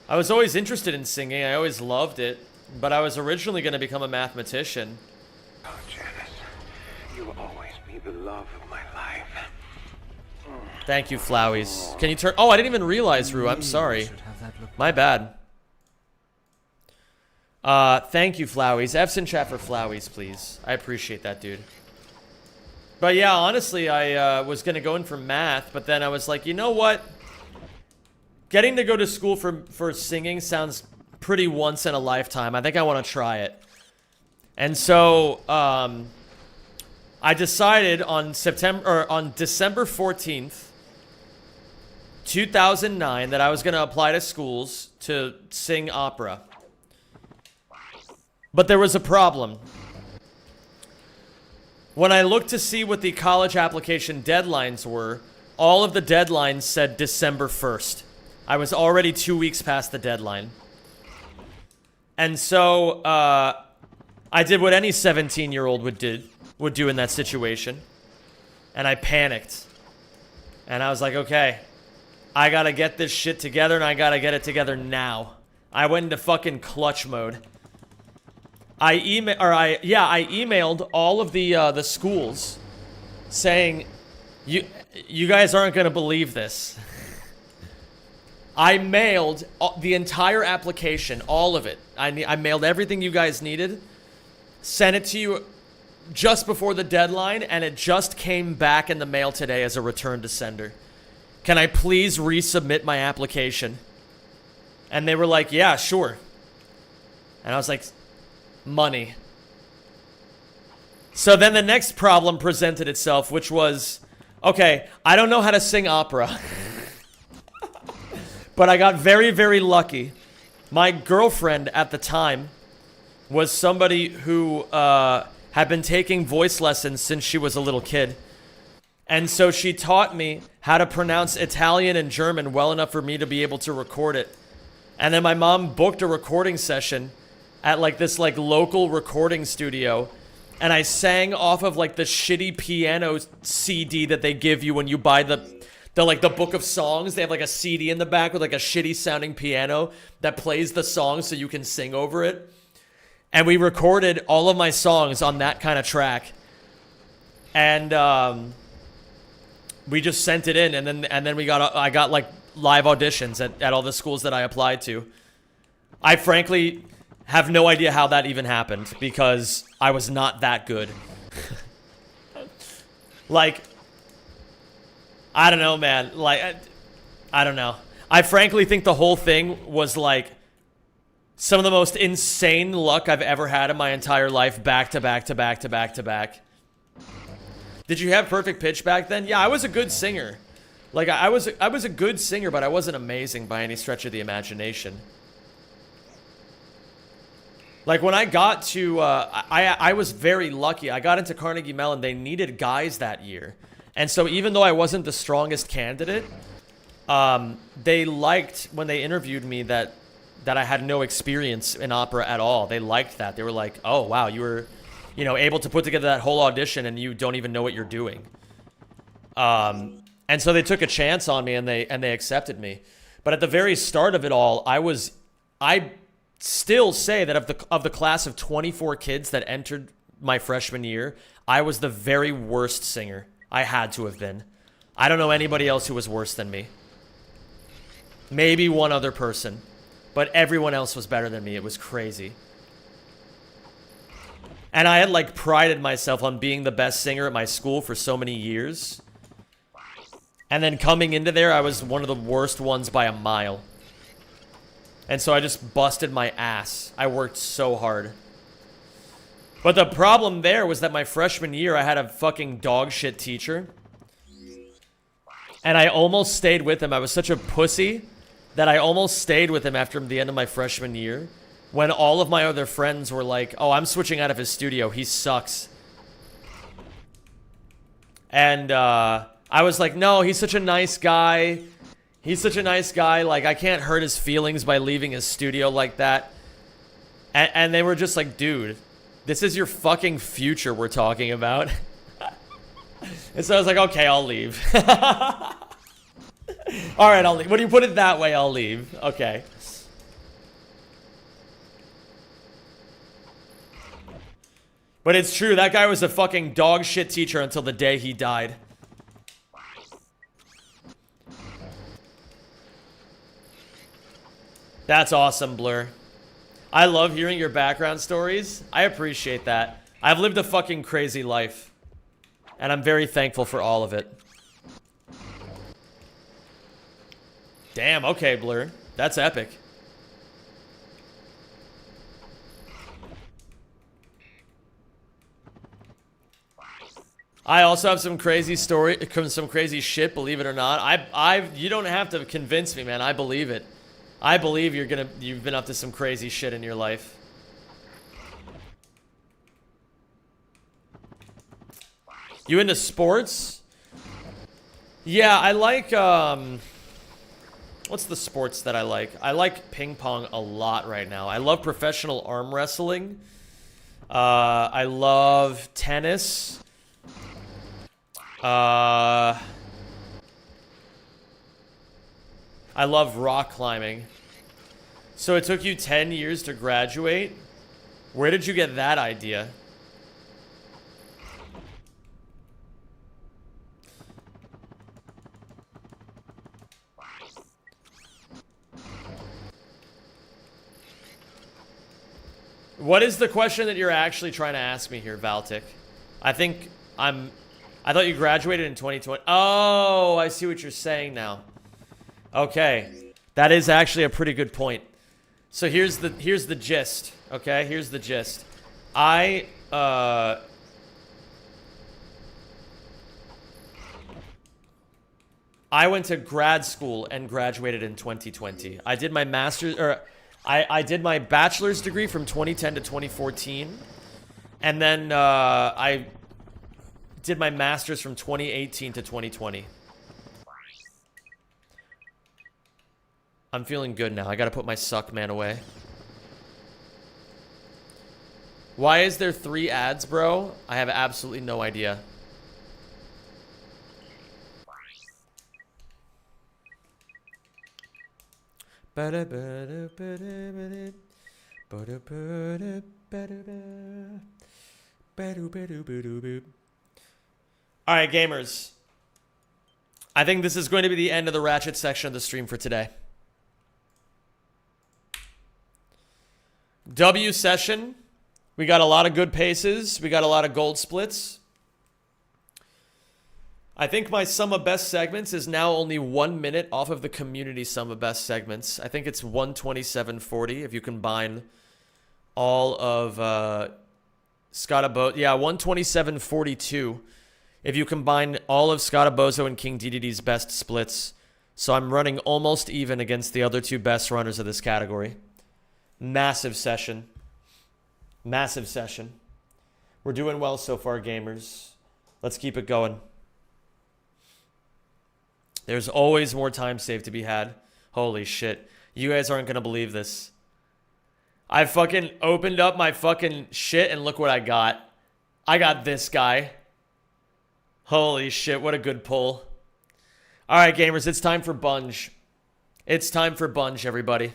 always interested in singing. I always loved it. But I was originally going to become a mathematician. Oh, Janice, you will always be the love of my life. Thank you, Flowies. Can you turn... Oh, I didn't even realize, Rue. I'm sorry. My bad. Thank you, Flowies. F's in chat for Flowies, please. I appreciate that, dude. But yeah, honestly, I was going to go in for math, but then I was like, you know what? Getting to go to school for singing sounds pretty once in a lifetime. I think I want to try it. And so, I decided on December 14th, 2009, that I was going to apply to schools to sing opera. But there was a problem. When I looked to see what the college application deadlines were, all of the deadlines said December 1st. I was already 2 weeks past the deadline. And so, I did what any 17-year-old would do in that situation. And I panicked. And I was like, okay, I gotta get this shit together, and I gotta get it together now. I went into fucking clutch mode. I emailed all of the schools saying, you guys aren't gonna believe this. I mailed the entire application, all of it. I mailed everything you guys needed, sent it to you just before the deadline, and it just came back in the mail today as a return to sender. Can I please resubmit my application? And they were like, yeah, sure. And I was like, money. So then the next problem presented itself, which was, okay, I don't know how to sing opera. But I got very, very lucky. My girlfriend at the time was somebody who had been taking voice lessons since she was a little kid. And so she taught me how to pronounce Italian and German well enough for me to be able to record it. And then my mom booked a recording session at like this like local recording studio. And I sang off of like the shitty piano CD that they give you when you buy the like the book of songs. They have like a CD in the back with like a shitty sounding piano that plays the song so you can sing over it. And we recorded all of my songs on that kind of track. And we just sent it in, and then I got like live auditions at all the schools that I applied to. I frankly have no idea how that even happened because I was not that good. Like, I don't know, man. Like, I don't know. I frankly think the whole thing was like some of the most insane luck I've ever had in my entire life, back to back to back to back to back. Did you have perfect pitch back then? Yeah, I was a good singer. Like, I was a good singer, but I wasn't amazing by any stretch of the imagination. Like, when I got to, I was very lucky. I got into Carnegie Mellon. They needed guys that year. And so even though I wasn't the strongest candidate, they liked, when they interviewed me, that I had no experience in opera at all. They liked that. They were like, oh, wow, you were, you know, able to put together that whole audition and you don't even know what you're doing. And so they took a chance on me and they accepted me. But at the very start of it all, I still say that of the class of 24 kids that entered my freshman year, I was the very worst singer. I had to have been. I don't know anybody else who was worse than me. Maybe one other person, but everyone else was better than me. It was crazy. And I had like prided myself on being the best singer at my school for so many years. And then coming into there, I was one of the worst ones by a mile. And so I just busted my ass. I worked so hard. But the problem there was that my freshman year, I had a fucking dog shit teacher. And I almost stayed with him. I was such a pussy that I almost stayed with him after the end of my freshman year. When all of my other friends were like, oh, I'm switching out of his studio. He sucks. And I was like, no, he's such a nice guy. He's such a nice guy. Like, I can't hurt his feelings by leaving his studio like that. And they were just like, dude, this is your fucking future we're talking about. And so I was like, okay, I'll leave. All right, I'll leave. When you put it that way, I'll leave. Okay. But it's true, that guy was a fucking dog shit teacher until the day he died. That's awesome, Blur. I love hearing your background stories. I appreciate that. I've lived a fucking crazy life. And I'm very thankful for all of it. Damn, okay, Blur. That's epic. I also have some crazy story, some crazy shit, believe it or not. You don't have to convince me, man. I believe it. I believe you've been up to some crazy shit in your life. You into sports? Yeah, I like, what's the sports that I like? I like ping pong a lot right now. I love professional arm wrestling. I love tennis. I love rock climbing. So it took you 10 years to graduate? Where did you get that idea? What is the question that you're actually trying to ask me here, Valtic? I think I thought you graduated in 2020. Oh, I see what you're saying now. Okay. That is actually a pretty good point. So here's the gist. Okay, here's the gist. I went to grad school and graduated in 2020. I did my master's, or I did my bachelor's degree from 2010 to 2014. And then I did my master's from 2018 to 2020. I'm feeling good now. I gotta put my suck man away. Why is there 3 ads, bro? I have absolutely no idea. Alright, gamers. I think this is going to be the end of the Ratchet section of the stream for today. W session. We got a lot of good paces. We got a lot of gold splits. I think my sum of best segments is now only 1 minute off of the community sum of best segments. I think it's 127.40 if you combine all of Scotabo. Yeah, 127.42 if you combine all of Scottobozo and King DDD's best splits. So I'm running almost even against the other 2 best runners of this category. Massive session. Massive session. We're doing well so far, gamers. Let's keep it going. There's always more time saved to be had. Holy shit. You guys aren't gonna believe this. I fucking opened up my fucking shit and look what I got. I got this guy. Holy shit, what a good pull. Alright, gamers, it's time for Bunge. It's time for Bunge, everybody.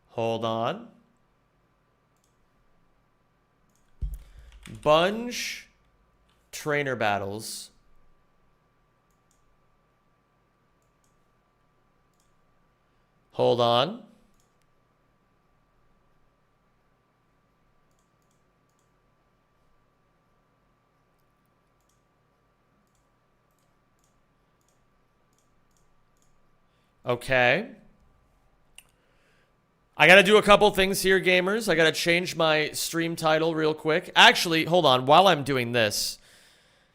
Hold on. Bunge trainer battles. Hold on. Okay. I gotta do a couple things here, gamers. I gotta change my stream title real quick. Actually, hold on. While I'm doing this,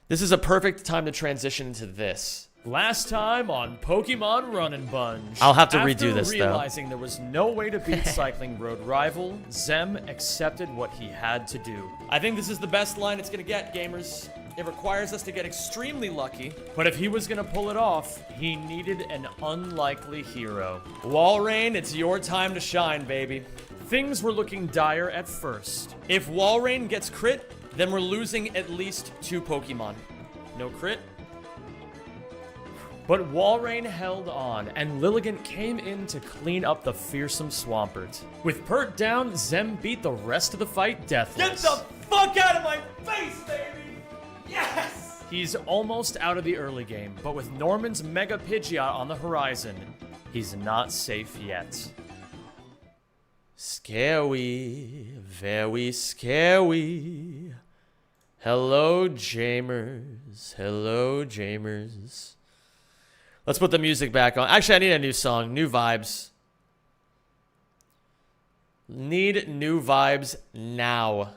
this is a perfect time to transition into this. Last time on Pokemon Run and Bunge. I'll have to redo this, though. After realizing there was no way to beat Cycling Road Rival, Zem accepted what he had to do. I think this is the best line it's gonna get, gamers. It requires us to get extremely lucky. But if he was gonna pull it off, he needed an unlikely hero. Walrein, it's your time to shine, baby. Things were looking dire at first. If Walrein gets crit, then we're losing at least 2 Pokemon. No crit. But Walrein held on, and Lilligant came in to clean up the fearsome Swampert. With Pert down, Zem beat the rest of the fight deathless. Get the fuck out of my face, baby! Yes! He's almost out of the early game, but with Norman's Mega Pidgeot on the horizon, he's not safe yet. Scary, very scary. Hello, Jamers. Hello, Jamers. Let's put the music back on. Actually, I need a new song. New vibes. Need new vibes now.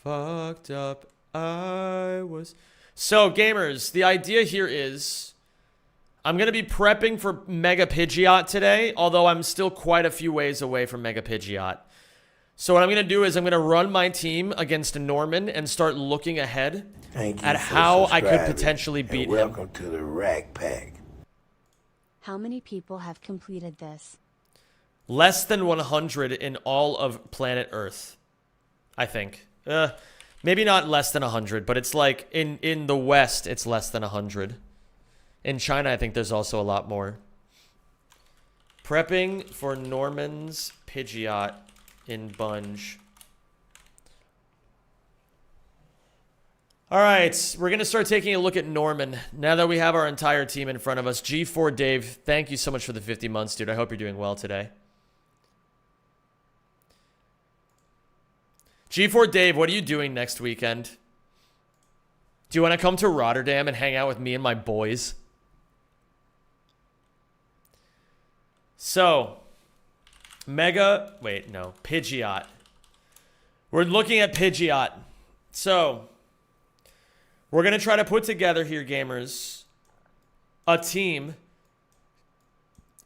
Fucked up I was. So, gamers, the idea here is I'm going to be prepping for Mega Pidgeot today, although I'm still quite a few ways away from Mega Pidgeot. So what I'm going to do is I'm going to run my team against Norman and start looking ahead at how I could potentially beat him. Welcome to the Rack Pack. How many people have completed this? Less than 100 in all of planet Earth, I think. Maybe not less than 100, but it's like in the West, it's less than 100. In China, I think there's also a lot more. Prepping for Norman's Pidgeot in Bunge. All right, we're going to start taking a look at Norman now that we have our entire team in front of us. G4 Dave, thank you so much for the 50 months, dude. I hope you're doing well today. G4 Dave, what are you doing next weekend? Do you want to come to Rotterdam and hang out with me and my boys? So, PIDGEOT. We're looking at PIDGEOT. So, we're going to try to put together here, gamers, a team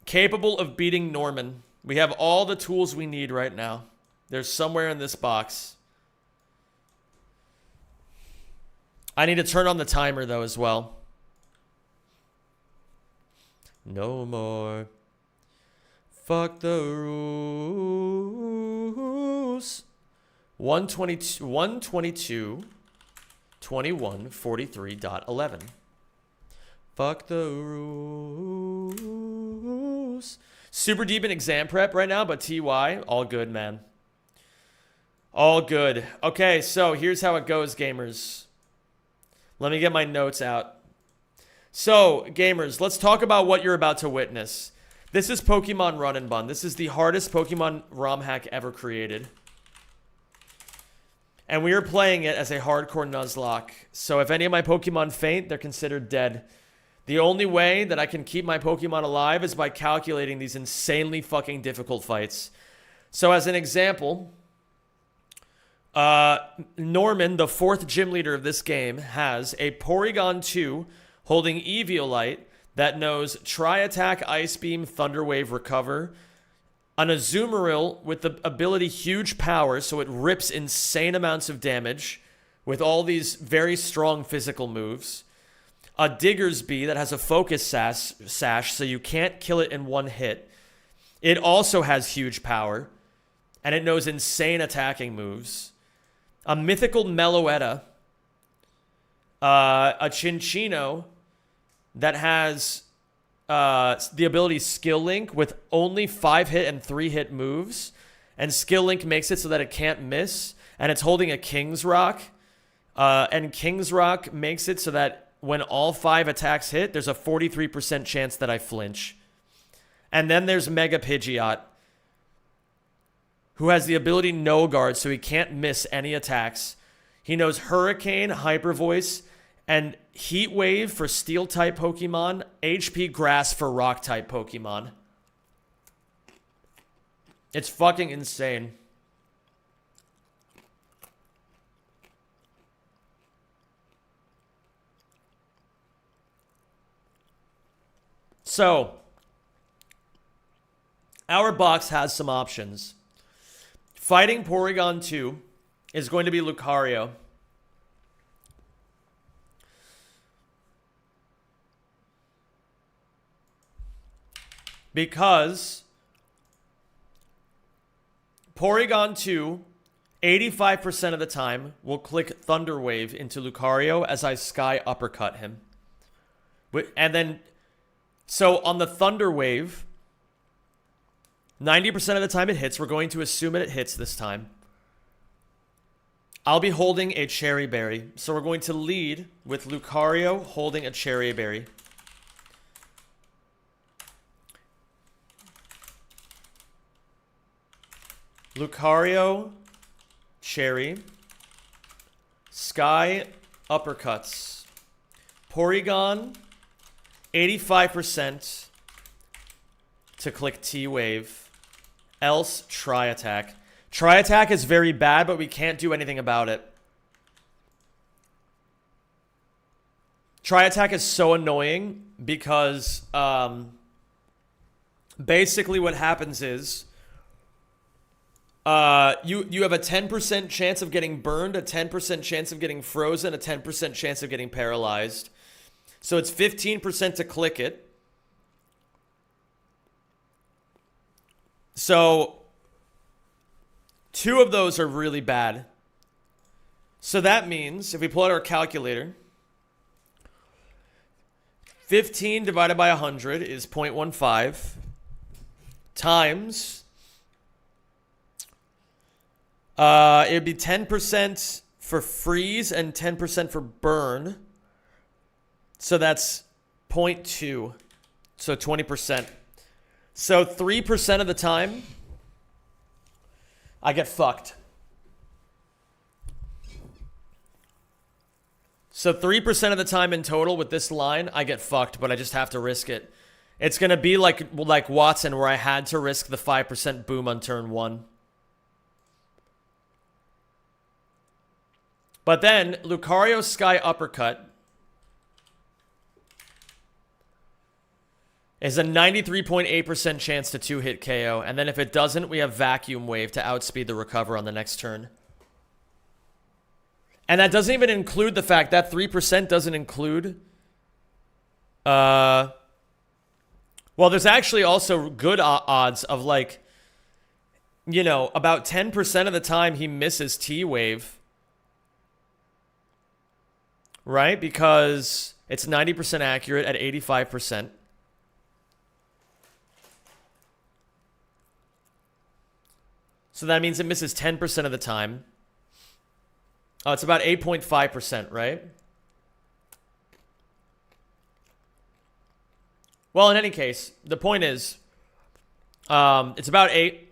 capable of beating Norman. We have all the tools we need right now. They're somewhere in this box. I need to turn on the timer, though, as well. No more. Fuck the rules. 122. 2143.11. Fuck the rules. Super deep in exam prep right now, but TY, all good, man. All good. Okay, so here's how it goes, gamers. Let me get my notes out. So, gamers, let's talk about what you're about to witness. This is Pokemon Run and Bun. This is the hardest Pokemon ROM hack ever created. And we are playing it as a hardcore Nuzlocke. So if any of my Pokemon faint, they're considered dead. The only way that I can keep my Pokemon alive is by calculating these insanely fucking difficult fights. So as an example, Norman, the 4th gym leader of this game, has a Porygon 2 holding Eviolite that knows Tri-Attack, Ice Beam, Thunder Wave, Recover. An Azumarill with the ability Huge Power, so it rips insane amounts of damage with all these very strong physical moves. A Diggersby that has a Focus Sash, so you can't kill it in one hit. It also has Huge Power, and it knows insane attacking moves. A Mythical Meloetta, a Chinchino that has the ability Skill Link with only 5-hit and 3-hit moves, and Skill Link makes it so that it can't miss, and it's holding a King's Rock, and King's Rock makes it so that when all 5 attacks hit, there's a 43% chance that I flinch. And then there's Mega Pidgeot, who has the ability No Guard, so he can't miss any attacks. He knows Hurricane, Hyper Voice, and Heat Wave for Steel-type Pokemon, HP Grass for Rock-type Pokemon. It's fucking insane. So, our box has some options. Fighting Porygon 2 is going to be Lucario. Because Porygon 2, 85% of the time, will click Thunder Wave into Lucario as I Sky Uppercut him. And then, so on the Thunder Wave, 90% of the time it hits. We're going to assume it hits this time. I'll be holding a Cherry Berry. So we're going to lead with Lucario holding a Cherry Berry. Lucario, Cherry, Sky Uppercuts, Porygon, 85% to click T-Wave, else Tri-Attack. Tri-Attack is very bad, but we can't do anything about it. Tri-Attack is so annoying because basically what happens is you have a 10% chance of getting burned, a 10% chance of getting frozen, a 10% chance of getting paralyzed. So it's 15% to click it. So 2 of those are really bad. So that means if we pull out our calculator, 15 divided by 100 is 0.15 times... it would be 10% for freeze and 10% for burn. So that's 0.2. So 20%. So 3% of the time, I get fucked. So 3% of the time in total with this line, I get fucked, but I just have to risk it. It's going to be like Watson, where I had to risk the 5% boom on turn 1. But then, Lucario Sky Uppercut is a 93.8% chance to 2-hit KO. And then if it doesn't, we have Vacuum Wave to outspeed the recover on the next turn. And that doesn't even include the fact that 3% doesn't include... well, there's actually also good odds of, like, you know, about 10% of the time he misses T-Wave. Right? Because it's 90% accurate at 85%. So that means it misses 10% of the time. Oh, it's about 8.5%, right? Well, in any case, the point is, it's about 8,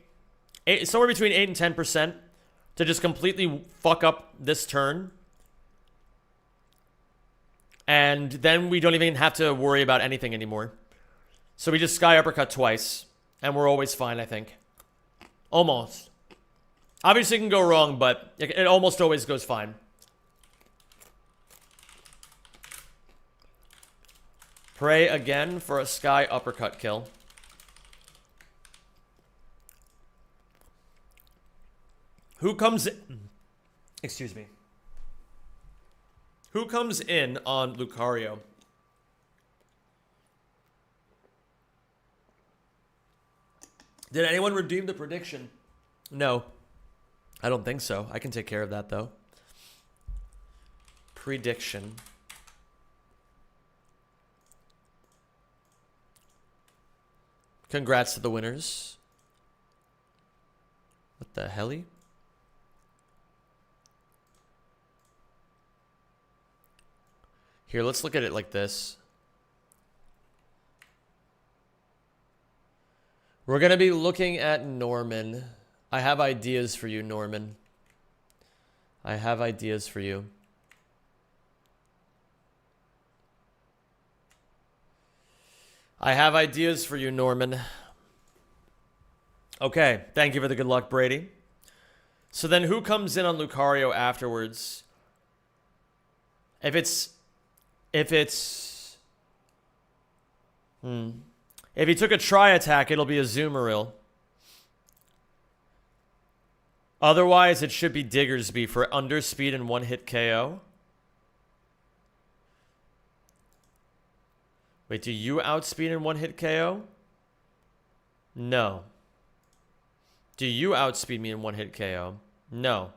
somewhere between 8 and 10% to just completely fuck up this turn. And then we don't even have to worry about anything anymore. So we just Sky Uppercut twice, and we're always fine, I think. Almost. Obviously, it can go wrong, but it almost always goes fine. Pray again for a Sky Uppercut kill. Who comes in? Excuse me. Who comes in on Lucario? Did anyone redeem the prediction? No. I don't think so. I can take care of that, though. Prediction. Congrats to the winners. What the helly? Here, let's look at it like this. We're going to be looking at Norman. I have ideas for you, Norman. I have ideas for you. I have ideas for you, Norman. Okay, thank you for the good luck, Brady. So then who comes in on Lucario afterwards? If he took a tri-attack, it'll be a Zoomeril. Otherwise, it should be Diggersby for underspeed and one-hit KO. Wait, do you outspeed and one-hit KO? No. Do you outspeed me in one-hit KO? No.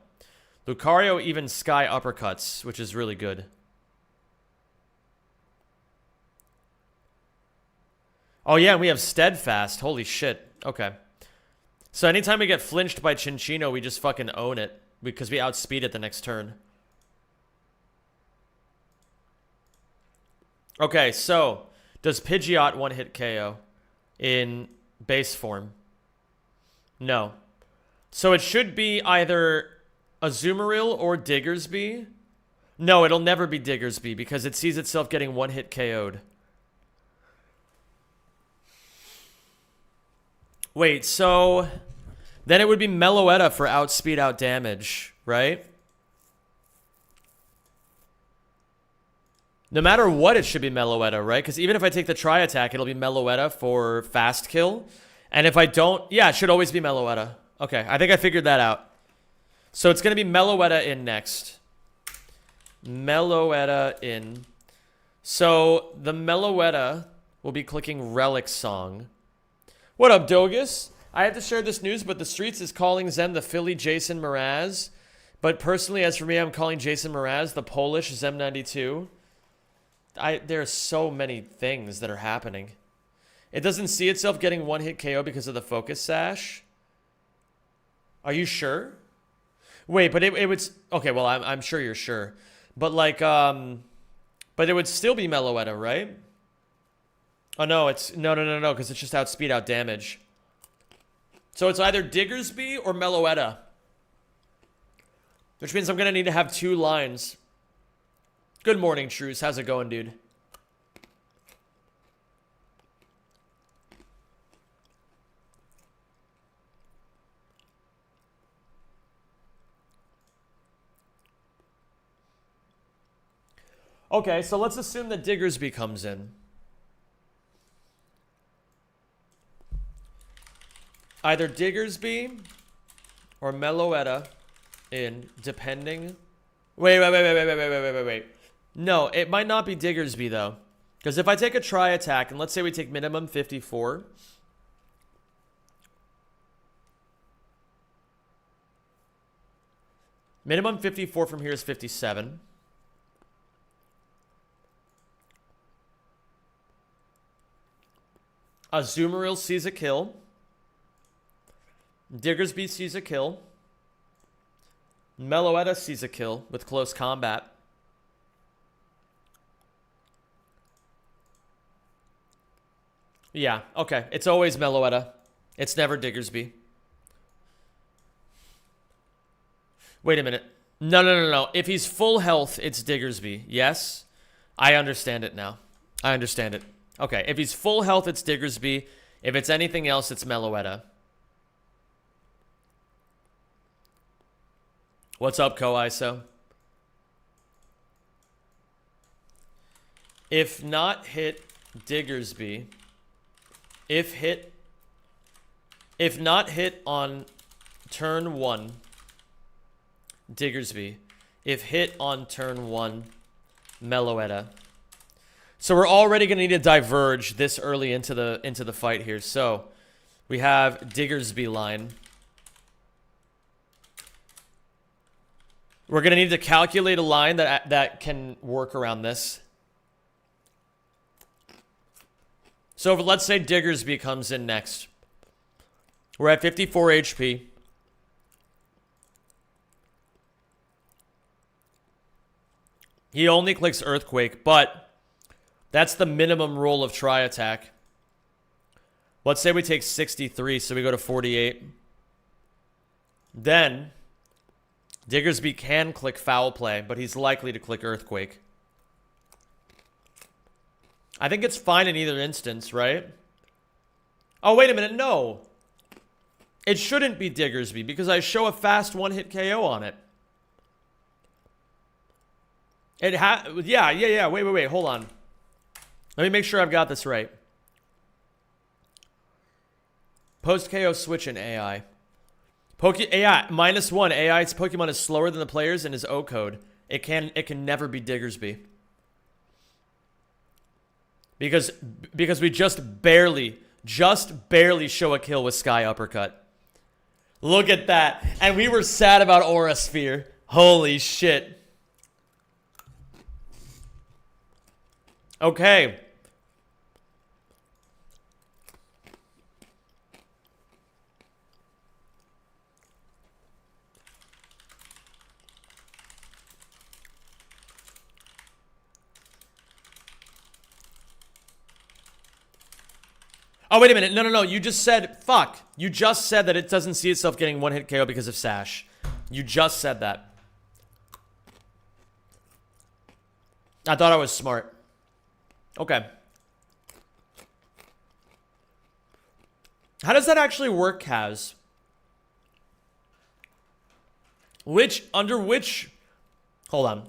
Lucario even Sky Uppercuts, which is really good. Oh yeah, we have Steadfast. Holy shit. Okay. So anytime we get flinched by Chinchino, we just fucking own it. Because we outspeed it the next turn. Okay, so... does Pidgeot one-hit KO in base form? No. So it should be either Azumarill or Diggersby. No, it'll never be Diggersby because it sees itself getting one-hit KO'd. Wait, so then it would be Meloetta for outspeed, out damage, right? No matter what, it should be Meloetta, right? Because even if I take the tri-attack, it'll be Meloetta for fast kill. And if I don't, yeah, it should always be Meloetta. Okay, I think I figured that out. So it's going to be Meloetta in next. Meloetta in. So the Meloetta will be clicking Relic Song. What up, Dogus? I have to share this news, but the streets is calling Zem the Philly Jason Mraz. But personally, as for me, I'm calling Jason Mraz the Polish Zem 92. There are so many things that are happening. It doesn't see itself getting one-hit KO because of the Focus Sash. Are you sure? Wait, but it would... Okay, well, I'm sure you're sure. But, like, but it would still be Meloetta, right? Oh, no, it's... No, because it's just outspeed, out damage. So it's either Diggersby or Meloetta. Which means I'm going to need to have 2 lines. Good morning, Truce. How's it going, dude? Okay, so let's assume that Diggersby comes in. Either Diggersby or Meloetta in, depending... Wait. No, it might not be Diggersby, though. Because if I take a try attack, and let's say we take minimum 54... Minimum 54 from here is 57. Azumarill sees a kill. Diggersby sees a kill. Meloetta sees a kill with close combat. Yeah, okay. It's always Meloetta. It's never Diggersby. Wait a minute. No. If he's full health, it's Diggersby. Yes? I understand it now. I understand it. Okay, if he's full health, it's Diggersby. If it's anything else, it's Meloetta. What's up, Co-ISO? If not hit Diggersby. If not hit on turn 1, Diggersby. If hit on turn 1, Meloetta. So we're already going to need to diverge this early into the fight here. So we have Diggersby line. We're going to need to calculate a line that can work around this. So let's say Diggersby comes in next. We're at 54 HP. He only clicks Earthquake, but that's the minimum roll of try attack. Let's say we take 63, so we go to 48. Then Diggersby can click Foul Play, but he's likely to click Earthquake. I think it's fine in either instance, right? Oh, wait a minute, no. It shouldn't be Diggersby because I show a fast one-hit KO on it. Yeah, wait, hold on. Let me make sure I've got this right. Post-KO switch in AI. AI, -1. AI's Pokemon is slower than the players and is O-code. It can never be Diggersby. Because we just barely show a kill with Sky Uppercut. Look at that. And we were sad about Aura Sphere. Holy shit. Okay. Oh, wait a minute. No. You just said... Fuck. You just said that it doesn't see itself getting one-hit KO because of Sash. You just said that. I thought I was smart. Okay. How does that actually work, Kaz? Under which... Hold on.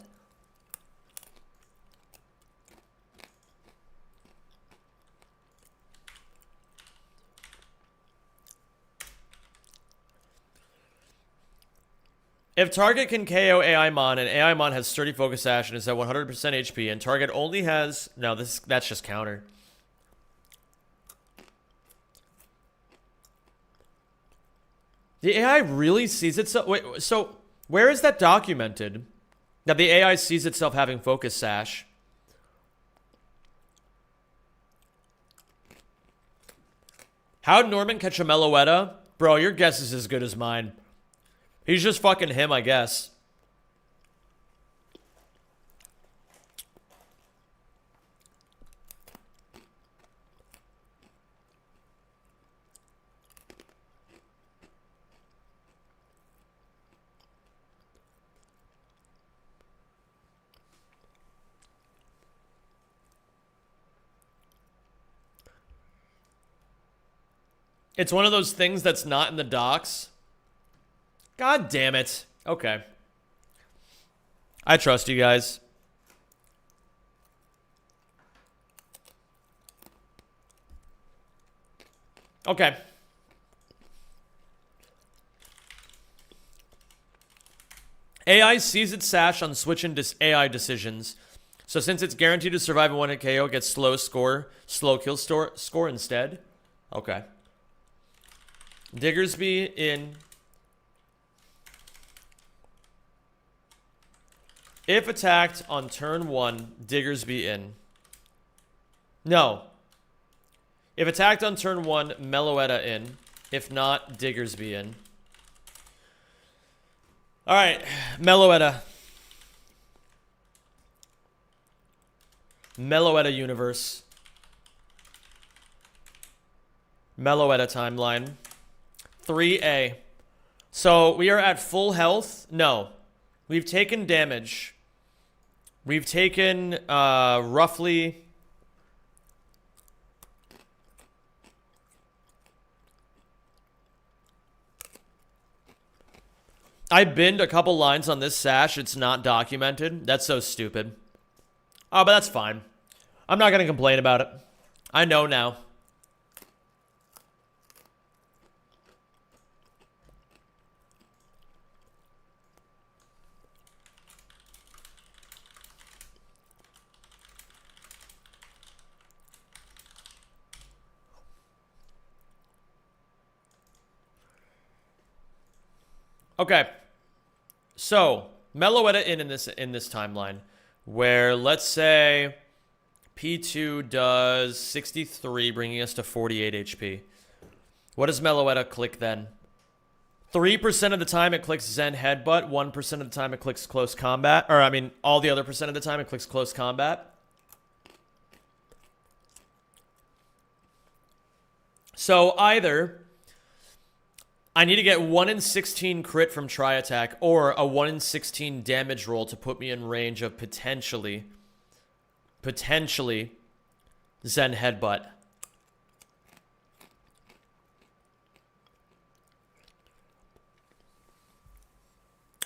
If target can KO AImon and AImon has sturdy focus sash and is at 100% HP and target only has... No, that's just counter. The AI really sees itself... Wait, so where is that documented? That the AI sees itself having focus sash? How'd Norman catch a Meloetta? Bro, your guess is as good as mine. He's just fucking him, I guess. It's one of those things that's not in the docs. God damn it. Okay. I trust you guys. Okay. AI sees its sash on switch and AI decisions. So since it's guaranteed to survive a 1-hit KO, it gets slow kill score instead. Okay. Diggersby in. If attacked on turn 1, Diggersby in. No. If attacked on turn 1, Meloetta in. If not, Diggersby in. Alright, Meloetta. Meloetta universe. Meloetta timeline. 3A. So we are at full health. No. We've taken damage. We've taken roughly... I binned a couple lines on this sash. It's not documented. That's so stupid. Oh, but that's fine. I'm not going to complain about it. I know now. Okay, so Meloetta in this timeline, where let's say P2 does 63, bringing us to 48 HP. What does Meloetta click then? 3% of the time it clicks Zen Headbutt, 1% of the time it clicks Close Combat, or I mean, all the other percent of the time it clicks Close Combat. So either I need to get 1 in 16 crit from Tri-Attack or a 1 in 16 damage roll to put me in range of potentially Zen Headbutt.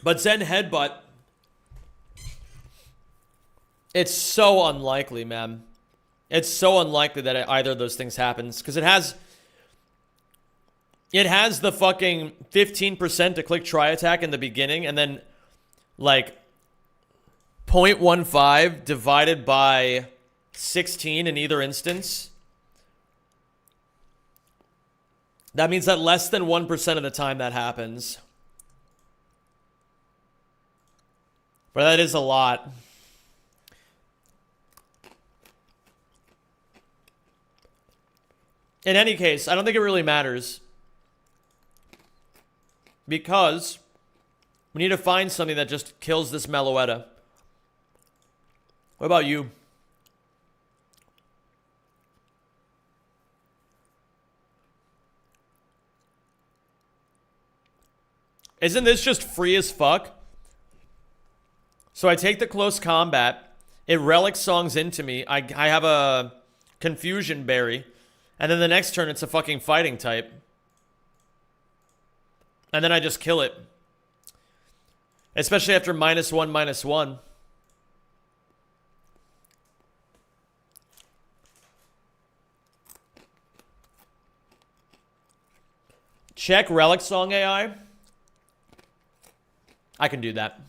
But Zen Headbutt, it's so unlikely, man. It's so unlikely that either of those things happens because it has the fucking 15% to click Tri-Attack in the beginning and then like 0.15 divided by 16 in either instance. That means that less than 1% of the time that happens. But that is a lot. In any case, I don't think it really matters. Because we need to find something that just kills this Meloetta. What about you? Isn't this just free as fuck? So I take the close combat. It relic songs into me. I have a confusion berry. And then the next turn it's a fucking fighting type. And then I just kill it. Especially after -1/-1. Check Relic Song AI. I can do that.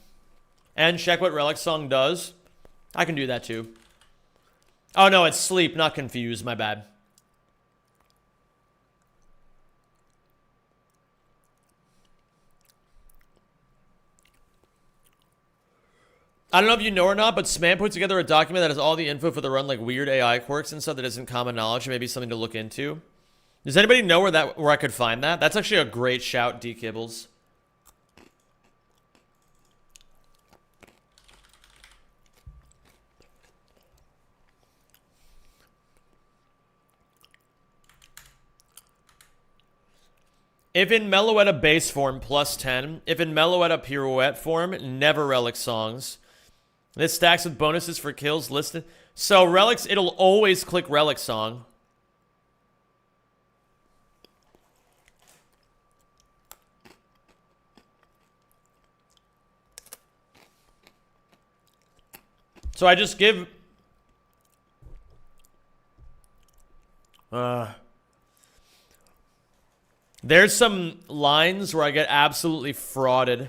And check what Relic Song does. I can do that too. Oh no, it's sleep, not confused. My bad. I don't know if you know or not, but Sman put together a document that has all the info for the run, like weird AI quirks and stuff that isn't common knowledge. Maybe something to look into. Does anybody know where I could find that? That's actually a great shout, D Kibbles. If in Meloetta base form, plus 10. If in Meloetta pirouette form, never relic songs. This stacks with bonuses for kills listed. So relics, it'll always click relic song. So I just give... There's some lines where I get absolutely frauded.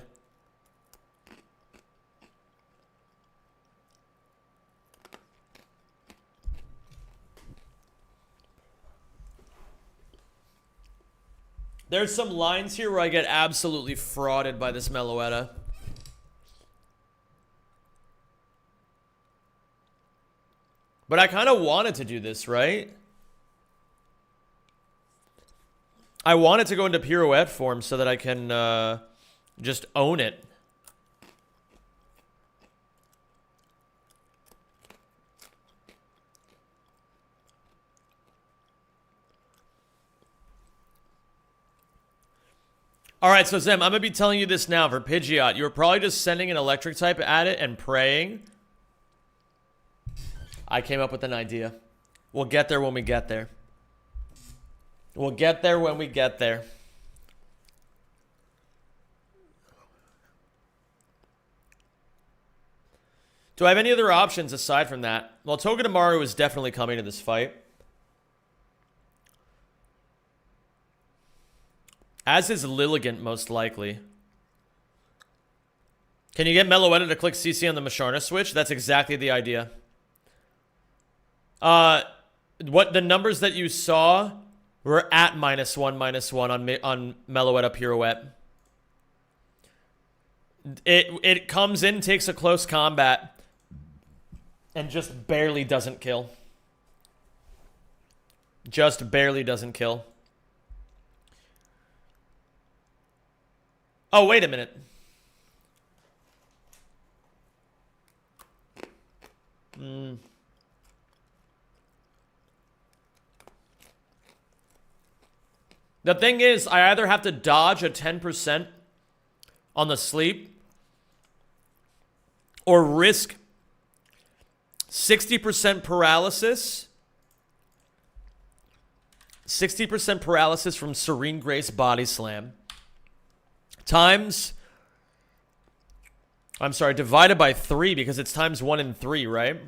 There's some lines here where I get absolutely frauded by this Meloetta. But I kind of wanted to do this, right? I wanted to go into pirouette form so that I can just own it. Alright, so Zem, I'm going to be telling you this now for Pidgeot. You were probably just sending an electric type at it and praying. I came up with an idea. We'll get there when we get there. We'll get there when we get there. Do I have any other options aside from that? Well, Togedemaru is definitely coming to this fight. As is Lilligant, most likely. Can you get Meloetta to click CC on the Masharna switch? That's exactly the idea. What the numbers that you saw were at -1/-1 on Meloetta pirouette. It comes in, takes a close combat, and just barely doesn't kill. Just barely doesn't kill. Oh, wait a minute. The thing is, I either have to dodge a 10% on the sleep or risk 60% paralysis. 60% paralysis from Serene Grace Body Slam. Divided by 3 because it's times 1 and 3, right?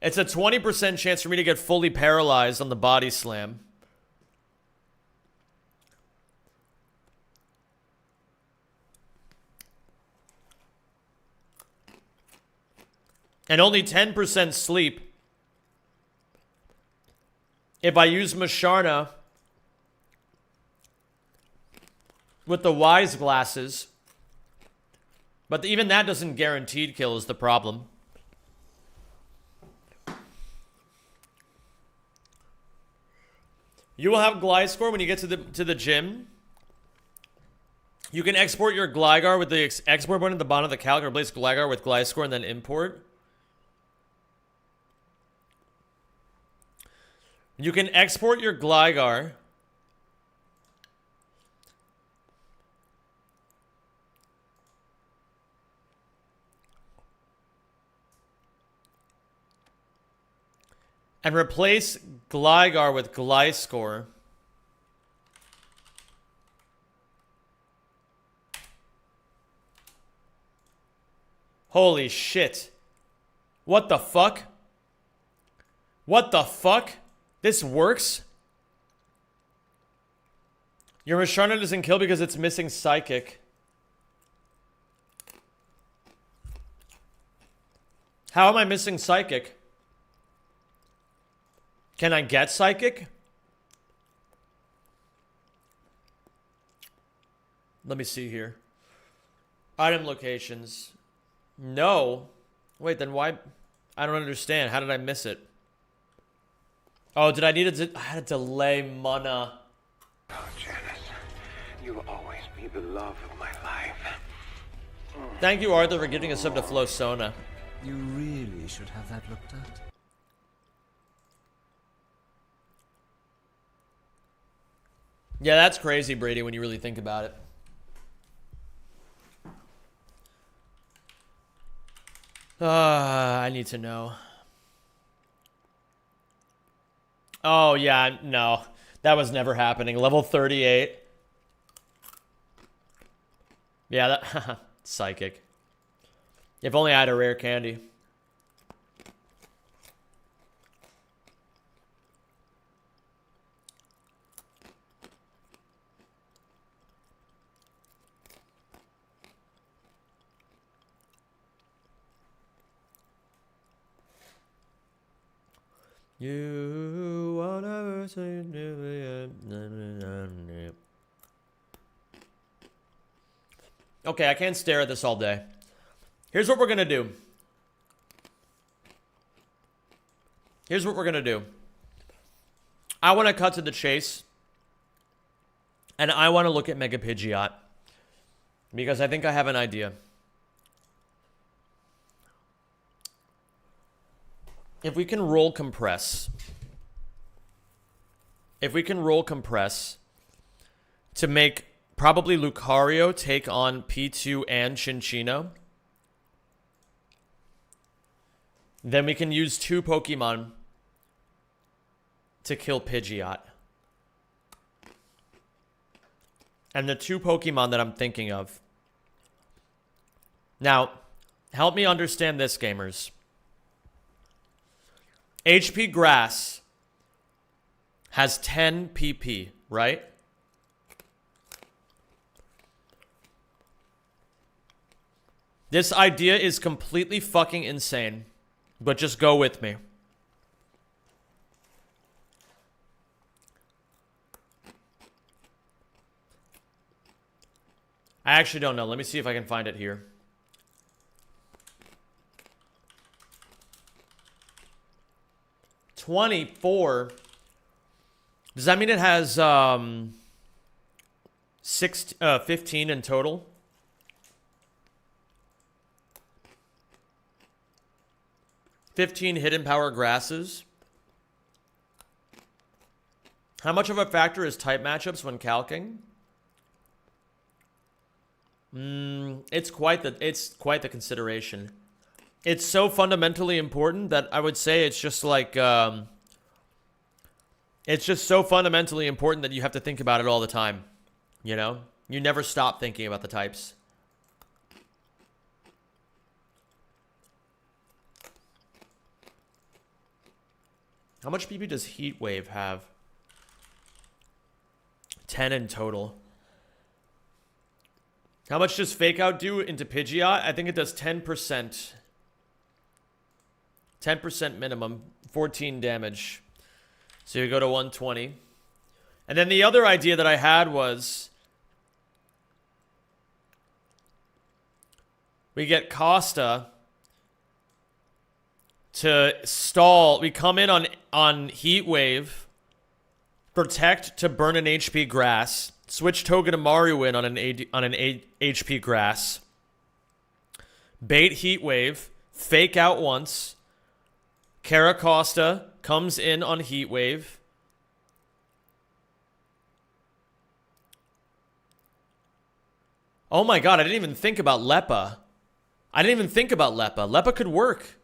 It's a 20% chance for me to get fully paralyzed on the Body Slam. And only 10% sleep if I use Masharna with the Wise Glasses. But even that doesn't guaranteed kill is the problem. You will have Gliscor when you get to the gym. You can export your Gligar with the export button at the bottom of the calc, or replace Gligar with Gliscor and then import. You can export your Gligar and replace Gligar with Gliscor. Holy shit. What the fuck? What the fuck? This works? Your Masharna doesn't kill because it's missing Psychic. How am I missing Psychic? Can I get Psychic? Let me see here. Item locations. No. Wait, then why? I don't understand. How did I miss it? Oh, did I need I had to delay mana. Oh, Janice, you will always be the love of my life. Thank you, Arthur, for giving a sub to Flo Sona. You really should have that looked at. Yeah, that's crazy, Brady, when you really think about it. I need to know. Oh, yeah, no. That was never happening. Level 38. Yeah, that... Psychic. If only I had a rare candy. You wanna say okay, I can't stare at this all day. Here's what we're gonna do. Here's what we're gonna do. I want to cut to the chase. And I want to look at Mega Pidgeot. Because I think I have an idea. If we can roll compress. If we can roll compress to make probably Lucario take on P2 and Chinchino, then we can use 2 Pokemon to kill Pidgeot. And the 2 Pokemon that I'm thinking of. Now, help me understand this, gamers. HP Grass has 10 PP, right? This idea is completely fucking insane, but just go with me. I actually don't know. Let me see if I can find it here. $24. Does that mean it has 15 in total? $15 hidden power grasses. How much of a factor is type matchups when calcing? It's quite the consideration. It's so fundamentally important that I would say it's just like it's just so fundamentally important that you have to think about it all the time. You know? You never stop thinking about the types. How much PP does Heat Wave have? 10 in total. How much does Fake Out do into Pidgeot? I think it does 10%. 10% minimum. 14 damage. So you go to 120. And then the other idea that I had was we get Costa to stall. We come in on Heat Wave, protect to burn an HP Grass, switch Togedemaru in on an HP Grass, bait Heat Wave, Fake Out once, Caracosta comes in on Heat Wave. Oh my god, I didn't even think about Leppa. Leppa could work.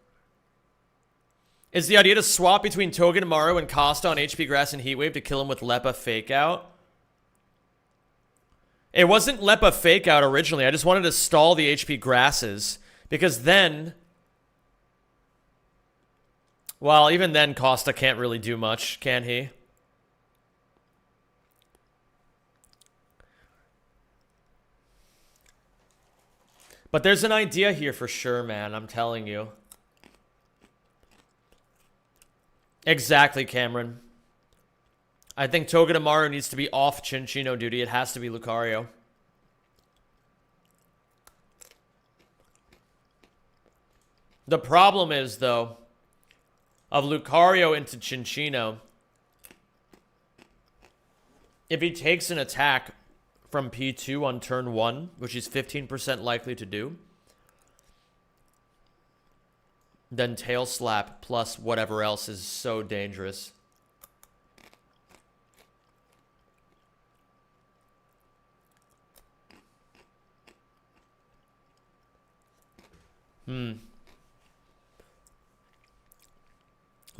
Is the idea to swap between Togedemaru and Costa on HP Grass and Heat Wave to kill him with Leppa Fake Out? It wasn't Leppa Fake Out originally. I just wanted to stall the HP Grasses. Because then... well, even then, Costa can't really do much, can he? But there's an idea here for sure, man. I'm telling you. Exactly, Cameron. I think Togedemaru needs to be off Chinchino duty. It has to be Lucario. The problem is, though, of Lucario into Chinchino, if he takes an attack from P2 on turn 1, which he's 15% likely to do, then Tail Slap plus whatever else is so dangerous. Let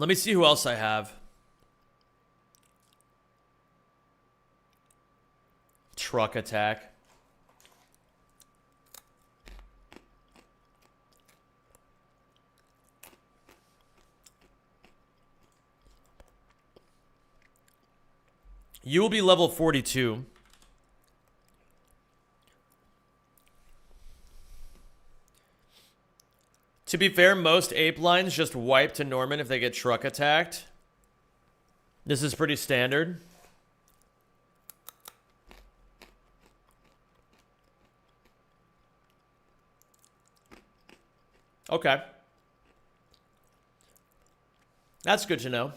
me see who else I have. Truck attack. You will be level 42. To be fair, most ape lines just wipe to Norman if they get truck attacked. This is pretty standard. Okay. That's good to know.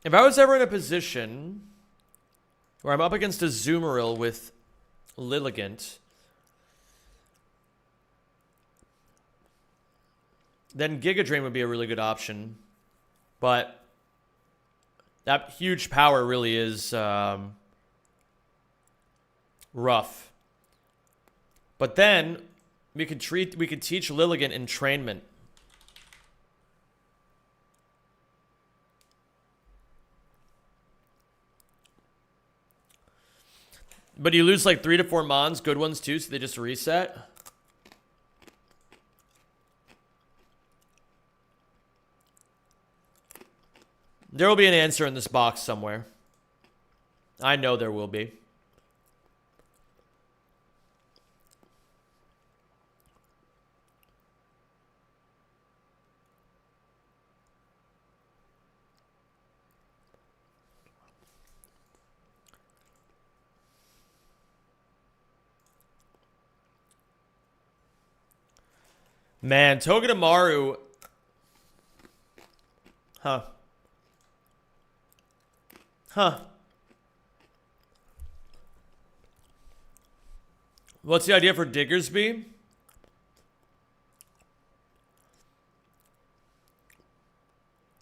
If I was ever in a position where I'm up against a Zoomeril with Lilligant, then Giga Drain would be a really good option. But that huge power really is rough. But then we could teach Lilligant entrainment. But you lose like 3 to 4 mons, good ones too, so they just reset. There will be an answer in this box somewhere. I know there will be. Man, Togedemaru. Huh. What's the idea for Diggersby?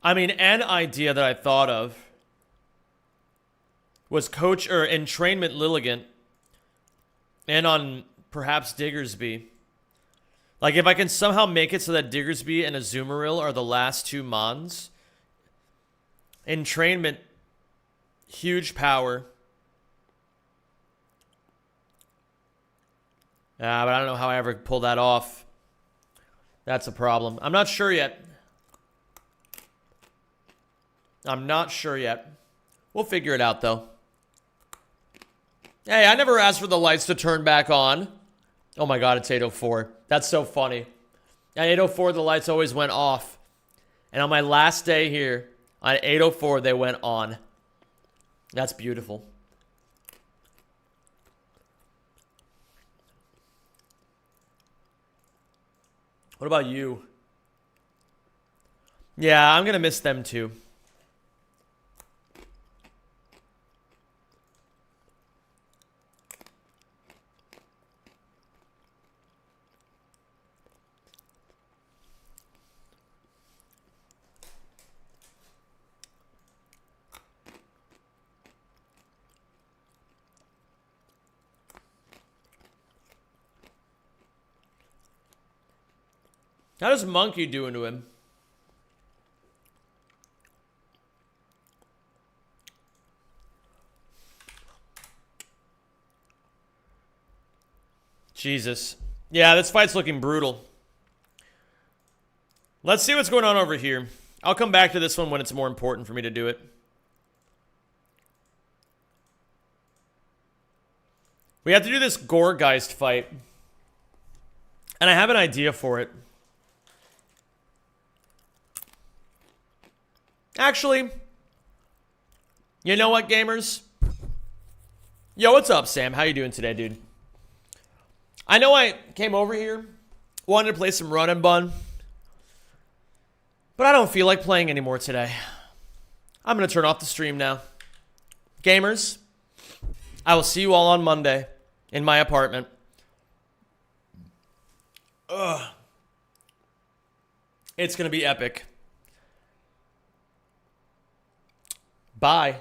I mean, an idea that I thought of was coach or entrainment Lilligant and on perhaps Diggersby. Like, if I can somehow make it so that Diggersby and Azumarill are the last 2 mons. Entrainment, huge power. But I don't know how I ever pull that off. That's a problem. I'm not sure yet. We'll figure it out, though. Hey, I never asked for the lights to turn back on. Oh my god, it's 8:04. That's so funny. At 8:04, the lights always went off. And on my last day here, at 8:04, they went on. That's beautiful. What about you? Yeah, I'm going to miss them too. How does Monkey doing to him? Jesus. Yeah, this fight's looking brutal. Let's see what's going on over here. I'll come back to this one when it's more important for me to do it. We have to do this Goregeist fight. And I have an idea for it. Actually, you know what, gamers? Yo, what's up, Sam? How you doing today, dude? I know I came over here, wanted to play some Run and Bun, but I don't feel like playing anymore today. I'm going to turn off the stream now. Gamers, I will see you all on Monday in my apartment. Ugh. It's going to be epic. Bye.